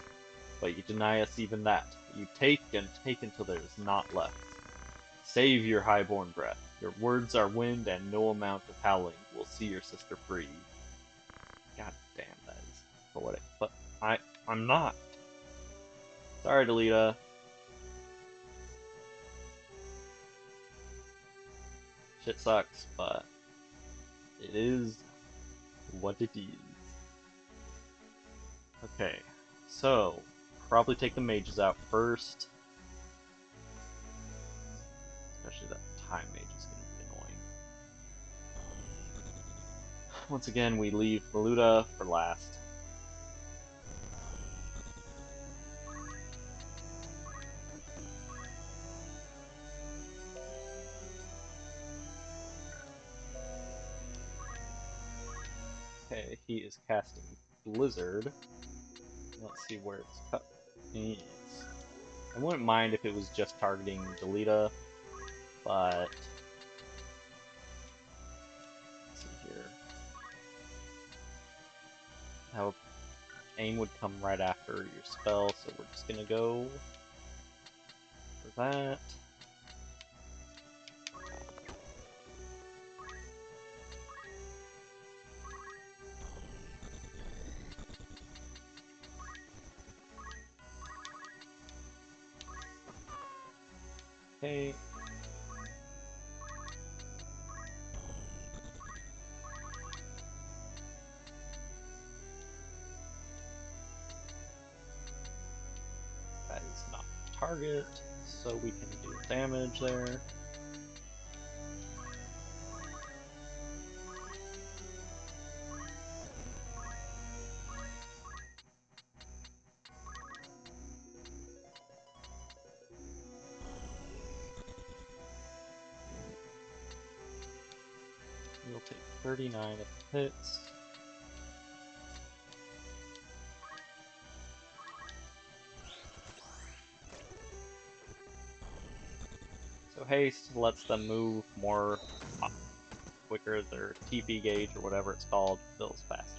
A: But you deny us even that. You take and take until there is naught left. Save your high-born breath. Your words are wind, and no amount of howling will see your sister free. God damn, that is poetic. But I'm not. Sorry, Delita. Shit sucks, but it is what it is. Okay, so probably take the mages out first. Especially that time mage is going to be annoying. Once again, we leave Miluda for last. Okay, he is casting Blizzard. Let's see where it's cut. I wouldn't mind if it was just targeting Delita, but let's see here. How aim would come right after your spell, so we're just gonna go for that. Okay. That is not target, so we can do damage there. You'll take 39 of the hits. So haste lets them move more quicker, their TP gauge or whatever it's called fills faster.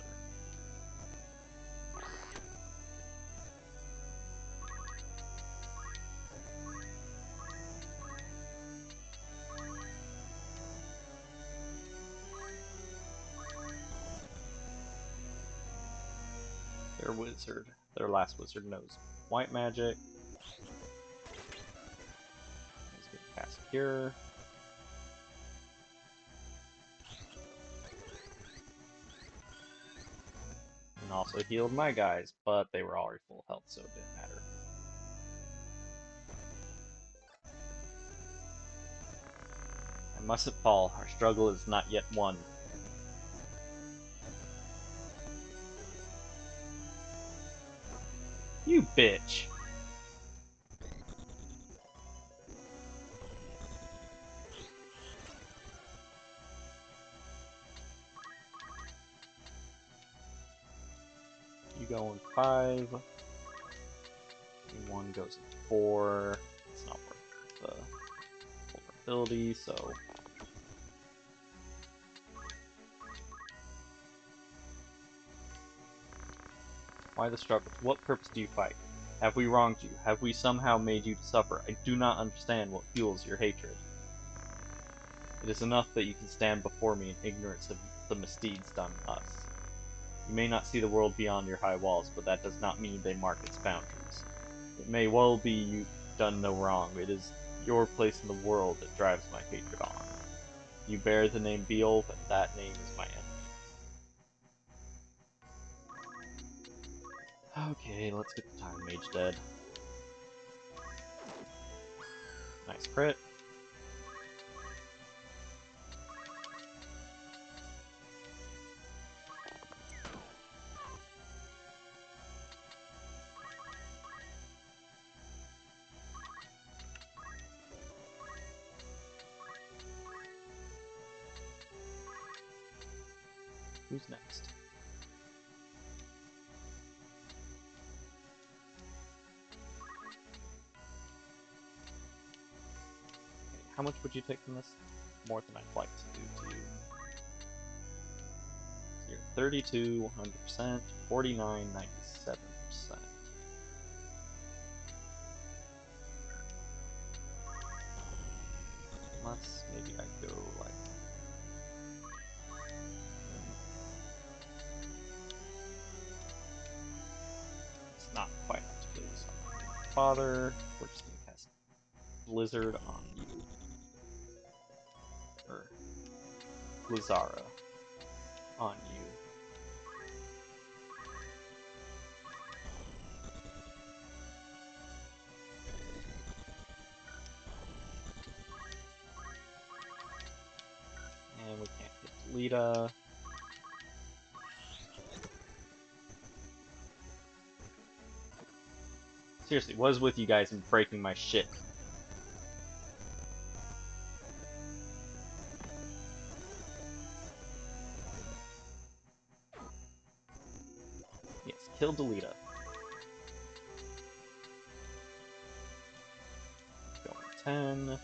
A: Their last wizard knows white magic. He's gonna cast Cure. and also healed my guys, but they were already full health, so it didn't matter. I mustn't fall. Our struggle is not yet won. You bitch! You go in 5. One goes in 4. It's not worth the vulnerability, so. Why the struggle? To what purpose do you fight? Have we wronged you? Have we somehow made you to suffer? I do not understand what fuels your hatred. It is enough that you can stand before me in ignorance of the misdeeds done us. You may not see the world beyond your high walls, but that does not mean they mark its boundaries. It may well be you've done no wrong. It is your place in the world that drives my hatred on. You bear the name Beowulf, and that name is my enemy. Okay, let's get the Time Mage dead. Nice crit. Who's next? Okay, how much would you take from this? More than I'd like to do to you. So you're 32, 100%, 49, 97%. Unless maybe I go like. It's not quite enough to kill you, so I'm not gonna bother. We're just gonna cast Blizzard on you. Or Blizzara on you. And we can't hit Lita. Seriously, what is with you guys and breaking my shit? Yes, kill Delita. Going 10.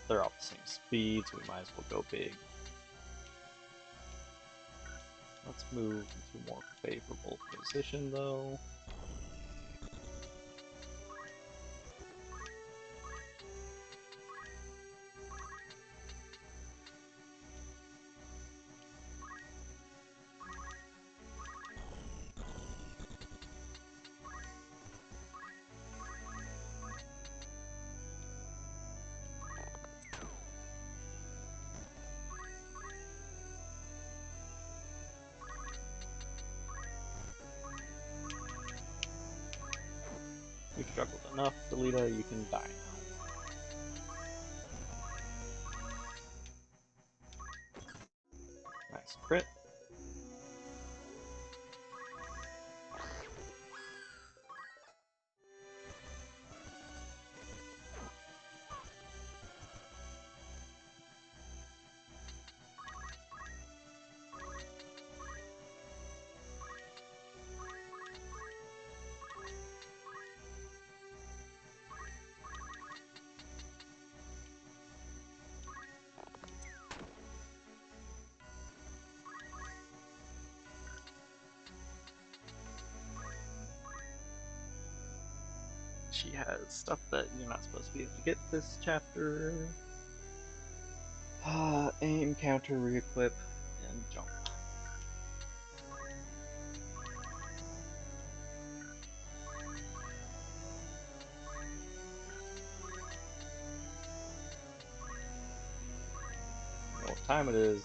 A: They're all the same speed, so we might as well go big. Let's move into a more favorable position, though. You've struggled enough, Delita, you can die now. Nice crit. She has stuff that you're not supposed to be able to get this chapter. Aim, counter, re-equip, and jump. You know what time it is.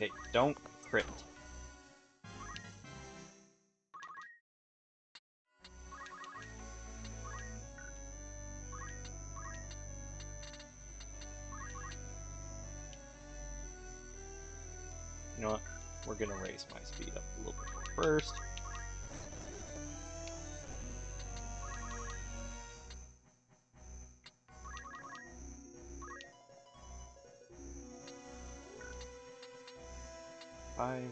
A: Okay, don't crit. You know what? We're gonna raise my speed up a little bit more first. Five,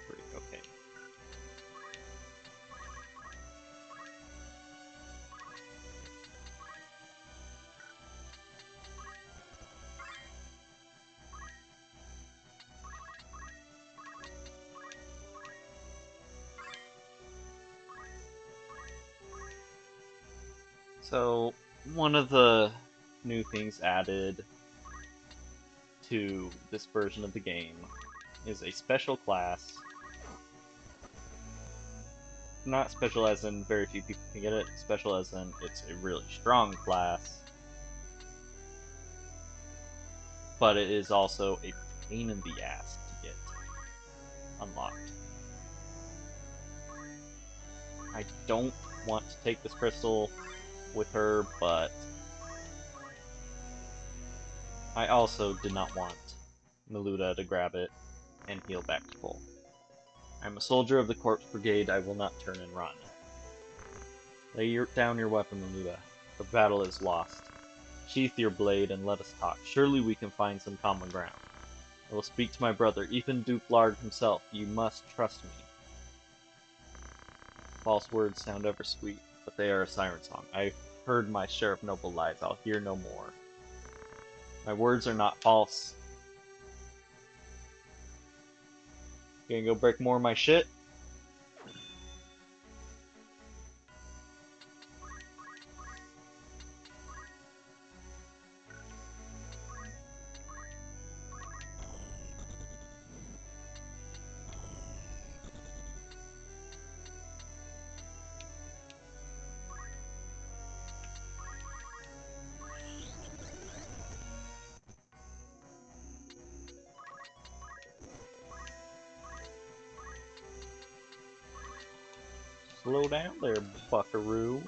A: three, okay. So, one of the new things added to this version of the game is a special class. Not special as in very few people can get it, special as in it's a really strong class. But it is also a pain in the ass to get unlocked. I don't want to take this crystal with her, but I also did not want Miluta to grab it and heal back to full. I'm a soldier of the Corpse Brigade, I will not turn and run. Lay down your weapon, Miluta. The battle is lost. Sheath your blade and let us talk. Surely we can find some common ground. I will speak to my brother, even Duke Larg himself. You must trust me. False words sound ever sweet, but they are a siren song. I've heard my share of noble lies. I'll hear no more. My words are not false. Gonna go break more of my shit? Slow down there, buckaroo.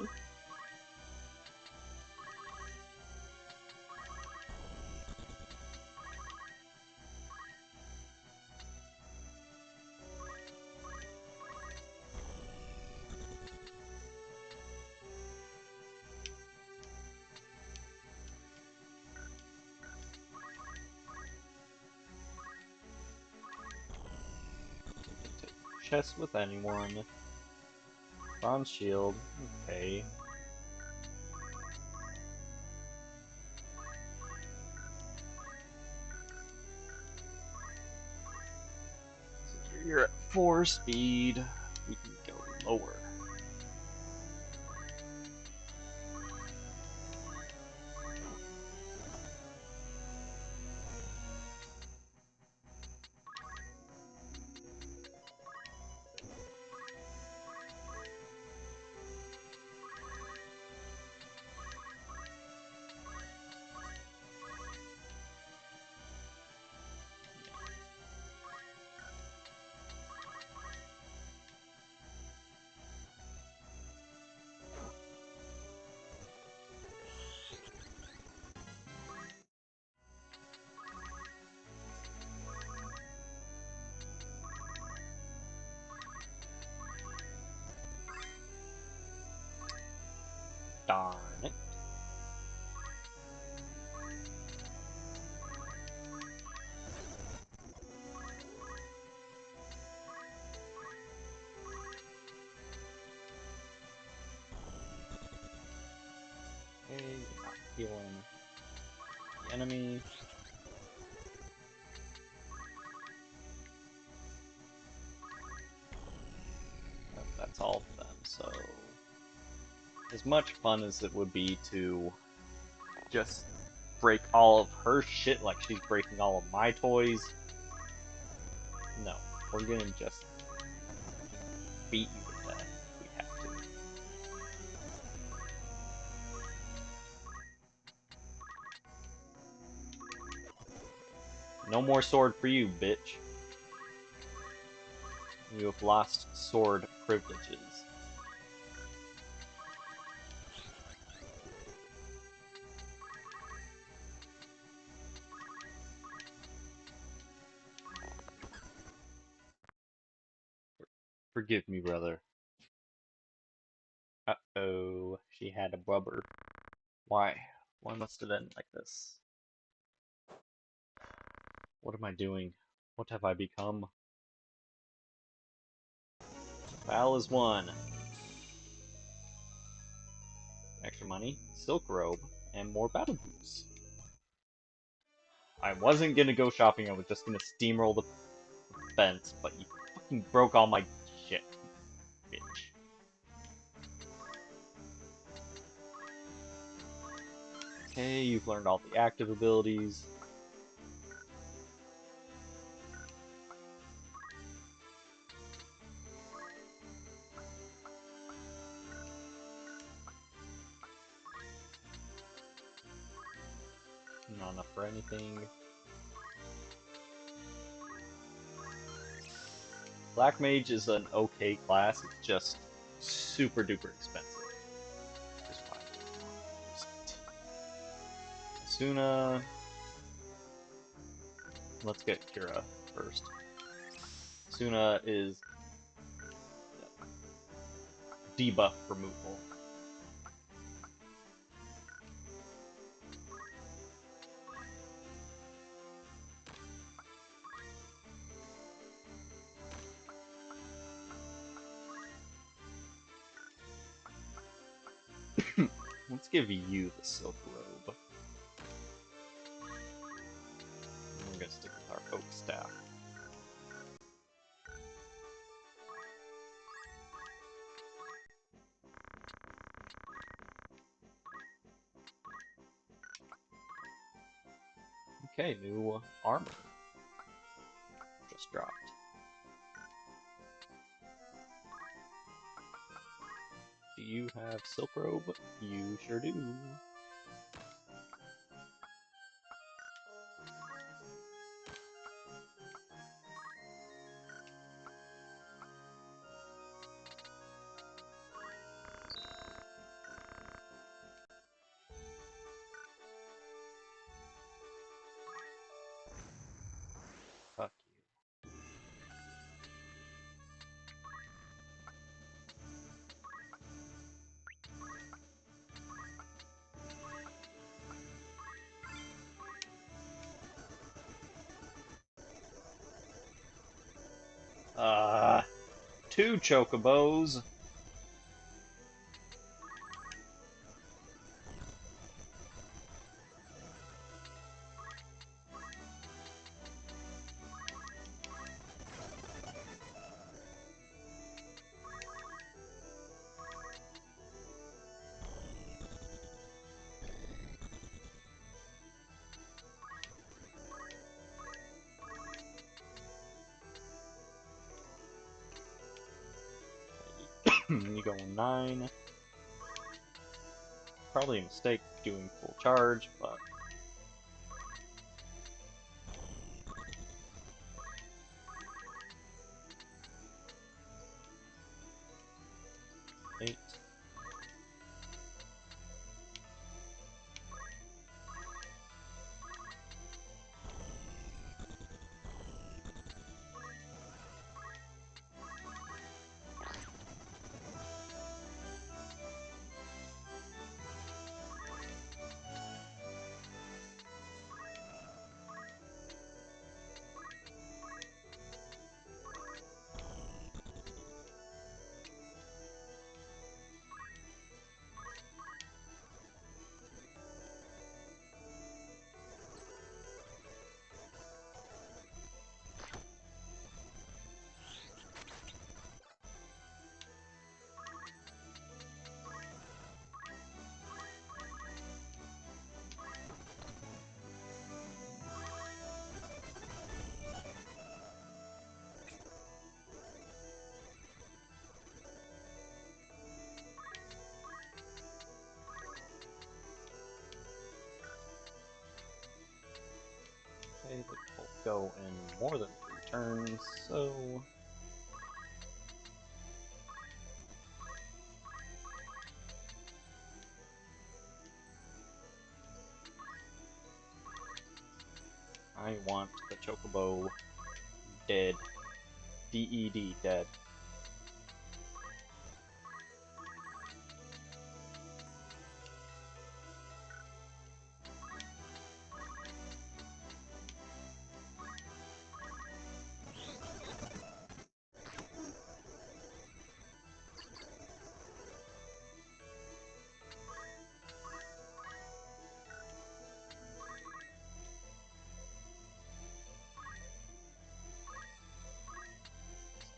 A: Chest with anyone. Bronze shield. Okay. So you're at 4 speed. We can go lower. Darn it. Okay, not healing the enemy. That's all of them, so as much fun as it would be to just break all of her shit like she's breaking all of my toys, no, we're gonna just beat you to death if we have to. No more sword for you, bitch. You have lost sword privileges. Forgive me, brother. Uh-oh, she had a rubber. Why? Why must it end like this? What am I doing? What have I become? Battle is won. Extra money, silk robe, and more battle boots. I wasn't gonna go shopping, I was just gonna steamroll the fence, but you fucking broke all my shit, bitch. Okay, you've learned all the active abilities. Not enough for anything. Black Mage is an okay class, it's just super duper expensive. Just why I don't use it. Asuna. Let's get Kira first. Asuna is debuff removal. Let's give you the silk robe. We're gonna stick with our oak staff. Okay, new armor. Just dropped. Do you have silk robe? You sure do. Fuck you. Two chocobos. You go 9. Probably a mistake doing full charge, but eight. Okay, they both go in more than 3 turns, so I want the Chocobo dead. D-E-D, dead.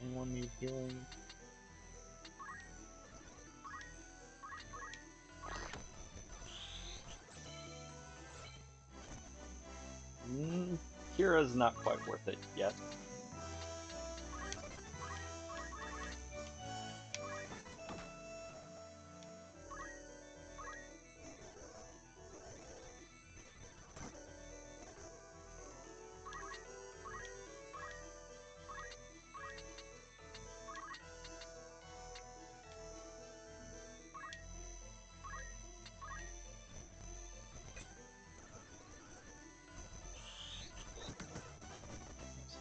A: Does anyone need healing? Kira's not quite worth it yet.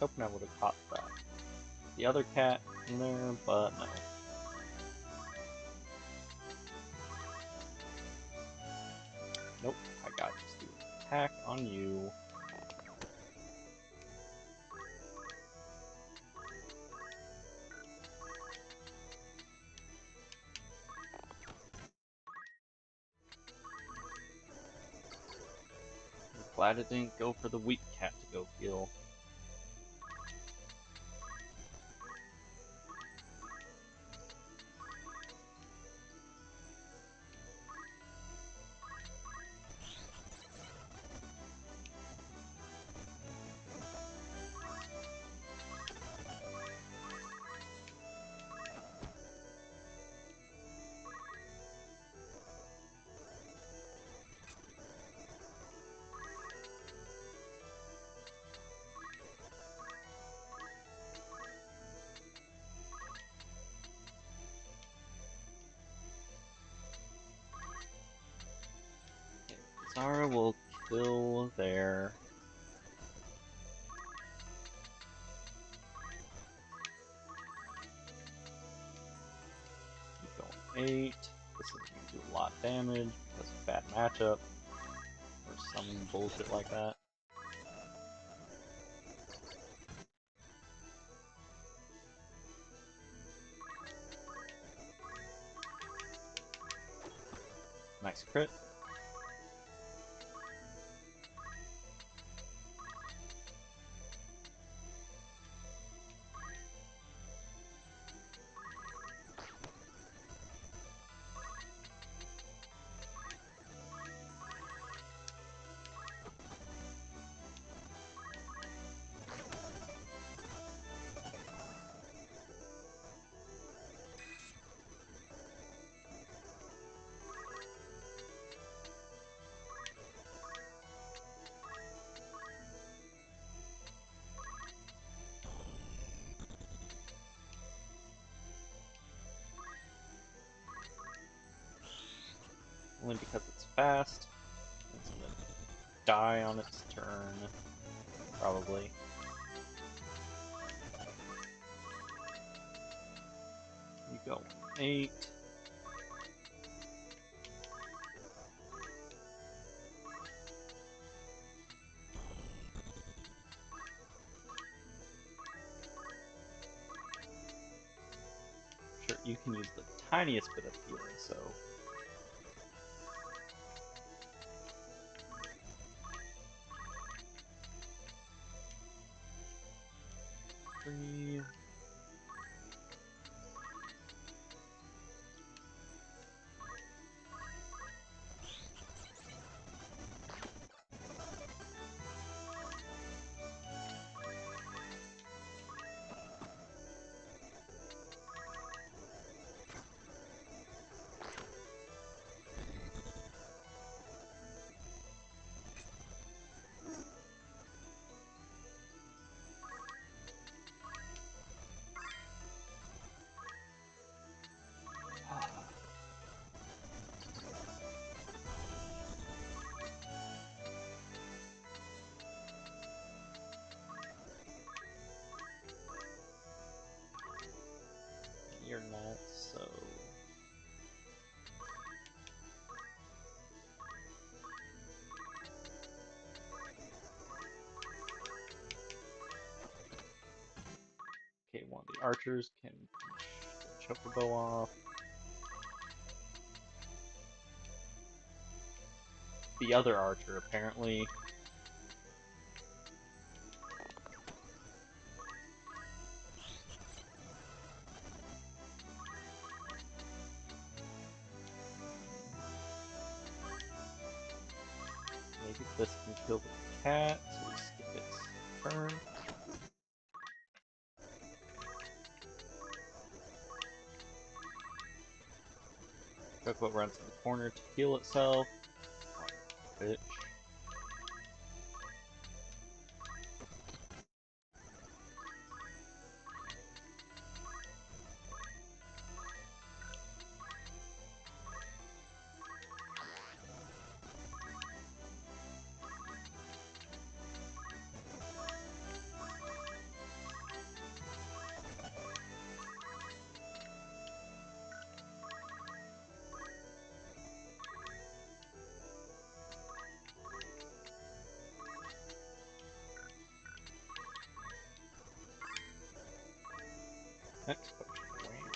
A: I was hoping I would have caught the other cat in there, but no. Nope, I got just do attack on you. I'm glad it didn't go for the weak cat to go heal. Zara will kill there. Keep going 8. This is going to do a lot of damage because of bad matchup. Or some bullshit like that. Nice crit. Only because it's fast. It's gonna die on its turn. Probably. You go 8. Sure, you can use the tiniest bit of healing, so... Three... archers can finish the Chocobo off. The other archer, apparently. Maybe this can kill the cat, so we skip its turn. Chocobo runs in the corner to heal itself. Bitch. Next potion. Wham.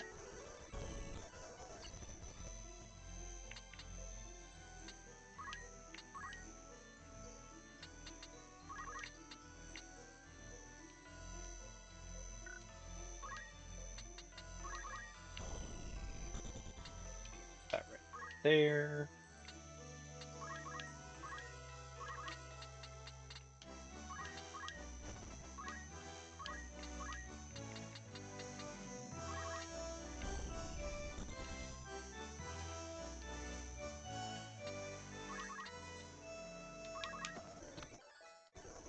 A: That right there.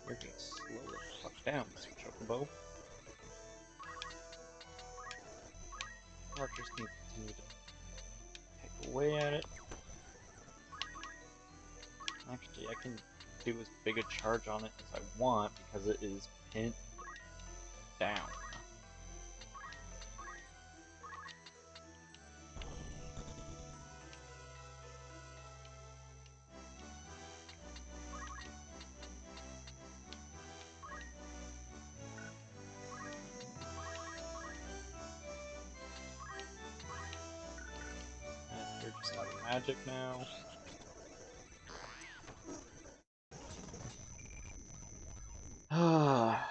A: You're gonna slow the fuck down, Mr. Chocobo. Archers can continue to pick away at it. Actually, I can do as big a charge on it as I want because it is pinned down. And they're just out of magic now. Ah.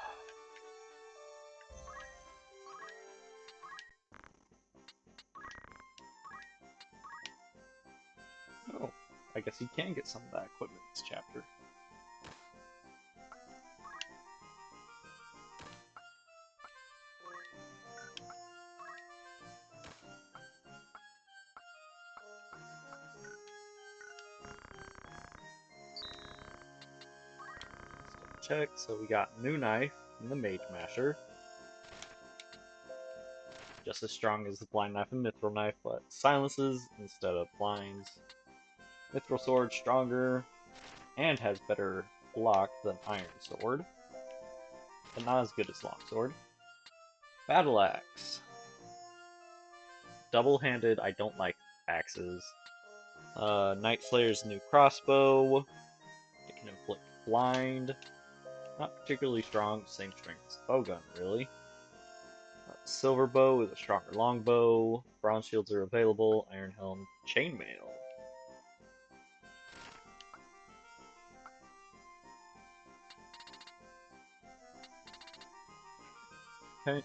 A: Oh, I guess you can get some of that equipment this chapter. Let's double check. So we got new knife and the Mage Masher. Just as strong as the Blind Knife and Mithril Knife, but silences instead of blinds. Mithril Sword stronger and has better block than Iron Sword, but not as good as Longsword. Battle Axe. Double-handed, I don't like axes. Night Slayer's new crossbow. It can inflict blind. Not particularly strong, same strength as bowgun, really. Silver bow is a stronger longbow. Bronze shields are available. Iron helm, chainmail. Okay.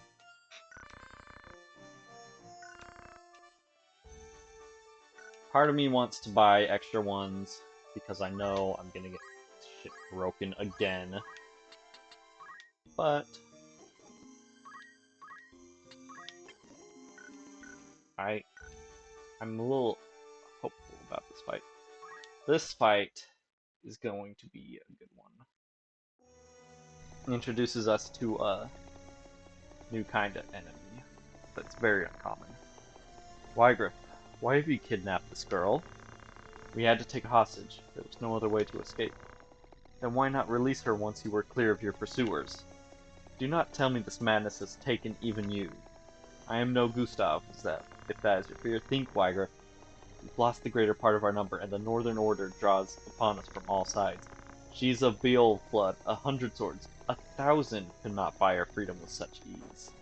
A: Part of me wants to buy extra ones because I know I'm gonna get shit broken again. But I'm a little hopeful about this fight. This fight is going to be a good one. It introduces us to a new kind of enemy that's very uncommon. Wygriff, why have you kidnapped this girl? We had to take a hostage. There was no other way to escape. Then why not release her once you were clear of your pursuers? Do not tell me this madness has taken even you. I am no Gustav, if that is your fear. Think, Wygriff. We've lost the greater part of our number, and the Northern Order draws upon us from all sides. She's of Beowulf blood, 100 swords, 1,000 could not buy our freedom with such ease.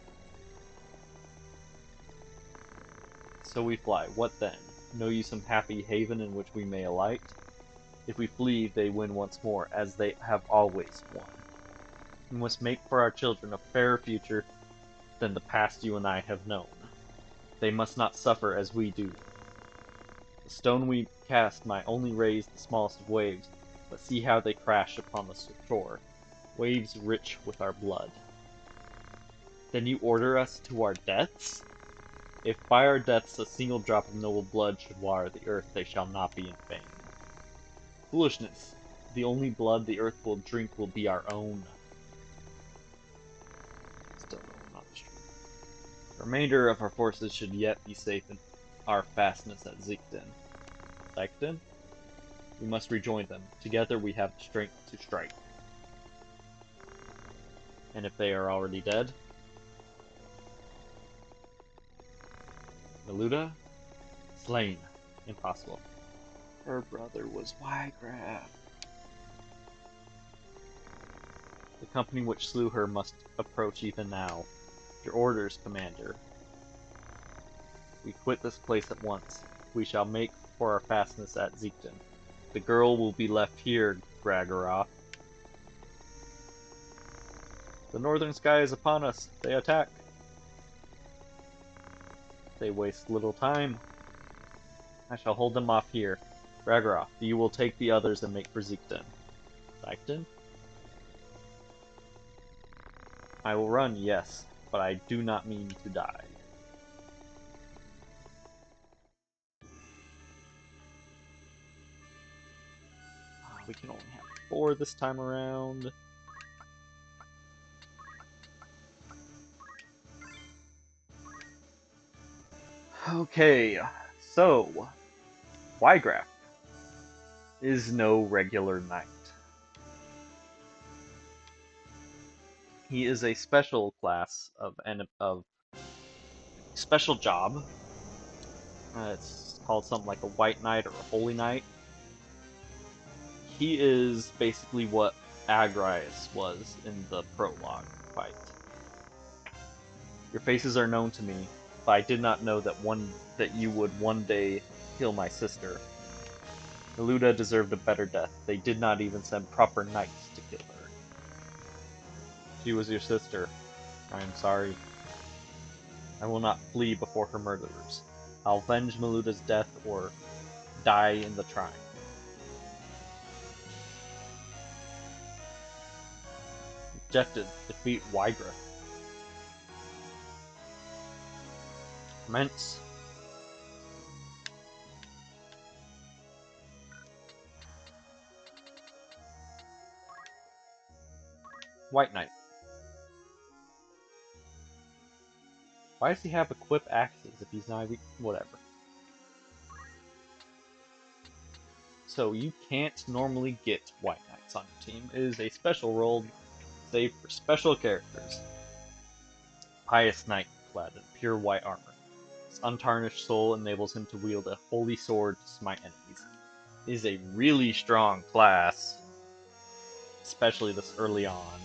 A: So we fly. What then? Know you some happy haven in which we may alight? If we flee, they win once more, as they have always won. We must make for our children a fairer future than the past you and I have known. They must not suffer as we do. The stone we cast might only raise the smallest of waves, but see how they crash upon the shore, waves rich with our blood. Then you order us to our deaths? If by our deaths a single drop of noble blood should water the earth, they shall not be in vain. Foolishness! The only blood the earth will drink will be our own. Still no, not true. The remainder of our forces should yet be safe in our fastness at Zikden. Zikden? We must rejoin them. Together we have the strength to strike. And if they are already dead? Miluda? Slain. Impossible. Her brother was Wygraf. The company which slew her must approach even now. Your orders, Commander. We quit this place at once. We shall make for our fastness at Zikden. The girl will be left here, Gragorath. The northern sky is upon us. They attack. They waste little time. I shall hold them off here. Gragorath, you will take the others and make for Zikden. Zikden? I will run, yes, but I do not mean to die. We can only have 4 this time around. Okay, so Wygraf is no regular knight. He is a special class of special job. It's called something like a White Knight or a Holy Knight. He is basically what Agrias was in the prologue fight. Your faces are known to me, but I did not know that you would one day kill my sister. Miluda deserved a better death. They did not even send proper knights to kill her. She was your sister. I am sorry. I will not flee before her murderers. I'll avenge Miluda's death or die in the trying. Objective: defeat Wygraf. Commence. White Knight. Why does he have equip axes if he's not even... whatever. So you can't normally get White Knights on your team. It is a special role saved for special characters. Pious Knight clad in pure white armor. His untarnished soul enables him to wield a holy sword to smite enemies. It is a really strong class, especially this early on.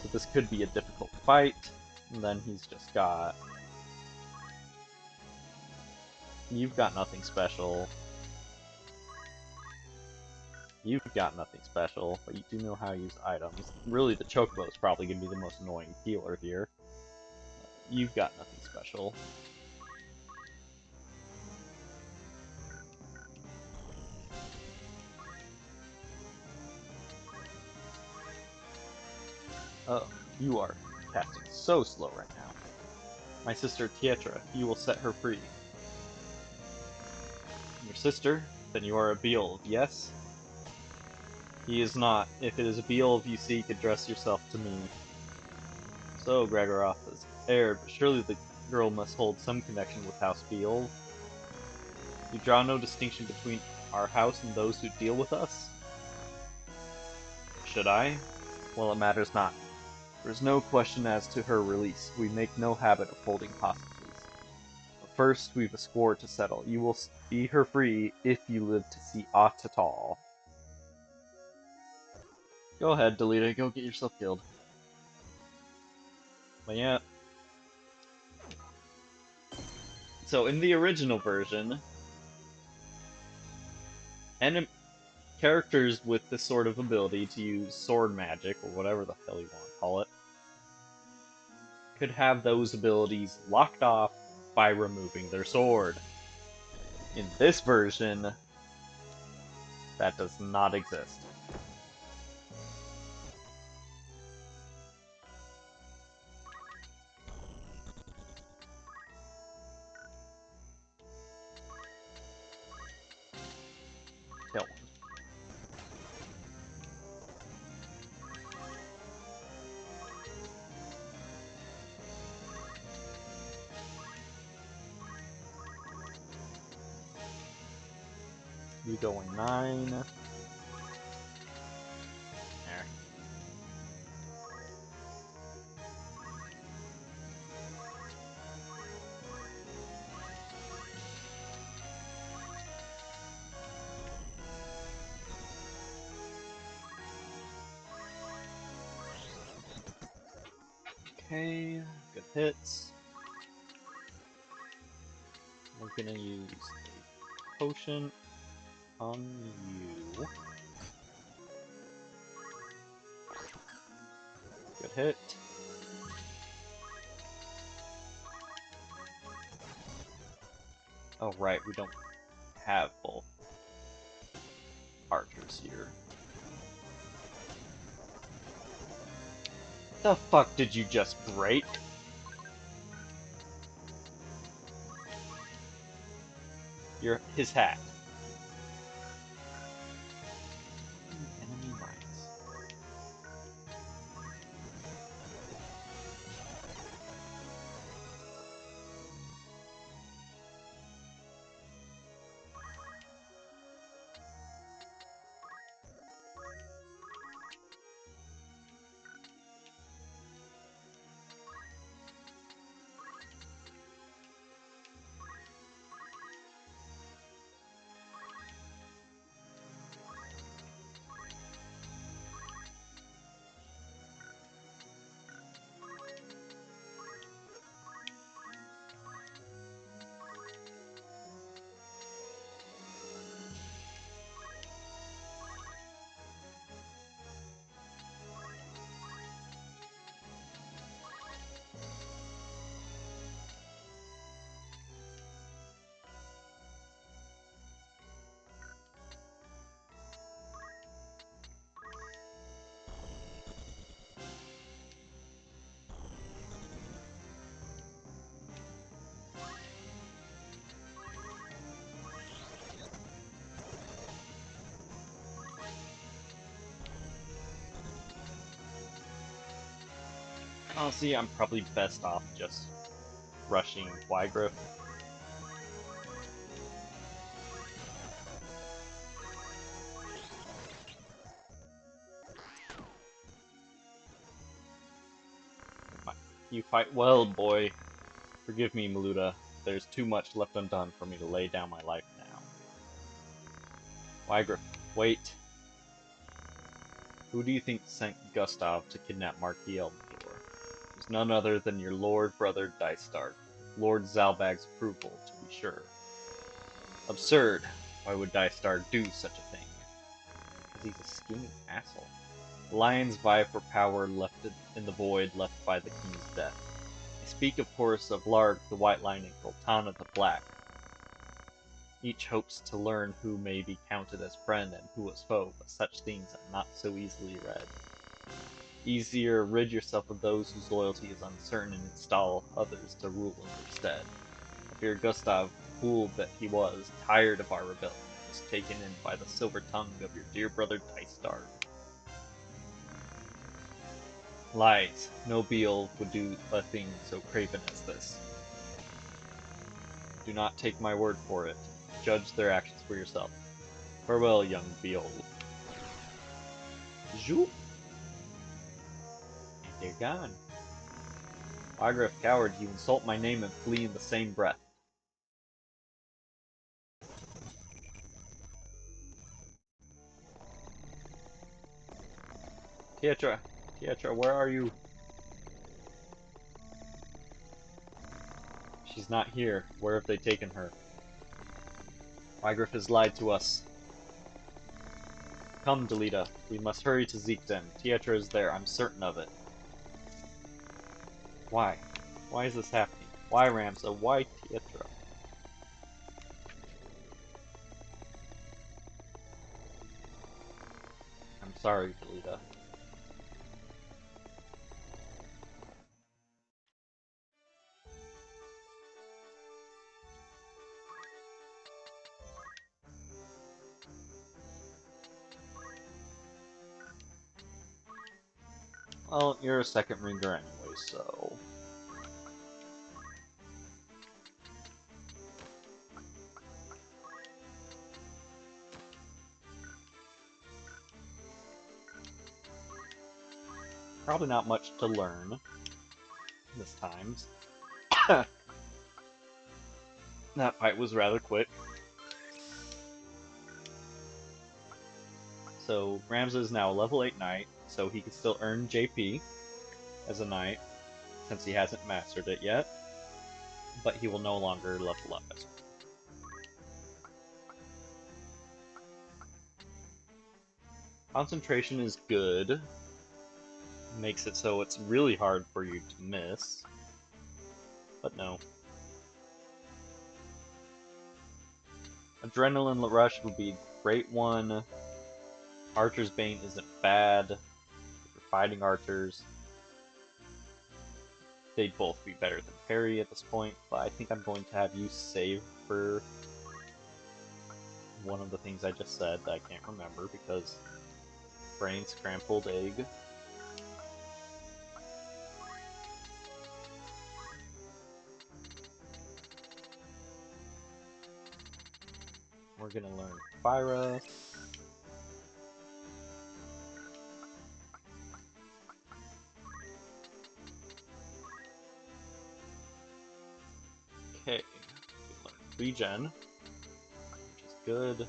A: So this could be a difficult fight, and then he's just got... You've got nothing special. You've got nothing special, but you do know how to use items. Really, the Chocobo is probably going to be the most annoying healer here. You've got nothing special. Oh, you are casting so slow right now. My sister Tietra, you will set her free. Your sister? Then you are a Beelv, yes? He is not. If it is a Beelv you seek, address yourself to me. So, Gragorath has erred, but surely the girl must hold some connection with House Beelv. You draw no distinction between our house and those who deal with us? Should I? Well, it matters not. There is no question as to her release. We make no habit of holding hostages. But first, we've a score to settle. You will be her free if you live to see aught at all. Go ahead, Delita. Go get yourself killed. But yeah. So in the original version, characters with this sort of ability to use sword magic, or whatever the hell you want to call it, could have those abilities locked off by removing their sword. In this version, that does not exist. Kill him. You going 9. There. Okay, good hits. We're gonna use a potion on you. Good hit. Oh right, we don't have both archers here. The fuck did you just break? His hat. Enemy knights. Honestly, I'm probably best off just rushing Wygriff. You fight well, boy. Forgive me, Maluda. There's too much left undone for me to lay down my life now. Wygriff, wait. Who do you think sent Gustav to kidnap Marquis Elmthor? It was none other than your lord brother Dystark. Lord Zalbag's approval, to be sure. Absurd. Why would Dystark do such a thing? Because he's a scheming asshole. The lions vie for power left in the void left by the king's death. I speak, of course, of Larg the White Lion and Goltana the Black. Each hopes to learn who may be counted as friend and who as foe, but such things are not so easily read. Easier rid yourself of those whose loyalty is uncertain and install others to rule in their stead. I fear Gustav, fool that he was, tired of our rebellion, was taken in by the silver tongue of your dear brother Dystark. Lies. No Beal would do a thing so craven as this. Do not take my word for it. Judge their actions for yourself. Farewell, young Beal. Zoop! And they're gone. Wygriff, coward, you insult my name and flee in the same breath. Tietra, where are you? She's not here. Where have they taken her? Wygriff has lied to us. Come, Delita. We must hurry to Zeekden. Tietra is there. I'm certain of it. Why? Why is this happening? Why Ramza? Why Tietra? I'm sorry, Delita. Well, you're a second ringer anyway, so... Probably not much to learn this time. That fight was rather quick. So Ramza is now a level 8 knight, so he can still earn JP as a knight, since he hasn't mastered it yet, but he will no longer level up as one. Concentration is good. Makes it so it's really hard for you to miss. But no. Adrenaline Rush would be a great one. Archer's Bane isn't bad. If you're fighting archers, they'd both be better than parry at this point, but I think I'm going to have you save for one of the things I just said that I can't remember because brain scrambled egg. We're gonna learn Fyra. Okay, we learn Regen, which is good.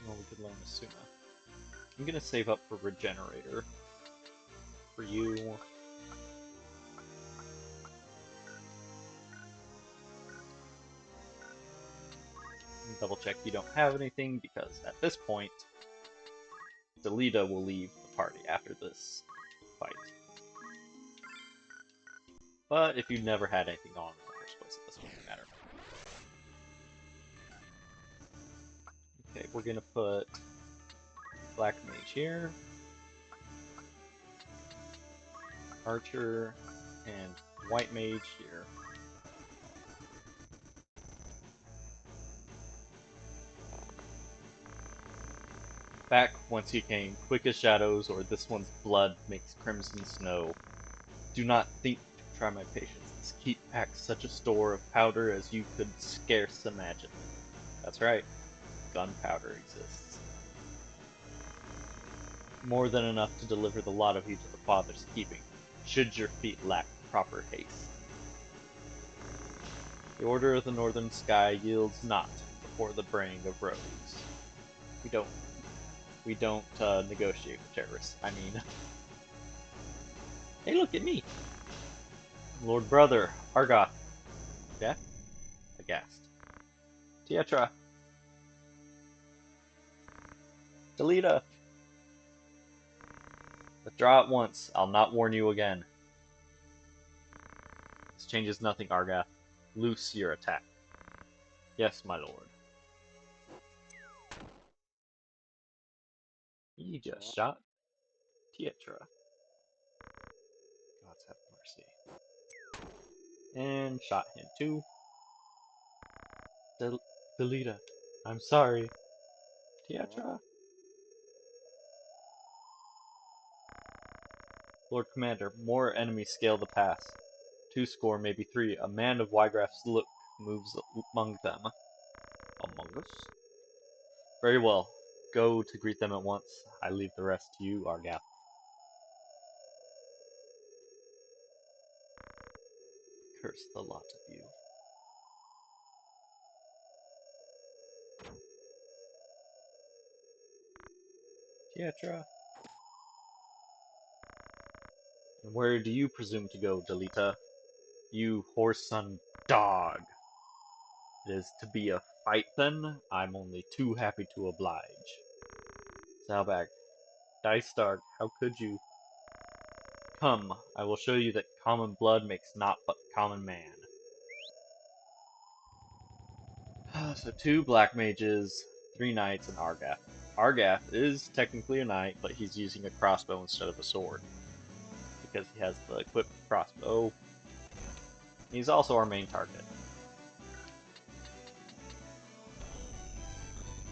A: Well, we could learn Asuna. I'm gonna save up for Regenerator for you. Double check you don't have anything because at this point, Delita will leave the party after this fight. But if you never had anything on in the first place, it doesn't really matter. Okay, we're gonna put Black Mage here, Archer, and White Mage here. Back once he came, quick as shadows, or this one's blood makes crimson snow. Do not think to try my patience. This keep packs such a store of powder as you could scarce imagine. That's right, gunpowder exists. More than enough to deliver the lot of you to the Father's keeping, should your feet lack proper haste. The Order of the Northern Sky yields not before the braying of rogues. We don't negotiate with terrorists. I mean, hey, look at me, Lord Brother Argoth. Yeah, aghast. Tietra, Delita. Withdraw at once. I'll not warn you again. This changes nothing, Argoth. Loose your attack. Yes, my lord. He just shot Tietra. Gods have mercy. And shot him too. Delita, I'm sorry. Tietra. Lord Commander, more enemies scale the pass. 2 score, maybe 3. A man of Wygriff's look moves among them. Among us? Very well. Go to greet them at once. I leave the rest to you, Argoth. Curse the lot of you. Tietra. And where do you presume to go, Delita? You whoreson dog. It is to be a fight then? I'm only too happy to oblige. Zalbag, Dice Dog, how could you? Come, I will show you that common blood makes not but common man. So 2 black mages, 3 knights, and Argath. Argath is technically a knight, but he's using a crossbow instead of a sword. Because he has the equipped crossbow. He's also our main target.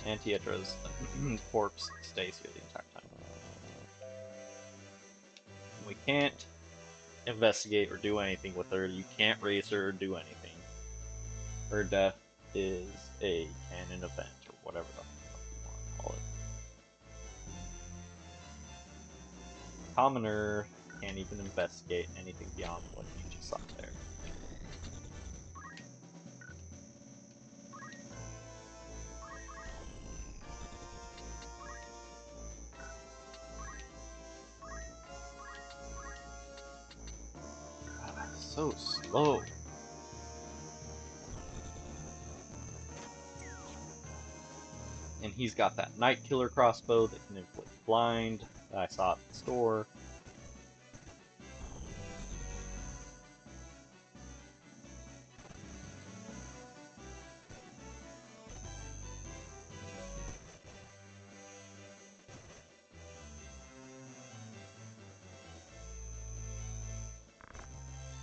A: And Tiedra's corpse stays here the entire time. We can't investigate or do anything with her. You can't raise her or do anything. Her death is a canon event, or whatever the fuck you want to call it. Commoner can't even investigate anything beyond what you just saw there. So slow. And he's got that Night Killer crossbow that can inflict blind that I saw at the store.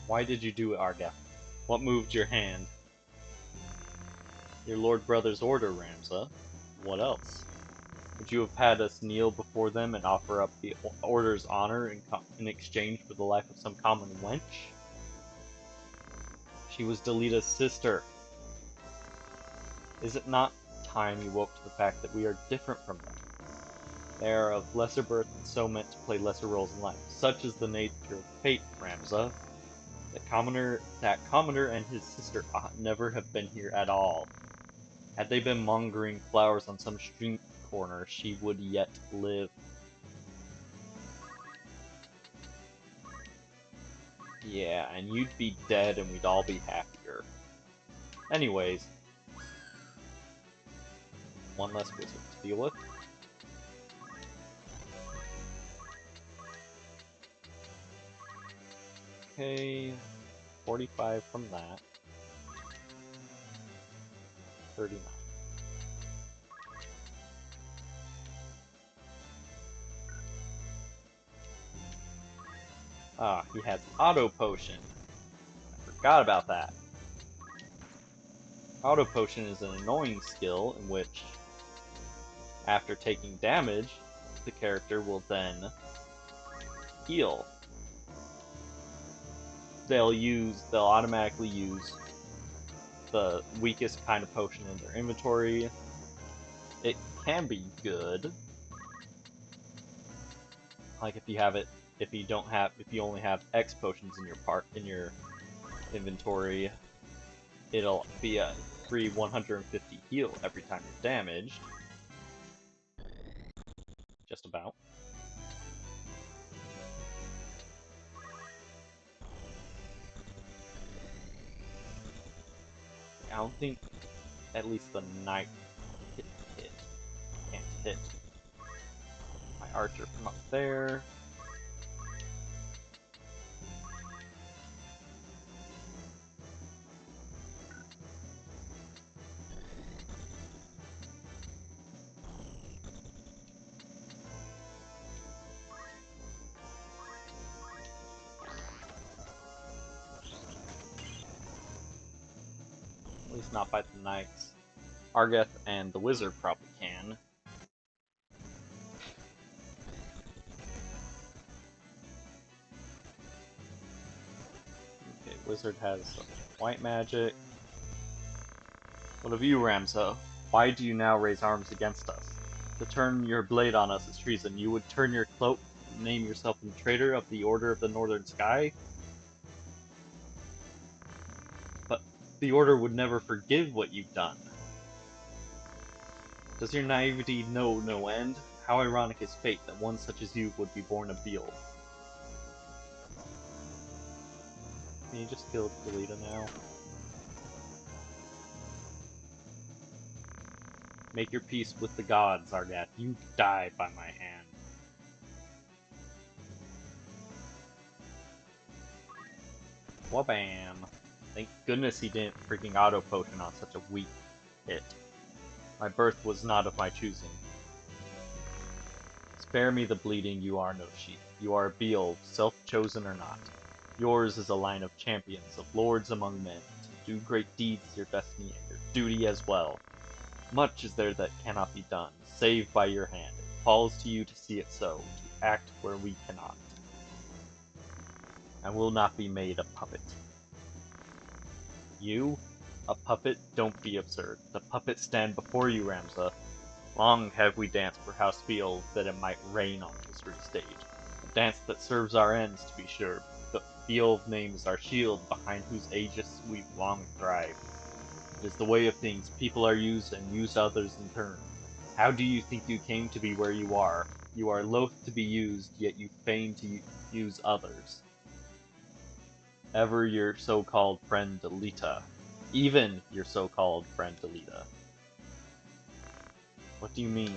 A: Why did you do it, Argath? What moved your hand? Your lord brother's order, Ramza. What else? Would you have had us kneel before them and offer up the order's honor in exchange for the life of some common wench? She was Delita's sister. Is it not time you woke to the fact that we are different from them? They are of lesser birth and so meant to play lesser roles in life. Such is the nature of fate, Ramza. That commoner and his sister ought never have been here at all. Had they been mongering flowers on some street corner, she would yet live. Yeah, and you'd be dead and we'd all be happier. Anyways, one less wizard to deal with. Okay, 45 from that. 39. Ah, he has Auto Potion. I forgot about that. Auto Potion is an annoying skill in which, after taking damage, the character will then heal. They'll automatically use the weakest kind of potion in their inventory. It can be good. Like if you only have X potions in your inventory, it'll be a free 150 heal every time you're damaged. Just about. I don't think at least the knight can't hit my archer from up there. At least not by the knights. Argath and the wizard probably can. Okay, wizard has white magic. What of you, Ramza? Why do you now raise arms against us? To turn your blade on us is treason. You would turn your cloak and name yourself a traitor of the Order of the Northern Sky? But the Order would never forgive what you've done. Does your naivety know no end? How ironic is fate that one such as you would be born a Beal. Can you just kill Delita now? Make your peace with the gods, Argath. You die by my hand. Wabam! Thank goodness he didn't freaking auto potion on such a weak hit. My birth was not of my choosing. Spare me the bleeding, you are no sheep. You are a Beelf, self-chosen or not. Yours is a line of champions, of lords among men. To do great deeds is your destiny and your duty as well. Much is there that cannot be done, save by your hand. It falls to you to see it so, to act where we cannot. I will not be made a puppet. You? A puppet? Don't be absurd. The puppets stand before you, Ramza. Long have we danced for House Beelf that it might reign on history's stage. A dance that serves our ends, to be sure. The Beelf name is our shield, behind whose aegis we've long thrived. It is the way of things. People are used and use others in turn. How do you think you came to be where you are? You are loath to be used, yet you feign to use others. Ever your so-called friend Delita. Even your so-called friend Delita. What do you mean?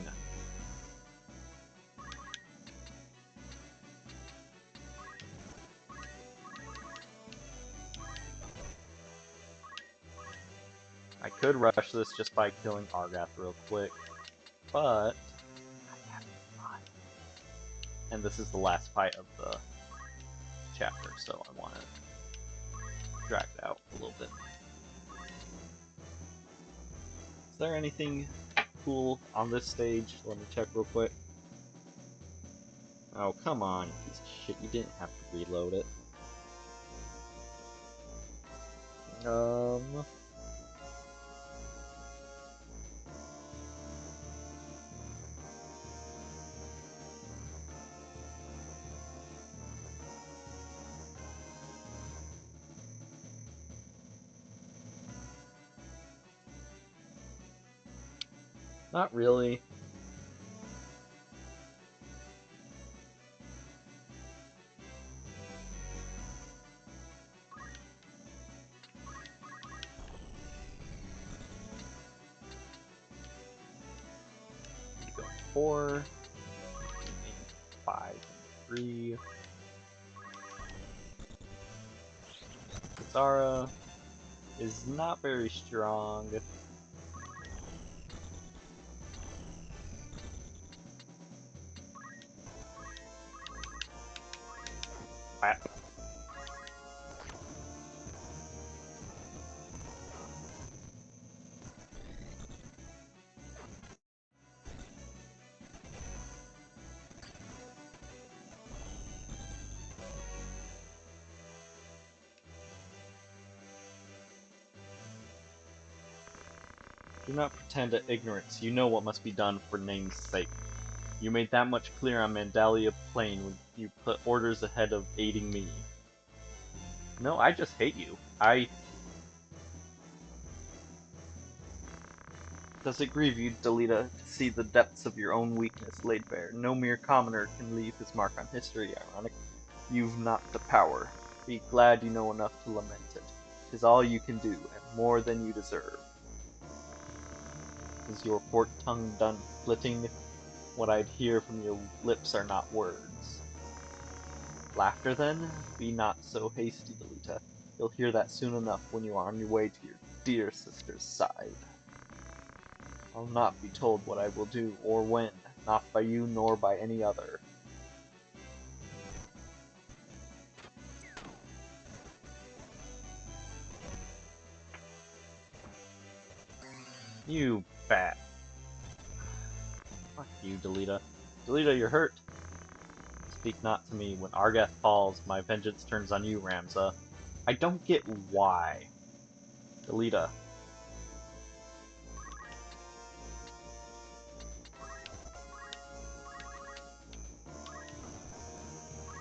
A: I could rush this just by killing Argath real quick, but I have fun. And this is the last fight of the chapter, so I want to drag it out a little bit. Is there anything cool on this stage? Let me check real quick. Oh, come on, you piece of shit. You didn't have to reload it. Not really. Go 4, 5, and 3. Zara is not very strong. Do not pretend at ignorance. You know what must be done for name's sake. You made that much clear on Mandalia Plain when you put orders ahead of aiding me. No, I just hate you. Does it grieve you, Delita, to see the depths of your own weakness laid bare? No mere commoner can leave his mark on history, ironic. You've not the power. Be glad you know enough to lament it. 'Tis all you can do, and more than you deserve. Is your forked tongue done flitting? What I'd hear from your lips are not words. Laughter, then? Be not so hasty, Delita. You'll hear that soon enough when you are on your way to your dear sister's side. I'll not be told what I will do, or when, not by you nor by any other. You bat. Fuck you, Delita. Delita, you're hurt. Speak not to me. When Argath falls, my vengeance turns on you, Ramza. I don't get why. Delita.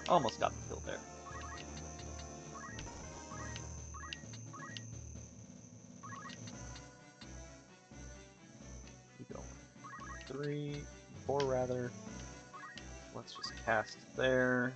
A: Almost got the kill there. Keep going. 3, 4 rather. Let's just cast there.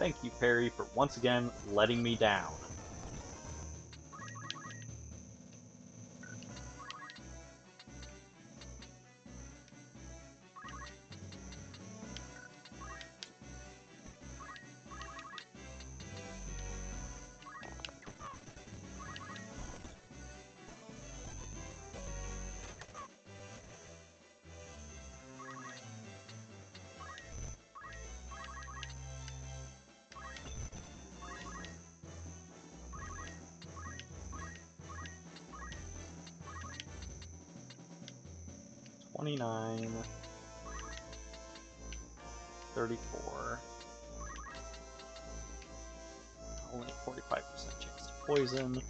A: Thank you, Perry, for once again letting me down. $29, $34. Only 45% chance to poison.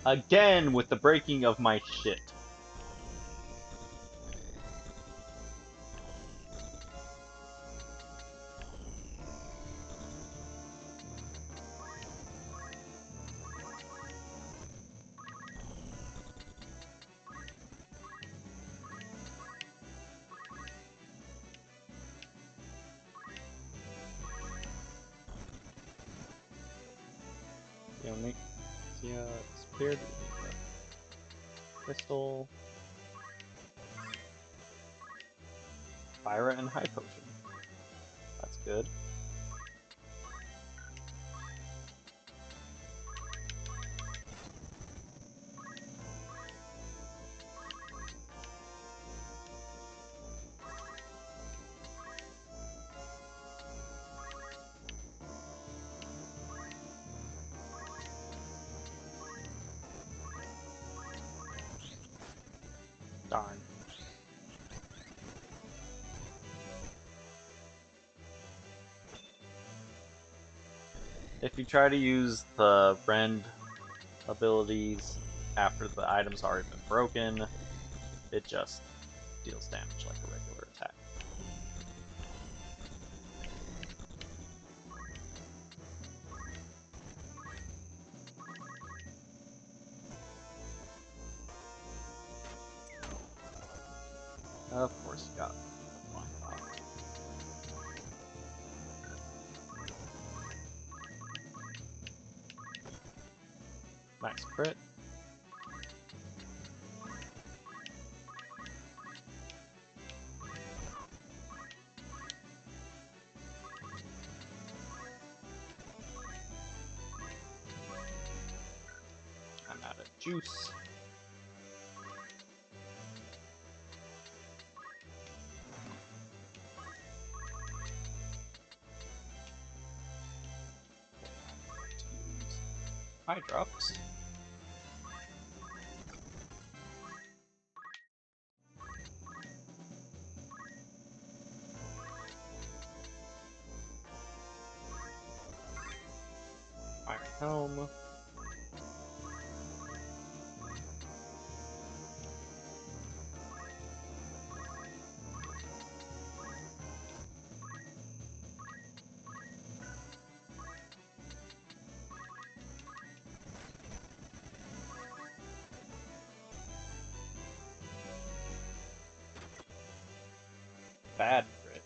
A: Again with the breaking of my shit. Disappeared. Crystal. Fire and High Potion. That's good. Darn. If you try to use the rend abilities after the item's already been broken, it just deals damage like a regular attack. Of course you got the blind pop. Max crit. I'm out of juice. Eye drops. Iron Helm. Bad crit.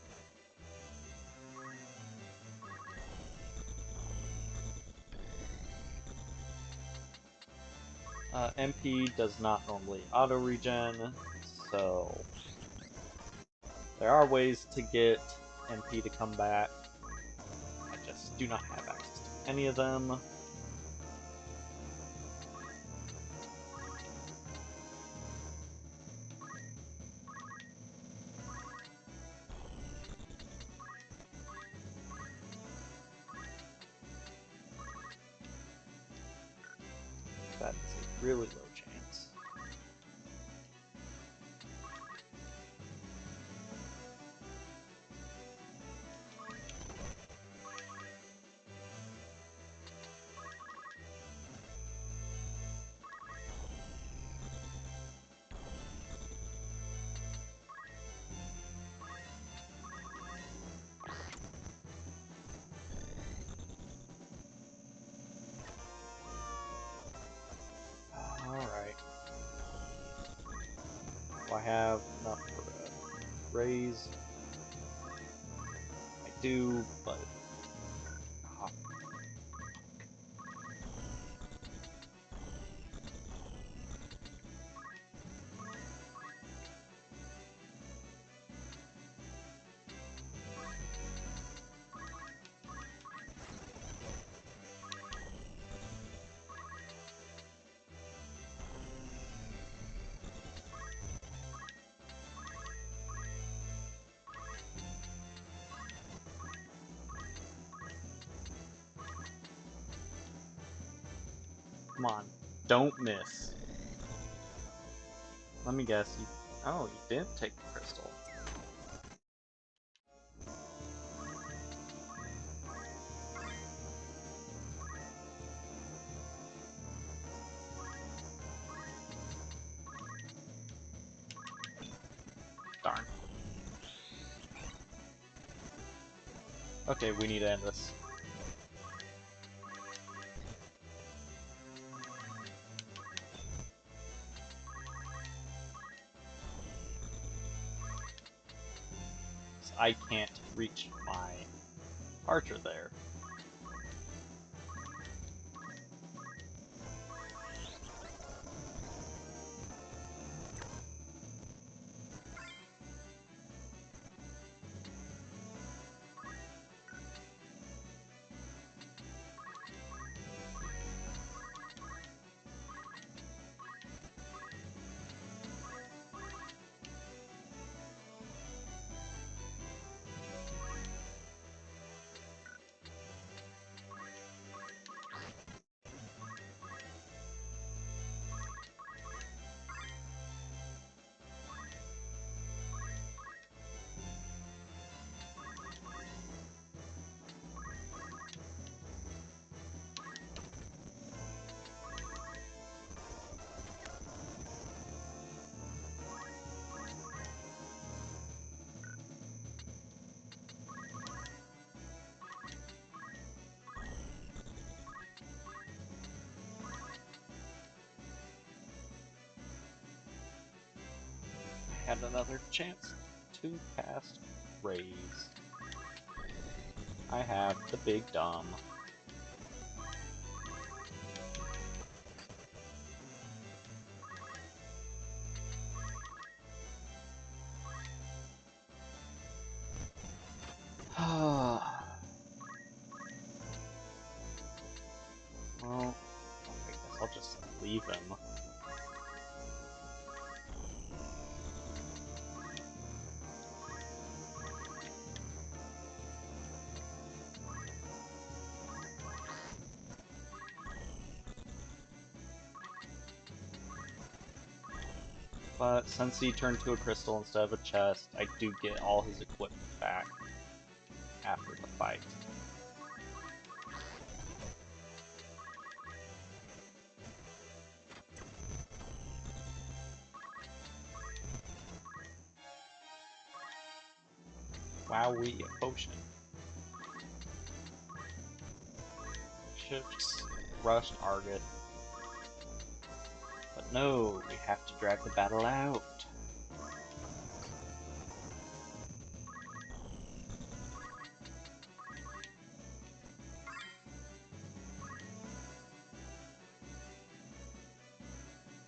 A: MP does not normally auto-regen, so there are ways to get MP to come back. I just do not have access to any of them. That is a really low chance. I have enough for a raise? I do, but ah, come on, don't miss. Let me guess, you. Oh, you didn't take the crystal. Darn. Okay, we need to end this. I can't reach my archer there. I had another chance to cast Raise. I have the big dumb. Well, I guess I'll just leave him. But since he turned to a crystal instead of a chest, I do get all his equipment back after the fight. Wowee, a potion. Should've just rushed Argeth. But no, we have to drag the battle out.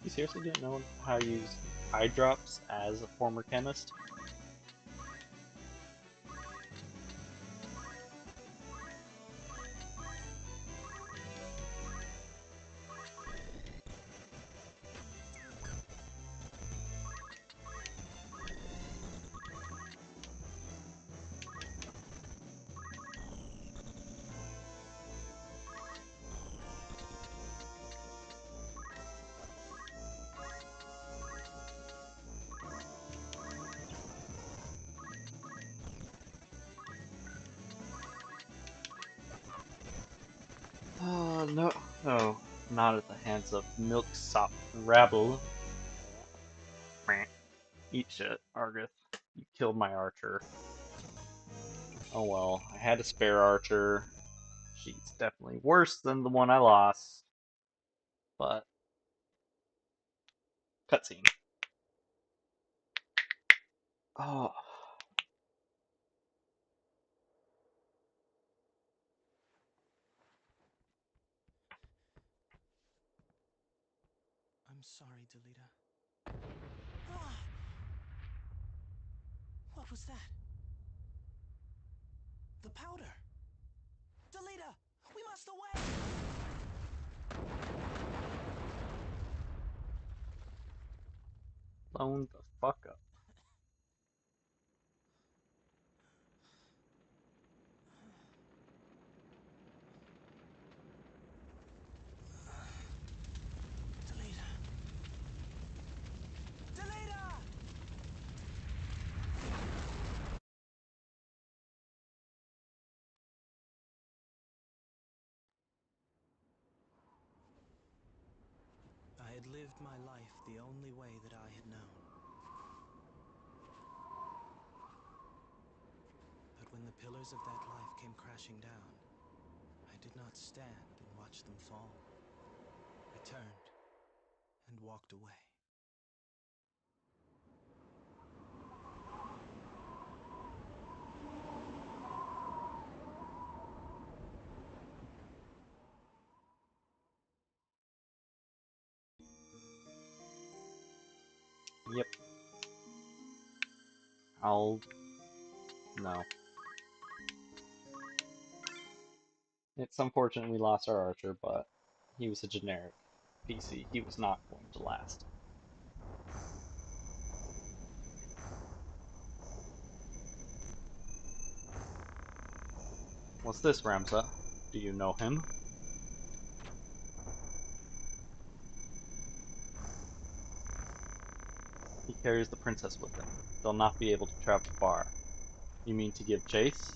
A: You seriously didn't know how to use eye drops as a former chemist? Oh, no. No, not at the hands of Milksop Rabble. Meh. Eat shit, Argeth. You killed my archer. Oh well, I had a spare archer. She's definitely worse than the one I lost. But, cutscene. Oh,
C: I'm sorry, Delita. Ah! What was that? The powder! Delita! We must away!
A: blown the fuck up.
C: Delita! Delita! I had lived my life the only way that I had known. But when the pillars of that life came crashing down, I did not stand and watch them fall. I turned and walked away.
A: Yep. No. It's unfortunate we lost our archer, but he was a generic PC. He was not going to last. What's this, Ramza? Do you know him? He carries the princess with him. They'll not be able to travel far. You mean to give chase?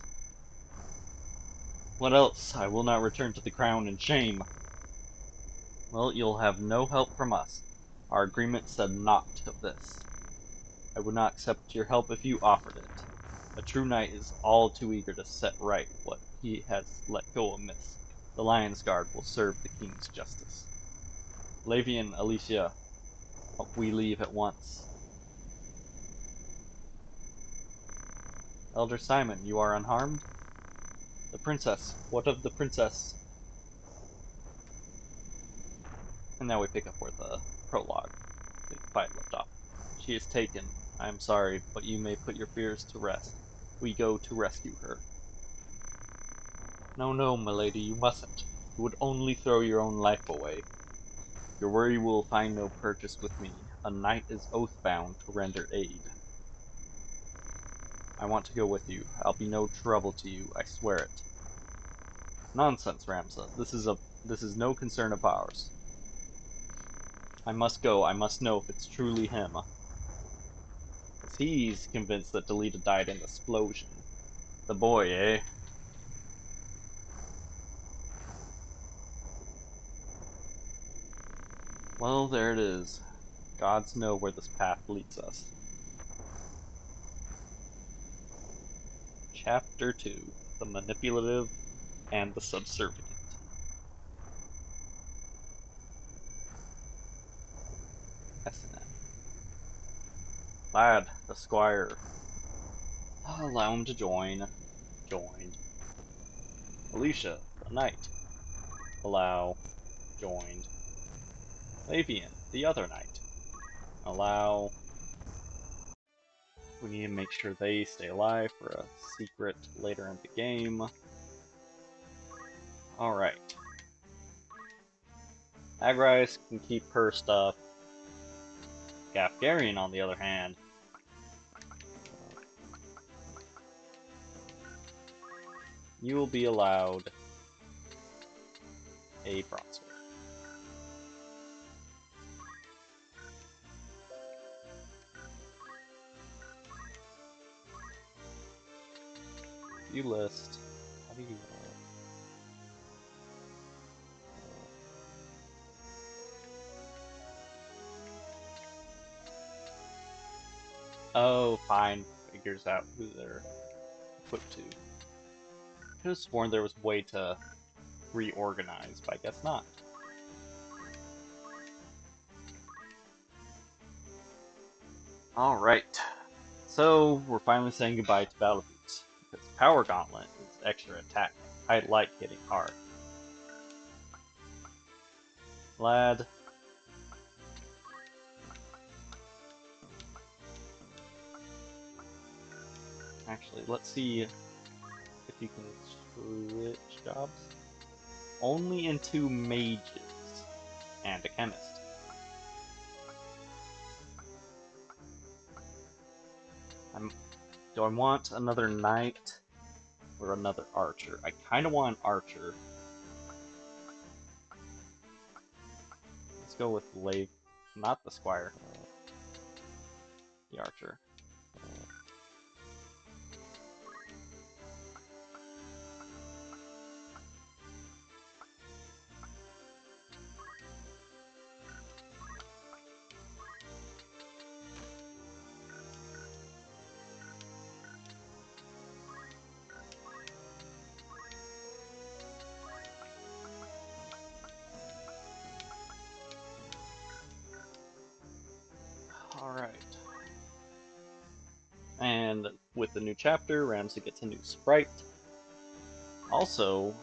A: What else? I will not return to the crown in shame. Well, you'll have no help from us. Our agreement said naught of this. I would not accept your help if you offered it. A true knight is all too eager to set right what he has let go amiss. The Lion's Guard will serve the king's justice. Lavian, Alicia, we leave at once. Elder Simon, you are unharmed? The princess. What of the princess? And now we pick up where the prologue, the fight left off. She is taken. I am sorry, but you may put your fears to rest. We go to rescue her. No, no, milady, you mustn't. You would only throw your own life away. Your worry will find no purchase with me. A knight is oath-bound to render aid. I want to go with you. I'll be no trouble to you, I swear it. Nonsense, Ramza. This is no concern of ours. I must go. I must know if it's truly him. 'Cause he's convinced that Delita died in the explosion. The boy, eh? Well, there it is. Gods know where this path leads us. Chapter 2. The Manipulative and the Subservient. S&M. Lad, the squire. Allow him to join. Joined. Alicia, the knight. Allow. Joined. Lavian, the other knight. Allow. We need to make sure they stay alive for a secret later in the game. Alright. Agrice can keep her stuff. Gafgarian, on the other hand, you will be allowed a broadsword. You list. How do you? Oh, fine. Figures out who they're equipped to. Could have sworn there was a way to reorganize, but I guess not. Alright. So, we're finally saying goodbye to Battle Boots, because Power Gauntlet is extra attack. I like hitting hard. Lad. Actually, let's see if you can switch jobs. Only into mages and a chemist. Do I want another knight or another archer? I kind of want an archer. Let's go with not the squire. The archer. Alright. And with the new chapter, Ramsey gets a new sprite. Also,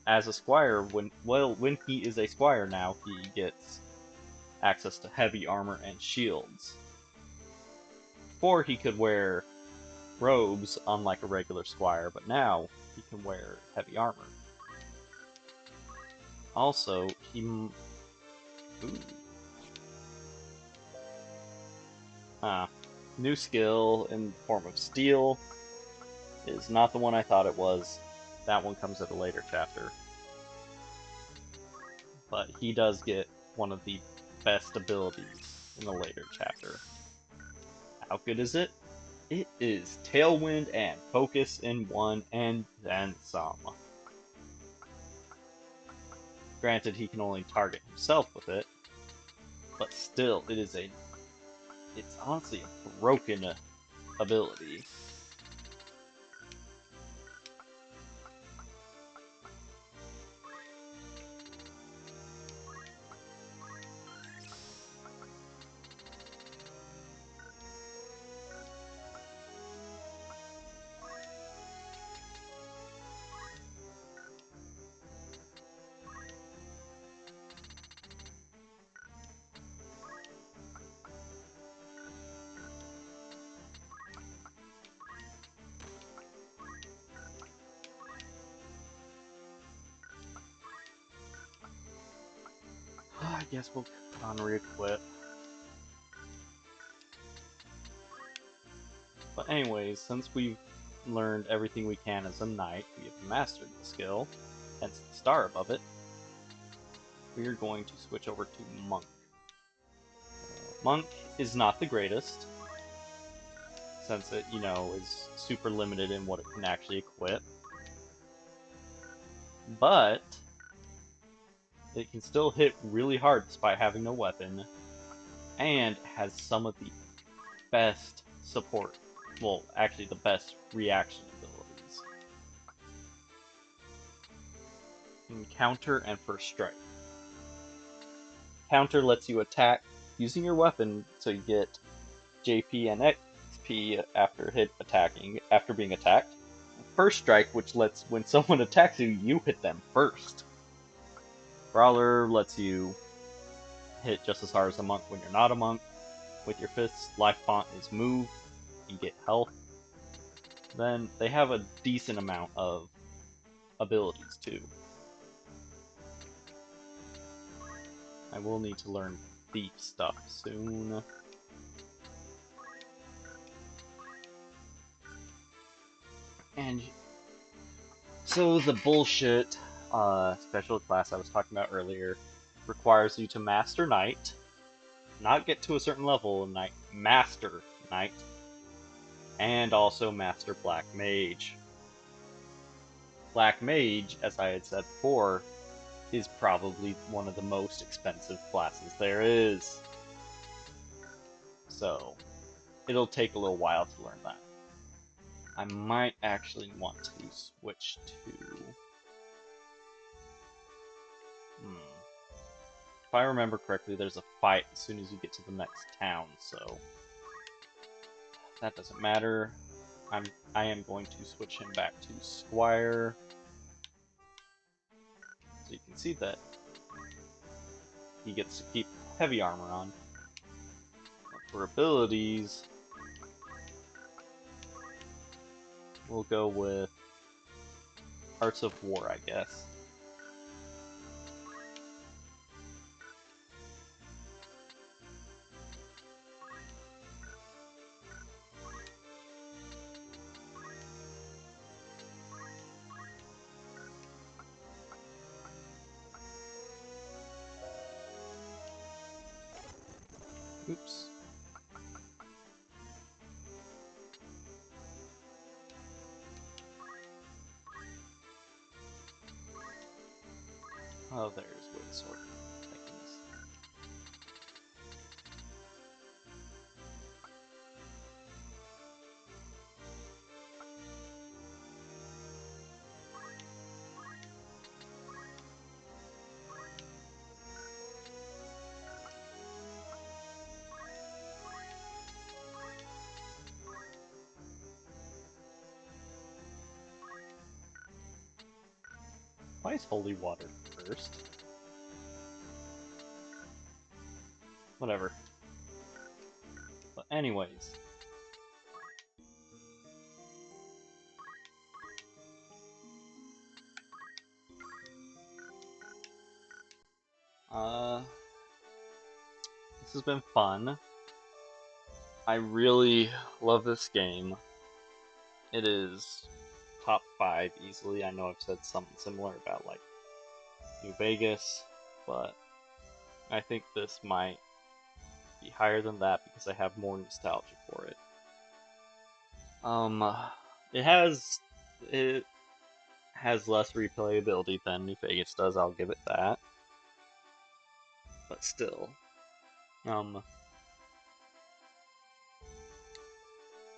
A: as a squire, when he is a squire now, he gets access to heavy armor and shields. Before he could wear robes unlike a regular squire, but now he can wear heavy armor. Also, new skill in the form of steel is not the one I thought it was. That one comes at a later chapter. But he does get one of the best abilities in a later chapter. How good is it? It is Tailwind and Focus in one, and then some. Granted, he can only target himself with it, but still, it's honestly a broken ability. I guess we'll put on re-equip. But anyways, since we've learned everything we can as a knight, we have mastered the skill, hence the star above it, we are going to switch over to Monk. Monk is not the greatest, since it, is super limited in what it can actually equip. But it can still hit really hard despite having no weapon, and has some of the best support, well, actually the best reaction abilities. Counter and First Strike. Counter lets you attack using your weapon, so you get JP and XP after being attacked. First Strike, which lets when someone attacks you, you hit them first. Brawler lets you hit just as hard as a monk when you're not a monk. With your fists, life font is move, you get health. Then they have a decent amount of abilities too. I will need to learn thief stuff soon. And so the bullshit special class I was talking about earlier requires you to master Knight, not get to a certain level in Knight, master Knight, and also master Black Mage. Black Mage, as I had said before, is probably one of the most expensive classes there is. So, it'll take a little while to learn that. I might actually want to switch to... If I remember correctly, there's a fight as soon as you get to the next town, so... that doesn't matter. I am going to switch him back to Squire. So you can see that he gets to keep heavy armor on. But for abilities, we'll go with Arts of War, I guess. Oops. Oh, there's Wave Sword. Thank goodness. Why is Holy Water first? Whatever. But anyways. This has been fun. I really love this game. It is top 5 easily. I know I've said something similar about like New Vegas, but I think this might be higher than that because I have more nostalgia for it. It has less replayability than New Vegas does, I'll give it that. But still,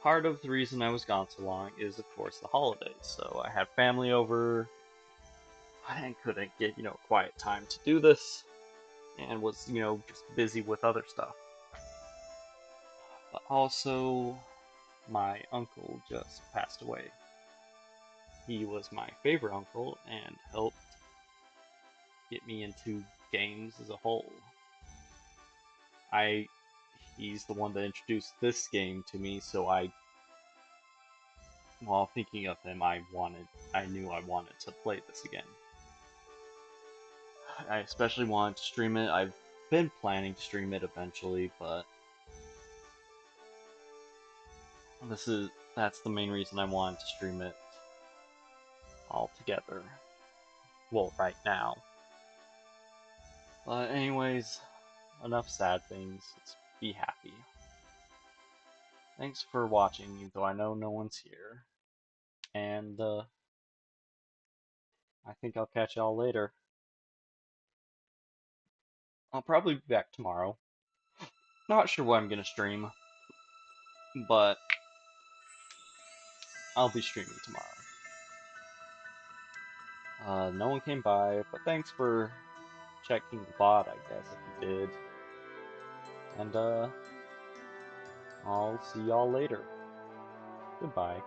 A: part of the reason I was gone so long is, of course, the holidays. So I had family over, and couldn't get, quiet time to do this, and was, just busy with other stuff. But also, my uncle just passed away. He was my favorite uncle and helped get me into games as a whole. He's the one that introduced this game to me, so while thinking of him, I knew I wanted to play this again. I especially wanted to stream it. I've been planning to stream it eventually, but that's the main reason I wanted to stream it all together. Well, right now. But anyways, enough sad things. Let's be happy. Thanks for watching, even though I know no one's here. And I think I'll catch y'all later. I'll probably be back tomorrow. Not sure what I'm gonna stream, but I'll be streaming tomorrow. No one came by, but thanks for checking the bot, I guess, if you did. And I'll see y'all later. Goodbye.